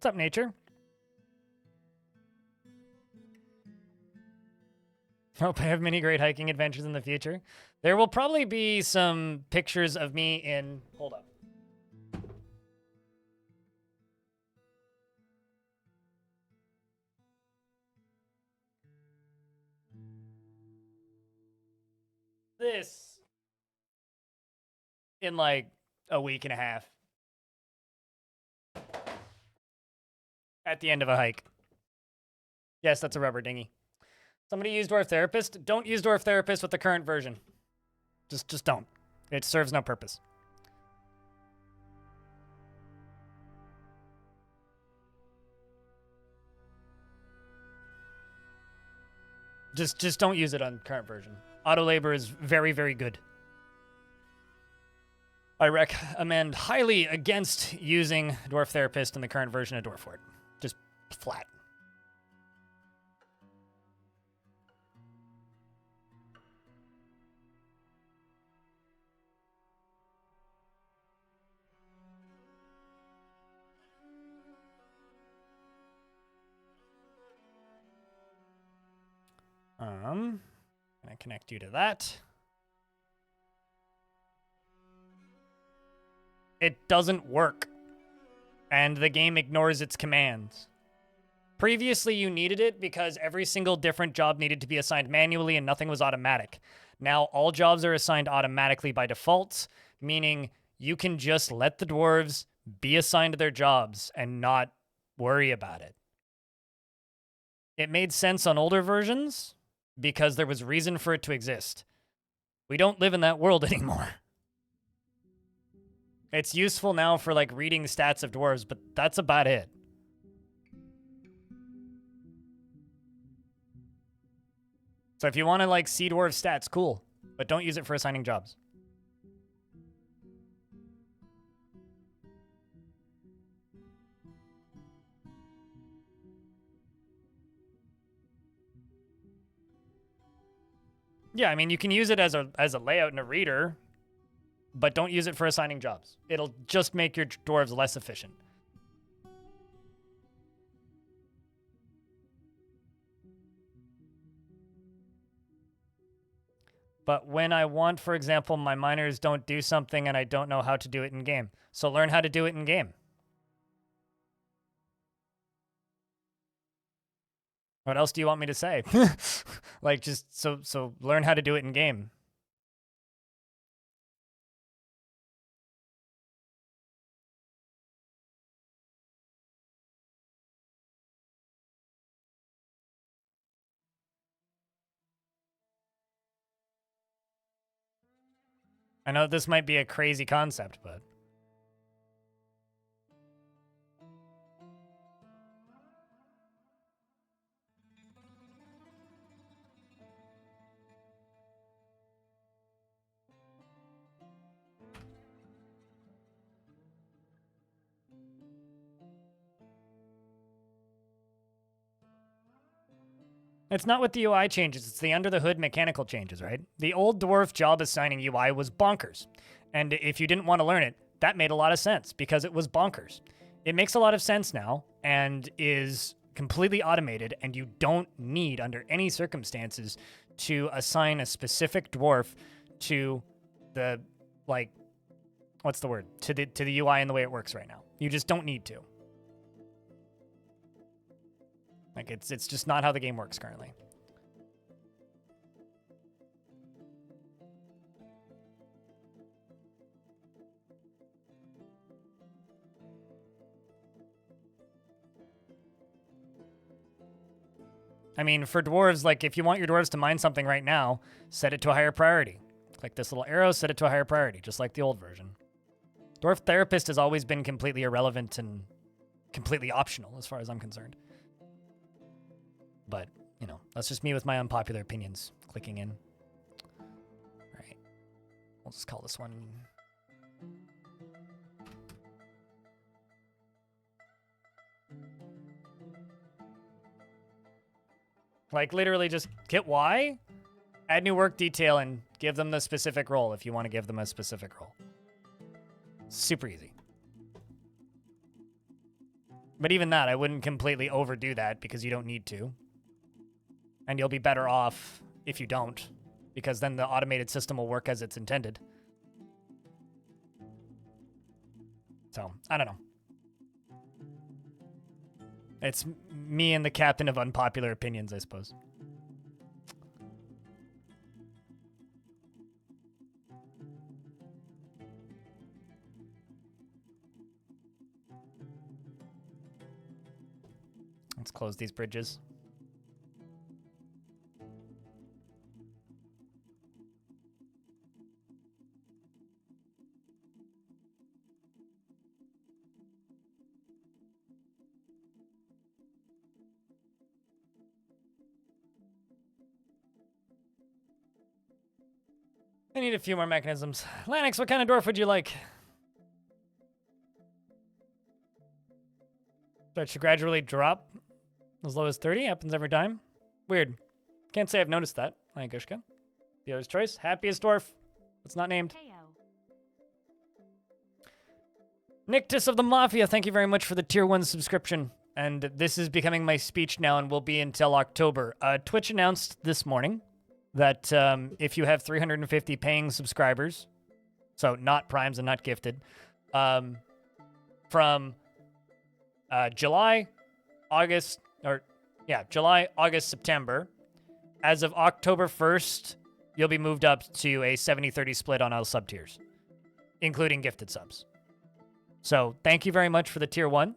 What's up, nature? Hope I have many great hiking adventures in the future. There will probably be some pictures of me in... Hold up. This in like a week and a half. At the end of a hike. Yes, that's a rubber dinghy. Somebody use Dwarf Therapist. Don't use Dwarf Therapist with the current version. Just don't. It serves no purpose. Just don't use it on current version. Auto labor is very, very good. I recommend highly against using Dwarf Therapist in the current version of Dwarf Fort. Just flat. Can I connect you to that? It doesn't work. And the game ignores its commands. Previously, you needed it because every single different job needed to be assigned manually and nothing was automatic. Now, all jobs are assigned automatically by default, meaning you can just let the dwarves be assigned to their jobs and not worry about it. It made sense on older versions because there was reason for it to exist. We don't live in that world anymore. It's useful now for, like, reading stats of dwarves, but that's about it. So if you want to, like, see dwarf stats, cool. But don't use it for assigning jobs. Yeah, I mean, you can use it as a layout in a reader, but don't use it for assigning jobs. It'll just make your dwarves less efficient. But when I want, for example, my miners don't do something and I don't know how to do it in game. So learn how to do it in game. What else do you want me to say? Like, just so learn how to do it in game. I know this might be a crazy concept, but... It's not with the UI changes, it's the under-the-hood mechanical changes, right? The old dwarf job assigning UI was bonkers. And if you didn't want to learn it, that made a lot of sense, because it was bonkers. It makes a lot of sense now, and is completely automated, and you don't need, under any circumstances, to assign a specific dwarf to the, like, what's the word? To the UI and the way it works right now. You just don't need to. Like, it's just not how the game works currently. I mean, for dwarves, like, if you want your dwarves to mine something right now, set it to a higher priority. Click this little arrow, set it to a higher priority, just like the old version. Dwarf Therapist has always been completely irrelevant and completely optional as far as I'm concerned. But, you know, that's just me with my unpopular opinions clicking in. All right. We'll just call this one... Like, literally just hit Y, add new work detail, and give them the specific role if you want to give them a specific role. Super easy. But even that, I wouldn't completely overdo that because you don't need to. And you'll be better off if you don't, because then the automated system will work as it's intended. So, I don't know. It's me and the captain of unpopular opinions, I suppose. Let's close these bridges. I need a few more mechanisms. Lanix, what kind of dwarf would you like? That should gradually drop as low as 30. Happens every time. Weird. Can't say I've noticed that. Hi, Gushka. The other's choice. Happiest dwarf. It's not named. Nictus of the Mafia, thank you very much for the tier 1 subscription. And this is becoming my speech now and will be until October. Twitch announced this morning that if you have 350 paying subscribers, so not primes and not gifted, from July, August, September, as of October 1st, you'll be moved up to a 70-30 split on all sub tiers, including gifted subs. So thank you very much for the tier 1.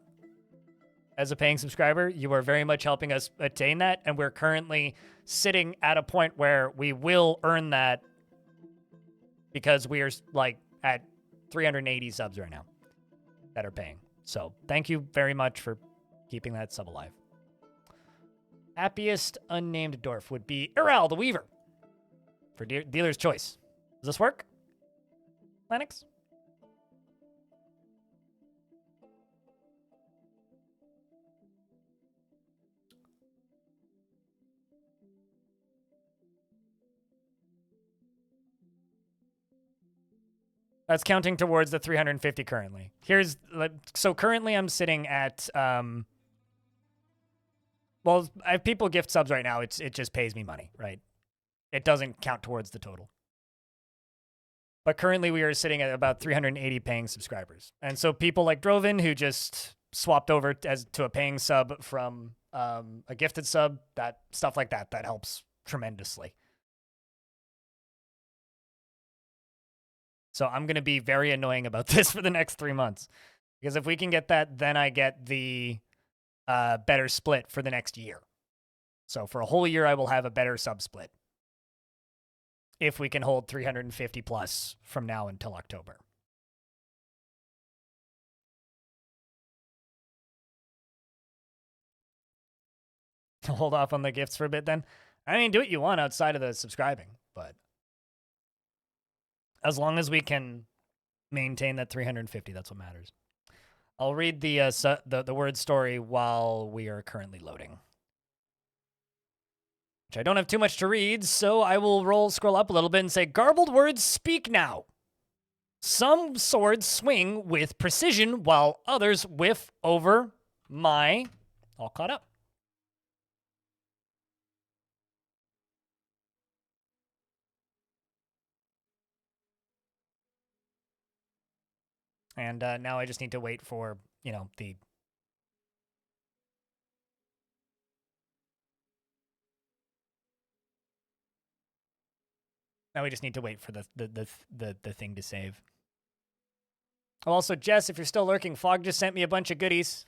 As a paying subscriber, you are very much helping us attain that, and we're currently sitting at a point where we will earn that because we are like at 380 subs right now that are paying. So thank you very much for keeping that sub alive. Happiest unnamed dwarf would be Iral the Weaver for dealer's choice. Does this work, Lennox? That's counting towards the 350 currently. So currently I'm sitting at, well, if people gift subs right now, it just pays me money, right? It doesn't count towards the total. But currently we are sitting at about 380 paying subscribers. And so people like Drovin, who just swapped over to a paying sub from a gifted sub, that stuff like that helps tremendously. So I'm going to be very annoying about this for the next 3 months. Because if we can get that, then I get the better split for the next year. So for a whole year, I will have a better sub split. If we can hold 350 plus from now until October. Hold off on the gifts for a bit then. I mean, do what you want outside of the subscribing, but as long as we can maintain that 350, that's what matters. I'll read the word story while we are currently loading. Which I don't have too much to read, so I will scroll up a little bit and say, garbled words speak now. Some swords swing with precision while others whiff over my... All caught up. And now I just need to wait for, the... Now we just need to wait for the thing to save. Oh, also, Jess, if you're still lurking, Fog just sent me a bunch of goodies.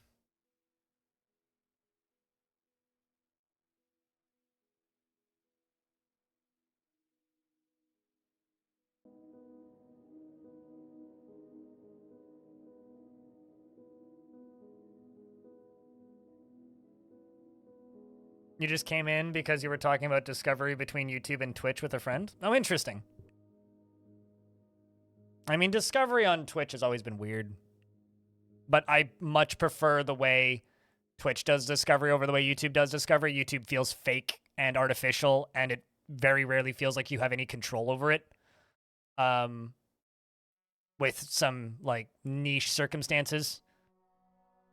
You just came in because you were talking about discovery between YouTube and Twitch with a friend? Oh, interesting. I mean, discovery on Twitch has always been weird. But I much prefer the way Twitch does discovery over the way YouTube does discovery. YouTube feels fake and artificial, and it very rarely feels like you have any control over it. With some, like, niche circumstances.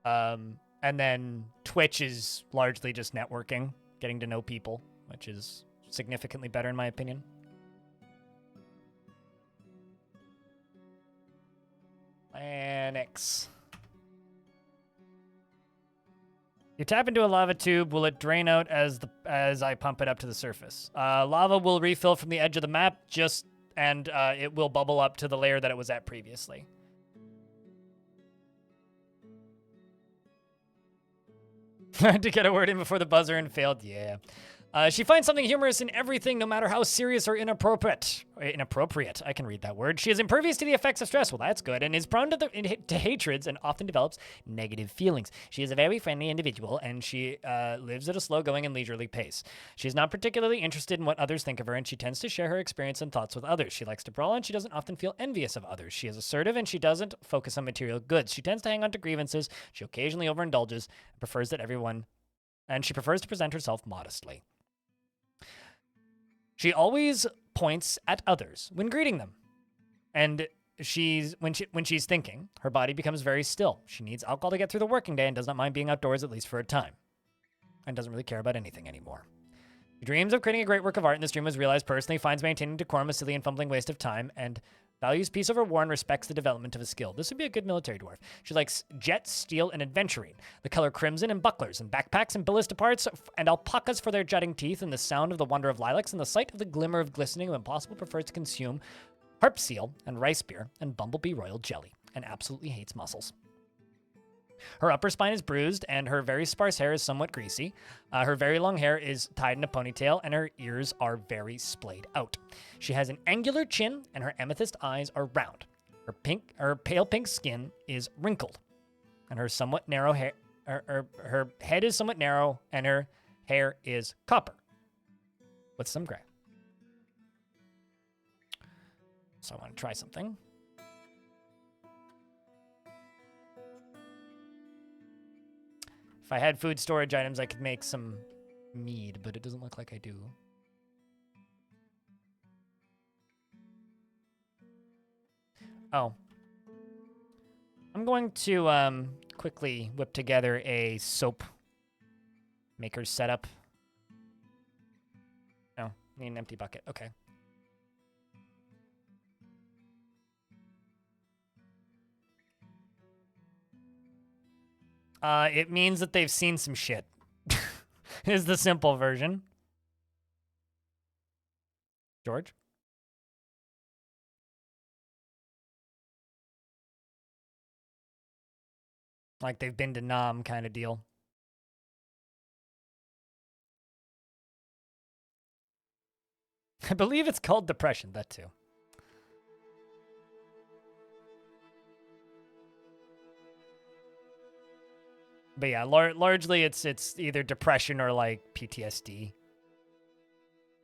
And then Twitch is largely just networking, getting to know people, which is significantly better in my opinion. Annex. You tap into a lava tube. Will it drain out as I pump it up to the surface? Lava will refill from the edge of the map, and it will bubble up to the layer that it was at previously. Tried to get a word in before the buzzer and failed. Yeah. She finds something humorous in everything, no matter how serious or inappropriate. Inappropriate. I can read that word. She is impervious to the effects of stress. Well, that's good. And is prone to hatreds and often develops negative feelings. She is a very friendly individual, and she lives at a slow-going and leisurely pace. She is not particularly interested in what others think of her, and she tends to share her experience and thoughts with others. She likes to brawl, and she doesn't often feel envious of others. She is assertive, and she doesn't focus on material goods. She tends to hang on to grievances. She occasionally overindulges, and she prefers to present herself modestly. She always points at others when greeting them. And when she's thinking, her body becomes very still. She needs alcohol to get through the working day and does not mind being outdoors, at least for a time. And doesn't really care about anything anymore. She dreams of creating a great work of art, and this dream was realized personally, finds maintaining decorum a silly and fumbling waste of time, and values peace over war and respects the development of a skill. This would be a good military dwarf. She likes jet, steel, and adventuring. The color crimson and bucklers and backpacks and ballista parts and alpacas for their jutting teeth and the sound of the wonder of lilacs and the sight of the glimmer of glistening when possible prefers to consume harp seal and rice beer and bumblebee royal jelly and absolutely hates mussels. Her upper spine is bruised, and her very sparse hair is somewhat greasy. Her very long hair is tied in a ponytail, and her ears are very splayed out. She has an angular chin, and her amethyst eyes are round. Her pale pink skin is wrinkled, and her somewhat narrow hair. Her head is somewhat narrow, and her hair is copper with some gray. So I want to try something. If I had food storage items, I could make some mead, but it doesn't look like I do. Oh. I'm going to quickly whip together a soap maker's setup. No, need an empty bucket. Okay. It means that they've seen some shit. Is the simple version. George? Like they've been to Nam kind of deal. I believe it's called depression, that too. But yeah, largely it's either depression or like PTSD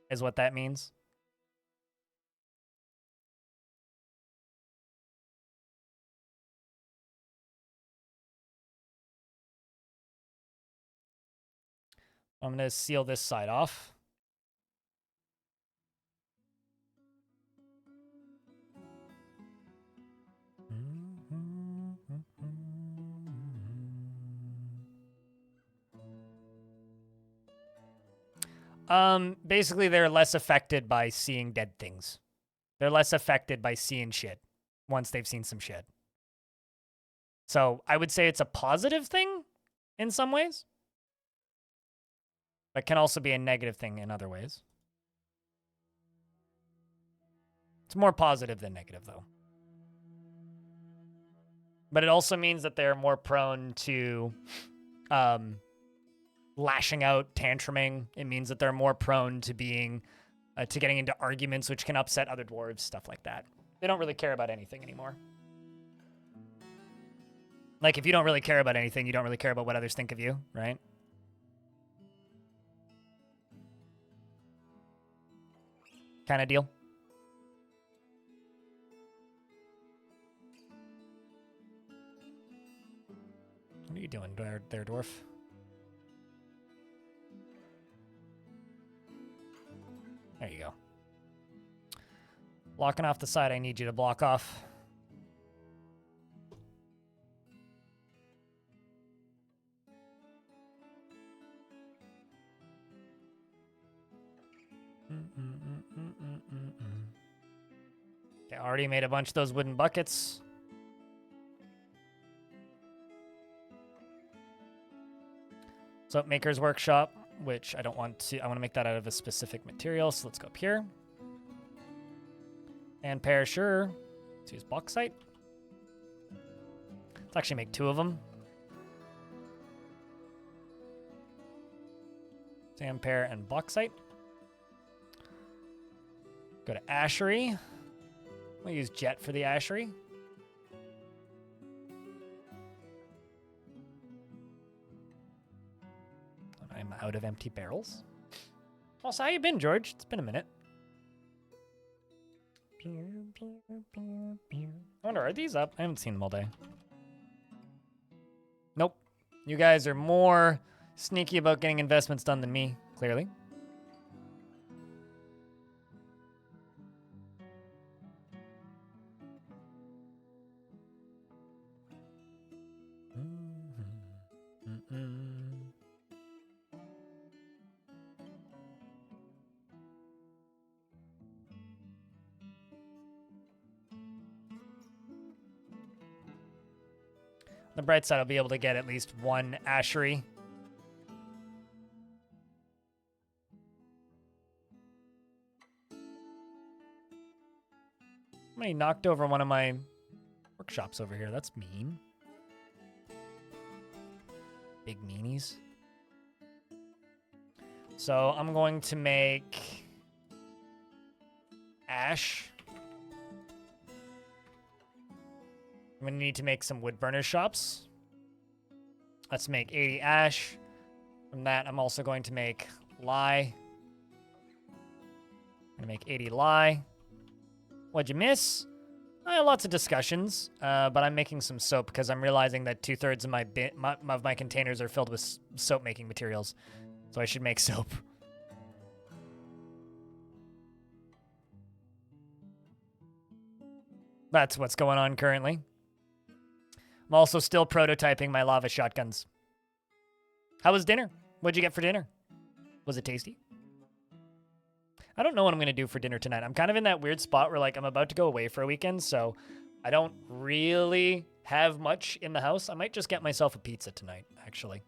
is what that means. I'm going to seal this side off. Basically, they're less affected by seeing dead things. They're less affected by seeing shit once they've seen some shit. So I would say it's a positive thing in some ways, but can also be a negative thing in other ways. It's more positive than negative, though. But it also means that they're more prone to lashing out, tantruming. It means that they're more prone to being, to getting into arguments, which can upset other dwarves, stuff like that. They don't really care about anything anymore. Like, if you don't really care about anything, you don't really care about what others think of you, right? kind of deal. What are you doing there, Dwarf? There you go. Blocking off the side I need you to block off. Okay, already made a bunch of those wooden buckets. Soap Maker's Workshop, which I don't want to. I want to make that out of a specific material, so let's go up here. And Perisher. Let's use bauxite. Let's actually make 2 of them. Sandpear and bauxite. Go to Ashery. We'll use Jet for the Ashery. I'm out of empty barrels. Also, how you been, George? It's been a minute. I wonder, are these up? I haven't seen them all day. Nope. You guys are more sneaky about getting investments done than me, clearly. The bright side, I'll be able to get at least 1 Ashery. Somebody knocked over one of my workshops over here. That's mean. Big meanies. So I'm going to make ash. I'm going to need to make some wood burner shops. Let's make 80 ash. From that, I'm also going to make lye. I'm going to make 80 lye. What'd you miss? Lots of discussions, but I'm making some soap because I'm realizing that 2/3 of my containers are filled with soap making materials. So I should make soap. That's what's going on currently. I'm also still prototyping my lava shotguns. How was dinner? What'd you get for dinner? Was it tasty? I don't know what I'm going to do for dinner tonight. I'm kind of in that weird spot where, like, I'm about to go away for a weekend, so I don't really have much in the house. I might just get myself a pizza tonight, actually.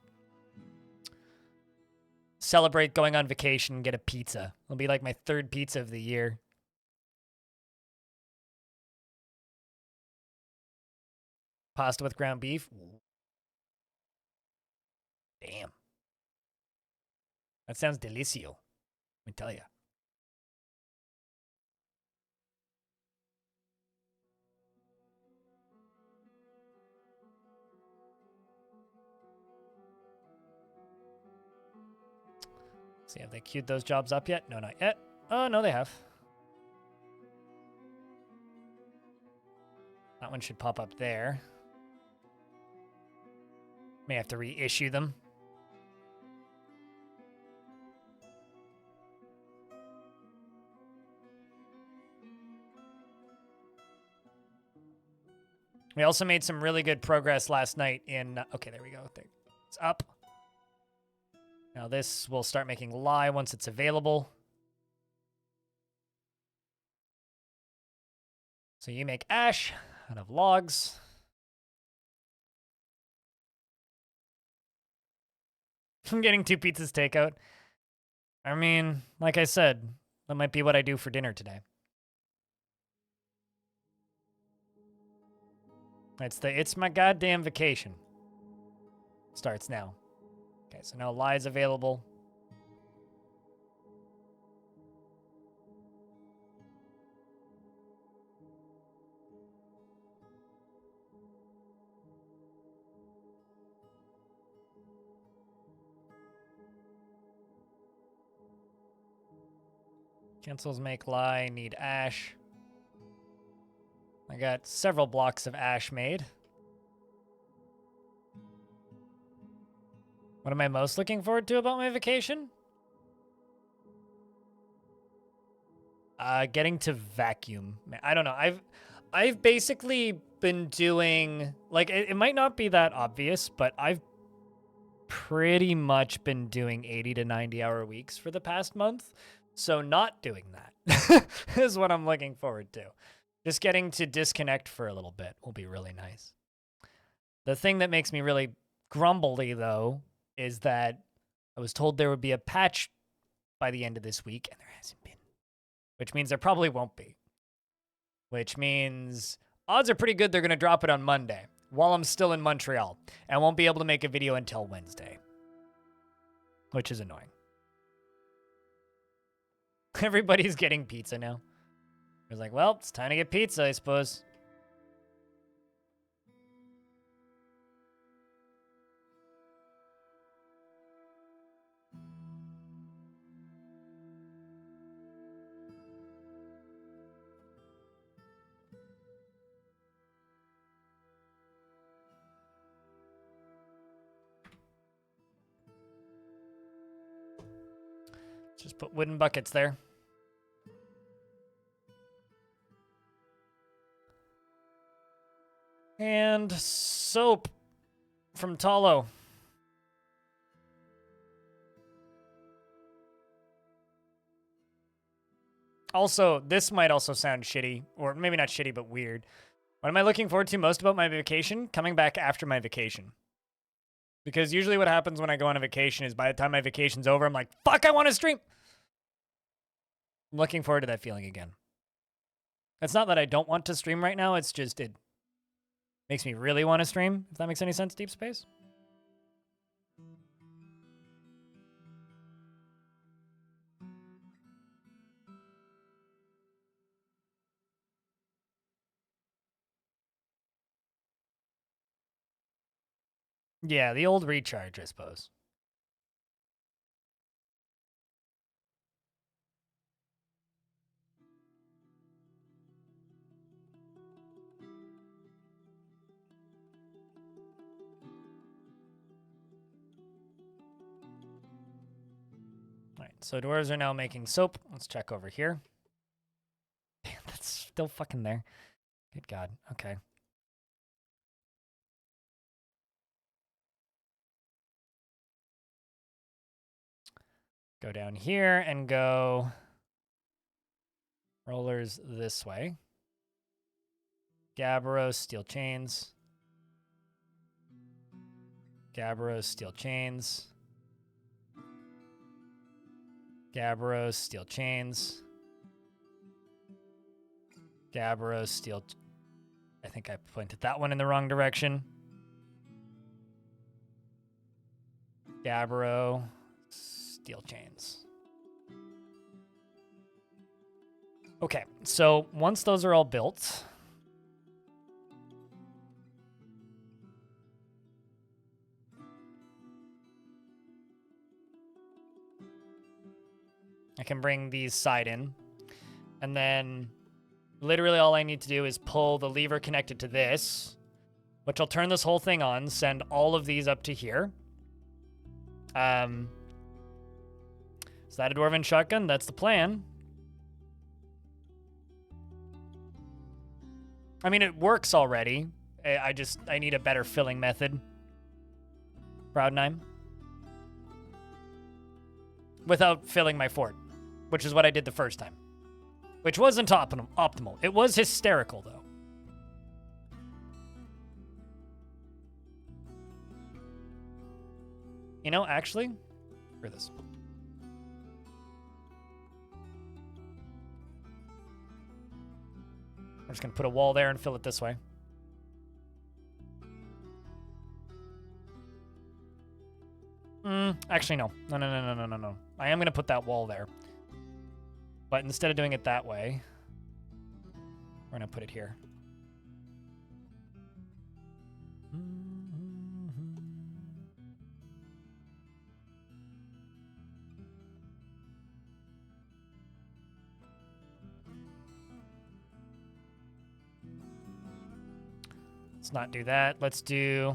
Celebrate going on vacation and get a pizza. It'll be like my 3rd pizza of the year. Pasta with ground beef. Damn. That sounds delicioso. Let me tell you. See, have they queued those jobs up yet? No, not yet. Oh, no, they have. That one should pop up there. May have to reissue them. We also made some really good progress last night in... Okay, there we go. It's up. Now this will start making lye once it's available. So you make ash out of logs. I'm getting 2 pizzas takeout. I mean, like I said, that might be what I do for dinner today. It's my goddamn vacation. Starts now. Okay, so now lye is available. Cancels make lie, need ash. I got several blocks of ash made. What am I most looking forward to about my vacation? Getting to vacuum. I don't know. I've basically been doing, like, it might not be that obvious, but I've pretty much been doing 80 to 90 hour weeks for the past month. So not doing that is what I'm looking forward to. Just getting to disconnect for a little bit will be really nice. The thing that makes me really grumbly, though, is that I was told there would be a patch by the end of this week, and there hasn't been. Which means there probably won't be. Which means odds are pretty good they're going to drop it on Monday while I'm still in Montreal. And I won't be able to make a video until Wednesday. Which is annoying. Everybody's getting pizza now. I was like, well, it's time to get pizza, I suppose. Just put wooden buckets there. And soap from Talo. Also, this might also sound shitty, or maybe not shitty, but weird. What am I looking forward to most about my vacation? Coming back after my vacation. Because usually what happens when I go on a vacation is by the time my vacation's over, I'm like, fuck, I want to stream. I'm looking forward to that feeling again. It's not that I don't want to stream right now, it's just it makes me really want to stream, if that makes any sense, Deep Space. Yeah, the old recharge, I suppose. All right, so dwarves are now making soap. Let's check over here. Damn, that's still fucking there. Good God. Okay. Go down here and go rollers this way. Gabbro, steel chains. Gabbro, steel chains. Gabbro, steel chains. Gabbro, steel... I think I pointed that one in the wrong direction. Gabbro, steel chains. Okay, so once those are all built... I can bring these side in. And then literally all I need to do is pull the lever connected to this, which will turn this whole thing on, send all of these up to here. Is that a Dwarven shotgun? That's the plan. I mean, it works already. I need a better filling method. Proudnime. Without filling my fort, which is what I did the first time. Which wasn't optimal. It was hysterical, though. You know, actually, for this. I'm just going to put a wall there and fill it this way. Actually, no. No. I am going to put that wall there. But instead of doing it that way, we're going to put it here. Let's not do that. Let's do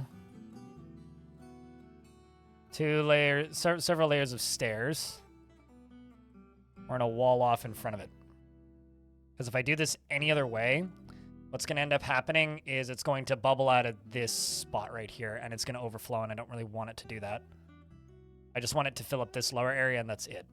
2 layers, several layers of stairs. We're gonna wall off in front of it. Because if I do this any other way, what's gonna end up happening is it's going to bubble out of this spot right here, and it's gonna overflow, and I don't really want it to do that. I just want it to fill up this lower area, and that's it.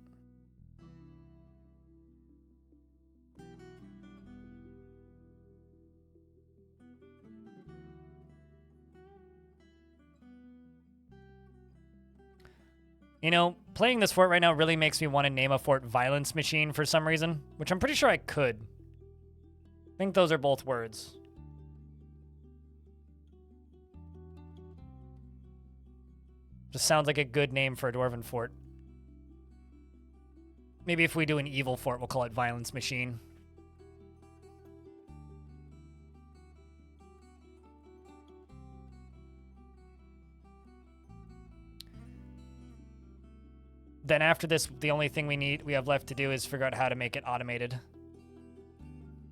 You know, playing this fort right now really makes me want to name a fort Violence Machine for some reason, which I'm pretty sure I could. I think those are both words. Just sounds like a good name for a dwarven fort. Maybe if we do an evil fort, we'll call it Violence Machine. Then after this, the only thing we have left to do is figure out how to make it automated.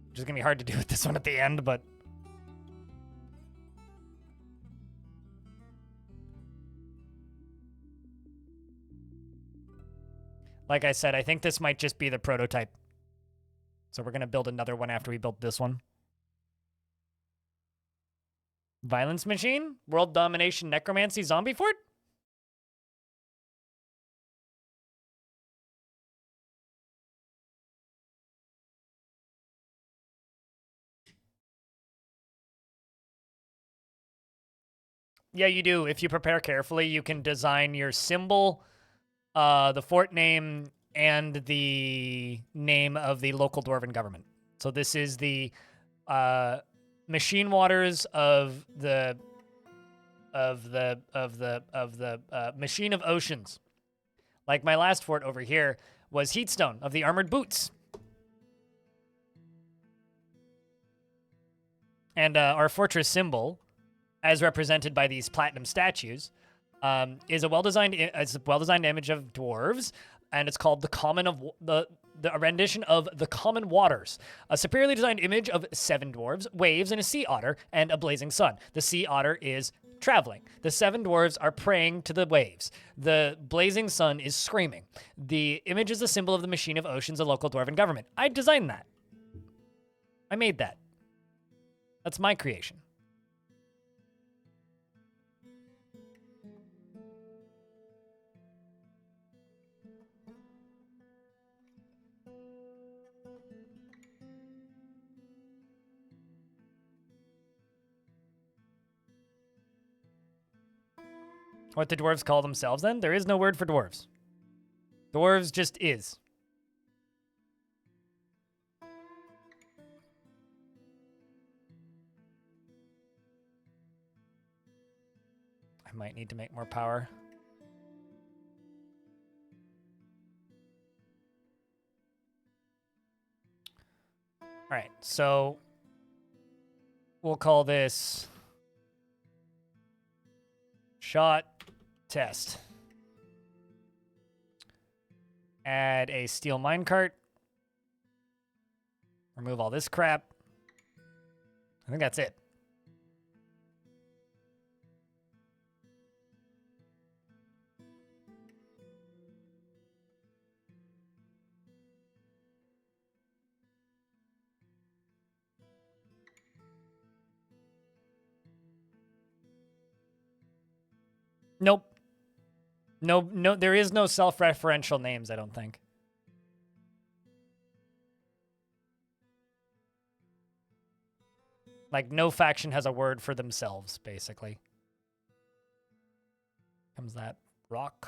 Which is going to be hard to do with this one at the end, but... Like I said, I think this might just be the prototype. So we're going to build another one after we build this one. Violence Machine? World Domination Necromancy Zombie Fort? Yeah, you do. If you prepare carefully, you can design your symbol, the fort name, and the name of the local dwarven government. So this is the Machinewaters of the Machine of Oceans. Like my last fort over here was Heatstone of the Armored Boots. And our fortress symbol, as represented by these platinum statues, is a well-designed image of dwarves, and it's called the Common of the rendition of the Common Waters, a superiorly designed image of 7 dwarves, waves, and a sea otter, and a blazing sun. The sea otter is traveling. The 7 dwarves are praying to the waves. The blazing sun is screaming. The image is a symbol of the Machine of Oceans, a local dwarven government. I designed that. I made that. That's my creation. What the dwarves call themselves, then? There is no word for dwarves. Dwarves just is. I might need to make more power. All right, so we'll call this shot test. Add a steel minecart. Remove all this crap. I think that's it. Nope. No, there is no self-referential names, I don't think. Like, no faction has a word for themselves, basically. Comes that rock.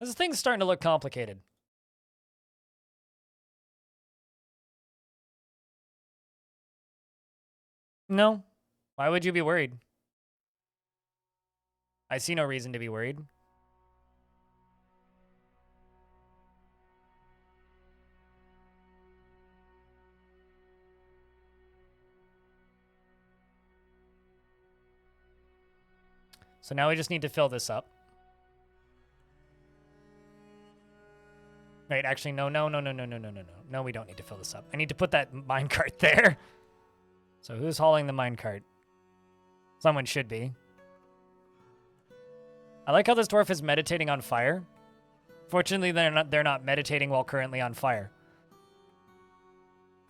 This thing's starting to look complicated. No. Why would you be worried? I see no reason to be worried. So now we just need to fill this up. Right, wait. Actually, no. No, we don't need to fill this up. I need to put that minecart there. So who's hauling the minecart? Someone should be. I like how this dwarf is meditating on fire. Fortunately, they're not meditating while currently on fire.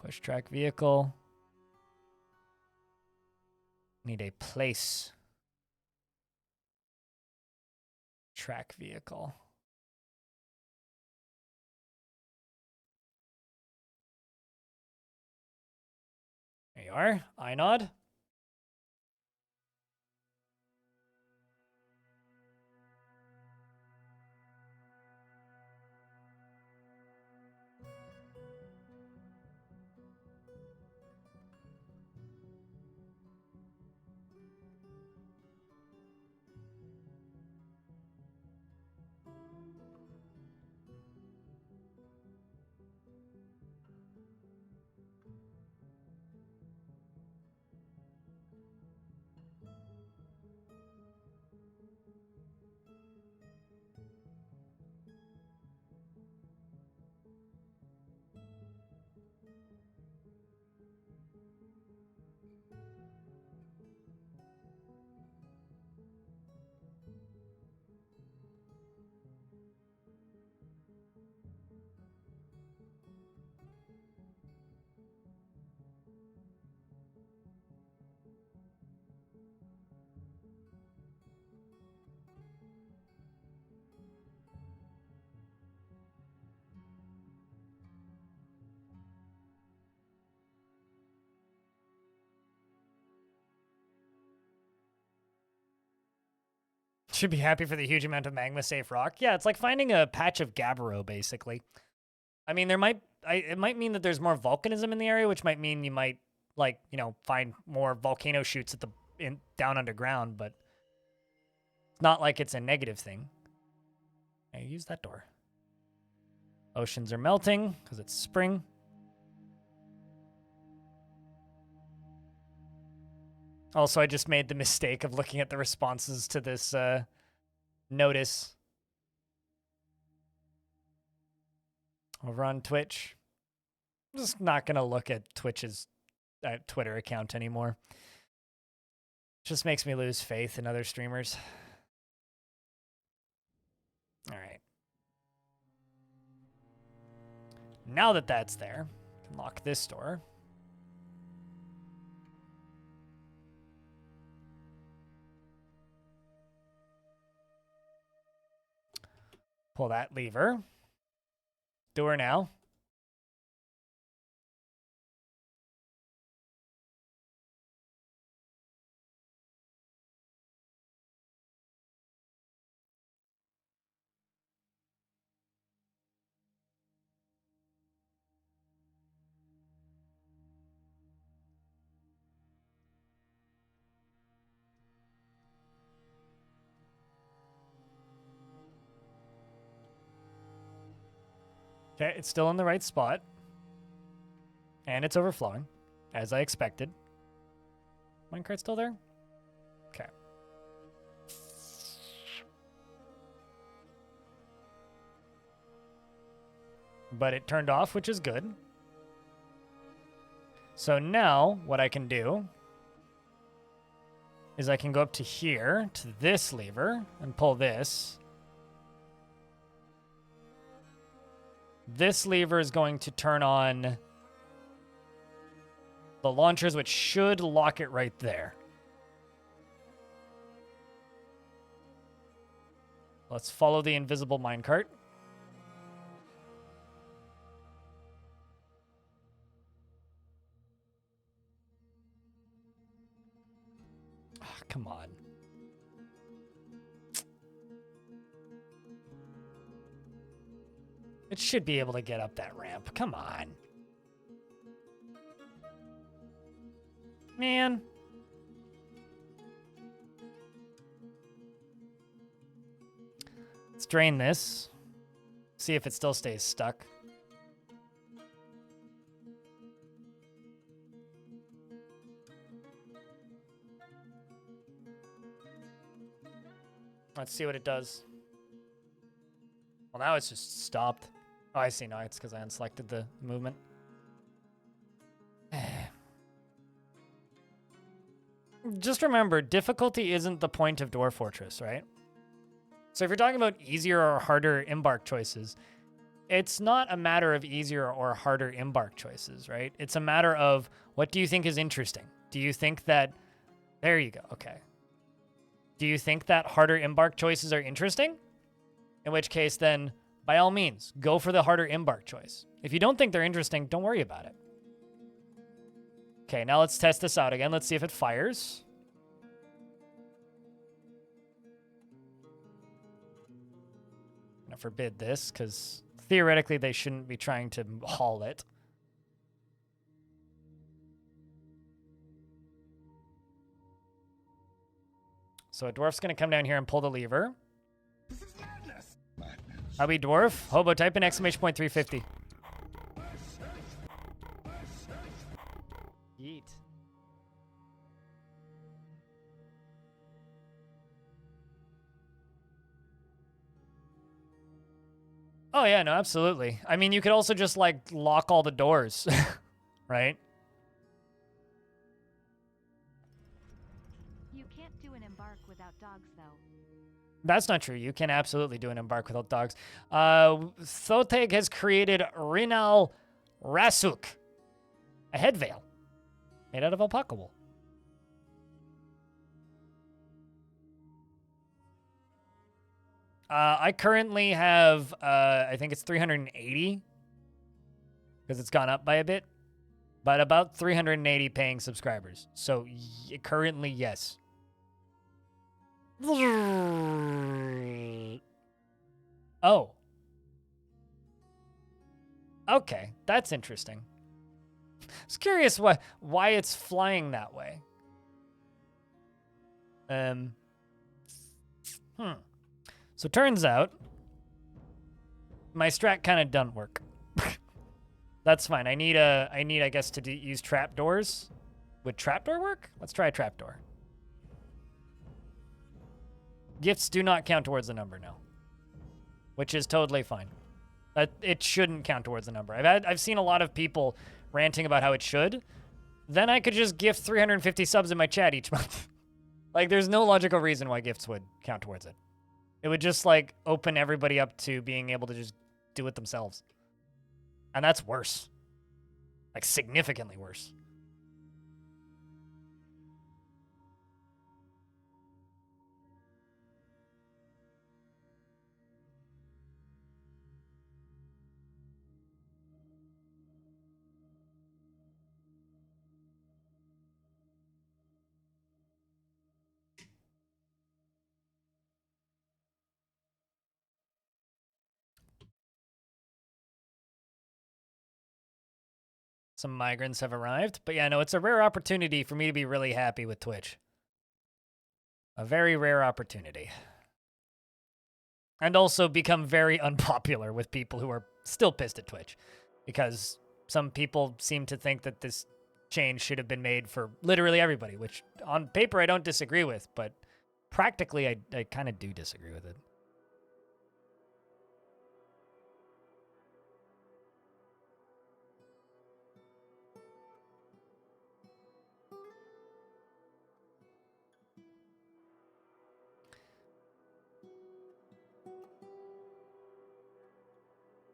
Push track vehicle. Need a place. Track vehicle. There you are. I nod. Should be happy for the huge amount of magma safe rock. Yeah, it's like finding a patch of gabbro, basically. I mean, it might mean that there's more volcanism in the area, which might mean you might, like, you know, find more volcano shoots at down underground, but it's not like it's a negative thing. I use that door. Oceans are melting because it's spring. Also, I just made the mistake of looking at the responses to this notice over on Twitch. I'm just not going to look at Twitch's Twitter account anymore. It just makes me lose faith in other streamers. All right. Now that that's there, I can lock this door. Pull that lever. Door now. Okay, it's still in the right spot. And it's overflowing, as I expected. Minecart's still there? Okay. But it turned off, which is good. So now, what I can do is I can go up to here, to this lever, and pull this. This lever is going to turn on the launchers, which should lock it right there. Let's follow the invisible minecart. Oh, come on. It should be able to get up that ramp. Come on. Man. Let's drain this. See if it still stays stuck. Let's see what it does. Well, now it's just stopped. Oh, I see. No, it's because I unselected the movement. Just remember, difficulty isn't the point of Dwarf Fortress, right? So if you're talking about easier or harder embark choices, it's not a matter of easier or harder embark choices, right? It's a matter of what do you think is interesting? Do you think that... There you go. Okay. Do you think that harder embark choices are interesting? In which case, then, by all means, go for the harder embark choice. If you don't think they're interesting, don't worry about it. Okay, now let's test this out again. Let's see if it fires. I'm gonna forbid this, because theoretically they shouldn't be trying to haul it. So a dwarf's gonna come down here and pull the lever. This is madness. Madness. Howdy, dwarf. Hobo, type in exclamation point 350. Yeet. Oh, yeah, no, absolutely. I mean, you could also just, like, lock all the doors, right? You can't do an embark without dogs, though. That's not true. You can absolutely do an embark without dogs. Thoteg has created Rinal Rasuk, a head veil made out of alpaca wool. I currently have, I think it's 380, because it's gone up by a bit, but about 380 paying subscribers. So currently, yes. Oh. Okay, that's interesting. I was curious why it's flying that way. So turns out my strat kind of doesn't work. That's fine. I need I guess to use trapdoors. Would trapdoor work? Let's try a trapdoor. Gifts do not count towards the number, no. Which is totally fine. It shouldn't count towards the number. I've seen a lot of people ranting about how it should. Then I could just gift 350 subs in my chat each month. Like, there's no logical reason why gifts would count towards it. It would just, like, open everybody up to being able to just do it themselves. And that's worse. Like, significantly worse. Some migrants have arrived. But yeah, no, it's a rare opportunity for me to be really happy with Twitch. A very rare opportunity. And also become very unpopular with people who are still pissed at Twitch. Because some people seem to think that this change should have been made for literally everybody, which on paper I don't disagree with, but practically I kind of do disagree with it.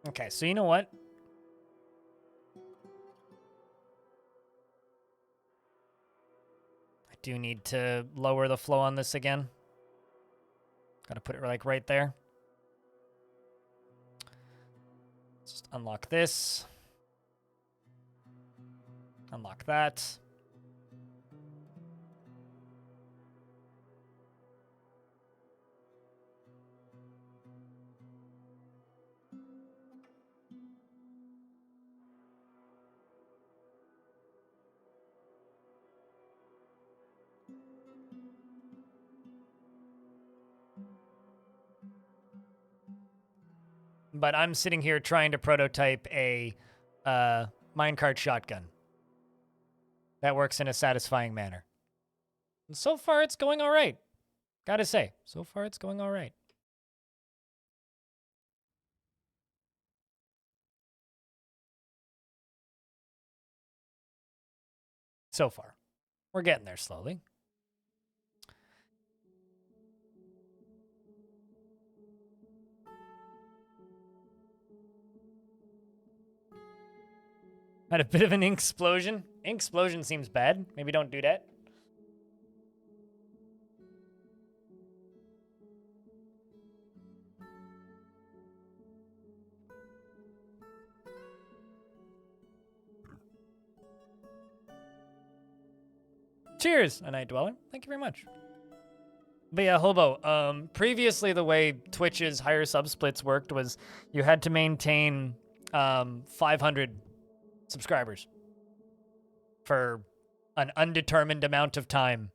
Okay, so you know what? I do need to lower the flow on this again. Gotta put it like right there. Just unlock this. Unlock that. But I'm sitting here trying to prototype a minecart shotgun that works in a satisfying manner. And so far, it's going all right. Gotta say, so far, it's going all right. So far. We're getting there slowly. Had a bit of an ink explosion. Ink explosion seems bad. Maybe don't do that. Cheers, a night dweller. Thank you very much. But yeah, Hobo, previously the way Twitch's higher sub splits worked was you had to maintain 500 subscribers for an undetermined amount of time.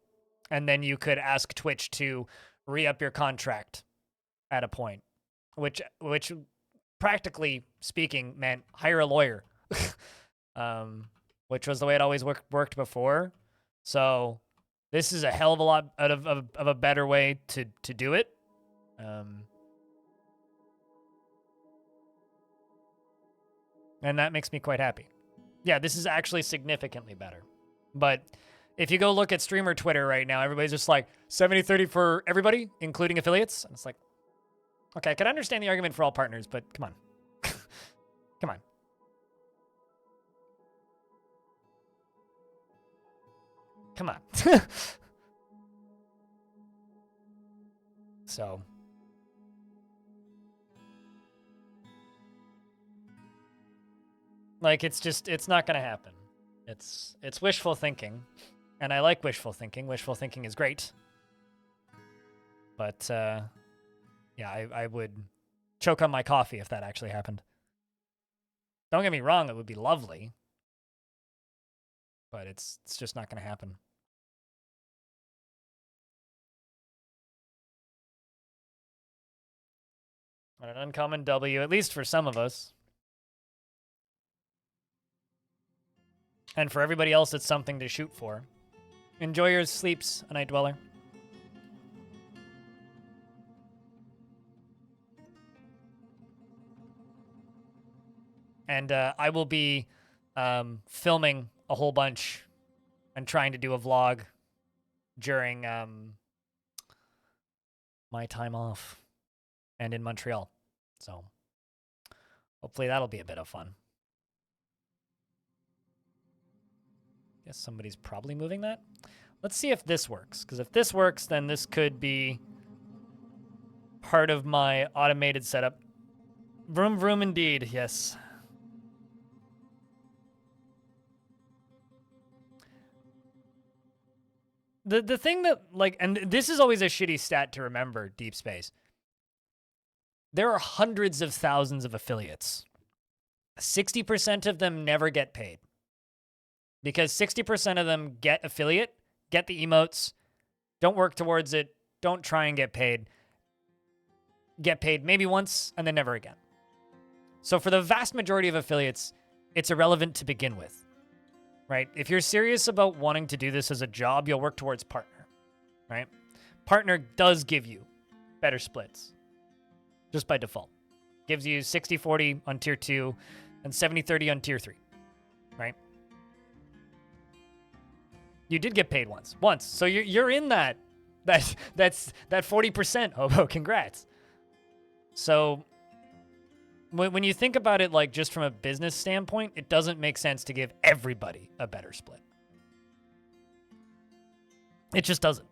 And then you could ask Twitch to re-up your contract at a point, which practically speaking meant hire a lawyer, which was the way it always worked before. So this is a hell of a lot of a better way to do it. And that makes me quite happy. Yeah, this is actually significantly better. But if you go look at streamer Twitter right now, everybody's just like 70-30 for everybody, including affiliates. And it's like, okay, I can understand the argument for all partners, but come on. Come on. Come on. So. Like, it's not going to happen. It's wishful thinking. And I like wishful thinking. Wishful thinking is great. But, yeah, I would choke on my coffee if that actually happened. Don't get me wrong, it would be lovely. But it's just not going to happen. An uncommon W, at least for some of us. And for everybody else, it's something to shoot for. Enjoy your sleeps, a night dweller. And I will be filming a whole bunch and trying to do a vlog during my time off and in Montreal. So hopefully that'll be a bit of fun. Guess somebody's probably moving that. Let's see if this works, because if this works, then this could be part of my automated setup. Vroom vroom indeed, yes. The thing that, like, and this is always a shitty stat to remember, Deep Space. There are hundreds of thousands of affiliates. 60% of them never get paid. Because 60% of them get affiliate, get the emotes, don't work towards it, don't try and get paid maybe once, and then never again. So for the vast majority of affiliates, it's irrelevant to begin with, right? If you're serious about wanting to do this as a job, you'll work towards partner, right? Partner does give you better splits, just by default. Gives you 60-40 on tier 2 and 70-30 on tier 3, right? You did get paid once. So you're in that's that 40%, Hobo. Congrats. So when you think about it, like, just from a business standpoint, it doesn't make sense to give everybody a better split. It just doesn't.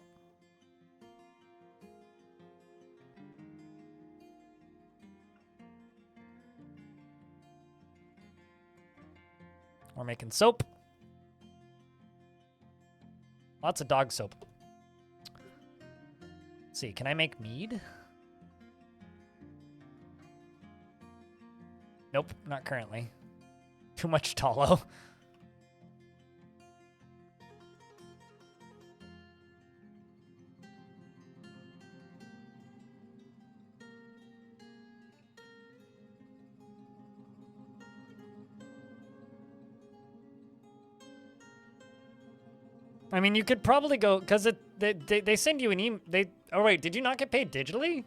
We're making soap. Lots of dog soap. Let's see, can I make mead? Nope, not currently. Too much tallow. I mean, you could probably go, because they send you an email. Oh, wait, did you not get paid digitally?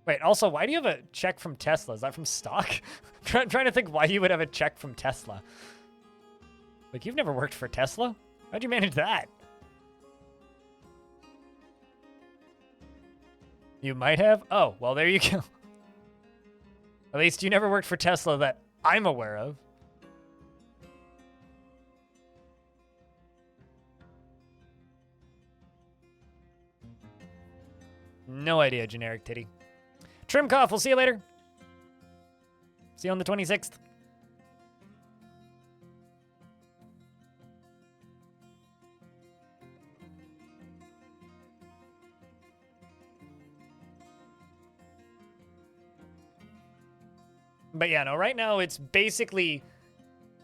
Wait, also, why do you have a check from Tesla? Is that from stock? Trying to think why you would have a check from Tesla. Like, you've never worked for Tesla? How'd you manage that? You might have? Oh, well, there you go. At least you never worked for Tesla that I'm aware of. No idea, generic titty. Trimcoff, we'll see you later. See you on the 26th. But yeah, no, right now it's basically,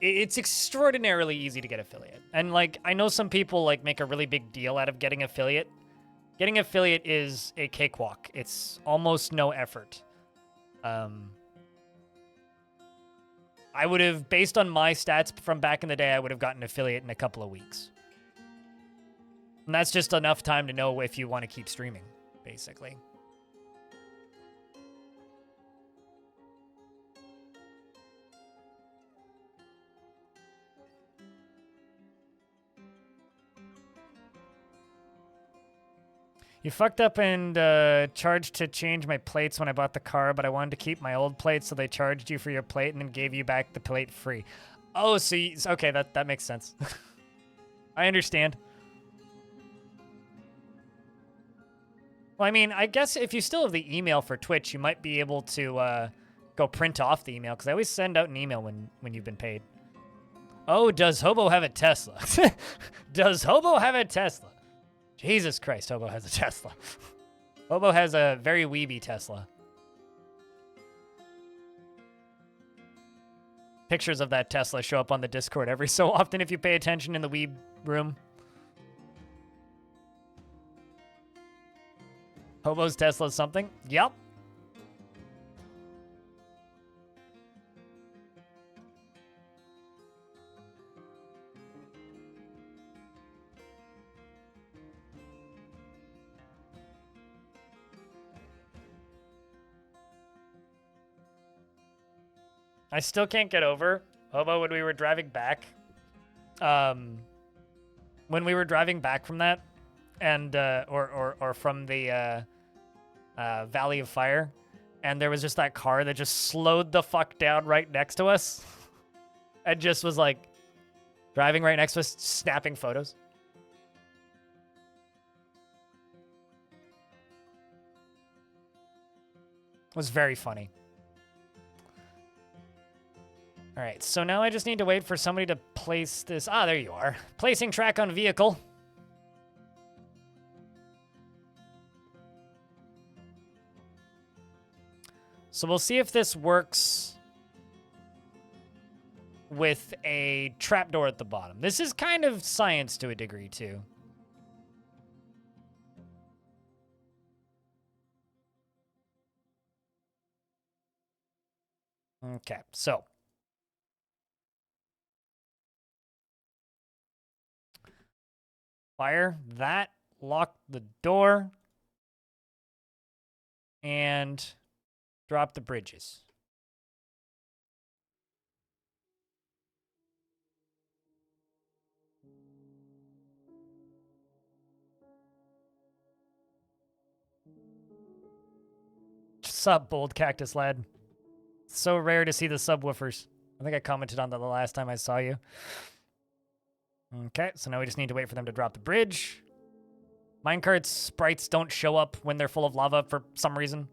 it's extraordinarily easy to get affiliate. And like, I know some people like make a really big deal out of getting affiliate. Getting affiliate is a cakewalk. It's almost no effort. I would have, based on my stats from back in the day, I would have gotten affiliate in a couple of weeks. And that's just enough time to know if you want to keep streaming, basically. You fucked up and charged to change my plates when I bought the car, but I wanted to keep my old plates, so they charged you for your plate and then gave you back the plate free. Oh, so you, okay, that makes sense. I understand. Well, I mean, I guess if you still have the email for Twitch, you might be able to go print off the email, because I always send out an email when you've been paid. Oh, does Hobo have a Tesla? Does Hobo have a Tesla? Jesus Christ, Hobo has a Tesla. Hobo has a very weeby Tesla. Pictures of that Tesla show up on the Discord every so often if you pay attention in the weeb room. Hobo's Tesla is something? Yep. I still can't get over, Hobo, when we were driving back. When we were driving back from that, and or from the Valley of Fire, and there was just that car that just slowed the fuck down right next to us, and just was like driving right next to us, snapping photos. It was very funny. All right, so now I just need to wait for somebody to place this. Ah, there you are. Placing track on vehicle. So we'll see if this works with a trapdoor at the bottom. This is kind of science to a degree, too. Okay, so fire that, lock the door, and drop the bridges. Sup, bold cactus lad. So rare to see the subwoofers. I think I commented on that the last time I saw you. Okay, so now we just need to wait for them to drop the bridge. Minecart sprites don't show up when they're full of lava for some reason.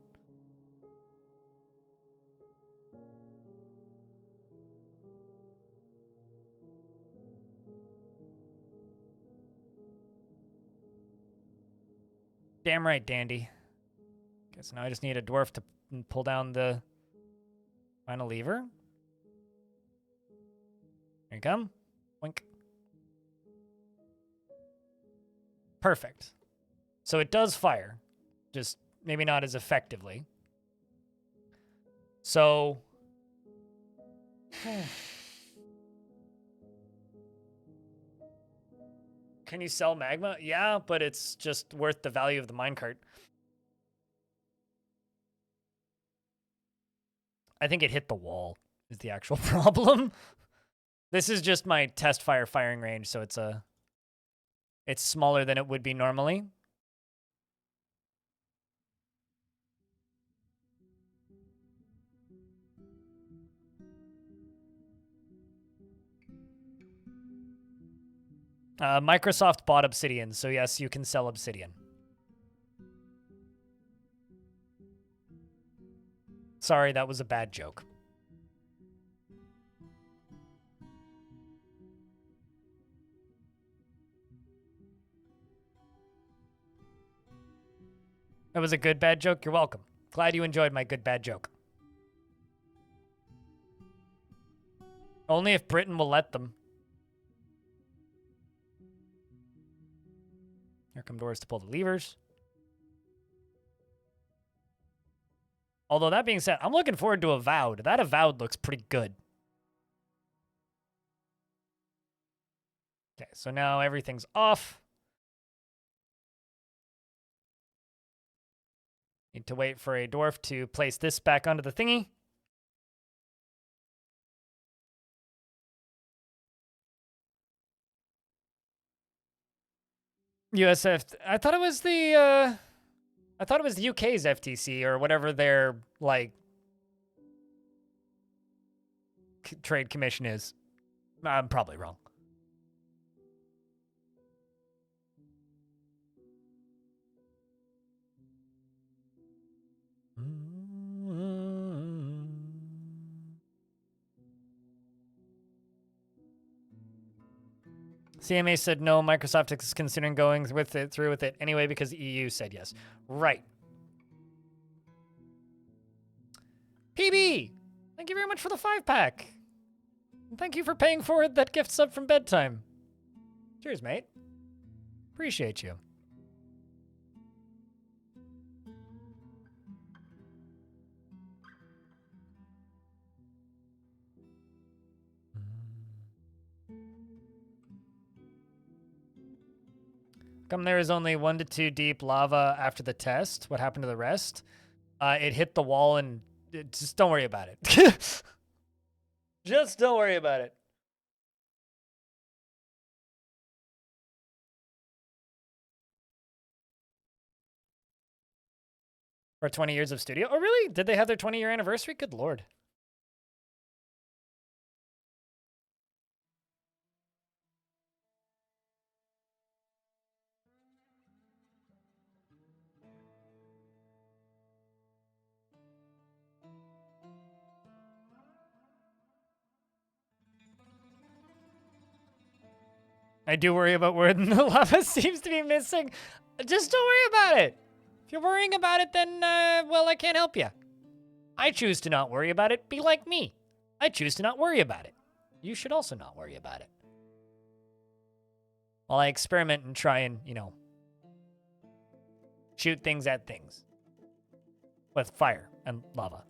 Damn right, Dandy. Okay, so now I just need a dwarf to pull down the final lever. Here you come. Wink. Perfect. So it does fire, just maybe not as effectively. So... Can you sell magma? Yeah, but it's just worth the value of the minecart. I think it hit the wall is the actual problem. This is just my test fire firing range, so it's smaller than it would be normally. Microsoft bought Obsidian, so yes, you can sell Obsidian. Sorry, that was a bad joke. That was a good bad joke? You're welcome. Glad you enjoyed my good bad joke. Only if Britain will let them. Here come doors to pull the levers. Although that being said, I'm looking forward to Avowed. That Avowed looks pretty good. Okay, so now everything's off. Need to wait for a dwarf to place this back onto the thingy. USF. I thought it was the UK's FTC or whatever their like trade commission is. I'm probably wrong. CMA said no. Microsoft is considering going through with it anyway because EU said yes. Right. PB, thank you very much for the 5-pack. And thank you for paying for that gift sub from bedtime. Cheers, mate. Appreciate you. Come there is only 1 to 2 deep lava after the test. What happened to the rest? It hit the wall and just don't worry about it. Just don't worry about it. For 20 years of studio. Oh, really? Did they have their 20-year anniversary? Good Lord. I do worry about where the lava seems to be missing. Just don't worry about it. If you're worrying about it, then, well, I can't help you. I choose to not worry about it. Be like me. I choose to not worry about it. You should also not worry about it. While I experiment and try and, you know, shoot things at things. With fire and lava.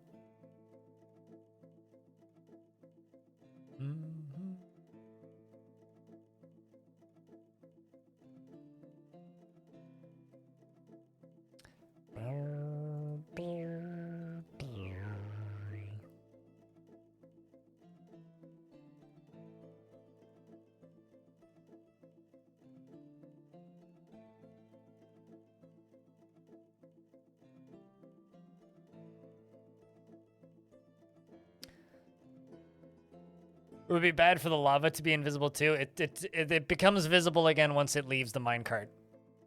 It would be bad for the lava to be invisible too. It becomes visible again once it leaves the minecart.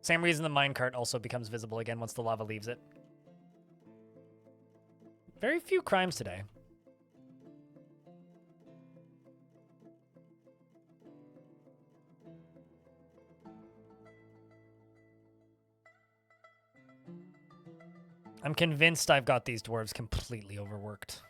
Same reason the minecart also becomes visible again once the lava leaves it. Very few crimes today. I'm convinced I've got these dwarves completely overworked.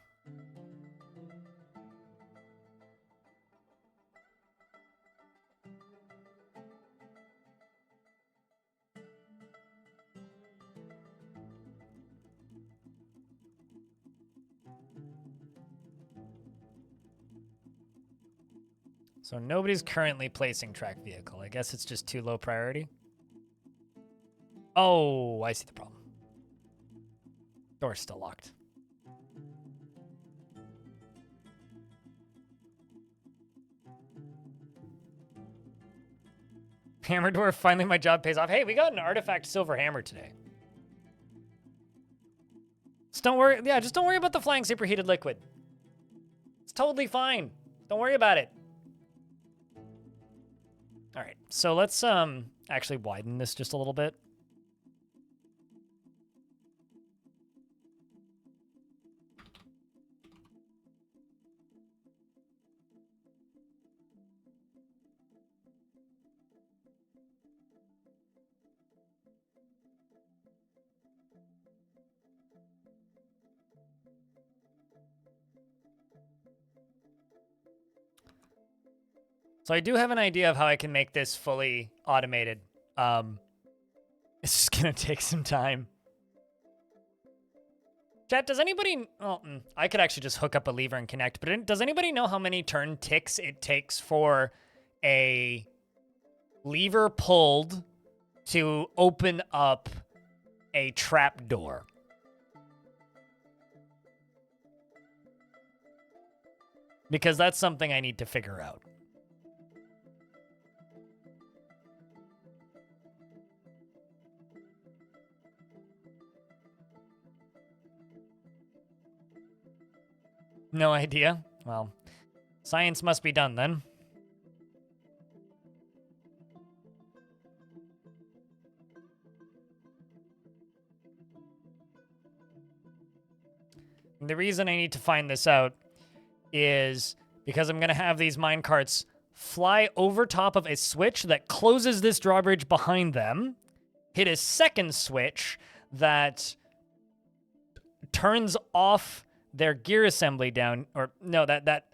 So nobody's currently placing track vehicle. I guess it's just too low priority. Oh, I see the problem. Door's still locked. Hammer Dwarf, finally my job pays off. Hey, we got an artifact silver hammer today. Just don't worry. Yeah, just don't worry about the flying superheated liquid. It's totally fine. Don't worry about it. All right, so let's actually widen this just a little bit. So I do have an idea of how I can make this fully automated. It's just gonna take some time. Chat, does anybody... Well, I could actually just hook up a lever and connect, but does anybody know how many turn ticks it takes for a lever pulled to open up a trap door? Because that's something I need to figure out. No idea? Well, science must be done then. And the reason I need to find this out is because I'm going to have these minecarts fly over top of a switch that closes this drawbridge behind them, hit a second switch that turns off their gear assembly down, or no, that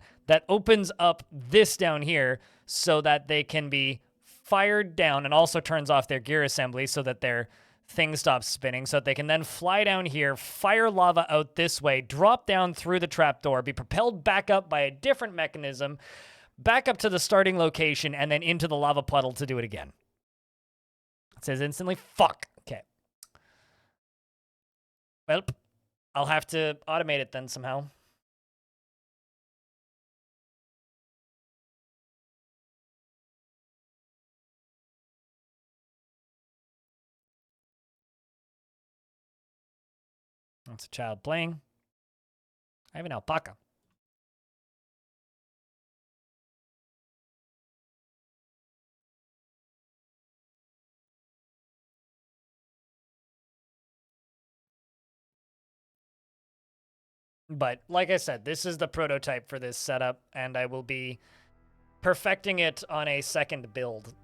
opens up this down here so that they can be fired down, and also turns off their gear assembly so that their thing stops spinning, so that they can then fly down here, fire lava out this way, drop down through the trapdoor, be propelled back up by a different mechanism, back up to the starting location, and then into the lava puddle to do it again. It says instantly, fuck. Okay. Well, I'll have to automate it then somehow. That's a child playing. I have an alpaca. But like I said, this is the prototype for this setup, and I will be perfecting it on a second build.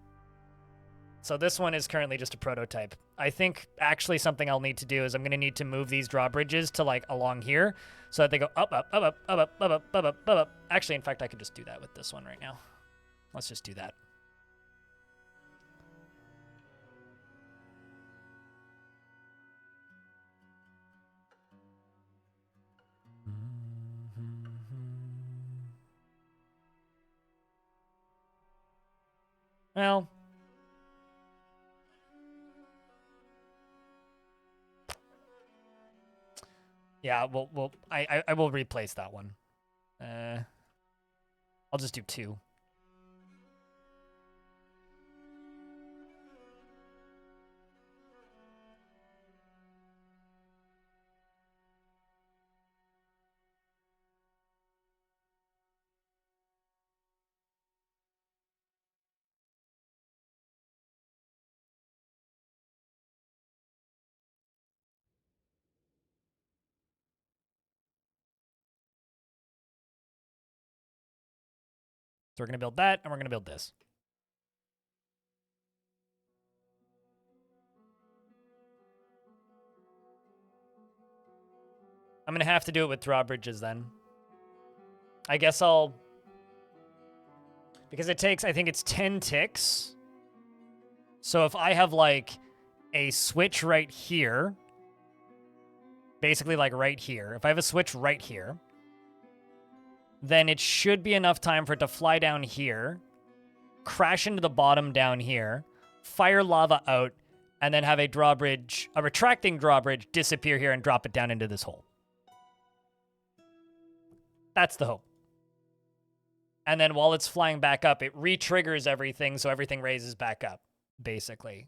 So this one is currently just a prototype. I think actually something I'll need to do is I'm going to need to move these drawbridges to like along here so that they go up, up, up, up, up, up, up, up, up, up, up, up. Actually, in fact, I could just do that with this one right now. Let's just do that. Well, yeah, I will replace that one. I'll just do 2. So we're going to build that, and we're going to build this. I'm going to have to do it with drawbridges then. I guess I'll... Because it takes, I think it's 10 ticks. So if I have, like, a switch right here, basically, like, right here. If I have a switch right here, then it should be enough time for it to fly down here, crash into the bottom down here, fire lava out, and then have a drawbridge, a retracting drawbridge, disappear here and drop it down into this hole. That's the hope. And then while it's flying back up, it re-triggers everything, so everything raises back up. basically,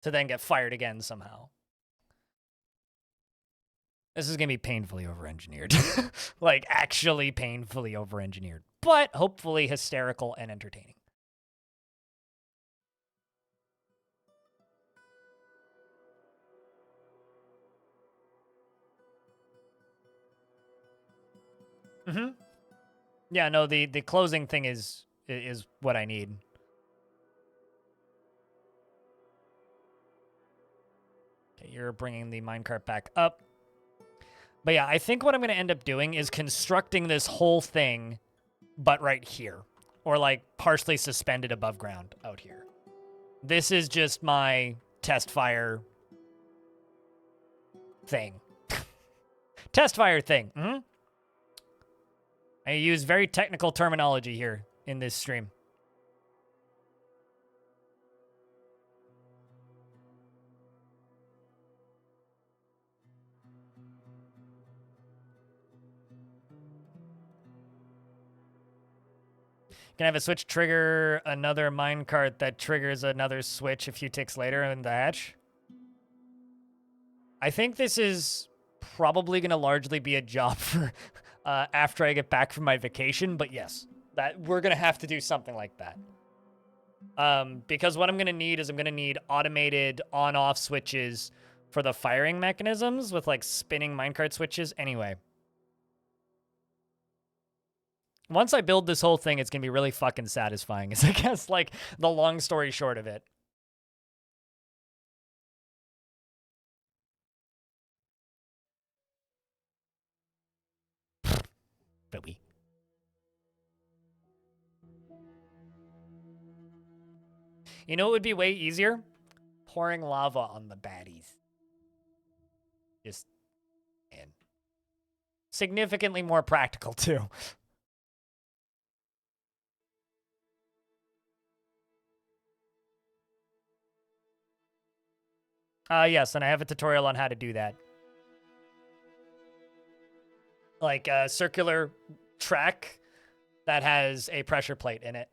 to then get fired again somehow. This is going to be painfully over-engineered. Like, actually painfully over-engineered. But hopefully hysterical and entertaining. Mm-hmm. Yeah, no, the closing thing is what I need. Okay, you're bringing the minecart back up. But yeah, I think what I'm going to end up doing is constructing this whole thing, but right here. Or like partially suspended above ground out here. This is just my test fire thing. Test fire thing. Mm-hmm. I use very technical terminology here in this stream. Can I have a switch trigger another minecart that triggers another switch a few ticks later in the hatch? I think this is probably going to largely be a job for after I get back from my vacation, but yes, that we're going to have to do something like that. Because what I'm going to need is I'm going to need automated on-off switches for the firing mechanisms with like spinning minecart switches anyway. Once I build this whole thing, it's going to be really fucking satisfying, is I guess, like, the long story short of it. But we. You know what would be way easier? Pouring lava on the baddies. Just, man. Significantly more practical, too. Yes, and I have a tutorial on how to do that. Like a circular track that has a pressure plate in it.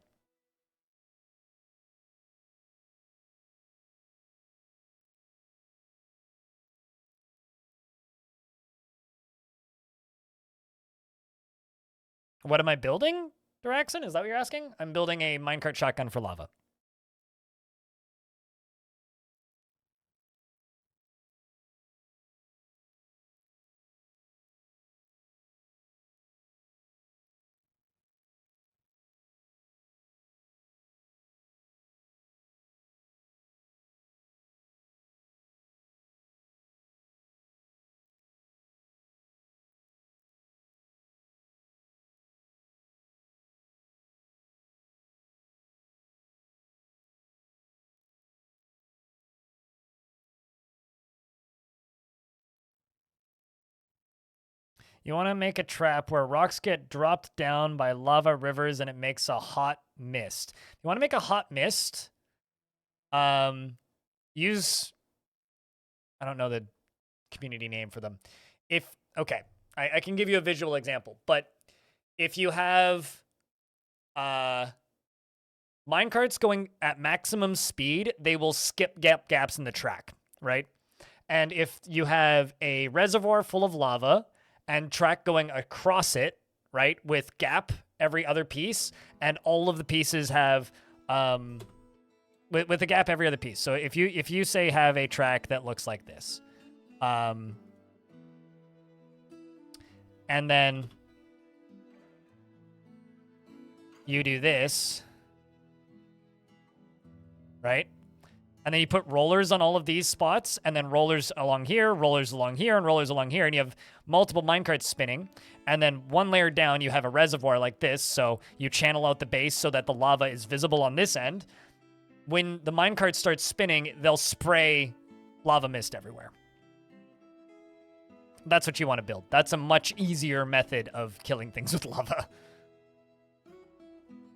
What am I building, Duraxon? Is that what you're asking? I'm building a minecart shotgun for lava. You want to make a trap where rocks get dropped down by lava rivers and it makes a hot mist. You want to make a hot mist? Use, I don't know the community name for them. Okay, I can give you a visual example, but if you have minecarts going at maximum speed, they will skip gaps in the track, right? And if you have a reservoir full of lava and track going across it, right, with gap every other piece, and all of the pieces have with a gap every other piece. So if you say have a track that looks like this, and then you do this, right? And then you put rollers on all of these spots, and then rollers along here, and rollers along here, and you have multiple minecarts spinning. And then one layer down, you have a reservoir like this, so you channel out the base so that the lava is visible on this end. When the minecart starts spinning, they'll spray lava mist everywhere. That's what you want to build. That's a much easier method of killing things with lava.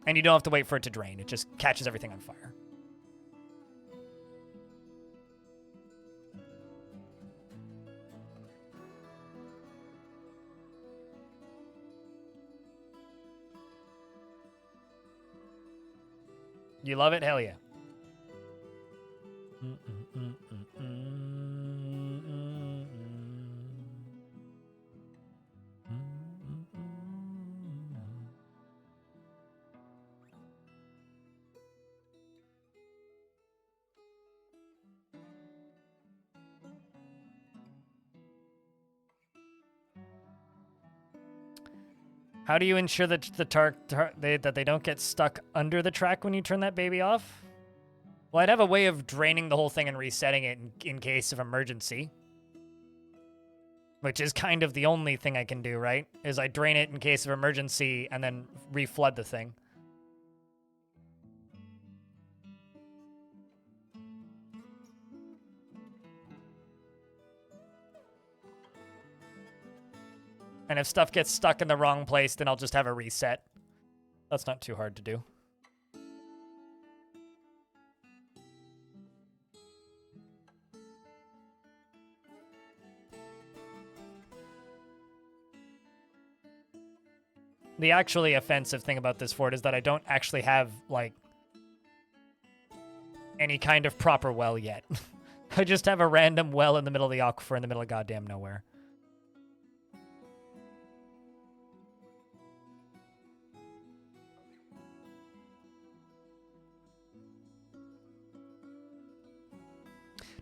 And you don't have to wait for it to drain. It just catches everything on fire. You love it? Hell yeah. How do you ensure that that they don't get stuck under the track when you turn that baby off? Well, I'd have a way of draining the whole thing and resetting it in case of emergency. Which is kind of the only thing I can do, right? Is I drain it in case of emergency and then reflood the thing. And if stuff gets stuck in the wrong place, then I'll just have a reset. That's not too hard to do. The actually offensive thing about this fort is that I don't actually have, like, any kind of proper well yet. I just have a random well in the middle of the aquifer in the middle of goddamn nowhere.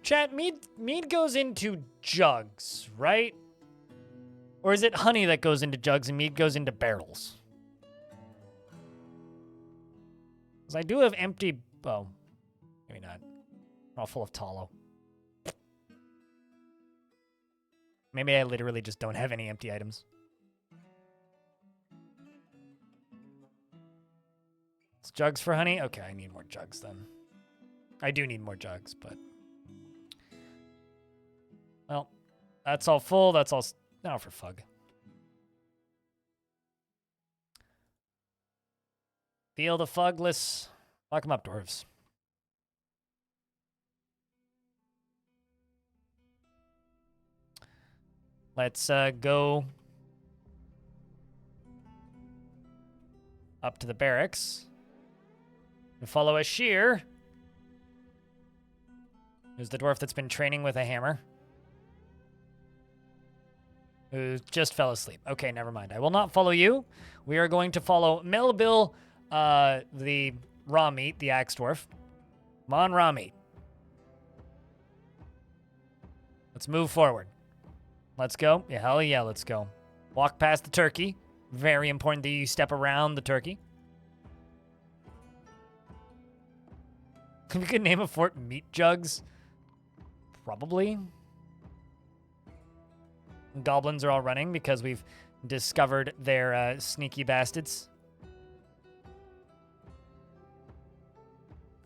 Chat, mead goes into jugs, right? Or is it honey that goes into jugs and mead goes into barrels? Because I do have empty... Oh, maybe not. All full of tallow. Maybe I literally just don't have any empty items. It's jugs for honey? Okay, I need more jugs then. I do need more jugs, but... Well, that's all full. That's all... Now for fug. Feel the fugless. Lock 'em up, dwarves. Let's go up to the barracks and follow a shear. Who's the dwarf that's been training with a hammer? Who just fell asleep. Okay, never mind. I will not follow you. We are going to follow Melville, the raw meat, the axe dwarf. Come on, raw meat. Let's move forward. Let's go. Yeah, hell yeah, let's go. Walk past the turkey. Very important that you step around the turkey. We could name a fort Meat Jugs. Probably. Goblins are all running because we've discovered their sneaky bastards.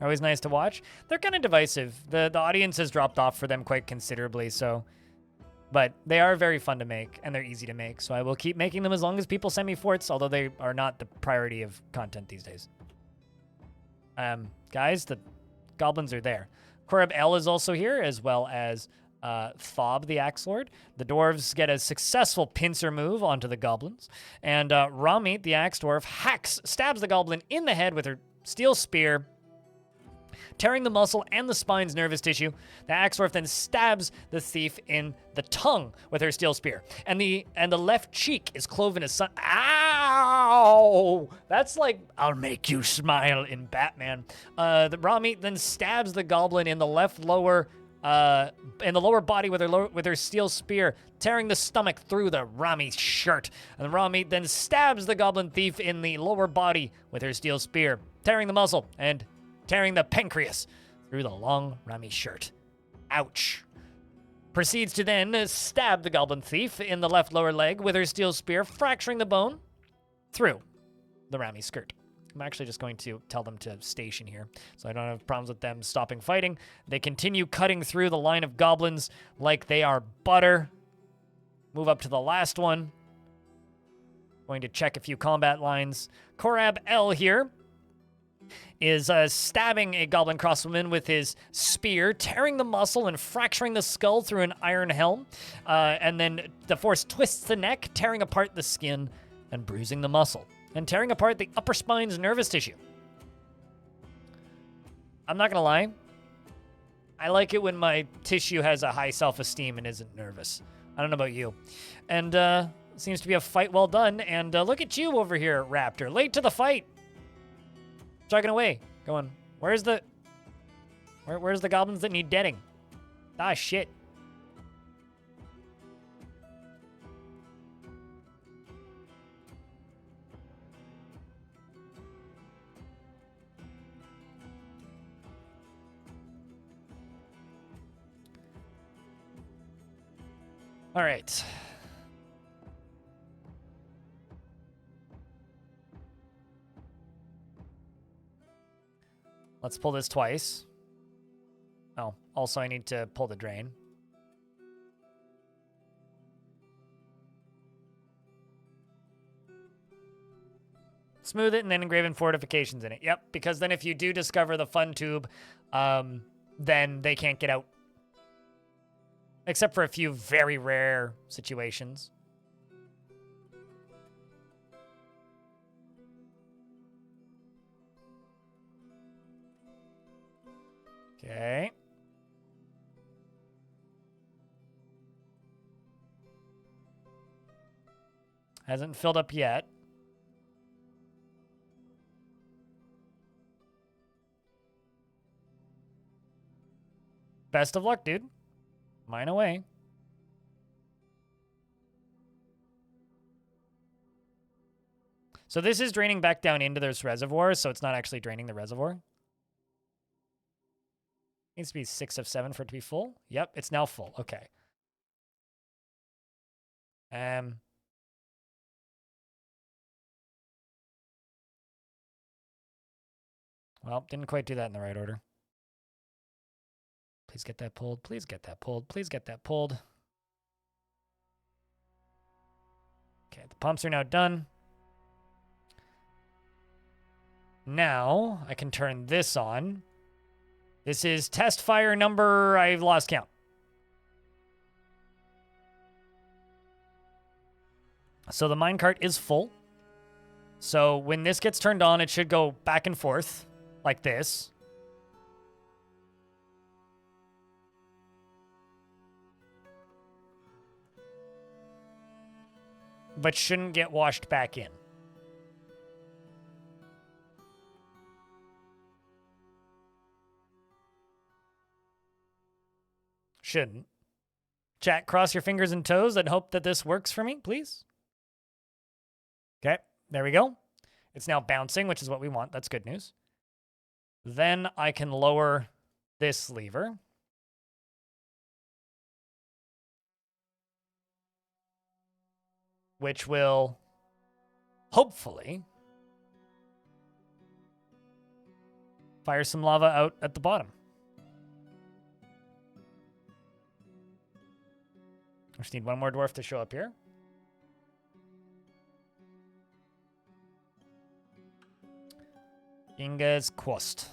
Always nice to watch. They're kind of divisive. The audience has dropped off for them quite considerably, so... But they are very fun to make, and they're easy to make, so I will keep making them as long as people send me forts, although they are not the priority of content these days. Guys, the goblins are there. Korab L is also here, as well as Thob, the Axe Lord. The dwarves get a successful pincer move onto the goblins, and Ramit, the Axe Dwarf, stabs the goblin in the head with her steel spear, tearing the muscle and the spine's nervous tissue. The axe dwarf then stabs the thief in the tongue with her steel spear, and the left cheek is cloven asunder. Ow! That's like "I'll make you smile" in Batman. The raw meat then stabs the goblin in the left lower, in the lower body with her steel spear, tearing the stomach through the raw meat's shirt. And the raw meat then stabs the goblin thief in the lower body with her steel spear, tearing the muscle and tearing the pancreas through the long Rami shirt. Ouch. Proceeds to then stab the goblin thief in the left lower leg with her steel spear, fracturing the bone through the Rami skirt. I'm actually just going to tell them to station here, so I don't have problems with them stopping fighting. They continue cutting through the line of goblins like they are butter. Move up to the last one. Going to check a few combat lines. Korab L here is stabbing a goblin crossbowman with his spear, tearing the muscle and fracturing the skull through an iron helm. And then the force twists the neck, tearing apart the skin and bruising the muscle, and tearing apart the upper spine's nervous tissue. I'm not gonna lie. I like it when my tissue has a high self-esteem and isn't nervous. I don't know about you. And seems to be a fight well done. And look at you over here, Raptor. Late to the fight. Chugging away. Going, where's the goblins that need deading? Ah, shit. All right. Let's pull this twice. Oh, also I need to pull the drain. Smooth it and then engraven fortifications in it. Yep, because then if you do discover the fun tube, then they can't get out. Except for a few very rare situations. Okay. Hasn't filled up yet. Best of luck, dude. Mine away. So this is draining back down into this reservoir, so it's not actually draining the reservoir. Needs to be 6 of 7 for it to be full. Yep, it's now full. Okay. Well, didn't quite do that in the right order. Please get that pulled. Please get that pulled. Please get that pulled. Okay, the pumps are now done. Now I can turn this on. This is test fire number, I've lost count. So the minecart is full. So when this gets turned on, it should go back and forth like this. But shouldn't get washed back in. Shouldn't. Chat, cross your fingers and toes and hope that this works for me, please. Okay, there we go. It's now bouncing, which is what we want. That's good news. Then I can lower this lever. Which will hopefully fire some lava out at the bottom. I just need one more dwarf to show up here. Inga's Quost.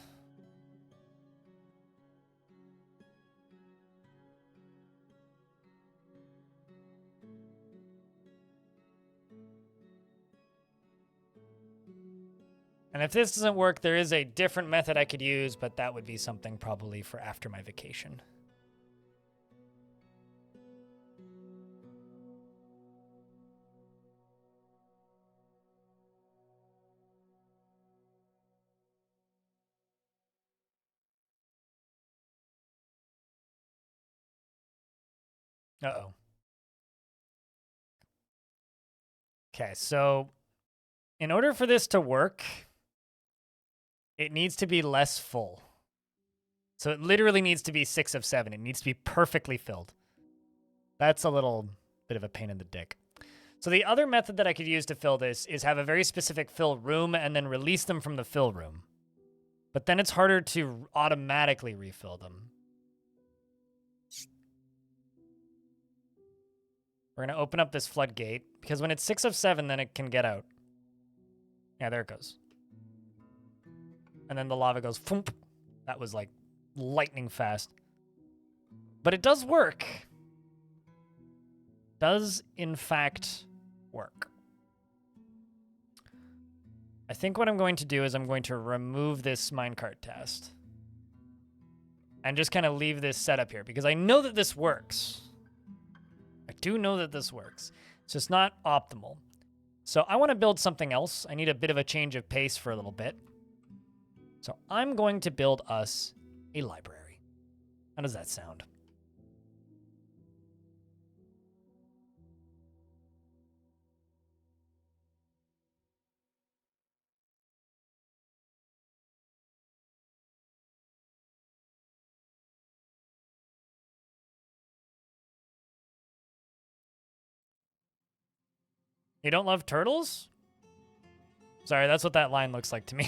And if this doesn't work, there is a different method I could use, but that would be something probably for after my vacation. Uh-oh. Okay, so in order for this to work, it needs to be less full. So it literally needs to be 6 of 7. It needs to be perfectly filled. That's a little bit of a pain in the dick. So the other method that I could use to fill this is have a very specific fill room and then release them from the fill room. But then it's harder to automatically refill them. We're going to open up this floodgate, because when it's 6 of 7, then it can get out. Yeah, there it goes. And then the lava goes, foomp. That was like lightning fast. But it does work. Does, in fact, work. I think what I'm going to do is I'm going to remove this minecart test. and just kind of leave this setup here because I know that this works. I do know that this works. It's just not optimal. So I want to build something else. I need a bit of a change of pace for a little bit. So I'm going to build us a library. How does that sound? You don't love turtles? Sorry, that's what that line looks like to me.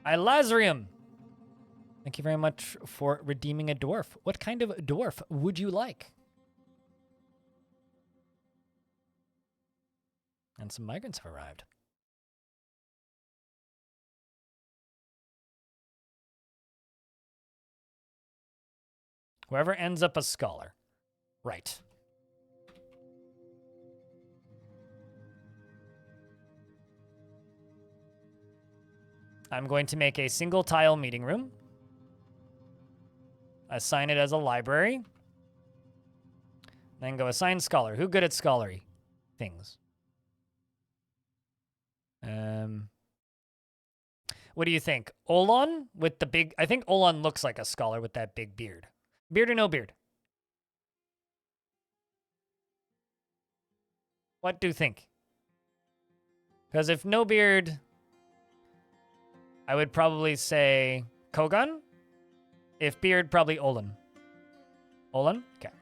Ilazrium. Thank you very much for redeeming a dwarf. What kind of dwarf would you like? And some migrants have arrived. Whoever ends up a scholar. Right. I'm going to make a single tile meeting room. Assign it as a library. Then go assign scholar. Who good at scholarly things? What do you think? Olon with the big... I think Olon looks like a scholar with that big beard. Beard or no beard? What do you think? Because if no beard, I would probably say Kogan. If beard, probably Olin. Olin? Okay.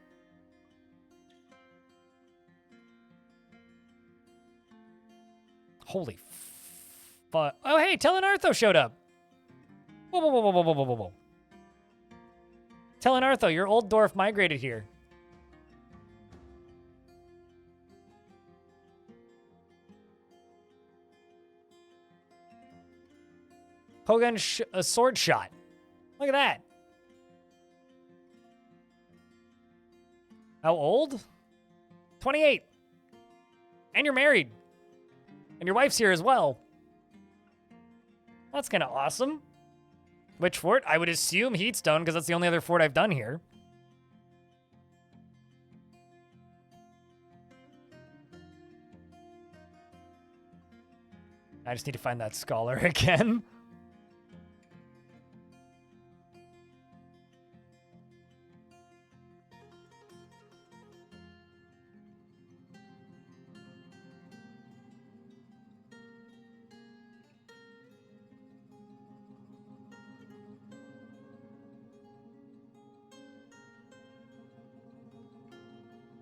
Holy fuck. Oh, hey, Telenartho showed up. Whoa, whoa, whoa, whoa, whoa, whoa, whoa, whoa. Telenartho, your old dwarf migrated here. Kogan a sword shot. Look at that. How old? 28. And you're married. And your wife's here as well. That's kind of awesome. Which fort? I would assume Heatstone, because that's the only other fort I've done here. I just need to find that scholar again.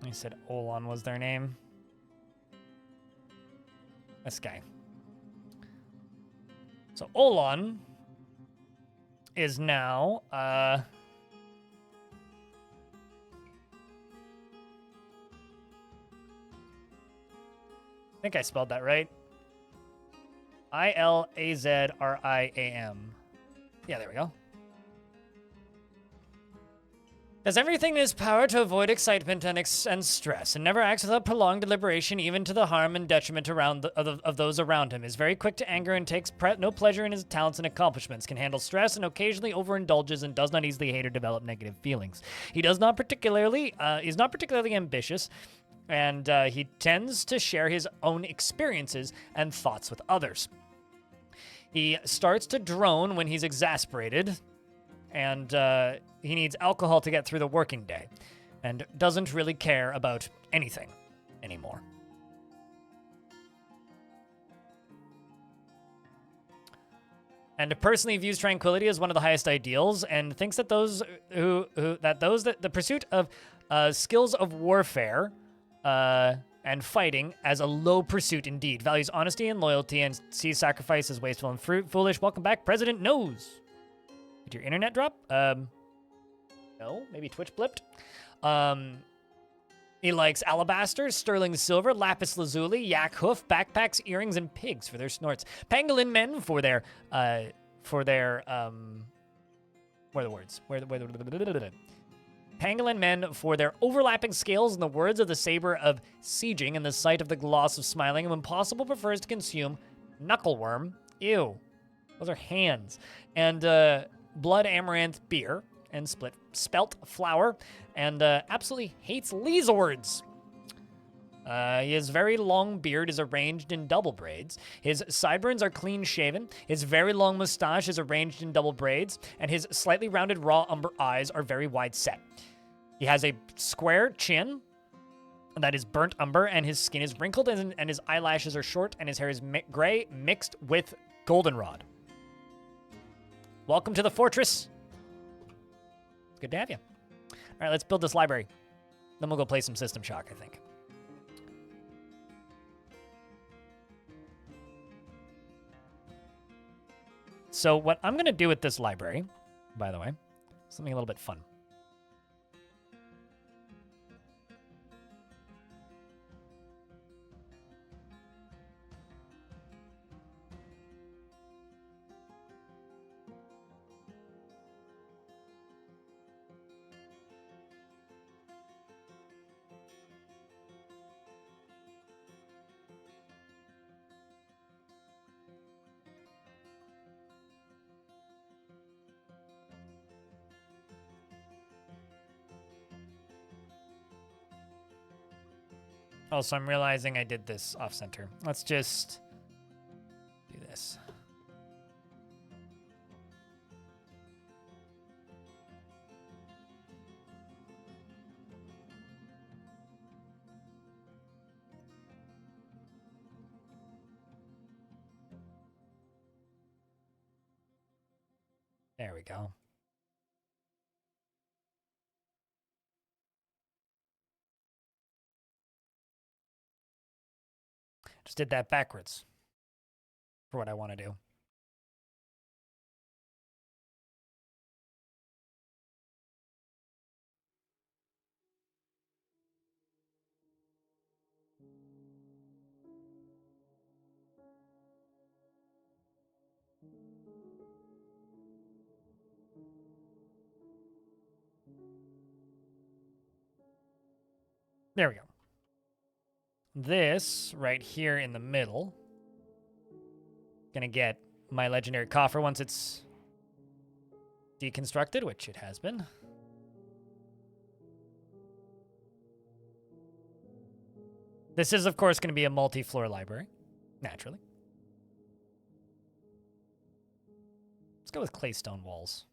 He said Olon was their name. This guy. So Olon is now, I think I spelled that right. Ilazriam. Yeah, there we go. Does everything in his power to avoid excitement and stress, and never acts without prolonged deliberation, even to the harm and detriment of those around him. Is very quick to anger and takes no pleasure in his talents and accomplishments. Can handle stress and occasionally overindulges and does not easily hate or develop negative feelings. He does not particularly is not particularly ambitious, and he tends to share his own experiences and thoughts with others. He starts to drone when he's exasperated, and he needs alcohol to get through the working day, and doesn't really care about anything anymore. And personally views tranquility as one of the highest ideals, and thinks that the pursuit of skills of warfare and fighting as a low pursuit indeed. Values honesty and loyalty, and sees sacrifice as wasteful and foolish. Welcome back, President Knows. Did your internet drop? No, maybe Twitch blipped. He likes alabaster, sterling silver, lapis lazuli, yak hoof, backpacks, earrings, and pigs for their snorts. Pangolin men for their where are the words? Pangolin men for their overlapping scales and the words of the saber of sieging and the sight of the gloss of smiling, and when possible prefers to consume knuckleworm Ew. Those are hands. And blood amaranth beer and spelt flour. And absolutely hates lizards. His very long beard is arranged in double braids. His sideburns are clean shaven. His very long mustache is arranged in double braids. And his slightly rounded raw umber eyes are very wide set. He has a square chin that is burnt umber, and his skin is wrinkled, and his eyelashes are short, and his hair is gray mixed with goldenrod. Welcome to the fortress. It's good to have you. All right, let's build this library. Then we'll go play some System Shock, I think. So what I'm going to do with this library, by the way, something a little bit fun. Also, I'm realizing I did this off-center. Let's just do this. There we go. Just did that backwards for what I want to do. There we go. This right here in the middle, gonna get my legendary coffer once it's deconstructed, which it has been. This is, of course, going to be a multi-floor library, naturally. Let's go with claystone walls.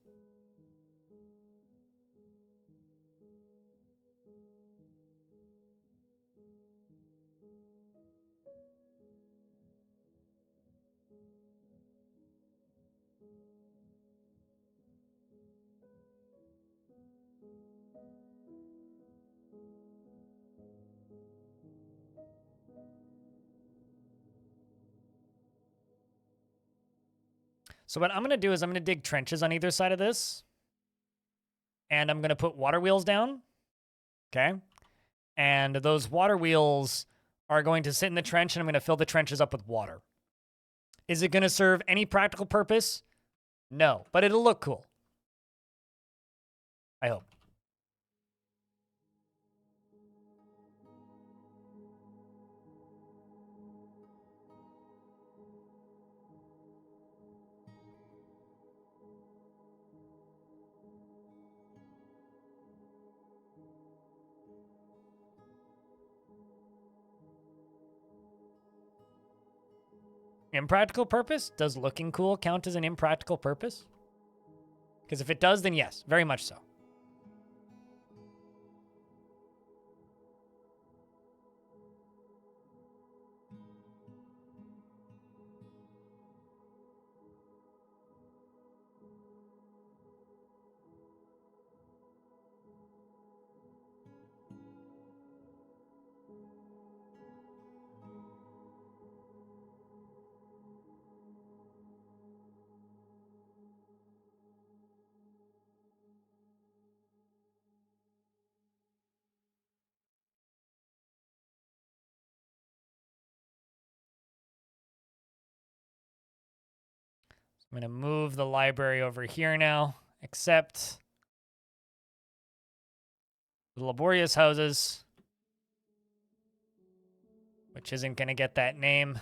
So what I'm going to do is I'm going to dig trenches on either side of this. And I'm going to put water wheels down. Okay. And those water wheels are going to sit in the trench, and I'm going to fill the trenches up with water. Is it going to serve any practical purpose? No, but it'll look cool. I hope. Impractical purpose? Does looking cool count as an impractical purpose? Because if it does, then yes, very much so. I'm going to move the library over here now, except the laborious houses, which isn't going to get that name.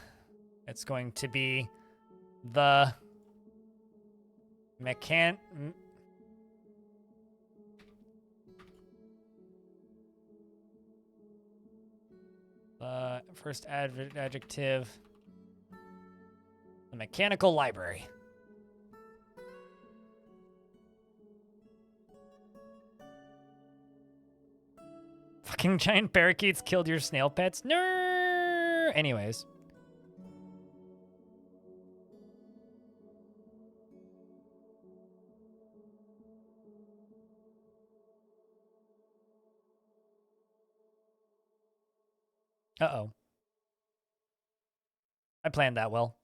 It's going to be The first adjective. The mechanical library. Fucking giant parakeets killed your snail pets? No. Anyways. Uh-oh. I planned that well.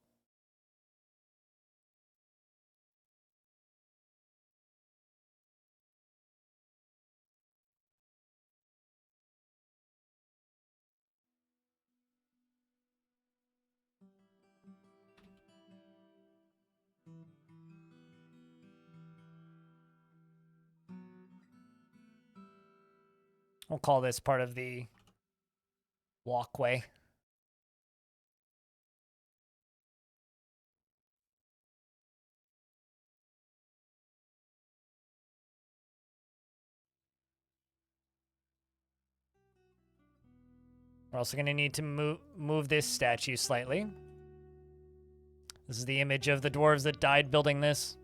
We'll call this part of the walkway. We're also going to need to move this statue slightly. This is the image of the dwarves that died building this.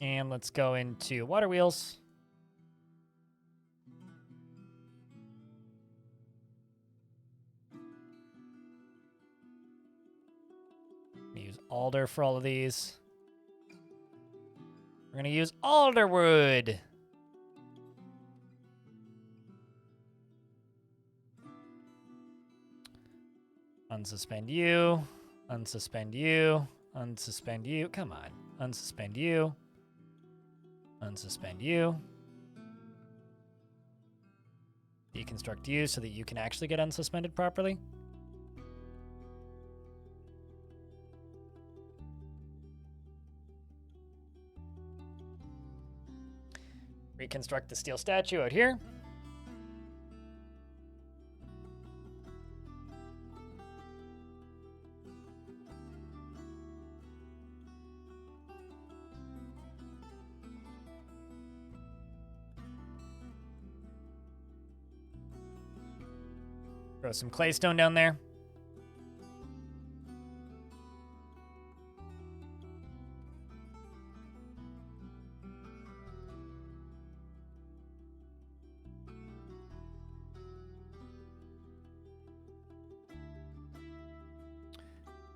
And let's go into water wheels. Use alder for all of these. We're going to use alderwood. Unsuspend you. Unsuspend you. Unsuspend you. Come on. Unsuspend you. Unsuspend you. Deconstruct you so that you can actually get unsuspended properly. Reconstruct the steel statue out here. Throw some claystone down there.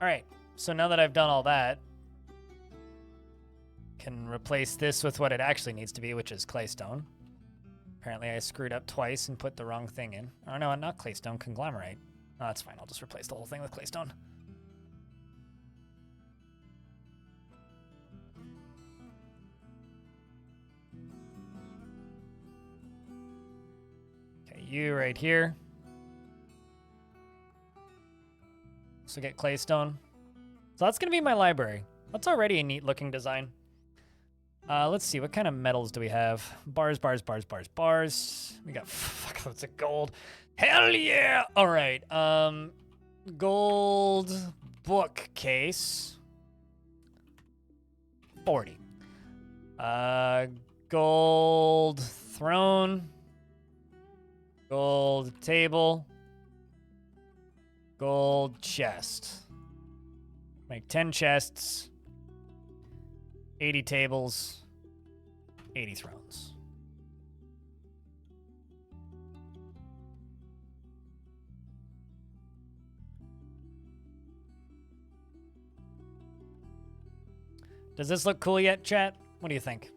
All right, so now that I've done all that, can replace this with what it actually needs to be, which is claystone. Apparently I screwed up twice and put the wrong thing in. Oh no, not claystone, conglomerate. Oh, that's fine, I'll just replace the whole thing with claystone. Okay, you right here. So get claystone. So that's gonna be my library. That's already a neat looking design. Let's see, what kind of metals do we have? Bars, bars, bars, bars, bars. We got fuckloads of gold. Hell yeah! All right, gold bookcase. 40. Gold throne. Gold table. Gold chest. Make 10 chests. 80 tables, 80 thrones. Does this look cool yet, chat? What do you think?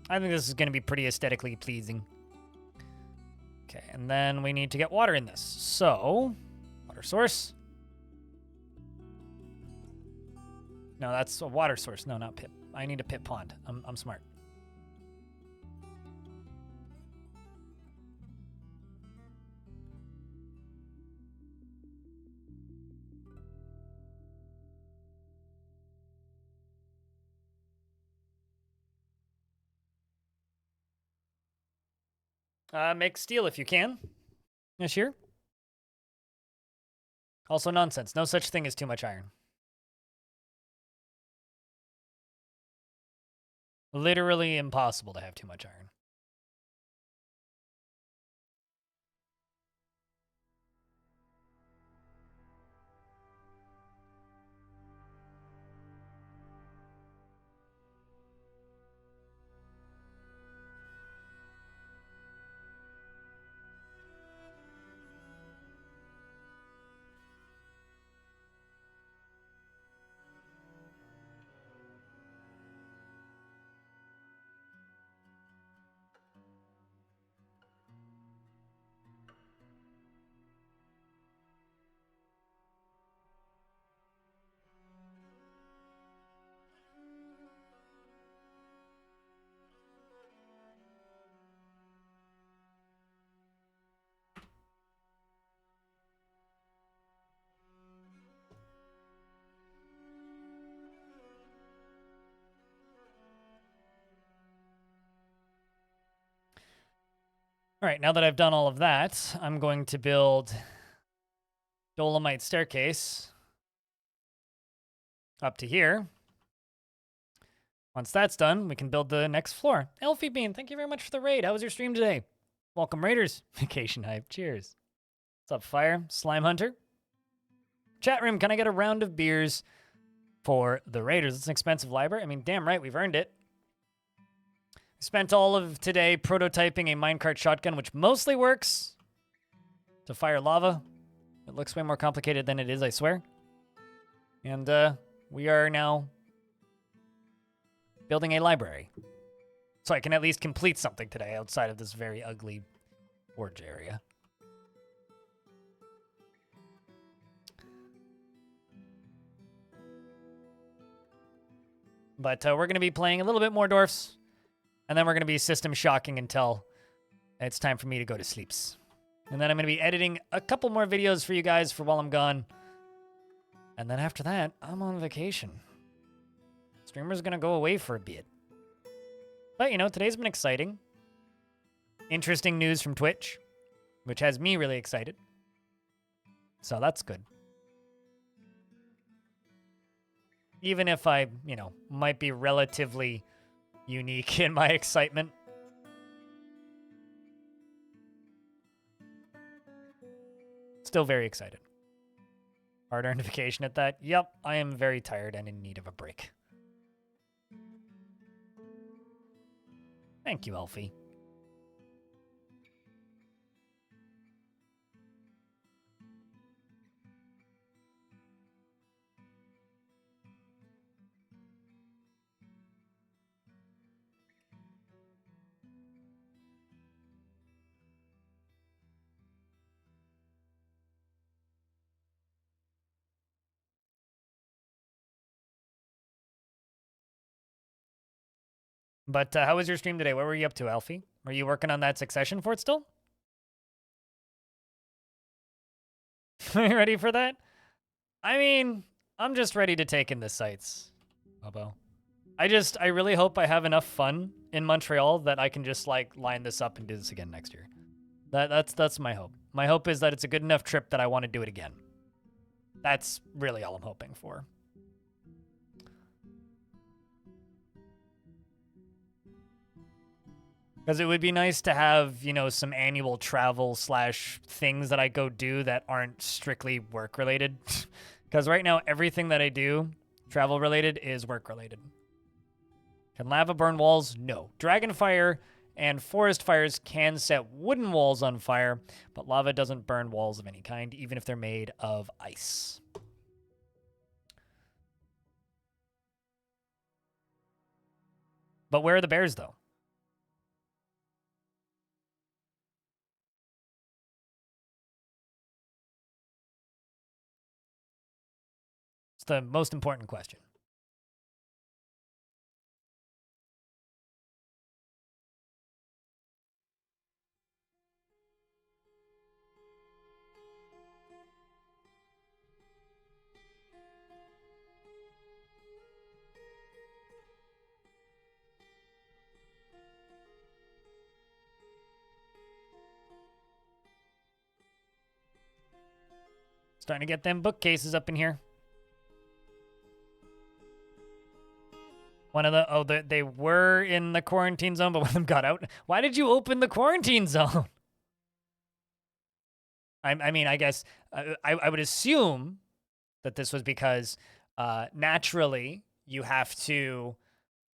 I think this is going to be pretty aesthetically pleasing. Okay, and then we need to get water in this. So, water source. No, that's a water source. No, not pit. I need a pit pond. I'm smart. Make steel if you can. This year. Also nonsense. No such thing as too much iron. Literally impossible to have too much iron. All right, now that I've done all of that, I'm going to build Dolomite staircase up to here. Once that's done, we can build the next floor. Elfie Bean, thank you very much for the raid. How was your stream today? Welcome, Raiders. Vacation hype. Cheers. What's up, Fire? Slime Hunter? Chat room, can I get a round of beers for the Raiders? It's an expensive library. I mean, damn right, we've earned it. Spent all of today prototyping a minecart shotgun, which mostly works to fire lava. It looks way more complicated than it is, I swear. And we are now building a library. So I can at least complete something today outside of this very ugly forge area. But we're going to be playing a little bit more Dwarfs. And then we're going to be system shocking until it's time for me to go to sleeps. And then I'm going to be editing a couple more videos for you guys for while I'm gone. And then after that, I'm on vacation. Streamer's going to go away for a bit. But, you know, today's been exciting. Interesting news from Twitch, which has me really excited. So that's good. Even if I, you know, might be relatively unique in my excitement. Still very excited. Hard-earned vacation at that. Yep, I am very tired and in need of a break. Thank you, Elfie. But how was your stream today? What were you up to, Alfie? Were you working on that Succession fort still? Are you ready for that? I mean, I'm just ready to take in the sights, Bobo. I really hope I have enough fun in Montreal that I can just, like, line this up and do this again next year. That's my hope. My hope is that it's a good enough trip that I want to do it again. That's really all I'm hoping for. Because it would be nice to have, you know, some annual travel / things that I go do that aren't strictly work related. Because right now, everything that I do travel related is work related. Can lava burn walls? No. Dragonfire and forest fires can set wooden walls on fire, but lava doesn't burn walls of any kind, even if they're made of ice. But where are the bears, though? the most important question. Starting to get them bookcases up in here. One of the... Oh, they were in the quarantine zone, but one of them got out. Why did you open the quarantine zone? I mean, I guess... I would assume that this was because naturally you have to,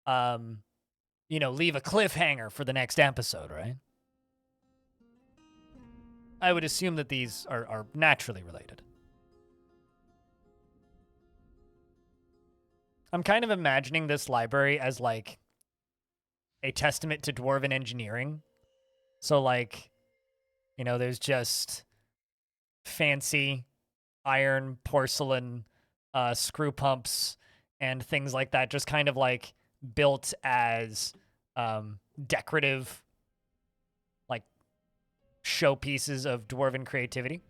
you know, leave a cliffhanger for the next episode, right? I would assume that these are naturally related. I'm kind of imagining this library as, like, a testament to dwarven engineering. So, like, you know, there's just fancy iron, porcelain, screw pumps, and things like that, just kind of, like, built as decorative, like, showpieces of dwarven creativity.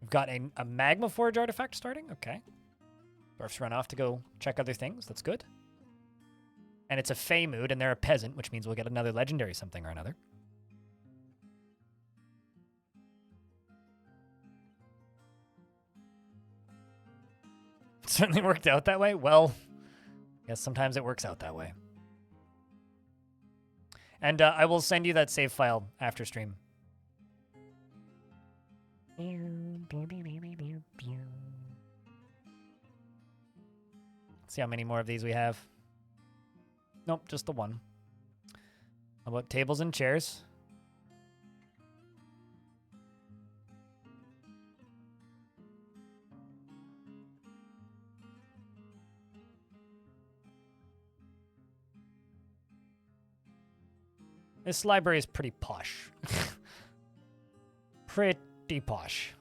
We've got a Magma Forge artifact starting. Okay. Dwarf's run off to go check other things. That's good. And it's a Fey mood, and they're a peasant, which means we'll get another legendary something or another. It certainly worked out that way. Well, yes, sometimes it works out that way. And I will send you that save file after stream. See how many more of these we have. Nope, just the one. How about tables and chairs? This library is pretty posh. Pretty posh.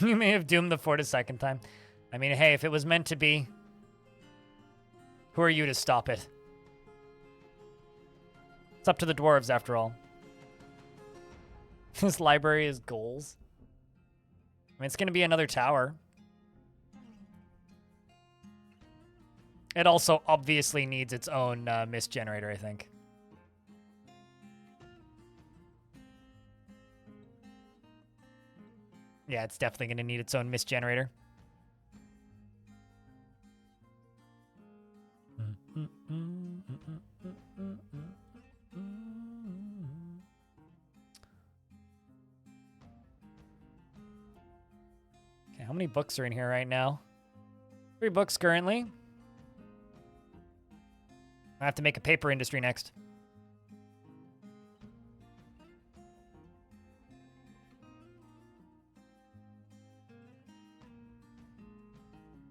You may have doomed the fort a second time. I mean, hey, if it was meant to be, who are you to stop it? It's up to the dwarves, after all. This library is goals. I mean, it's going to be another tower. It also obviously needs its own mist generator, I think. Yeah, it's definitely going to need its own mist generator. Okay, how many books are in here right now? 3 books currently. I have to make a paper industry next.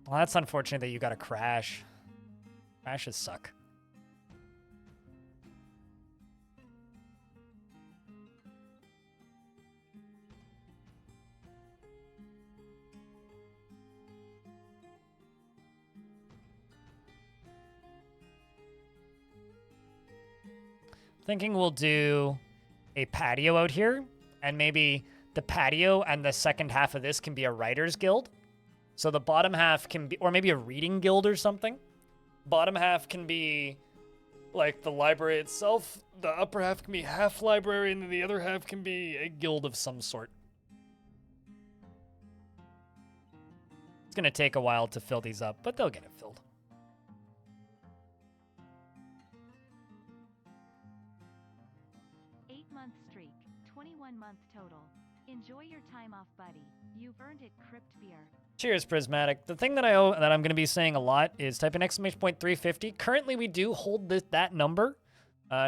Well, that's unfortunate that you got a crash. Crashes suck. Thinking we'll do a patio out here, and maybe the patio and the second half of this can be a writer's guild. So the bottom half can be, or maybe a reading guild or something. Bottom half can be like the library itself. The upper half can be half library, and then the other half can be a guild of some sort. It's going to take a while to fill these up, but they'll get it filled. Month streak, 21-month total. Enjoy your time off, buddy. You've earned it, Crypt Beer. Cheers, Prismatic. The thing that I'm going to be saying a lot is type in exclamation point 350. Currently, we do hold that number.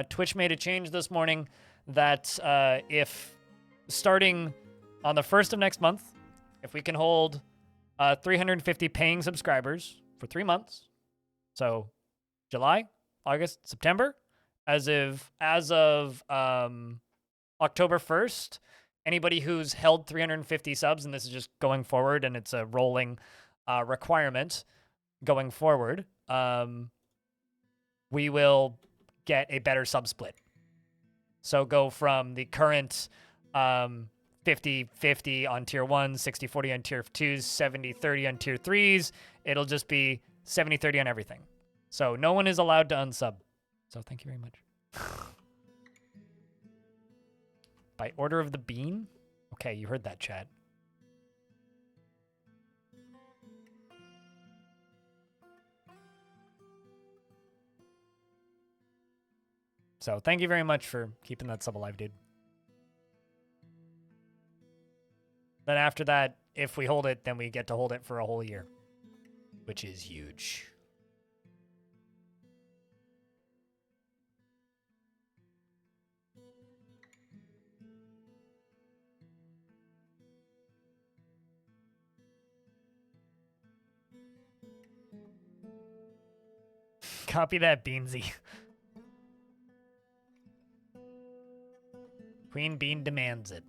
Twitch made a change this morning that if starting on the 1st of next month, if we can hold 350 paying subscribers for 3 months, So July, August, September. As of October 1st, anybody who's held 350 subs, and this is just going forward, and it's a rolling requirement going forward, we will get a better sub split. So go from the current 50-50 on tier 1, 60-40 on tier 2s, 70-30 on tier 3s. It'll just be 70-30 on everything. So no one is allowed to unsub. So thank you very much. By order of the bean? Okay, you heard that, chat. So thank you very much for keeping that sub alive, dude. Then after that, if we hold it, then we get to hold it for a whole year, which is huge. Copy that, Beansy. Queen Bean demands it.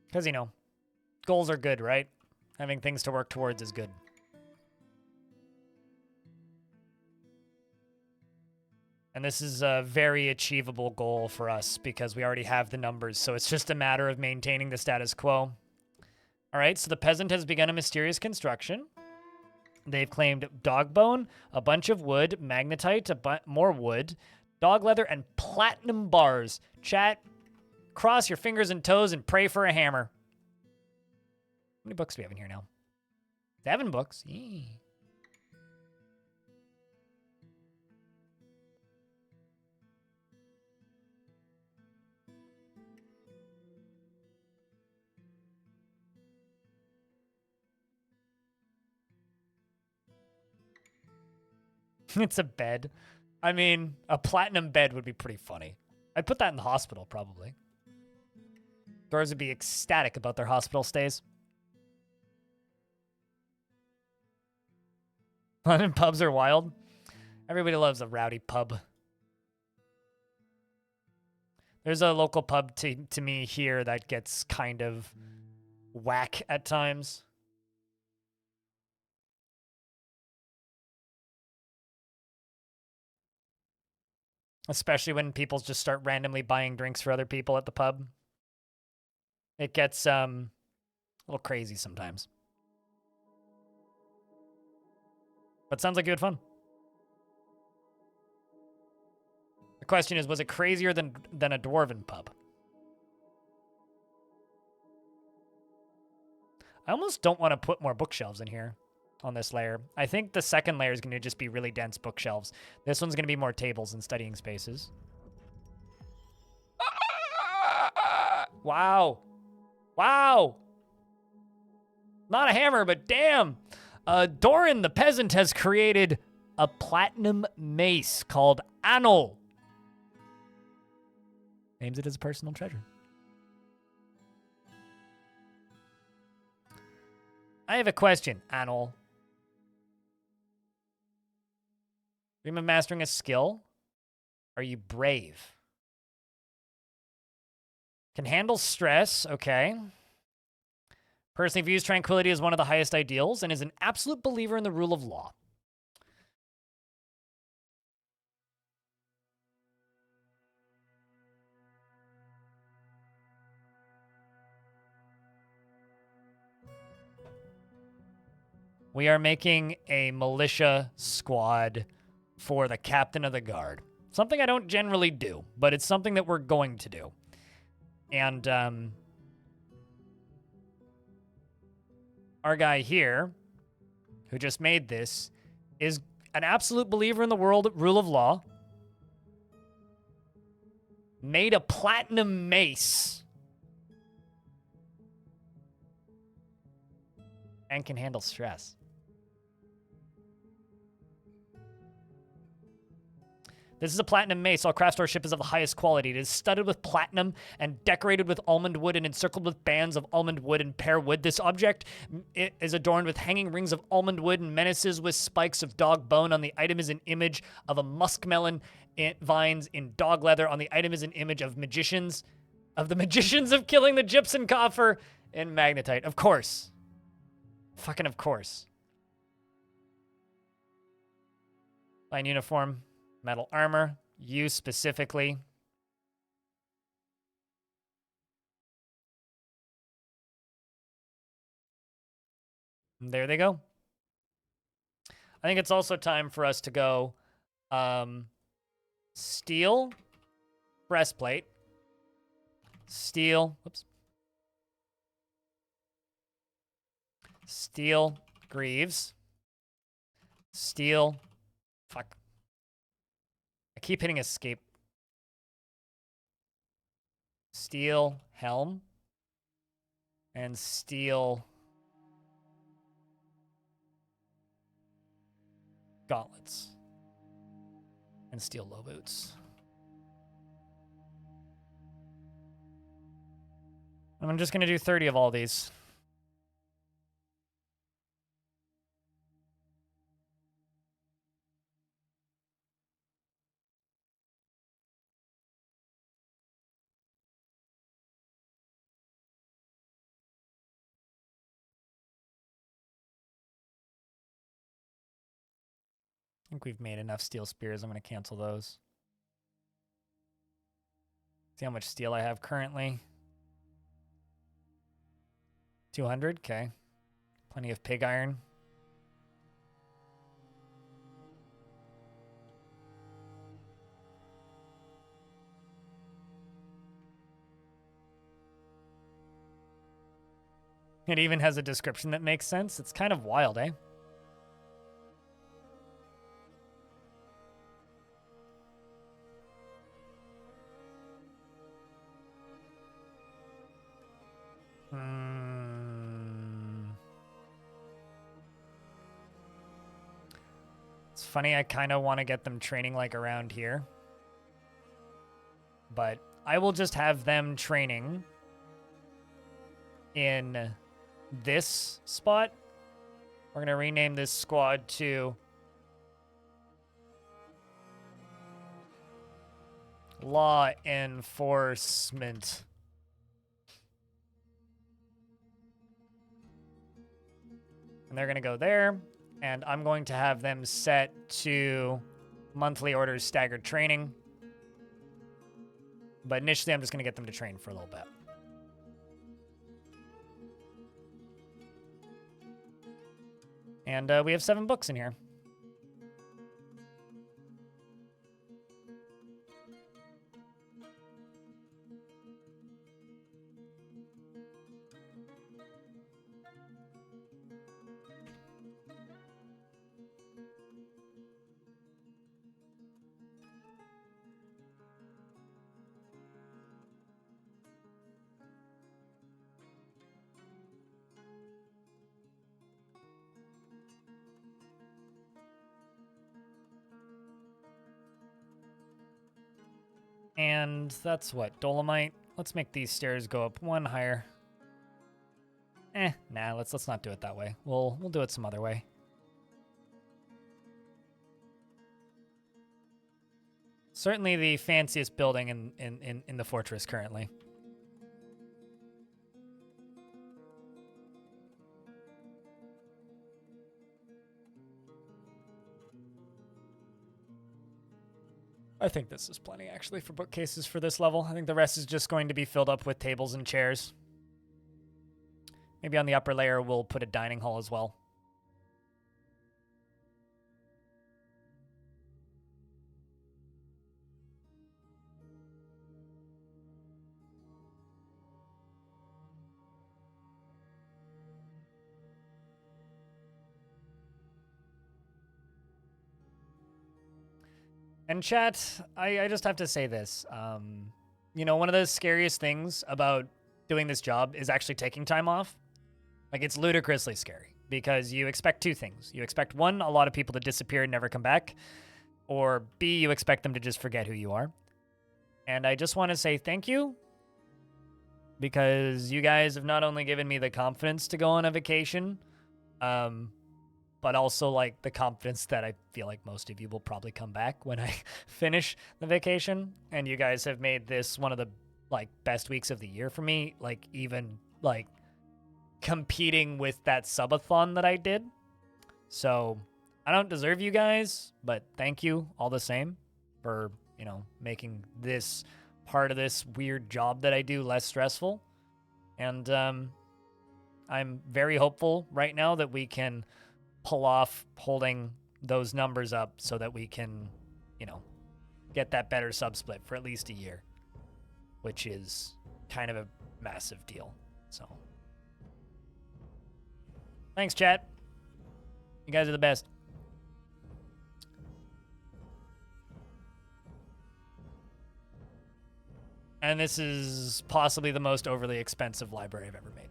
Because, you know, goals are good, right? Having things to work towards is good. And this is a very achievable goal for us because we already have the numbers. So it's just a matter of maintaining the status quo. All right, so the peasant has begun a mysterious construction. They've claimed dog bone, a bunch of wood, magnetite, more wood, dog leather, and platinum bars. Chat, cross your fingers and toes and pray for a hammer. How many books do we have in here now? 7 books. Yee. It's a bed. I mean, a platinum bed would be pretty funny. I'd put that in the hospital, probably. Girls would be ecstatic about their hospital stays. London pubs are wild. Everybody loves a rowdy pub. There's a local pub to me here that gets kind of whack at times. Especially when people just start randomly buying drinks for other people at the pub. It gets a little crazy sometimes. But sounds like you had fun. The question is, was it crazier than a dwarven pub? I almost don't want to put more bookshelves in here on this layer. I think the second layer is going to just be really dense bookshelves. This one's going to be more tables and studying spaces. Wow. Wow. Not a hammer, but damn. Doran the peasant has created a platinum mace called Anol. Names it as a personal treasure. I have a question, Anol. Dream of mastering a skill? Are you brave? Can handle stress, okay. Personally views tranquility as one of the highest ideals and is an absolute believer in the rule of law. We are making a militia squad for the captain of the guard. Something I don't generally do, but it's something that we're going to do. And our guy here, who just made this, is an absolute believer in the rule of law. Made a platinum mace. And can handle stress. This is a platinum mace. All craft store ship is of the highest quality. It is studded with platinum and decorated with almond wood and encircled with bands of almond wood and pear wood. This object it is adorned with hanging rings of almond wood and menaces with spikes of dog bone. On the item is an image of a muskmelon vines in dog leather. On the item is an image of the magicians of killing the gypsum coffer in magnetite. Of course. Fucking of course. Fine uniform. Metal armor, you specifically. And there they go. I think it's also time for us to go steel breastplate, steel, whoops, steel greaves, steel, fuck. I keep hitting escape. Steel helm. And steel gauntlets. And steel low boots. And I'm just going to do 30 of all these. I think we've made enough steel spears. I'm going to cancel those. See how much steel I have currently. 200, okay. Plenty of pig iron. It even has a description that makes sense. It's kind of wild, eh? It's funny, I kind of want to get them training like around here. But I will just have them training in this spot. We're going to rename this squad to Law Enforcement. And they're going to go there. And I'm going to have them set to monthly orders staggered training. But initially, I'm just going to get them to train for a little bit. And we have 7 books in here. And that's what, Dolomite? Let's make these stairs go up 1 higher. Nah, let's not do it that way. We'll do it some other way. Certainly the fanciest building in the fortress currently. I think this is plenty, actually, for bookcases for this level. I think the rest is just going to be filled up with tables and chairs. Maybe on the upper layer, we'll put a dining hall as well. And chat, I just have to say this. You know, one of the scariest things about doing this job is actually taking time off. Like, it's ludicrously scary because you expect 2 things. You expect, 1, a lot of people to disappear and never come back. or B, you expect them to just forget who you are. And I just want to say thank you, because you guys have not only given me the confidence to go on a vacation, but also like the confidence that I feel like most of you will probably come back when I finish the vacation. And you guys have made this one of the like best weeks of the year for me, like even like competing with that subathon that I did. So I don't deserve you guys, but thank you all the same for, you know, making this part of this weird job that I do less stressful. And I'm very hopeful right now that we can pull off holding those numbers up so that we can, you know, get that better sub split for at least a year, which is kind of a massive deal. So thanks, chat. You guys are the best. And this is possibly the most overly expensive library I've ever made.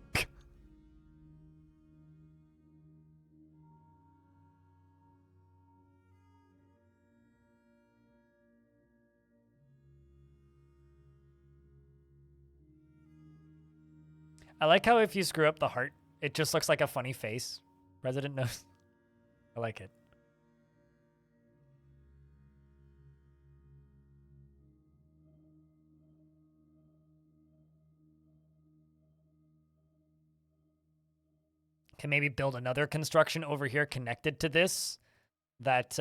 I like how if you screw up the heart, it just looks like a funny face. President knows. I like it. Can maybe build another construction over here connected to this that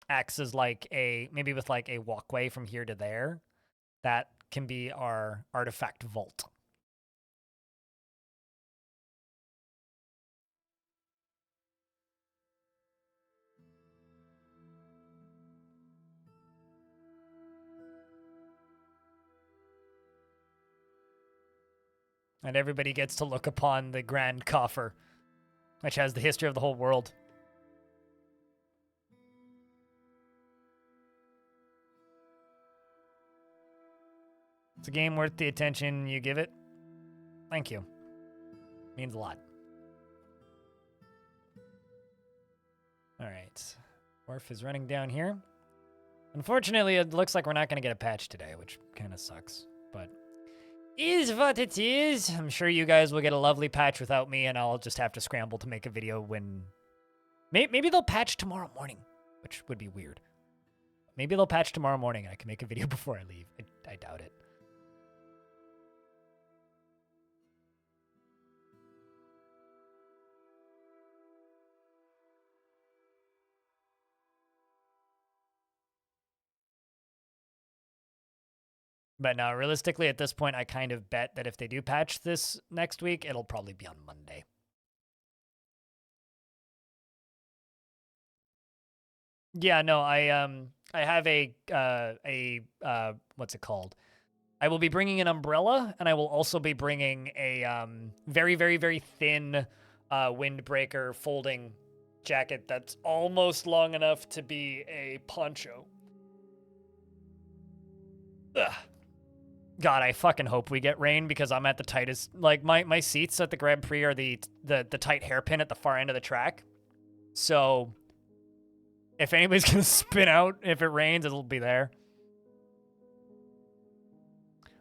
acts as like a, maybe with like a walkway from here to there. That can be our artifact vault. And everybody gets to look upon the grand coffer, which has the history of the whole world. It's a game worth the attention you give it. Thank you. Means a lot. All right. Dwarf is running down here. Unfortunately, it looks like we're not going to get a patch today, which kind of sucks. But is what it is. I'm sure you guys will get a lovely patch without me, and I'll just have to scramble to make a video when... Maybe they'll patch tomorrow morning, which would be weird. Maybe they'll patch tomorrow morning and I can make a video before I leave. I doubt it. But no, realistically, at this point, I kind of bet that if they do patch this next week, it'll probably be on Monday. Yeah, no, I have a what's it called? I will be bringing an umbrella, and I will also be bringing a very, very, very thin windbreaker folding jacket that's almost long enough to be a poncho. Ugh. God, I fucking hope we get rain because I'm at the tightest. Like my seats at the Grand Prix are the tight hairpin at the far end of the track. So if anybody's gonna spin out if it rains, it'll be there.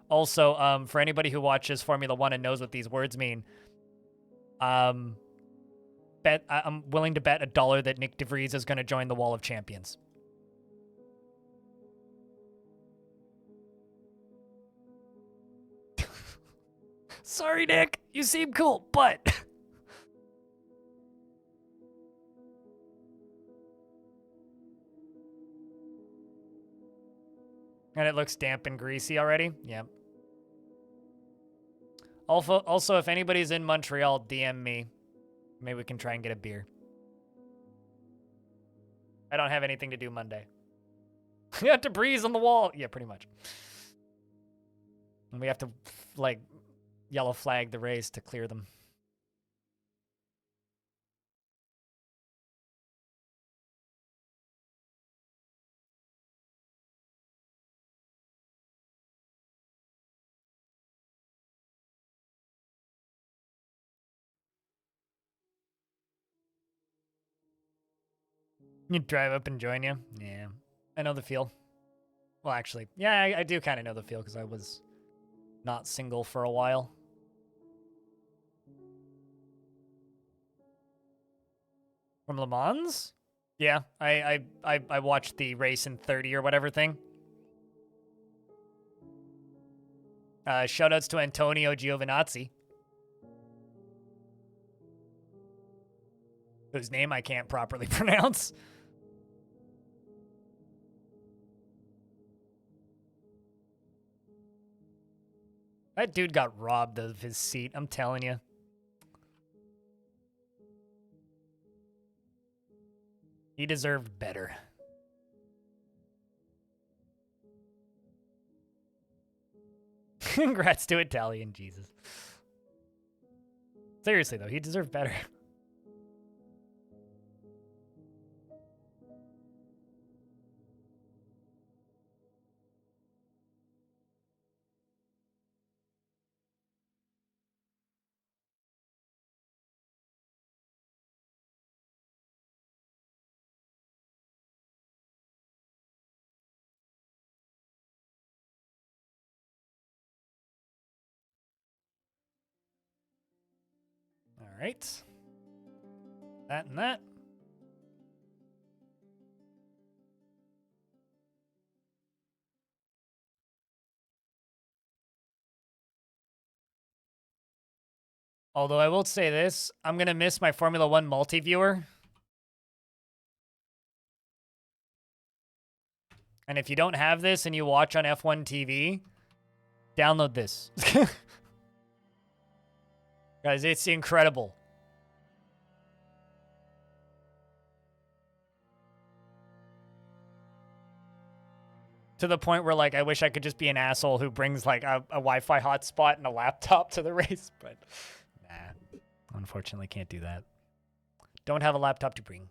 Also, for anybody who watches Formula One and knows what these words mean, I'm willing to bet $1 that Nick DeVries is gonna join the Wall of Champions. Sorry, Nick. You seem cool, but... And it looks damp and greasy already? Yep. Also, if anybody's in Montreal, DM me. Maybe we can try and get a beer. I don't have anything to do Monday. We have to breeze on the wall. Yeah, pretty much. And we have to, like... yellow flag the race to clear them. You drive up and join you? Yeah. I know the feel. Well, actually, yeah, I do kind of know the feel because I was not single for a while. From Le Mans? Yeah, I watched the race in 30 or whatever thing. Shoutouts to Antonio Giovinazzi, whose name I can't properly pronounce. That dude got robbed of his seat, I'm telling you. He deserved better. Congrats to Italian Jesus. Seriously, though, he deserved better. All right. That and that. Although I will say this, I'm going to miss my Formula 1 multi-viewer. And if you don't have this and you watch on F1 TV, download this. Guys, it's incredible. To the point where, like, I wish I could just be an asshole who brings, like, a Wi-Fi hotspot and a laptop to the race, but nah, unfortunately can't do that. Don't have a laptop to bring.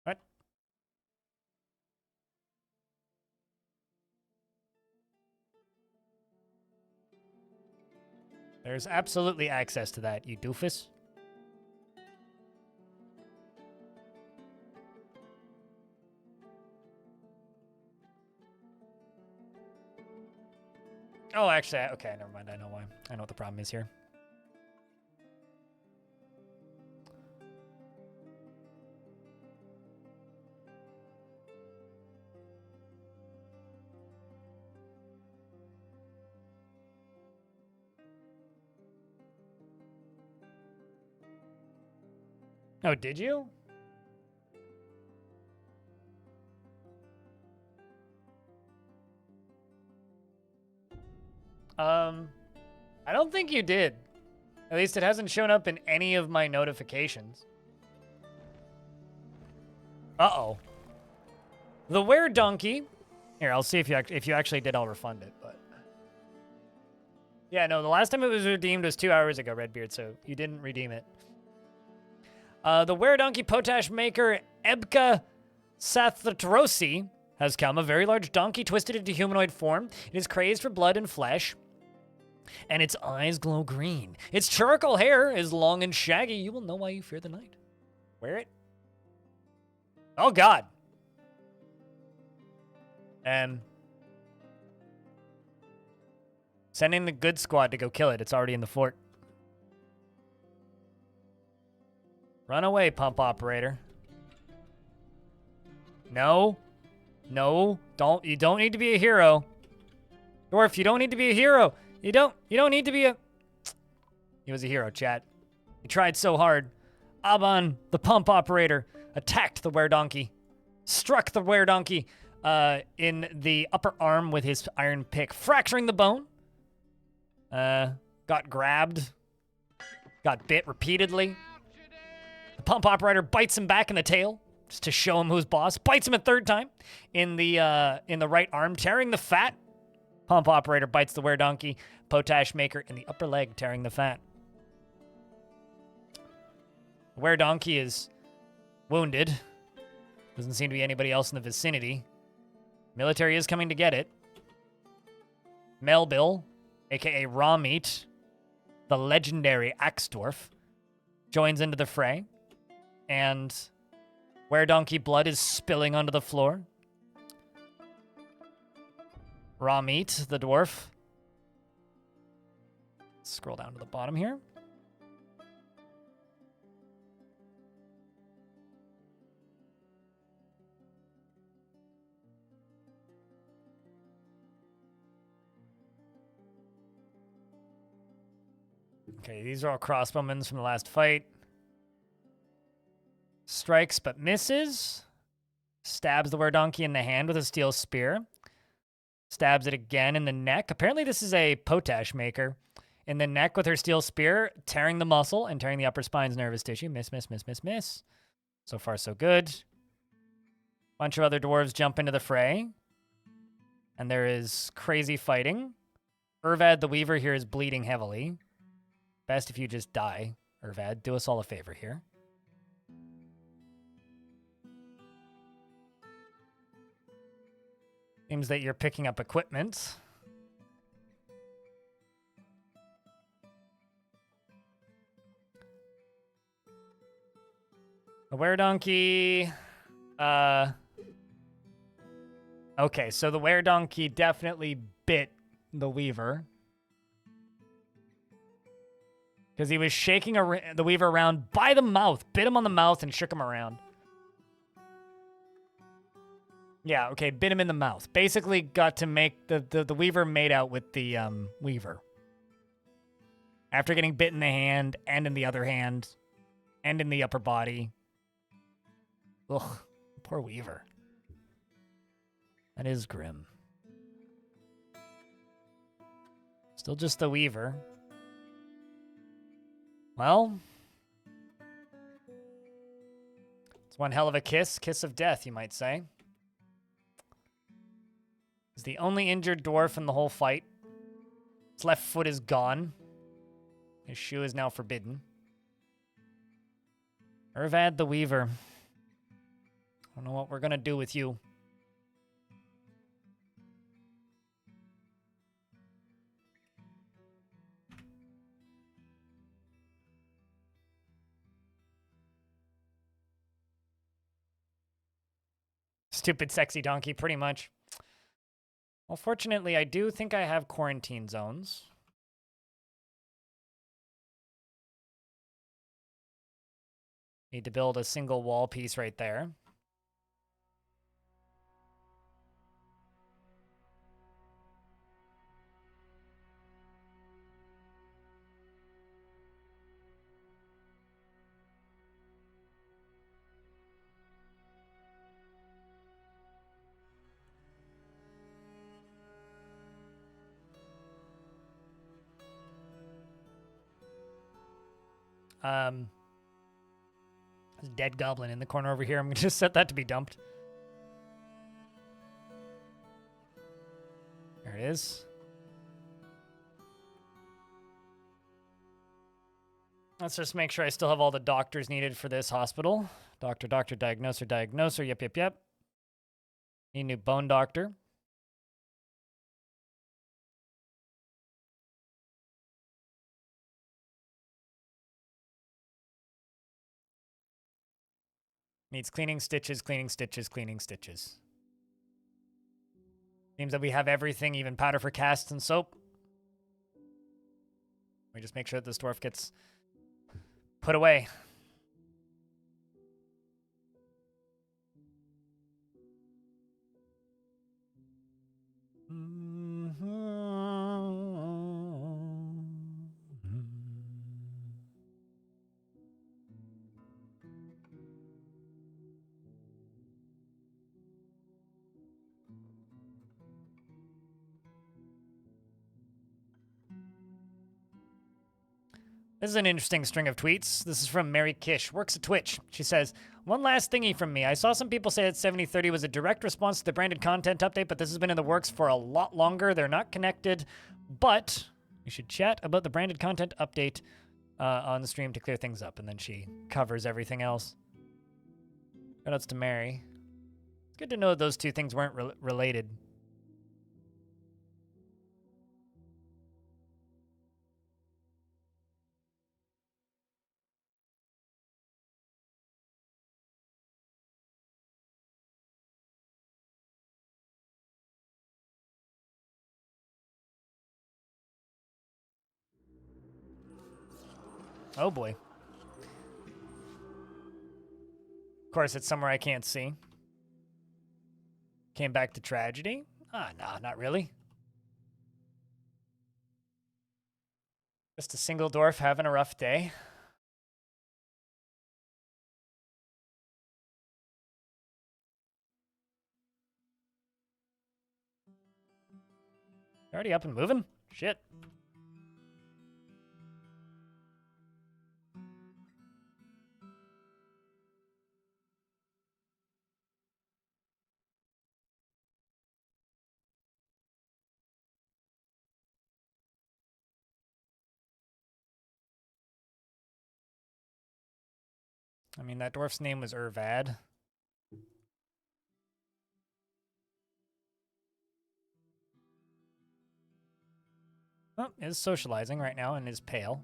What? There's absolutely access to that, you doofus. Oh, actually, okay, never mind. I know why. I know what the problem is here. Oh, did you? I don't think you did. At least it hasn't shown up in any of my notifications. Uh-oh. The Were Donkey. Here, I'll see if you actually did, I'll refund it, but... Yeah, no, the last time it was redeemed was 2 hours ago, Redbeard, so you didn't redeem it. The Were Donkey Potash maker Ebka Sathatrosi has come. A very large donkey twisted into humanoid form. It is crazed for blood and flesh, and its eyes glow green. Its charcoal hair is long and shaggy. You will know why you fear the night. Wear it. Oh, God. Sending the good squad to go kill it. It's already in the fort. Run away, pump operator. No. No. You don't need to be a hero. Dwarf, you don't need to be a hero. You don't need to be a... He was a hero, chat. He tried so hard. Aban, the pump operator, attacked the Were Donkey. Struck the Were Donkey in the upper arm with his iron pick, fracturing the bone. Got grabbed. Got bit repeatedly. The pump operator bites him back in the tail just to show him who's boss. Bites him a third time in the right arm, tearing the fat. Pump operator bites the Were Donkey. Potash maker in the upper leg, tearing the fat. The Were Donkey is wounded. Doesn't seem to be anybody else in the vicinity. Military is coming to get it. Melbill, aka Raw Meat, the legendary Axdorf, joins into the fray, and Were-Donkey blood is spilling onto the floor. Raw Meat, the dwarf. Scroll down to the bottom here. Okay, these are all crossbowmen from the last fight. Strikes but misses. Stabs the Were-Donkey in the hand with a steel spear. Stabs it again in the neck. Apparently this is a potash maker. In the neck with her steel spear, tearing the muscle and tearing the upper spine's nervous tissue. Miss, miss, miss, miss, miss. So far, so good. Bunch of other dwarves jump into the fray. And there is crazy fighting. Urvad the Weaver here is bleeding heavily. Best if you just die, Urvad. Do us all a favor here. Seems that you're picking up equipment. The Were-Donkey... Okay, so the Were-Donkey definitely bit the Weaver. Because he was shaking the Weaver around by the mouth. Bit him on the mouth and shook him around. Yeah, okay, bit him in the mouth. Basically got to make the Weaver made out with the Weaver. After getting bit in the hand, and in the other hand, and in the upper body. Ugh, poor Weaver. That is grim. Still just the Weaver. Well, it's one hell of a kiss. Kiss of death, you might say. He's the only injured dwarf in the whole fight. His left foot is gone. His shoe is now forbidden. Urvad the Weaver. I don't know what we're gonna do with you. Stupid sexy donkey, pretty much. Well, fortunately, I do think I have quarantine zones. Need to build a single wall piece right there. There's a dead goblin in the corner over here. I'm going to just set that to be dumped. There it is. Let's just make sure I still have all the doctors needed for this hospital. Doctor, diagnoser, diagnoser. Yep, yep, yep. Need a new bone doctor. Needs cleaning stitches, cleaning stitches, cleaning stitches. Seems that we have everything, even powder for casts and soap. We just make sure that this dwarf gets put away. This is an interesting string of tweets. This is from Mary Kish, works at Twitch. She says, one last thingy from me. I saw some people say that 7030 was a direct response to the branded content update, but this has been in the works for a lot longer. They're not connected, but we should chat about the branded content update on the stream to clear things up. And then she covers everything else. Shoutouts to Mary. It's good to know that those two things weren't related. Oh boy. Of course, it's somewhere I can't see. Came back to tragedy? Ah, no, not really. Just a single dwarf having a rough day. Already up and moving? Shit. I mean, that dwarf's name was Urvad. Oh, is socializing right now and is pale.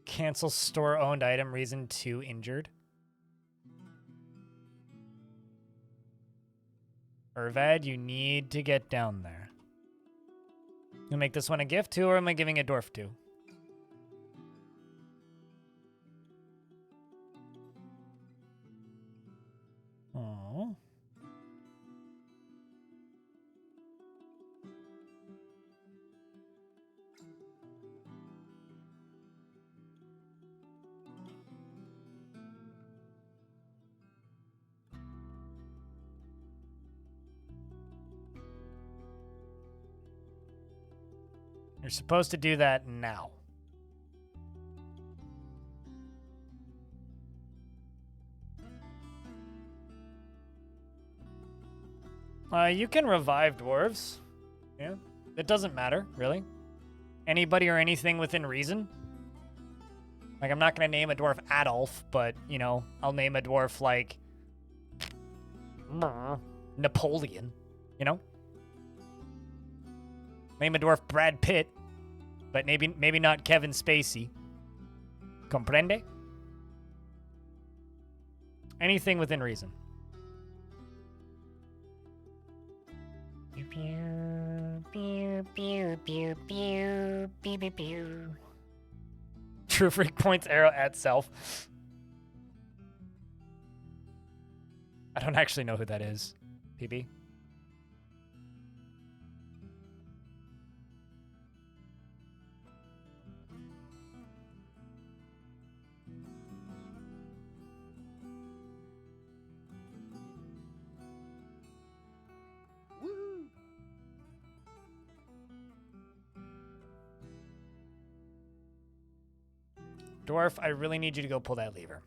Cancel store-owned item, reason 2 injured. Urvad, you need to get down there. You make this one a gift to, or am I giving a dwarf to? Oh. You're supposed to do that now. You can revive dwarves. Yeah. It doesn't matter, really. Anybody or anything within reason. Like, I'm not going to name a dwarf Adolf, but, you know, I'll name a dwarf like Napoleon, you know? Name a dwarf Brad Pitt, but maybe not Kevin Spacey. Comprende? Anything within reason. True Freak points arrow at self. I don't actually know who that is. PB? Dwarf, I really need you to go pull that lever.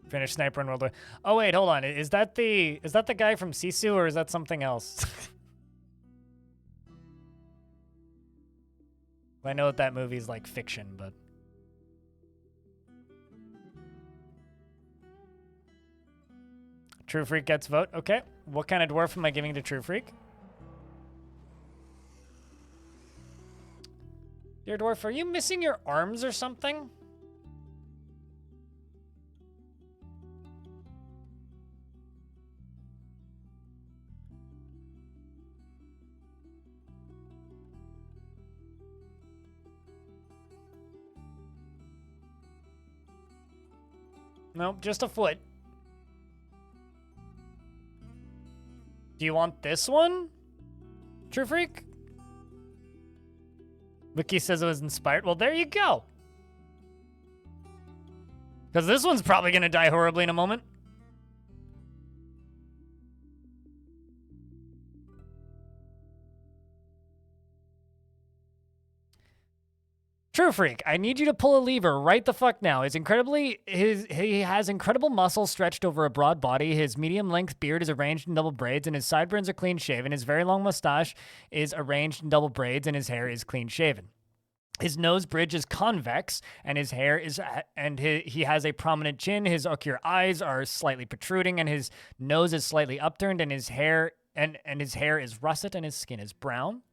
Finish Sniper and World War. Oh wait, hold on. Is that the guy from Sisu, or is that something else? I know that movie's like fiction, but True Freak gets vote. Okay. What kind of dwarf am I giving to True Freak? Dear dwarf, are you missing your arms or something? Nope, just a foot. Do you want this one? True Freak? Wiki says it was inspired. Well, there you go. Because this one's probably going to die horribly in a moment. True Freak, I need you to pull a lever right the fuck now. He has incredible muscle stretched over a broad body. His medium-length beard is arranged in double braids, and his sideburns are clean-shaven. His very long mustache is arranged in double braids, and his hair is clean-shaven. His nose bridge is convex, and his hair is, he has a prominent chin. His ocular eyes are slightly protruding, and his nose is slightly upturned, and his hair is russet, and his skin is brown.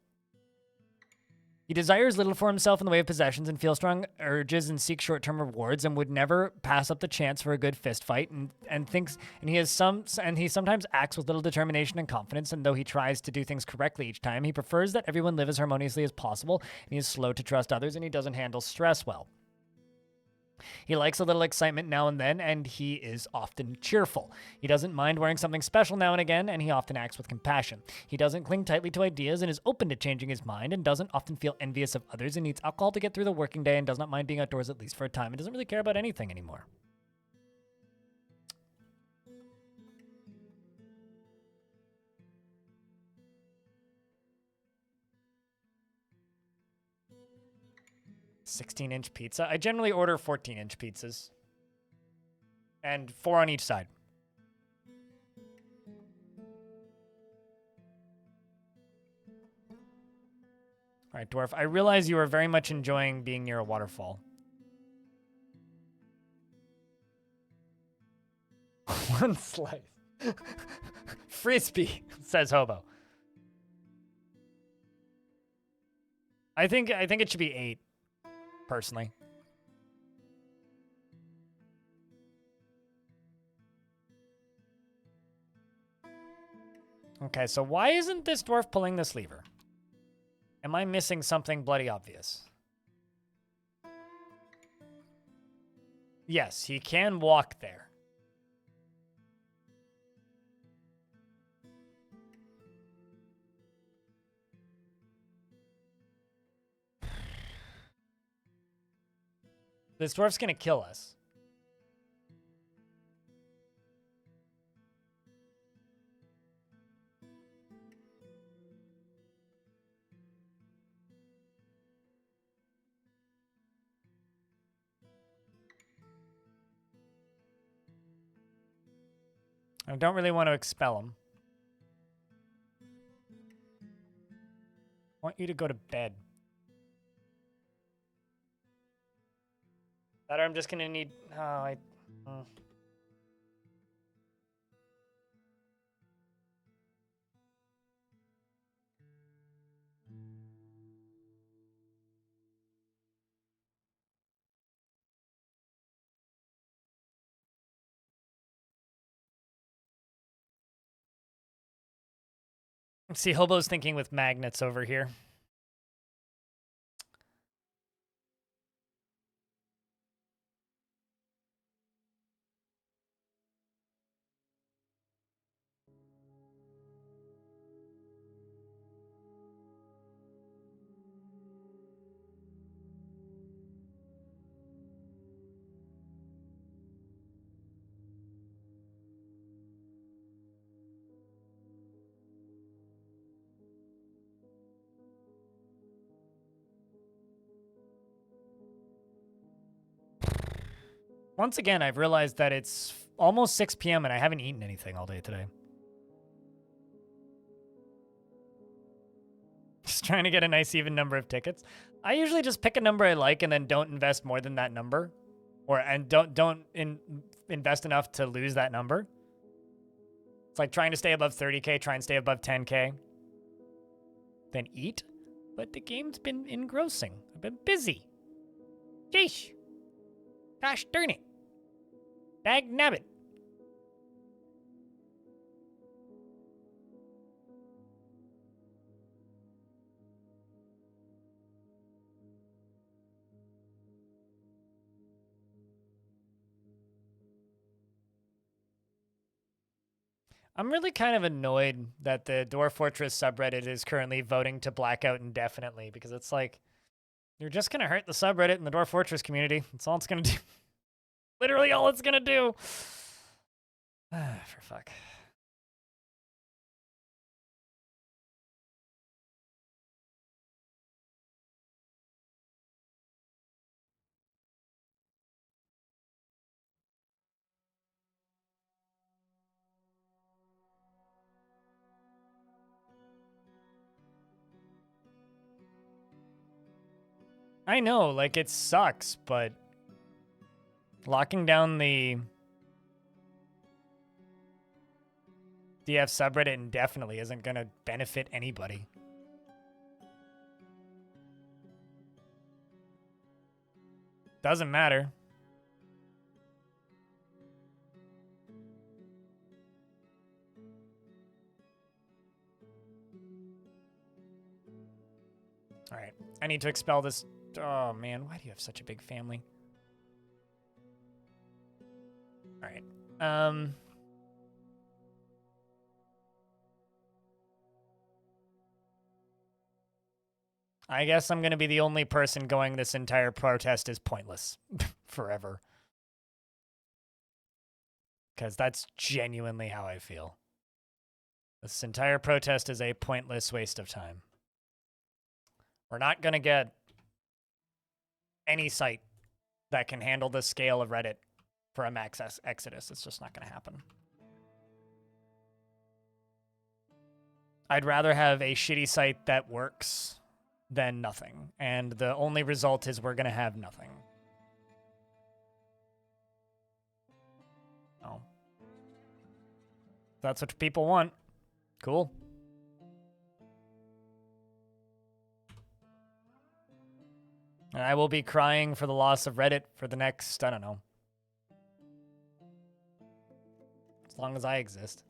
He desires little for himself in the way of possessions and feels strong urges and seeks short-term rewards and would never pass up the chance for a good fist fight and he sometimes acts with little determination and confidence, and though he tries to do things correctly each time, he prefers that everyone live as harmoniously as possible, and he is slow to trust others, and he doesn't handle stress well. He likes a little excitement now and then, and he is often cheerful. He doesn't mind wearing something special now and again, and he often acts with compassion. He doesn't cling tightly to ideas and is open to changing his mind and doesn't often feel envious of others and needs alcohol to get through the working day and does not mind being outdoors at least for a time and doesn't really care about anything anymore. $16-inch pizza. I generally order 14-inch pizzas. And 4 on each side. All right, Dwarf. I realize you are very much enjoying being near a waterfall. One slice. Frisbee, says Hobo. I think it should be 8, personally. Okay, so why isn't this dwarf pulling this lever? Am I missing something bloody obvious? Yes, he can walk there. This dwarf's gonna kill us. I don't really want to expel him. I want you to go to bed. That or I'm just gonna need... See, Hobo's thinking with magnets over here. Once again, I've realized that it's almost 6 p.m. and I haven't eaten anything all day today. Just trying to get a nice even number of tickets. I usually just pick a number I like and then don't invest more than that number. And don't invest enough to lose that number. It's like trying to stay above 30K, try and stay above 10K. Then eat. But the game's been engrossing. I've been busy. Sheesh. Gosh darn it. Dag nabbit. I'm really kind of annoyed that the Dwarf Fortress subreddit is currently voting to black out indefinitely, because it's like, you're just going to hurt the subreddit and the Dwarf Fortress community. That's all it's going to do. Literally all it's going to do. For fuck. I know, like, it sucks, but locking down the DF subreddit indefinitely isn't going to benefit anybody. Doesn't matter. All right. I need to expel this. Oh, man. Why do you have such a big family? All right. I guess I'm going to be the only person going this entire protest is pointless forever. Because that's genuinely how I feel. This entire protest is a pointless waste of time. We're not going to get any site that can handle the scale of Reddit for a max exodus. It's just not going to happen. I'd rather have a shitty site that works than nothing. And the only result is we're going to have nothing. Oh. That's what people want. Cool. And I will be crying for the loss of Reddit for the next, I don't know. As long as I exist.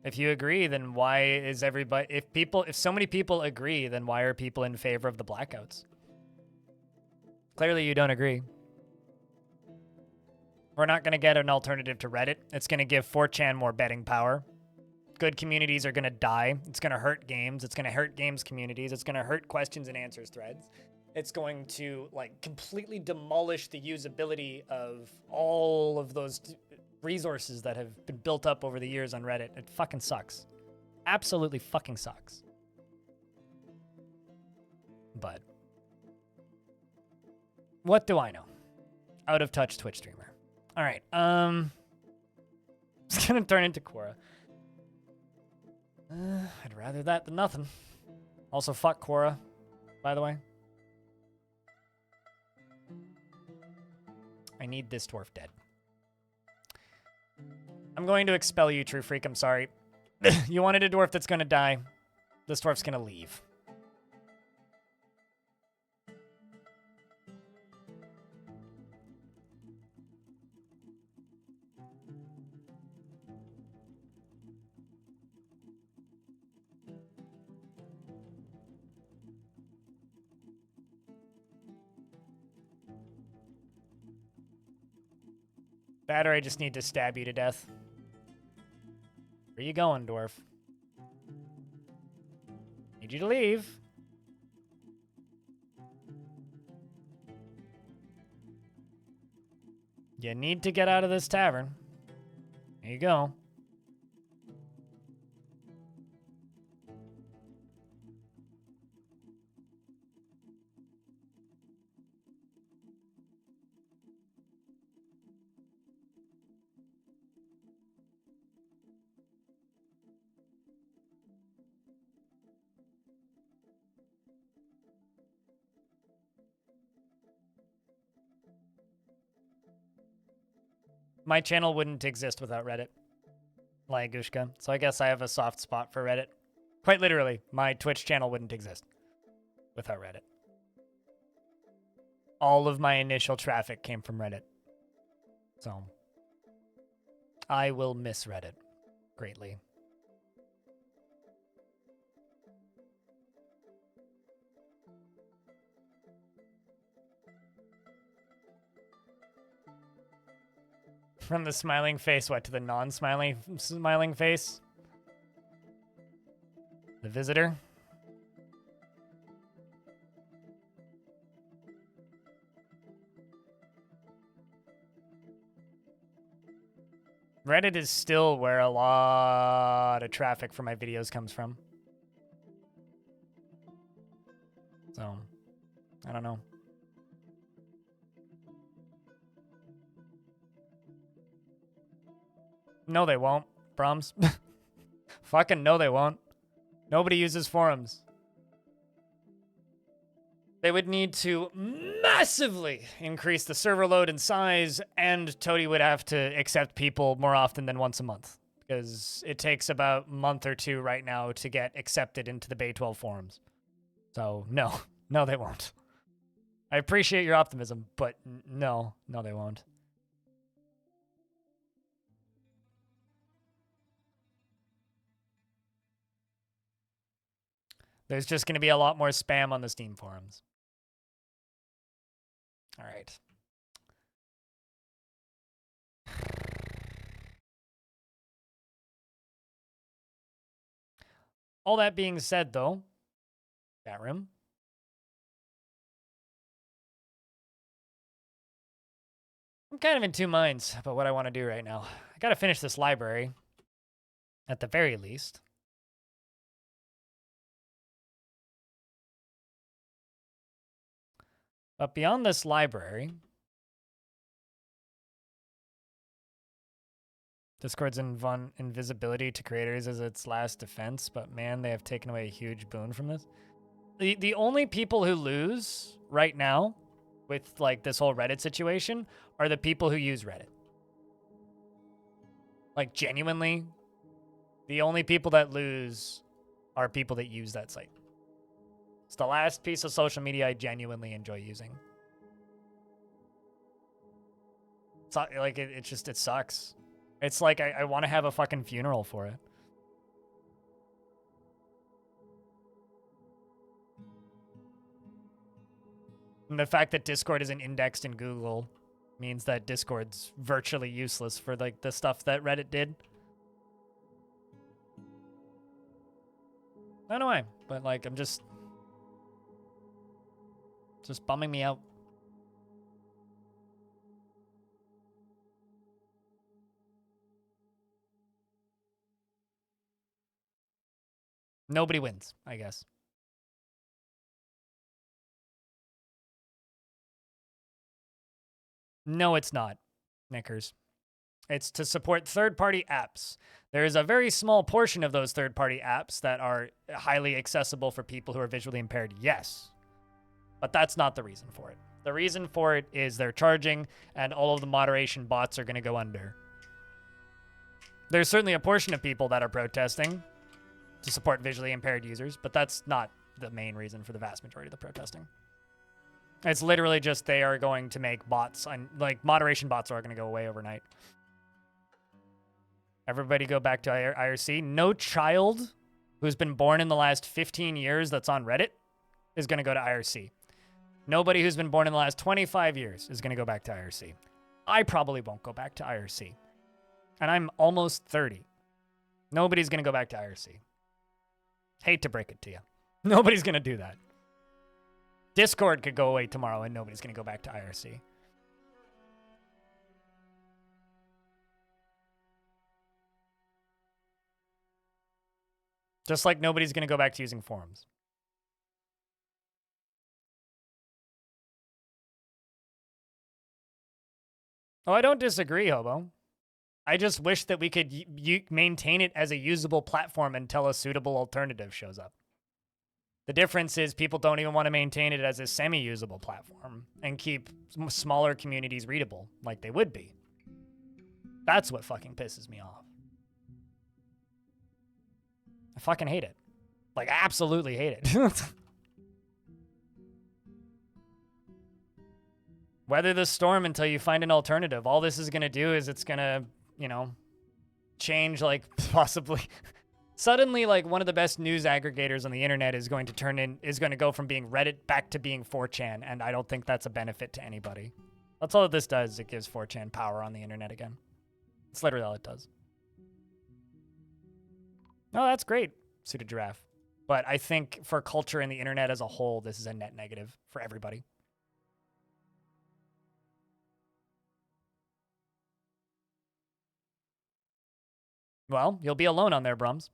If you agree, then why is everybody... If so many people agree, then why are people in favor of the blackouts? Clearly you don't agree. We're not going to get an alternative to Reddit. It's going to give 4chan more betting power. Good communities are going to die. It's going to hurt games. It's going to hurt games communities. It's going to hurt questions and answers threads. It's going to, like, completely demolish the usability of all of those resources that have been built up over the years on Reddit. It fucking sucks. Absolutely fucking sucks. But what do I know? Out of touch Twitch streamer. All right. It's gonna turn into Quora. I'd rather that than nothing. Also, fuck Quora, by the way. I need this dwarf dead. I'm going to expel you, True Freak. I'm sorry. You wanted a dwarf that's gonna die. This dwarf's gonna leave. That or I just need to stab you to death. Where you going, dwarf? Need you to leave. You need to get out of this tavern. There you go. My channel wouldn't exist without Reddit. Lagushka. So I guess I have a soft spot for Reddit. Quite literally, my Twitch channel wouldn't exist without Reddit. All of my initial traffic came from Reddit. So I will miss Reddit greatly. From the smiling face, what, to the non-smiling face? The visitor? Reddit is still where a lot of traffic for my videos comes from. So, I don't know. No, they won't, Brahms. Fucking no, they won't. Nobody uses forums. They would need to massively increase the server load and size, and Toady would have to accept people more often than once a month. because it takes about a month or two right now to get accepted into the Bay 12 forums. So no, no, they won't. I appreciate your optimism, but no, they won't. There's just going to be a lot more spam on the Steam forums. All right. All that being said, though, chat room. I'm kind of in two minds about what I want to do right now. I got to finish this library, at the very least. But beyond this library, Discord's invisibility to creators is its last defense, but man, they have taken away a huge boon from this. The only people who lose right now with like this whole Reddit situation are the people who use Reddit. Like genuinely, the only people that lose are people that use that site. It's the last piece of social media I genuinely enjoy using. It's not, like it sucks. It's like I want to have a fucking funeral for it. And the fact that Discord isn't indexed in Google means that Discord's virtually useless for like the stuff that Reddit did. I don't know why, but like I'm just bumming me out. Nobody wins, I guess. No, it's not, Knickers. It's to support third-party apps. There is a very small portion of those third-party apps that are highly accessible for people who are visually impaired, yes. But that's not the reason for it. The reason for it is they're charging, and all of the moderation bots are going to go under. There's certainly a portion of people that are protesting to support visually impaired users, but that's not the main reason for the vast majority of the protesting. It's literally just they are going to make bots, and like moderation bots are going to go away overnight. Everybody go back to IRC. No child who's been born in the last 15 years that's on Reddit is going to go to IRC. Nobody who's been born in the last 25 years is going to go back to IRC. I probably won't go back to IRC. And I'm almost 30. Nobody's going to go back to IRC. Hate to break it to you. Nobody's going to do that. Discord could go away tomorrow and nobody's going to go back to IRC. Just like nobody's going to go back to using forums. Oh, I don't disagree, Hobo. I just wish that we could maintain it as a usable platform until a suitable alternative shows up. The difference is people don't even want to maintain it as a semi-usable platform and keep smaller communities readable like they would be. That's what fucking pisses me off. I fucking hate it. Like, absolutely hate it. Weather the storm until you find an alternative. All this is going to do is it's going to, you know, change, like, possibly... Suddenly, like, one of the best news aggregators on the internet is going to go from being Reddit back to being 4chan, and I don't think that's a benefit to anybody. That's all that this does. It gives 4chan power on the internet again. It's literally all it does. Oh, that's great, Suited Giraffe. But I think for culture and the internet as a whole, this is a net negative for everybody. Well, you'll be alone on there, Brums.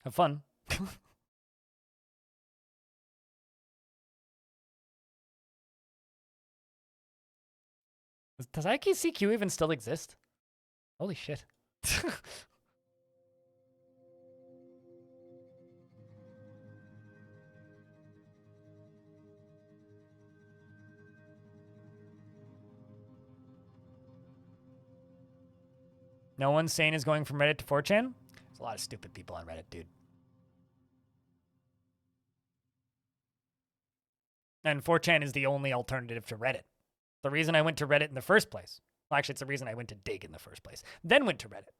Have fun. Does IKCQ even still exist? Holy shit. No one's sane is going from Reddit to 4chan. There's a lot of stupid people on Reddit, dude. And 4chan is the only alternative to Reddit. The reason I went to Reddit in the first place, well, actually, it's the reason I went to Dig in the first place, then went to Reddit,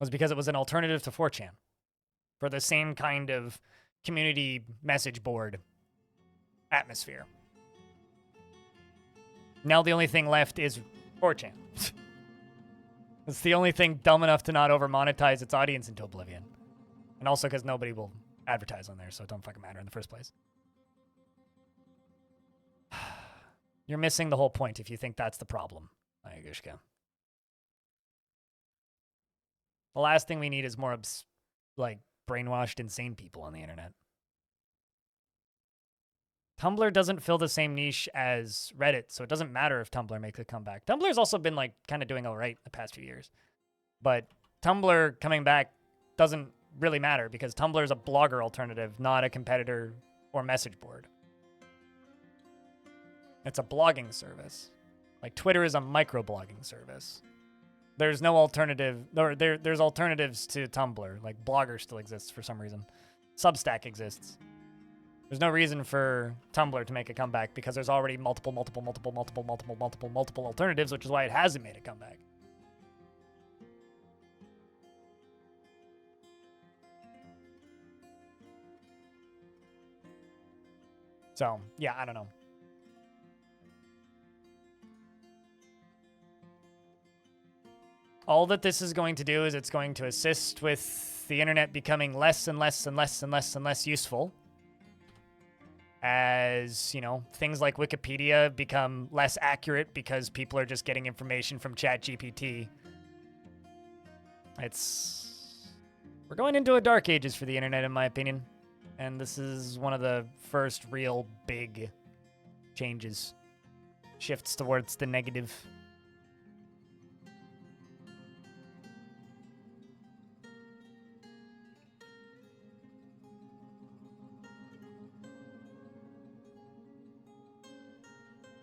was because it was an alternative to 4chan for the same kind of community message board atmosphere. Now the only thing left is 4chan. It's the only thing dumb enough to not over-monetize its audience into oblivion. And also because nobody will advertise on there, so it don't fucking matter in the first place. You're missing the whole point if you think that's the problem, Ayushka. The last thing we need is more, brainwashed, insane people on the internet. Tumblr doesn't fill the same niche as Reddit, so it doesn't matter if Tumblr makes a comeback. Tumblr's also been, kind of doing all right the past few years. But Tumblr coming back doesn't really matter because Tumblr is a blogger alternative, not a competitor or message board. It's a blogging service. Like Twitter is a microblogging service. There's no alternative. There's alternatives to Tumblr. Like Blogger still exists for some reason. Substack exists. There's no reason for Tumblr to make a comeback because there's already multiple alternatives, which is why it hasn't made a comeback. So, yeah, I don't know. All that this is going to do is it's going to assist with the internet becoming less and less and less and less and less useful. As, things like Wikipedia become less accurate because people are just getting information from ChatGPT. We're going into a dark ages for the internet, in my opinion. And this is one of the first real big changes. Shifts towards the negative.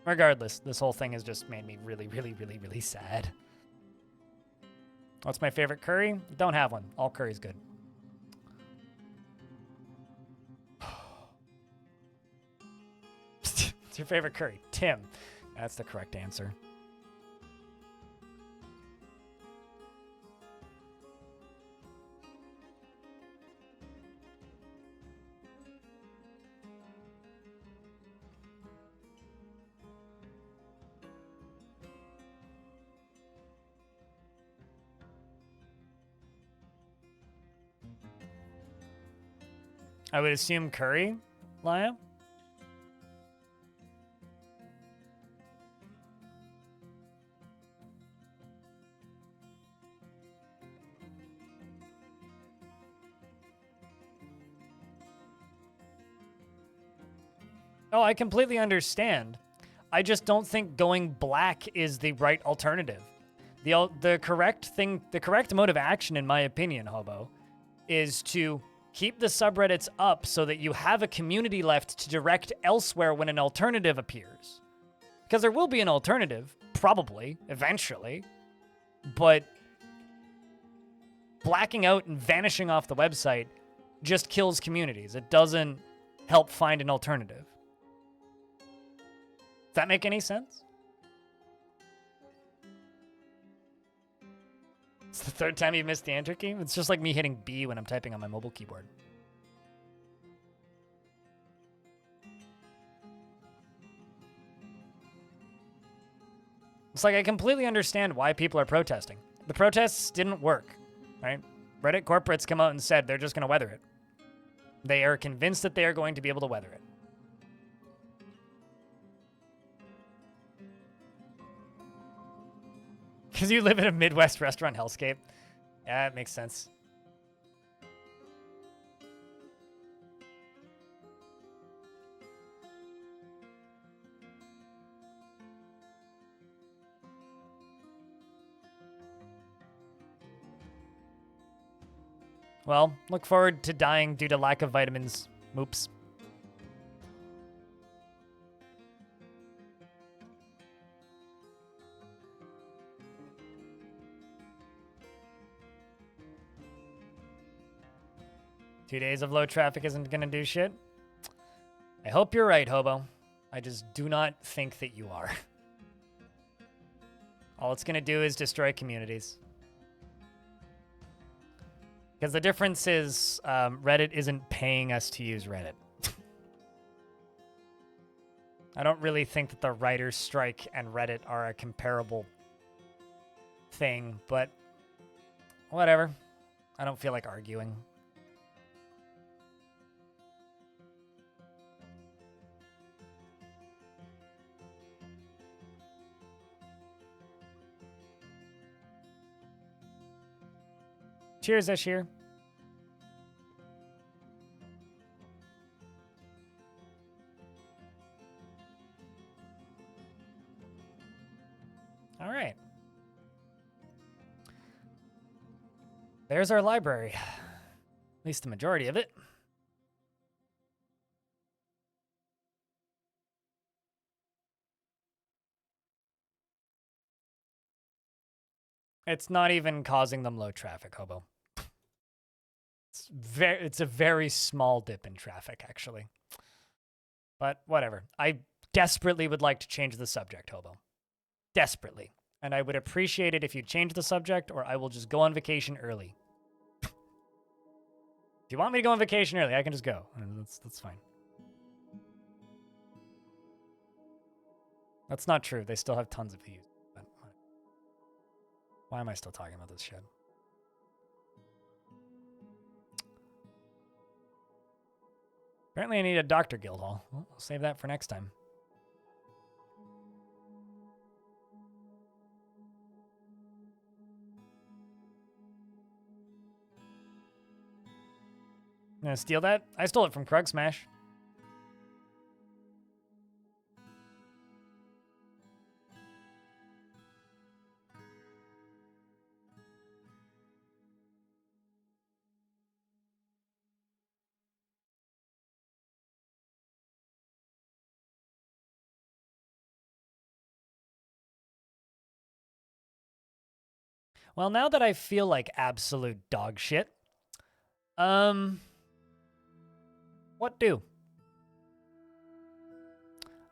Regardless, this whole thing has just made me really, really, really, really sad. What's my favorite curry? Don't have one. All curry's good. What's your favorite curry? Tim. That's the correct answer. I would assume curry, Laya. Oh, I completely understand. I just don't think going black is the right alternative. The correct mode of action, in my opinion, Hobo, is to keep the subreddits up so that you have a community left to direct elsewhere when an alternative appears. Because there will be an alternative, probably, eventually. But blacking out and vanishing off the website just kills communities. It doesn't help find an alternative. Does that make any sense? It's the third time you've missed the enter key. It's just like me hitting B when I'm typing on my mobile keyboard. It's like I completely understand why people are protesting. The protests didn't work, right? Reddit corporates come out and said they're just going to weather it. They are convinced that they are going to be able to weather it. Because you live in a Midwest restaurant hellscape. Yeah, it makes sense. Well, look forward to dying due to lack of vitamins. Oops. 2 days of low traffic isn't gonna do shit. I hope you're right, Hobo. I just do not think that you are. All it's gonna do is destroy communities. Because the difference is Reddit isn't paying us to use Reddit. I don't really think that the writer's strike and Reddit are a comparable thing, but whatever. I don't feel like arguing. Cheers, Ashir. All right. There's our library. At least the majority of it. It's not even causing them low traffic, Hobo. It's a very small dip in traffic, actually. But whatever. I desperately would like to change the subject, Hobo. Desperately. And I would appreciate it if you change the subject, or I will just go on vacation early. If you want me to go on vacation early, I can just go. That's fine. That's not true. They still have tons of views. But why am I still talking about this shit? Apparently I need a Dr. Guildhall. Well, we'll save that for next time. You gonna steal that? I stole it from Krug Smash. Well, now that I feel like absolute dog shit, what do?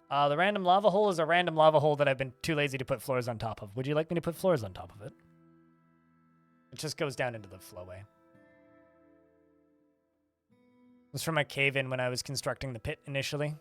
The random lava hole is a random lava hole that I've been too lazy to put floors on top of. Would you like me to put floors on top of it? It just goes down into the flowway. It was from my cave-in when I was constructing the pit initially.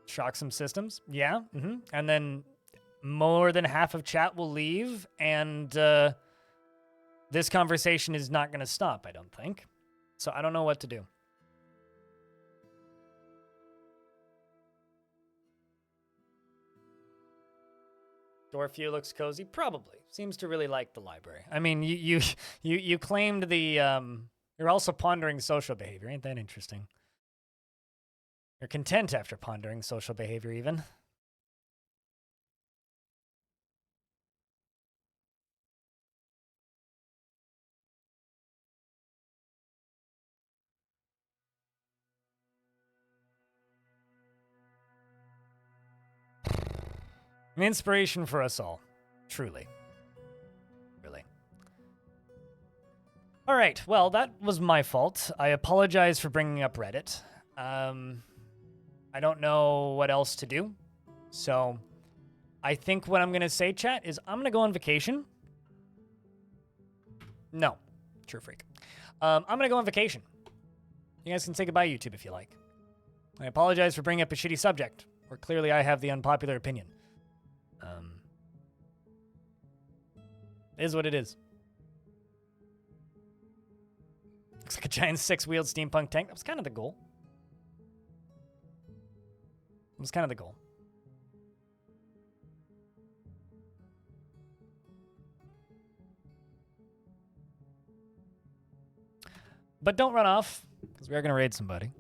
Shock some systems. Yeah. And then more than half of chat will leave, and this conversation is not going to stop, I don't think. So I don't know what to do. Dwarf view looks cozy. Probably. Seems to really like the library. I mean, you claimed the you're also pondering social behavior. Ain't that interesting? You're content after pondering social behavior, even. An inspiration for us all. Truly. Really. All right, well, that was my fault. I apologize for bringing up Reddit. I don't know what else to do. So I think what I'm going to say, chat, is I'm going to go on vacation. No. True freak. I'm going to go on vacation. You guys can say goodbye, YouTube, if you like. I apologize for bringing up a shitty subject, where clearly I have the unpopular opinion. It is what it is. Looks like a giant 6-wheeled steampunk tank. That was kind of the goal. It was kind of the goal. But don't run off, because we are going to raid somebody.